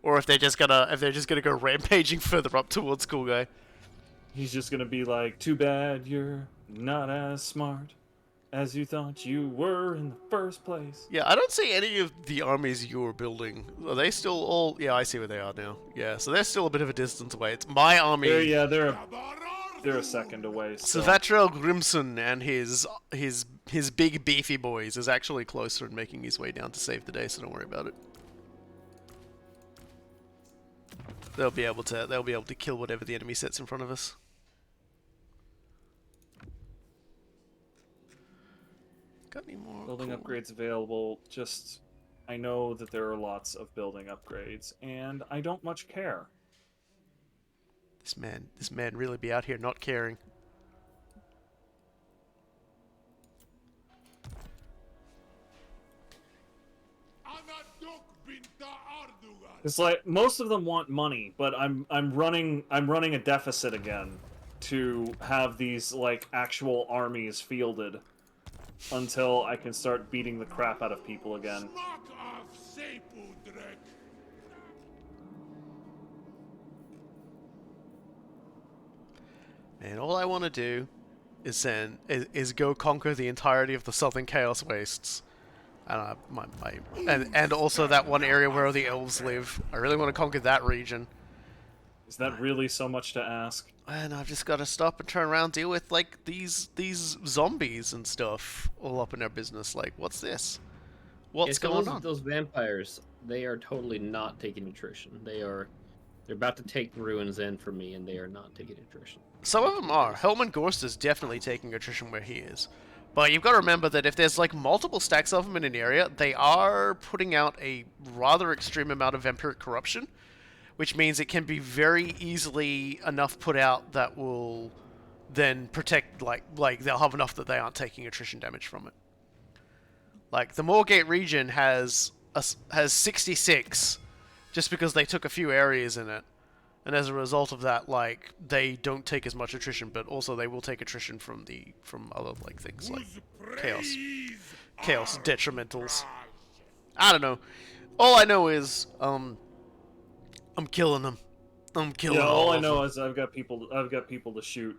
or if they're just gonna go rampaging further up towards Coolguye. He's just gonna be like, too bad you're not as smart as you thought you were in the first place. Yeah, I don't see any of the armies you were building. Are they still all? Yeah, I see where they are now. Yeah, so they're still a bit of a distance away. It's my army. They're a second away. Still. Svatrel Grimson and his big beefy boys is actually closer and making his way down to save the day, so don't worry about it. They'll be able to kill whatever the enemy sets in front of us. Got any more Building cool- upgrades available. Just, I know that there are lots of building upgrades, and I don't much care. This man really be out here not caring. It's like most of them want money, but I'm running a deficit again to have these like actual armies fielded until I can start beating the crap out of people again. And all I want to do is go conquer the entirety of the Southern Chaos Wastes. And also that one area where the elves live. I really want to conquer that region. Is that really so much to ask? And I've just got to stop and turn around and deal with like these zombies and stuff all up in their business. Like, what's this? What's going on? Those vampires, they are totally not taking attrition. They're about to take ruins in for me, and they are not taking attrition. Some of them are. Helman Gorst is definitely taking attrition where he is. But you've got to remember that if there's like multiple stacks of them in an area, they are putting out a rather extreme amount of vampiric corruption, which means it can be very easily enough put out that will then protect, like they'll have enough that they aren't taking attrition damage from it. Like the Moorgate region has 66 just because they took a few areas in it. And as a result of that, like, they don't take as much attrition, but also they will take attrition from other like things like chaos detrimentals. I don't know. All I know is I'm killing them. I'm killing all I of know them. is I've got people to shoot.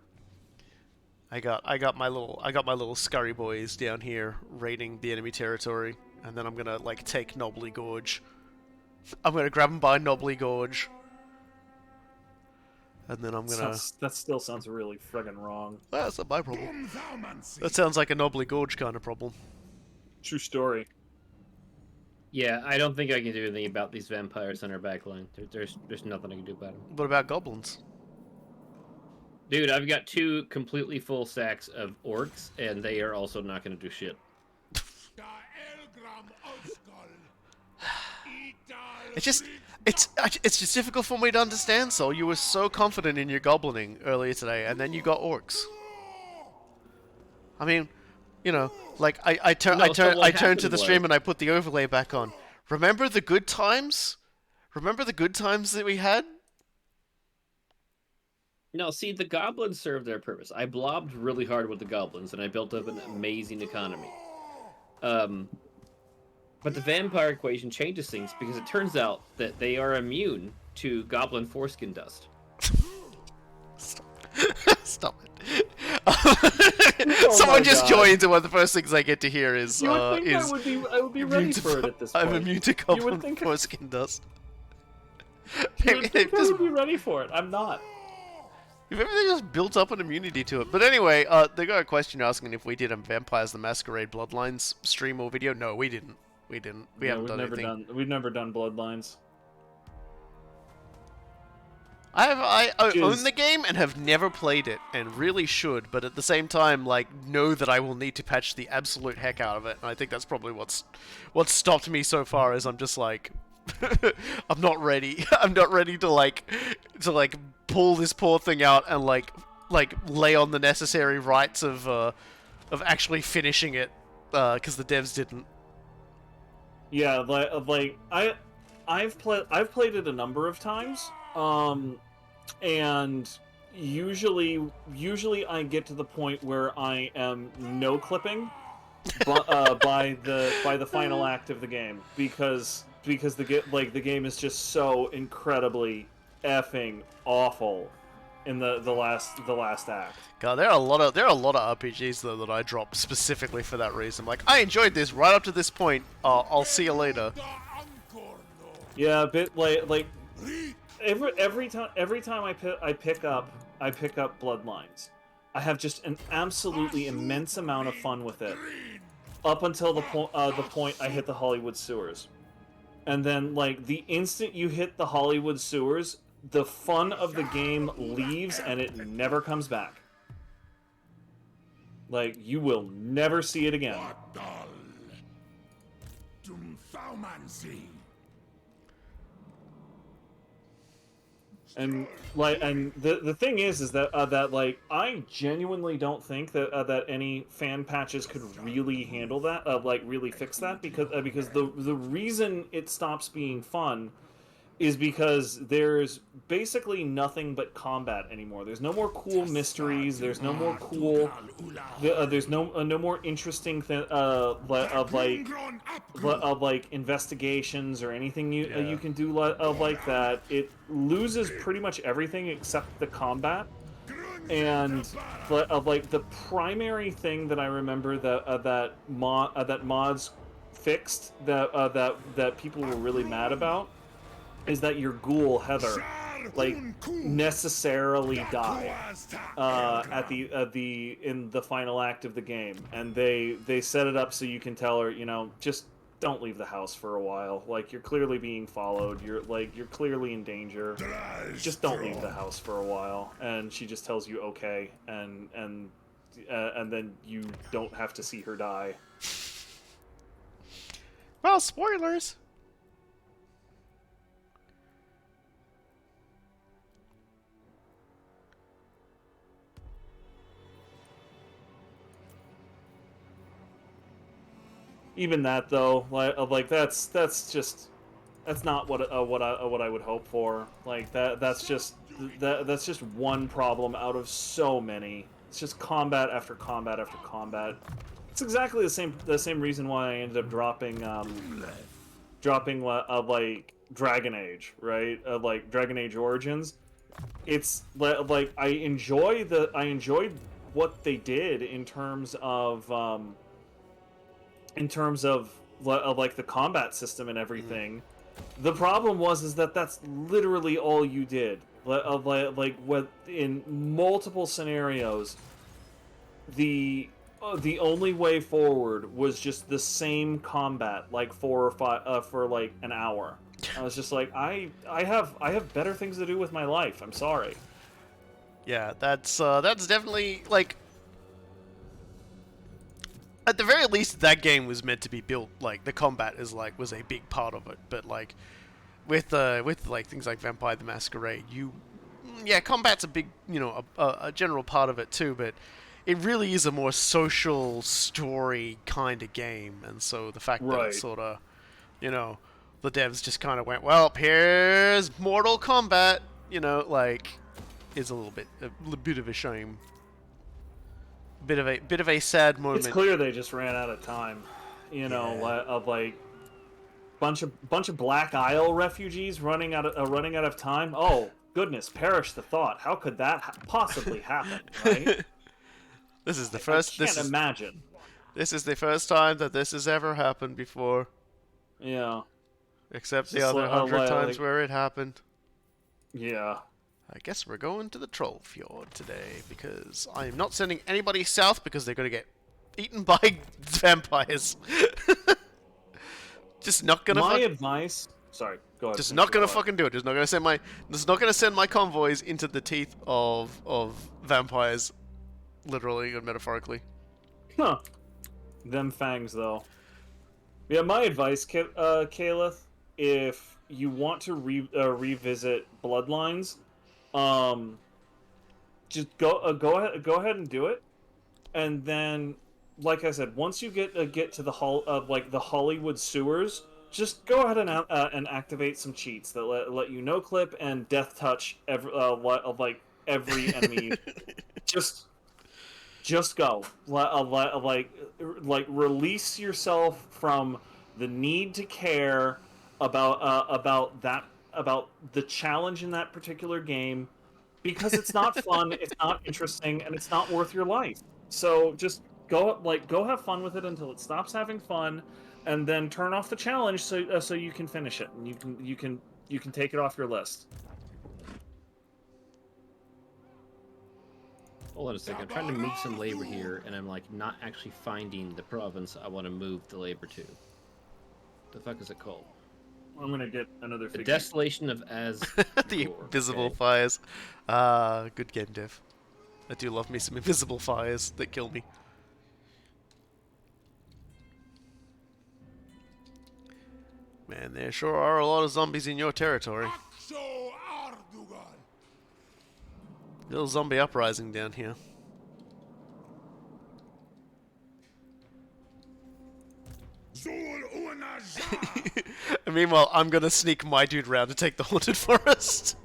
I got my little scurry boys down here raiding the enemy territory, and then I'm gonna like take Knobbly Gorge. I'm gonna grab them by Knobbly Gorge. and then I'm gonna. That still sounds really friggin' wrong. Well, that's not my problem. Umthaumancy. That sounds like a Knobbly Gorge kind of problem. True story. Yeah, I don't think I can do anything about these vampires on our backline. There's nothing I can do about them. What about goblins? Dude, I've got 2 completely full stacks of orcs, and they are also not going to do shit. Da Elgram Oskol. It's just difficult for me to understand. So you were so confident in your goblining earlier today, and then you got orcs. I mean, you know, like I turned No, so what to the happened stream was- and I put the overlay back on. Remember the good times? Remember the good times that we had? No, see, the goblins served their purpose. I blobbed really hard with the goblins, and I built up an amazing economy. But the vampire equation changes things because it turns out that they are immune to goblin foreskin dust. Stop it. Someone my just God. joins, and one of the first things I get to hear is You would think is I would be ready immune to for it at this point. I'm immune to You goblin would think foreskin dust. you would think I Just- would be ready for it. I'm not. If everything just built up an immunity to it. But anyway, they got a question asking if we did a Vampires the Masquerade Bloodlines stream or video. No, we didn't. We didn't. We haven't done anything. We've never done Bloodlines. I Which own is- the game and have never played it, and really should. But at the same time, like, know that I will need to patch the absolute heck out of it. And I think that's probably what's stopped me so far. Is I'm just like, I'm not ready. I'm not ready to pull this poor thing out and like lay on the necessary rights of actually finishing it, because the devs didn't. Yeah, I've played it a number of times, and usually I get to the point where I am no clipping, by the final act of the game because the game is just so incredibly effing awful in the last act. God, there are a lot of RPGs though that I drop specifically for that reason. Like, I enjoyed this right up to this point. I'll see you later. Da Ancorno. Yeah, a bit like every time I pick up Bloodlines, I have just an absolutely immense amount of fun with it, up until the point I hit the Hollywood sewers, and then like the instant you hit the Hollywood sewers, the fun of the game leaves and it never comes back. Like, you will never see it again. Dal. Dumthaumancy. And the thing is that like I genuinely don't think that any fan patches could really handle that, like really fix that, because the reason it stops being fun is because there's basically nothing but combat anymore. There's no more cool mysteries. There's no more cool. There's no more interesting of like investigations or anything you can do like that. It loses pretty much everything except the combat. And like the primary thing that I remember that mods fixed that people were really mad about is that your ghoul Heather like necessarily die in the final act of the game, and they set it up so you can tell her, just don't leave the house for a while. Like, you're clearly being followed. You're clearly in danger. Just don't leave the house for a while. And she just tells you okay, and then you don't have to see her die. Well, spoilers. Even that though, like that's not what I would hope for. Like that's just one problem out of so many. It's just combat after combat after combat. It's exactly the same reason why I ended up dropping like Dragon Age, right? Like Dragon Age Origins. It's like I enjoyed what they did in terms of like the combat system and everything. The problem was that that's literally all you did like what in multiple scenarios, the only way forward was just the same combat, like 4 or 5 for like an hour. I was just like, I have better things to do with my life. I'm sorry. Yeah, that's definitely like. At the very least, that game was meant to be built like the combat was a big part of it. But like with like things like Vampire the Masquerade, combat's a big a general part of it too. But it really is a more social story kind of game, and so the fact that it's sort of the devs just kind of went, well, here's Mortal Kombat, is a bit of a shame. Bit of a sad moment. It's clear they just ran out of time, of like bunch of Black Isle refugees running out of time. Oh goodness, perish the thought. How could that possibly happen? Right? This is the first. I can't imagine. This is the first time that this has ever happened before. Yeah. Except the other 100 times where it happened. Yeah. I guess we're going to the Troll Fjord today, because I am not sending anybody south because they're going to get eaten by vampires. Just not going to... My advice... Sorry, go ahead. Just not going to fucking do it. Just not going to send my convoys into the teeth of vampires, literally and metaphorically. Huh. Them fangs, though. Yeah, my advice, Caleth, if you want to revisit Bloodlines... just go ahead and do it, and then, like I said, once you get to the the Hollywood sewers, just go ahead and activate some cheats that let you no clip and death touch every enemy. just go like release yourself from the need to care about the challenge in that particular game, because it's not fun, it's not interesting, and it's not worth your life. So just go have fun with it until it stops having fun, and then turn off the challenge so you can finish it and you can take it off your list. Hold on a second. I'm trying to move some labor here, and I'm like not actually finding the province I want to move the labor to. The fuck is it called? I'm gonna get another The figure. Desolation of Az. The invisible fires. Good game, Dev. I do love me some invisible fires that kill me. Man, there sure are a lot of zombies in your territory. Axo Ardugal. Little zombie uprising down here. Zul Unaja. And meanwhile, I'm gonna sneak my dude round to take the haunted forest.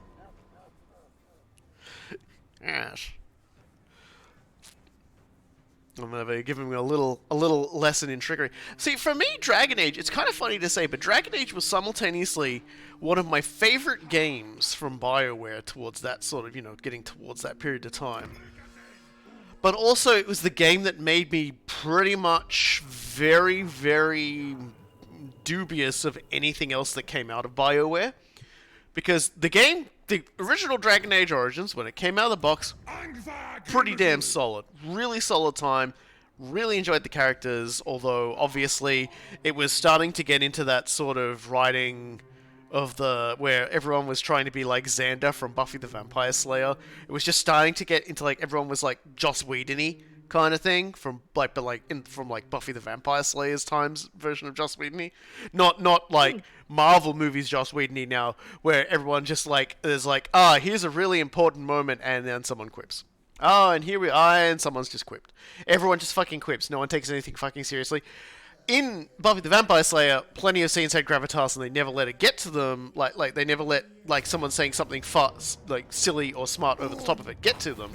Yes. I'm gonna be giving him a little lesson in trickery. See, for me, Dragon Age, it's kind of funny to say, but Dragon Age was simultaneously one of my favorite games from BioWare towards that sort of, getting towards that period of time. But also, it was the game that made me pretty much very, very dubious of anything else that came out of BioWare. Because the original Dragon Age Origins, when it came out of the box, pretty damn solid. Really solid time. Really enjoyed the characters, although obviously it was starting to get into that sort of writing of where everyone was trying to be like Xander from Buffy the Vampire Slayer. It was just starting to get into like everyone was like Joss Whedon-y kind of thing from Buffy the Vampire Slayer's times version of Joss Whedon-y. Not like Marvel movies Joss Whedon-y now, where everyone just like is like, here's a really important moment, and then someone quips. Oh, and here we are, and someone's just quipped. Everyone just fucking quips. No one takes anything fucking seriously. In Buffy the Vampire Slayer, plenty of scenes had gravitas, and they never let it get to them. Like they never let like someone saying something like silly or smart over the top of it get to them.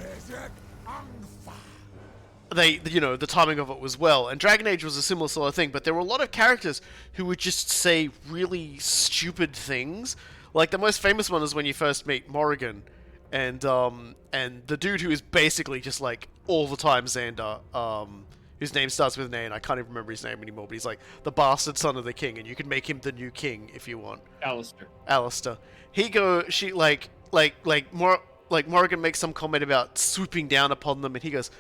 The timing of it was well, and Dragon Age was a similar sort of thing, but there were a lot of characters who would just say really stupid things. Like, the most famous one is when you first meet Morrigan, and the dude who is basically just, like, all the time Xander, whose name starts with an A, and I can't even remember his name anymore, but he's, like, the bastard son of the king, and you can make him the new king if you want. Alistair. Alistair. Morgan makes some comment about swooping down upon them, and he goes,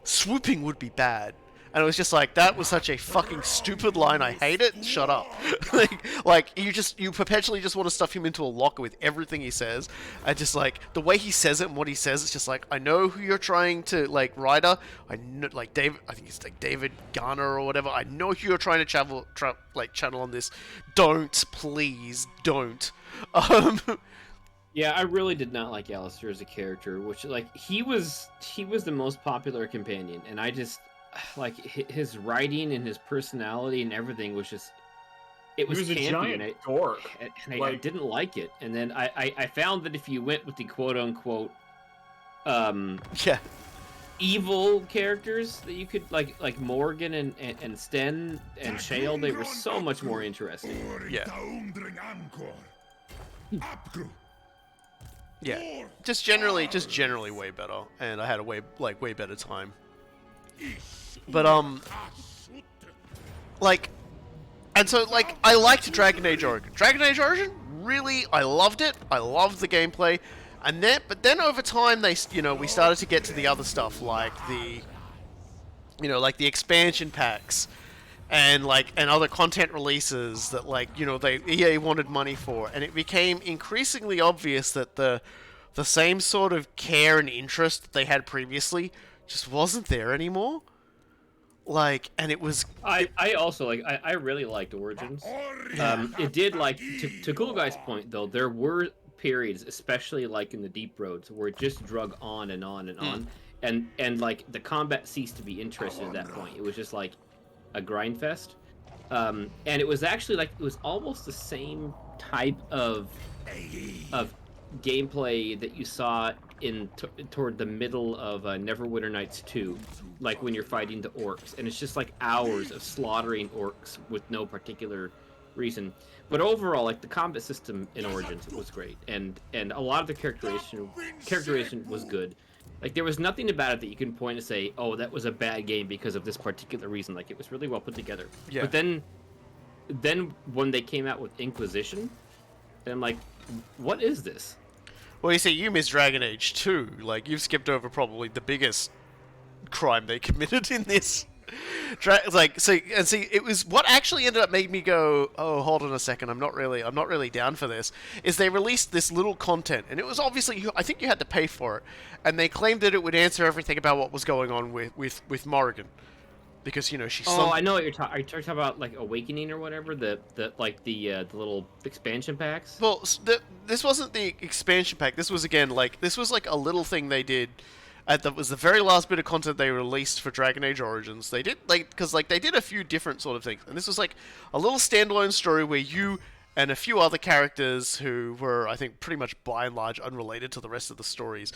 "Swooping would be bad." And it was just like, that was such a fucking stupid line. I hate it. Shut up. You perpetually just want to stuff him into a locker with everything he says. And just like the way he says it and what he says, it's just like, I know who you're trying to like, Ryder. I know, like David. I think it's like David Garner or whatever. I know who you're trying to channel on this. Don't, please, don't. Yeah, I really did not like Alistair as a character, which like he was the most popular companion, and I just like his writing and his personality and everything was just it was He was a campy, giant dork. and I didn't like it. And then I found that if you went with the quote unquote Yeah. evil characters that you could like Morgan and Sten and Shale, they were so much more interesting. Yeah. Yeah. Just generally way better, and I had a way better time. But and so I liked Dragon Age Origin. Dragon Age Origin, really, I loved it. I loved the gameplay, but then over time we started to get to the other stuff like the expansion packs and other content releases that EA wanted money for, and it became increasingly obvious that the same sort of care and interest that they had previously just wasn't there anymore. And it was. I also I really liked Origins. It did to Coolguye's point though, there were periods, especially in the deep roads, where it just drug on and on and on, and the combat ceased to be interesting at that point. It was just like a grind fest, and it was actually it was almost the same type of gameplay that you saw toward the middle of Neverwinter Nights 2, when you're fighting the orcs, and it's just hours of slaughtering orcs with no particular reason. But overall, the combat system in Origins was great, and a lot of the characterization was good. There was nothing about it that you can point and say, oh, that was a bad game because of this particular reason. It was really well put together. Yeah. But then when they came out with Inquisition, I'm like, what is this? Well, you see, you missed Dragon Age 2. You've skipped over probably the biggest crime they committed in this. It was what actually ended up making me go, oh, hold on a second, I'm not really down for this. Is they released this little content, and it was obviously, I think you had to pay for it, and they claimed that it would answer everything about what was going on with Morrigan. Because she. I know what you're talking. Are you talking about Awakening or whatever? The little expansion packs. Well, this wasn't the expansion pack. This was again this was a little thing they did. That was the very last bit of content they released for Dragon Age Origins. They did because they did a few different sort of things, and this was a little standalone story where you and a few other characters who were, I think, pretty much by and large unrelated to the rest of the stories,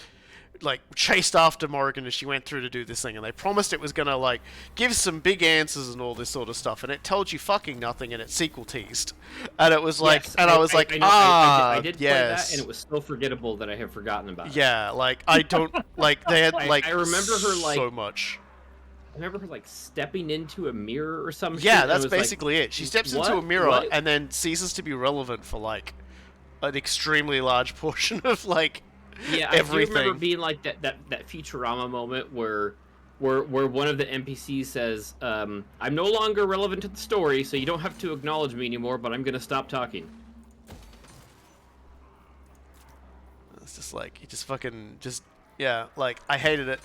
chased after Morrigan as she went through to do this thing, and they promised it was gonna give some big answers and all this sort of stuff, and it told you fucking nothing, and it sequel teased, and it was yes, and I was I did play yes. that, and it was so forgettable that I have forgotten about it. Yeah, I don't they had I remember her so much. I remember her stepping into a mirror or something. Yeah, that's basically it. She steps into a mirror What? and then ceases to be relevant for an extremely large portion of yeah, everything. I do remember being that Futurama moment where one of the NPCs says, I'm no longer relevant to the story, so you don't have to acknowledge me anymore, but I'm gonna stop talking. It's just yeah, I hated it.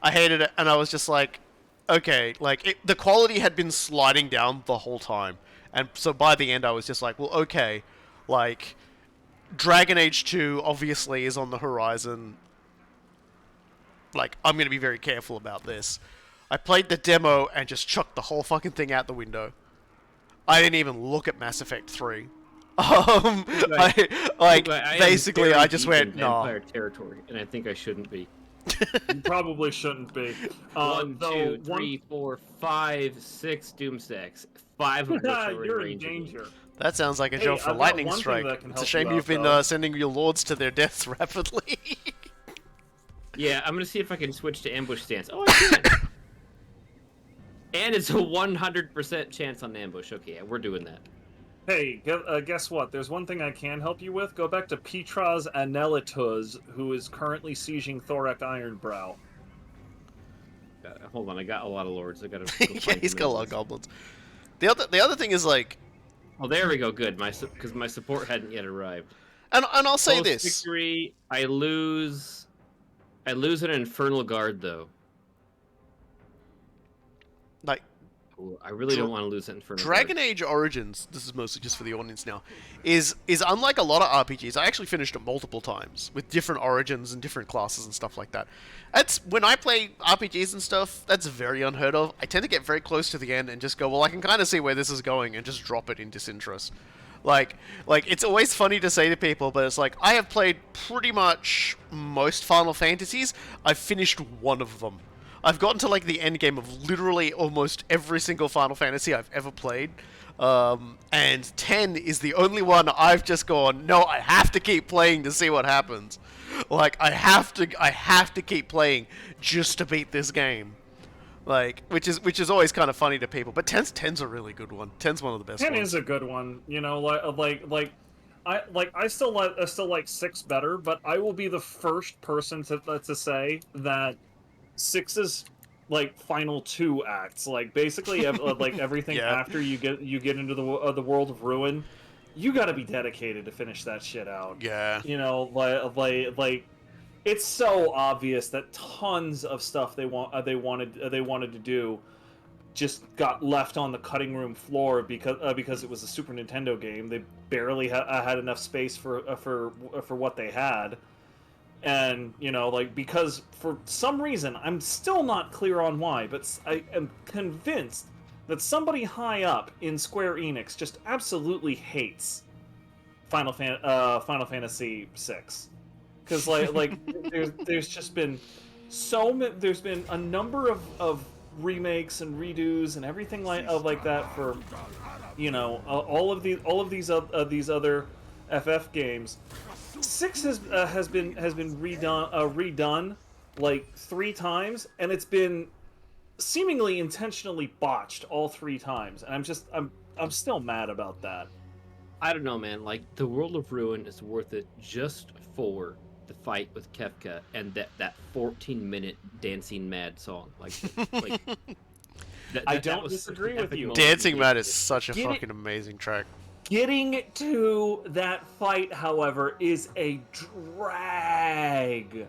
I hated it, and I was just okay, the quality had been sliding down the whole time, and so by the end I was just well, okay, Dragon Age 2 obviously is on the horizon. I'm gonna be very careful about this. I played the demo and just chucked the whole fucking thing out the window. I didn't even look at Mass Effect 3. Basically, I just went, no. Vampire territory, and I think I shouldn't be. You probably shouldn't be. 1, 2, 3, 4, 5, 6 Doomstacks. 5 of which are You're in in range of me. danger. That sounds like a job for I've got Lightning one thing Strike. that can It's a help shame you you've out, been though. sending your lords to their deaths rapidly. Yeah, I'm gonna see if I can switch to ambush stance. Oh, I can. And it's a 100% chance on ambush. Okay, yeah, we're doing that. Hey, guess what? There's one thing I can help you with. Go back to Petras Anelitus, who is currently sieging Thorek Ironbrow. Hold on, I got a lot of lords. I gotta go Yeah, find he's the got a lot of nobles. goblins. The other thing is like, Oh, there we go. Good. Because my support hadn't yet arrived. and I'll say Post this. victory, I lose an infernal guard though. Like, Ooh, I really don't want to lose that infernal Dragon guard. Age Origins, this is mostly just for the audience now, is unlike a lot of RPGs. I actually finished it multiple times with different origins and different classes and stuff like that. That's when I play RPGs and stuff. That's very unheard of. I tend to get very close to the end and just go, well, I can kind of see where this is going, and just drop it in disinterest. Like it's always funny to say to people, but it's like I have played pretty much most Final Fantasies. I've finished one of them. I've gotten to like the end game of literally almost every single Final Fantasy I've ever played, and 10 is the only one I've just gone, no, I have to keep playing to see what happens. Like I have to keep playing just to beat this game. Like, which is always kind of funny to people, but 10's a really good one. 10's one of the best 10 ones. is a good one. You know, I still like 6 better, but I will be the first person to say that 6's like final 2 acts, like basically like everything Yeah. after you get into the world of ruin, you got to be dedicated to finish that shit out. Yeah. You know, like it's so obvious that tons of stuff they wanted to do just got left on the cutting room floor because it was a Super Nintendo game. They barely had enough space for what they had. And, you know, like, because for some reason, I'm still not clear on why, but I am convinced that somebody high up in Square Enix just absolutely hates Final Fantasy VI. Because, there's just been there's been a number of remakes and redos and everything like that for, you know, all of these other FF games. 6 has been redone like 3 times, and it's been seemingly intentionally botched all 3 times, and I'm still mad about that. I don't know, man. Like the World of Ruin is worth it just for the fight with Kefka and that 14-minute dancing mad song. Like I that don't was such an disagree with epic you. moment. Dancing Mad is such a Get it- fucking amazing track. Getting to that fight, however, is a drag.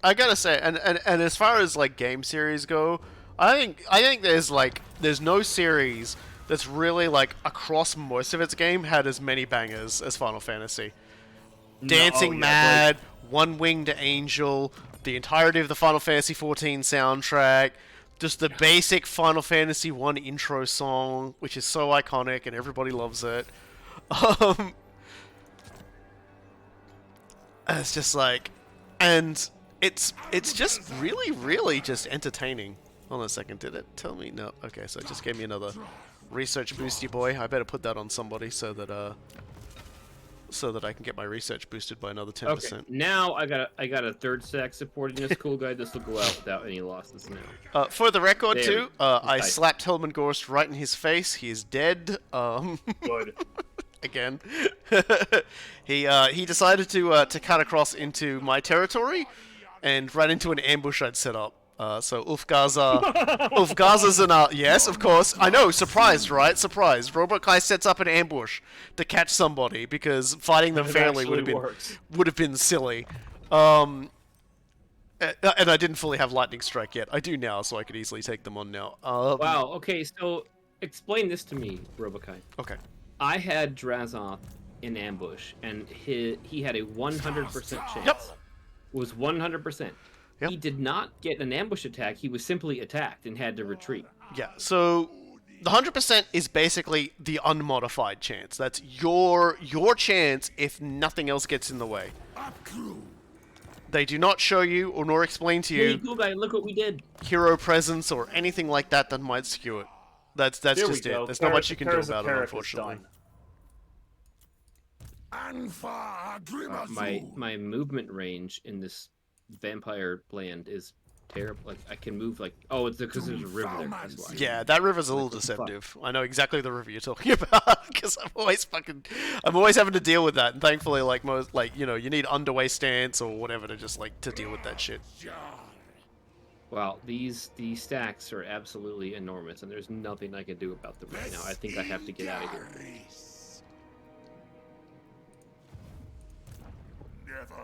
I gotta say, and as far as like game series go, I think there's no series that's really like across most of its game had as many bangers as Final Fantasy. Dancing Oh, yeah, Mad, One Winged Angel, the entirety of the Final Fantasy XIV soundtrack, just the basic Final Fantasy 1 intro song, which is so iconic and everybody loves it. Um, it's just like, and it's just really just entertaining. Hold on a second, did it tell me? No. Okay, so it just gave me another research boosty boy. I better put that on somebody so that I can get my research boosted by another 10%. Okay, now I got a third stack supporting this Coolguye. This will go out without any losses now. For the record, There too, we go. I Nice. slapped Hillman Gorst right in his face. He is dead. Good. Again, he decided to cut across into my territory, and ran into an ambush I'd set up. So Ulfgaza's an yes, of course. I know, surprised, right? Surprised. Robot Kai sets up an ambush to catch somebody because fighting them It fairly actually works. would have been silly. And I didn't fully have Lightning Strike yet. I do now, so I could easily take them on now. Wow. Okay, so explain this to me, Robokai. Okay. I had Drazoth in ambush, and he had a 100% chance. Yep. Was 100%. Yep. He did not get an ambush attack. He was simply attacked and had to retreat. Yeah, so the 100% is basically the unmodified chance. That's your chance if nothing else gets in the way. They do not show you or nor explain to Hey, you Coolguye, look what we did. hero presence or anything like that that might skew it. That's There we just go. it. There's not much you can do Kara's about it, Apparent is unfortunately. done. Anfa Grimazu. My movement range in this vampire land is terrible. Like I can move like it's because there's a river there. That's why. Yeah, that river's a little Like, what the fuck? deceptive. I know exactly the river you're talking about because I'm always having to deal with that. And thankfully, like most, like you need underway stance or whatever to just like to deal with that shit. Well, these stacks are absolutely enormous, and there's nothing I can do about them right now. I think I have to get out of here. Never.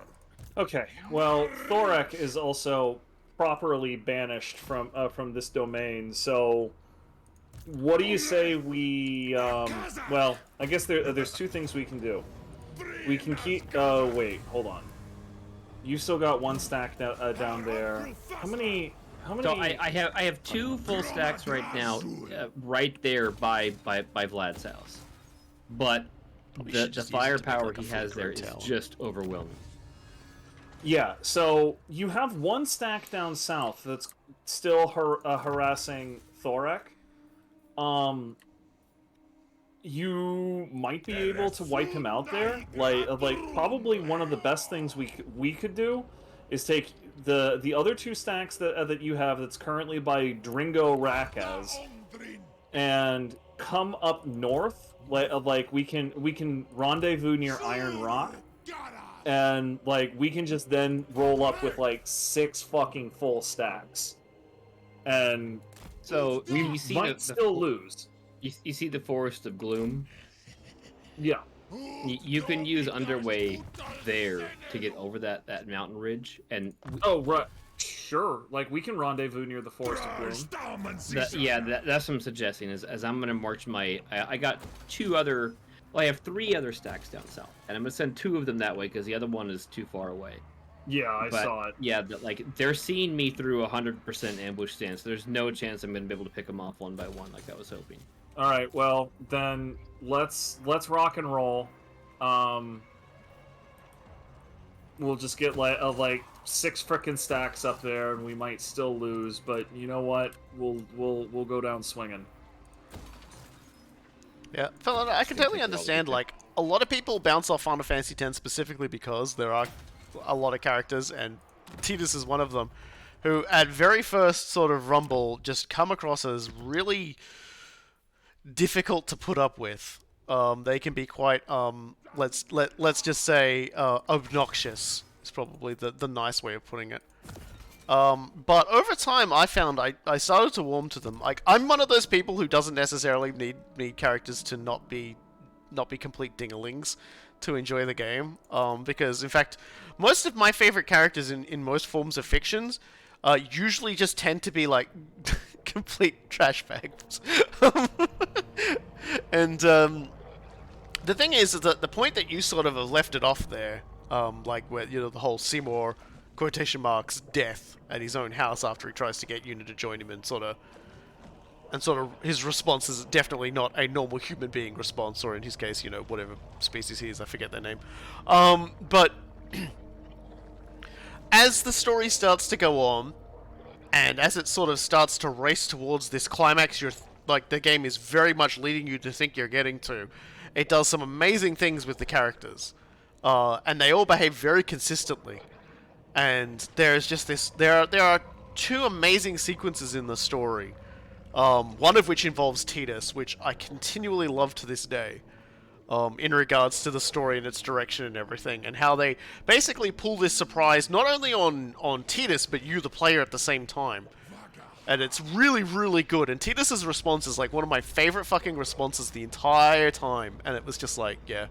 Okay, well, Thorek is also properly banished from this domain, so what do you say we, well, I guess there's two things we can do. We can keep, wait, hold on. You still got one stack down there. How many... So I have 2 full stacks right now, right there by Vlad's house, but Probably the should just use it to make, firepower like, a he full has there throat is tower. just overwhelming. Yeah, so you have one stack down south that's still harassing Thorek. You might be able to wipe him out there. Like probably one of the best things we could do is take the other 2 stacks that you have that's currently by Dringo Rakaz and come up north. Like we can rendezvous near Iron Rock. And, like, we can just then roll up with, like, 6 fucking full stacks. And So we you see might still lose. You see the Forest of Gloom. Yeah. You can use underway there to get over that mountain ridge, and Oh, right. Sure. Like, we can rendezvous near the Forest of Gloom. that's what I'm suggesting. As I'm gonna march I got 2 other. Well, I have 3 other stacks down south, and I'm gonna send 2 of them that way because the other one is too far away. Yeah, I But, saw it. Yeah, they're seeing me through 100% ambush stance. There's no chance I'm gonna be able to pick them off one by one like I was hoping. All right. Well, then let's rock and roll. We'll just get like 6 frickin' stacks up there, and we might still lose. But you know what? We'll go down swinging. Yeah, fella, I can totally understand. Like a lot of people bounce off Final Fantasy X specifically because there are a lot of characters, and Tidus is one of them, who at very first sort of rumble just come across as really difficult to put up with. They can be quite let's just say obnoxious is probably the nice way of putting it. But over time, I found I started to warm to them. Like I'm one of those people who doesn't necessarily need characters to not be complete dinglings to enjoy the game. Because in fact, most of my favorite characters in most forms of fictions usually just tend to be like complete trash bags. And the thing is that the point that you sort of have left it off there, like where the whole Seymour quotation marks death at his own house after he tries to get Una to join him, and sort of his response is definitely not a normal human being response, or in his case, whatever species he is, I forget their name. But as the story starts to go on, and as it sort of starts to race towards this climax, the game is very much leading you to think you're getting to. It does some amazing things with the characters, and they all behave very consistently. And there's just this. There are 2 amazing sequences in the story. One of which involves Tidus, which I continually love to this day. In regards to the story and its direction and everything, and how they basically pull this surprise not only on Tidus but you, the player, at the same time. And it's really, really good. And Tidus's response is like one of my favorite fucking responses the entire time. And it was just like, yeah,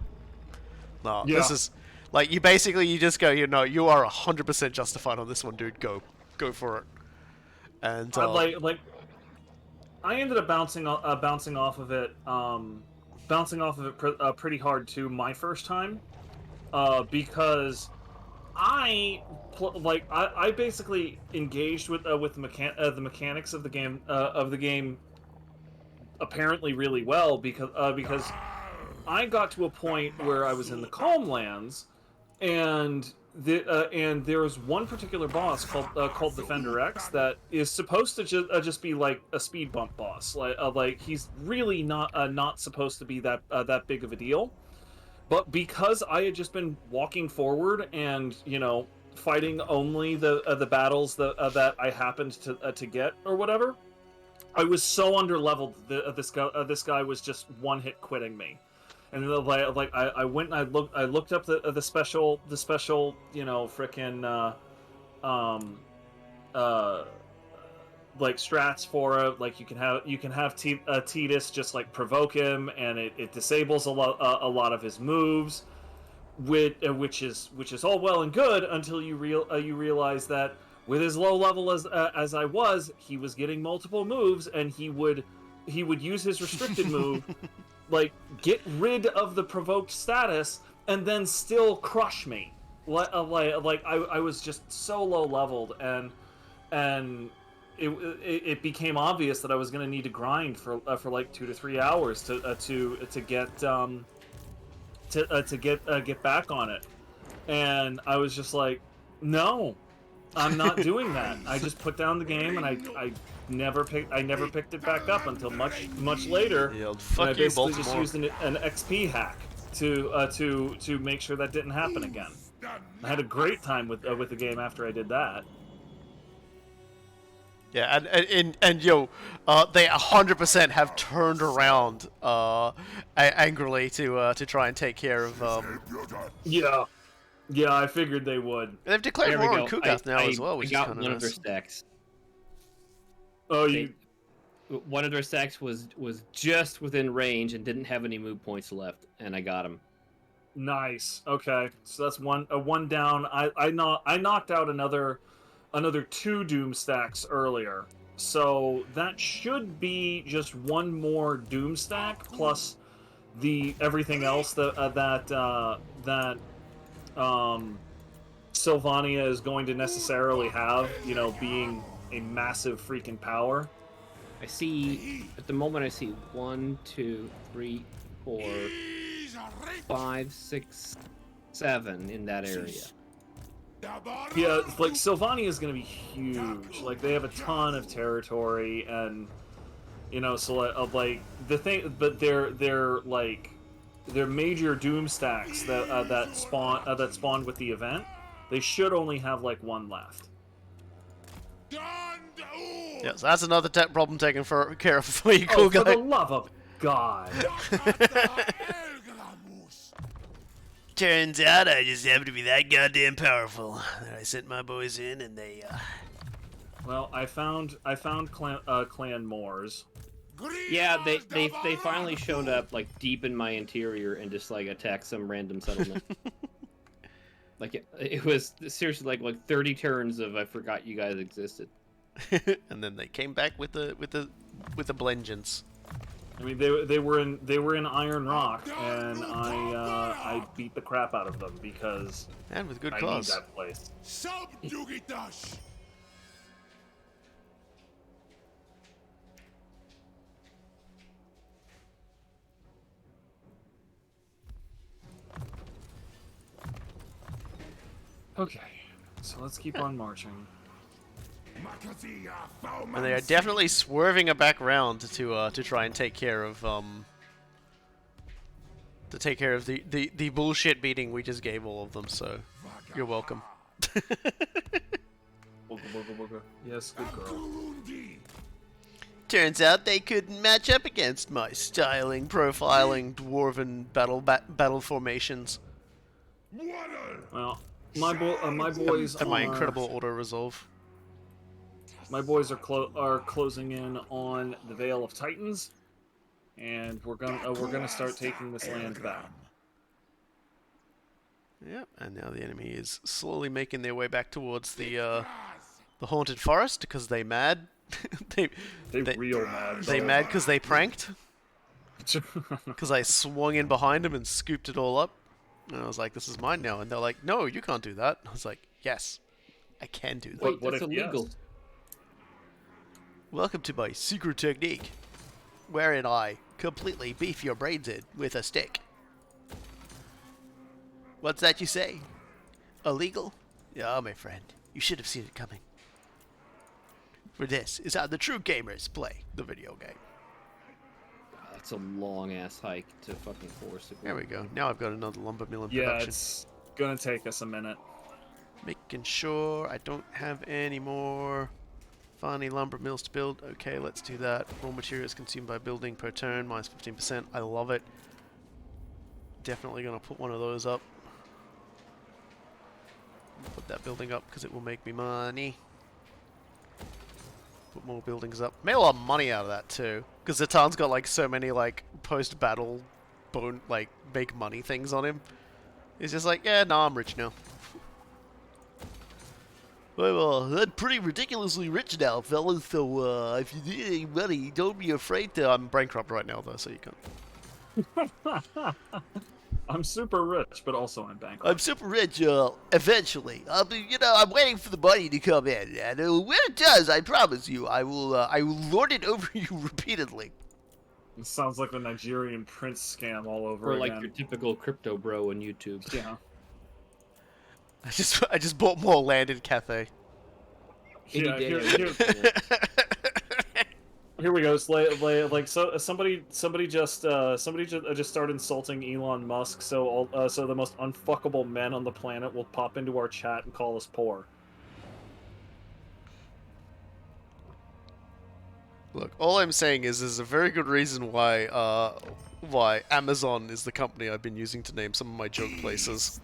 no, this is like you just go, you are 100% justified on this one, dude. Go for it. And I ended up bouncing off of it pretty hard too my first time, because I basically engaged with the mechanics of the game apparently really well because I got to a point where I was in the Calm Lands, and there was one particular boss called Defender X that is supposed to just be like a speed bump boss. Like he's really not supposed to be that big of a deal. But because I had just been walking forward and fighting only the battles that I happened to get or whatever, I was so underleveled. This guy was just one hit quitting me, and I went and I looked up the special frickin' like strats for it. Like you can have Tidus just like provoke him, and it disables a lot of his moves, which is all well and good until you realize that with as low level as I was, he was getting multiple moves, and he would use his restricted move, like get rid of the provoked status, and then still crush me. I was just so low leveled, and it became obvious that I was going to need to grind for like 2 to 3 hours to get back on it, and I was just like, no, I'm not doing that. I just put down the game, and I never picked it back up until much later. Yeah, and fuck I you, basically Baltimore. just used an XP hack to make sure that didn't happen again. I had a great time with the game after I did that. Yeah, and yo, they 100% have turned around angrily to try and take care of. Yeah, I figured they would. They've declared There we war go. on Coolguye now as well, I which is got kind one of of their nice. stacks. Oh, One of their stacks was just within range and didn't have any move points left, and I got him. Nice. Okay, so that's one down. I knocked out another 2 Doom stacks earlier, so that should be just one more Doom stack plus the everything else that Sylvania is going to necessarily have. You know, being a massive freaking power. I see, at the moment, I see 1, 2, 3, 4, 5, 6, 7 in that area. Yeah, like Sylvania is going to be huge. Like they have a ton of territory, and you know, so like the thing, but they're major Doom stacks that spawned with the event. They should only have like one left. Yeah, so that's another problem taken care of for you, Oh, cool for the guy. love of God! Turns out I just happen to be that goddamn powerful. I sent my boys in, and they Well, I found Clan Moors. Yeah, they finally showed up like deep in my interior and just like attacked some random settlement. Like it was seriously like 30 turns of I forgot you guys existed. and then they came back with the blengens. I mean, they were in Iron Rock, and I beat the crap out of them because And with good I cause. need that place. Subjugitash. Okay, so let's keep on marching. And they are definitely swerving it back around to try and take care of the bullshit beating we just gave all of them. So you're welcome. Yes, good girl. Turns out they couldn't match up against my styling, profiling, dwarven battle formations. Well, my boys And my are incredible auto resolve. my boys are closing in on the Vale of Titans, and we're gonna start taking this land back. Yep, and now the enemy is slowly making their way back towards the haunted forest because they mad. they Real mad. They mad because they pranked. Because I swung in behind them and scooped it all up. And I was like, this is mine now. And they're like, no, you can't do that. I was like, yes, I can do that. Wait, what that's if illegal. yes? Welcome to my secret technique, wherein I completely beef your brains in with a stick. What's that you say? Illegal? Yeah, my friend, you should have seen it coming. For this is how the true gamers play the video game. That's a long ass hike to fucking force. There we go. Now I've got another lumber mill in Yeah, production. it's gonna take us a minute. Making sure I don't have any more funny lumber mills to build. Okay, let's do that. Raw materials consumed by building per turn, minus 15%. I love it. Definitely gonna put one of those up. Put that building up because it will make me money. Put more buildings up. Made a lot of money out of that too, because the town's got like so many like post-battle like make money things on him. He's just like, yeah, no, I'm rich now. Well, I'm pretty ridiculously rich now, fellas, so if you need any money, don't be afraid to... I'm bankrupt right now, though, so you can't... I'm super rich, but also I'm bankrupt. I'm super rich, eventually. I'll be, I'm waiting for the money to come in, and when it does, I promise you, I will lord it over you repeatedly. It sounds like the Nigerian prince scam all over Or like again. your typical crypto bro on YouTube. Yeah. I just bought more land in Cathay. Yeah, Any day. here we go. It's like somebody just started insulting Elon Musk. So so the most unfuckable men on the planet will pop into our chat and call us poor. Look, all I'm saying is there's a very good reason why Amazon is the company I've been using to name some of my joke places,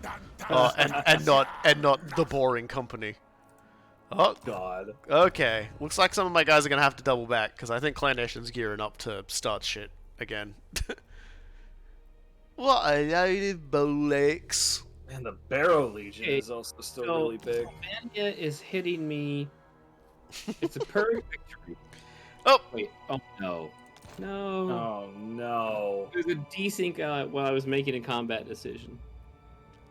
and not the boring company. Oh God. Okay, looks like some of my guys are gonna have to double back because I think Clan Nation's gearing up to start shit again. What a load of bollocks! And the Barrow Legion Hey, is also still so- really big. Mania is hitting me. It's a perfect victory. Oh, Wait, oh no. No. Oh no. There's a desync while I was making a combat decision.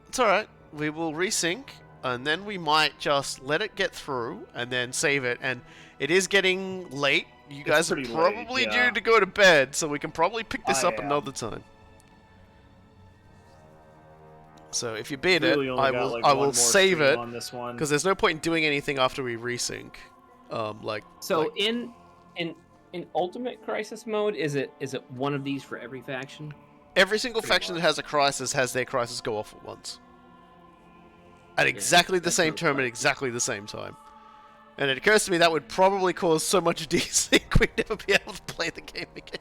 it's all right. We will resync, and then we might just let it get through, and then save it. And it is getting late. You guys are pretty probably late, yeah. due to go to bed, so we can probably pick this I up am. another time. So if you beat Really it, only I got, will like, I one will more save stream it on this one. because there's no point in doing anything after we resync. So like- in Ultimate Crisis mode, is it one of these for every faction? every single Pretty faction much. that has a crisis has their crisis go off at once. At exactly the that same sounds term at right. exactly the same time. And it occurs to me that would probably cause so much desync we'd never be able to play the game again.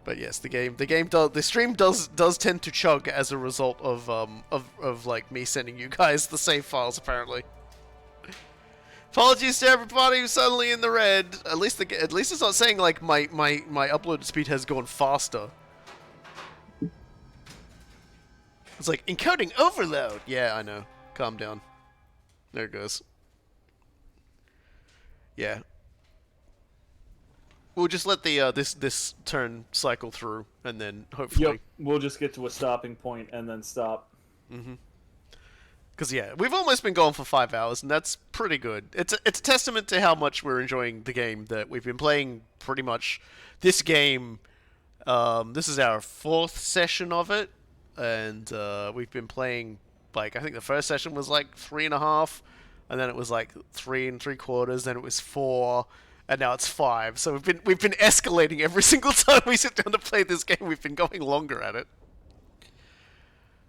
But yes, the stream does tend to chug as a result of like me sending you guys the save files apparently. Apologies to everybody who's suddenly in the red. At least it's not saying like my upload speed has gone faster. It's like encoding overload. Yeah, I know. Calm down. There it goes. Yeah. We'll just let the this turn cycle through, and then hopefully. Yep, we'll just get to a stopping point and then stop. Because yeah, we've almost been going for 5 hours, and that's pretty good. It's a testament to how much we're enjoying the game that we've been playing. Pretty much this game. This is our 4th session of it, and we've been playing like I think the first session was like 3.5, and then it was like 3 3/4, then it was 4. And now it's 5. So we've been escalating every single time we sit down to play this game. We've been going longer at it.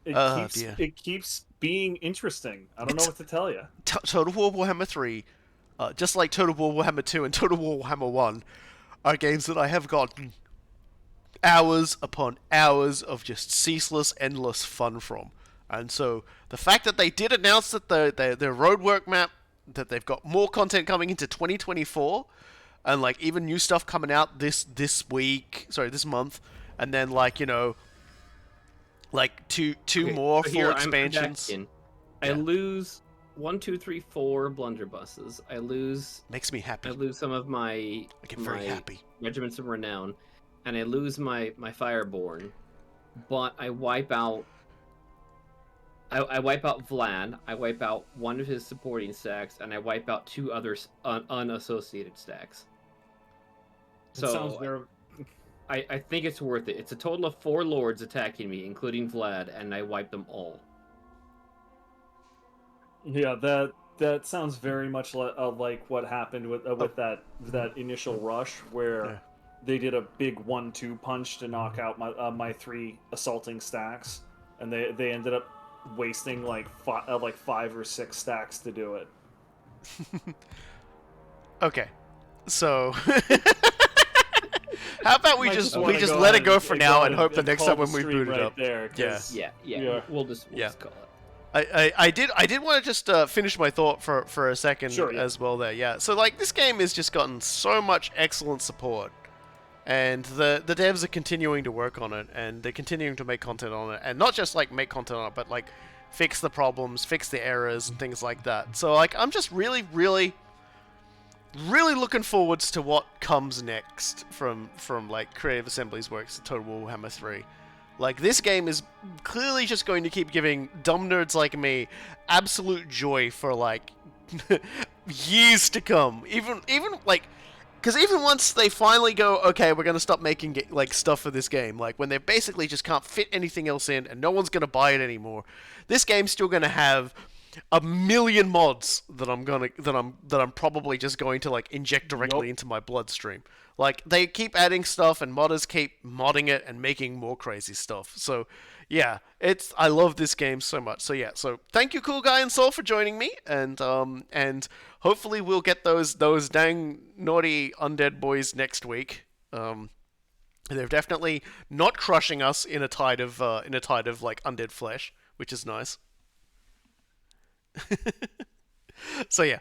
Dear. It keeps being interesting. I don't know what to tell you. Total War Warhammer 3, just like Total War Warhammer 2 and Total War Warhammer 1, are games that I have gotten hours upon hours of just ceaseless, endless fun from. And so the fact that they did announce that their roadwork map, that they've got more content coming into 2024, and like even new stuff coming out this month, and then like like two Okay, more so full here, I'm back expansions. in. I Yeah. lose 1, 2, 3, 4 blunderbusses. I lose Makes me happy. some of my I get very happy. regiments of renown, and I lose my fireborn, but I wipe out. I wipe out Vlad. I wipe out one of his supporting stacks, and I wipe out 2 other unassociated stacks. It sounds So very... I think it's worth it. It's a total of 4 lords attacking me, including Vlad, and I wipe them all. Yeah, that sounds very much like what happened with that initial rush where Yeah. they did a big 1-2 punch to knock out my 3 assaulting stacks, and they ended up wasting like 5 or 6 stacks to do it. Okay, so how about we Might just wanna just go let it ahead go for now and hope the next call time when we stream boot it right up. there, 'cause- Yeah. Yeah. We'll just call it. I did want to just finish my thought for a second Sure, yeah. as well there. Yeah. So like this game has just gotten so much excellent support, and the devs are continuing to work on it, and they're continuing to make content on it, and not just like make content on it, but like fix the problems, fix the errors, and things like that. So like I'm just really looking forwards to what comes next from like Creative Assembly's works in Total Warhammer 3. Like, this game is clearly just going to keep giving dumb nerds like me absolute joy for, like, years to come. Even like, because even once they finally go, okay, we're going to stop making, like, stuff for this game, like, when they basically just can't fit anything else in and no one's going to buy it anymore, this game's still going to have a million mods that I'm probably just going to, like, inject directly Yup. into my bloodstream. Like, they keep adding stuff, and modders keep modding it and making more crazy stuff. So, yeah, I love this game so much. So, yeah, so thank you, Coolguye and Soul, for joining me, and hopefully we'll get those dang naughty undead boys next week. They're definitely not crushing us in a tide of like undead flesh, which is nice. So yeah,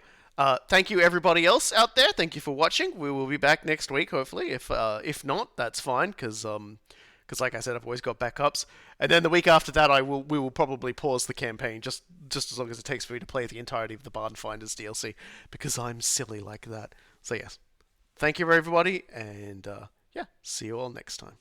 thank you everybody else out there. Thank you for watching. We will be back next week, hopefully. If not, that's fine, because like I said, I've always got backups. And then the week after that, we will probably pause the campaign just as long as it takes for me to play the entirety of the Barn Finders DLC, because I'm silly like that. So yes, thank you everybody, and yeah, see you all next time.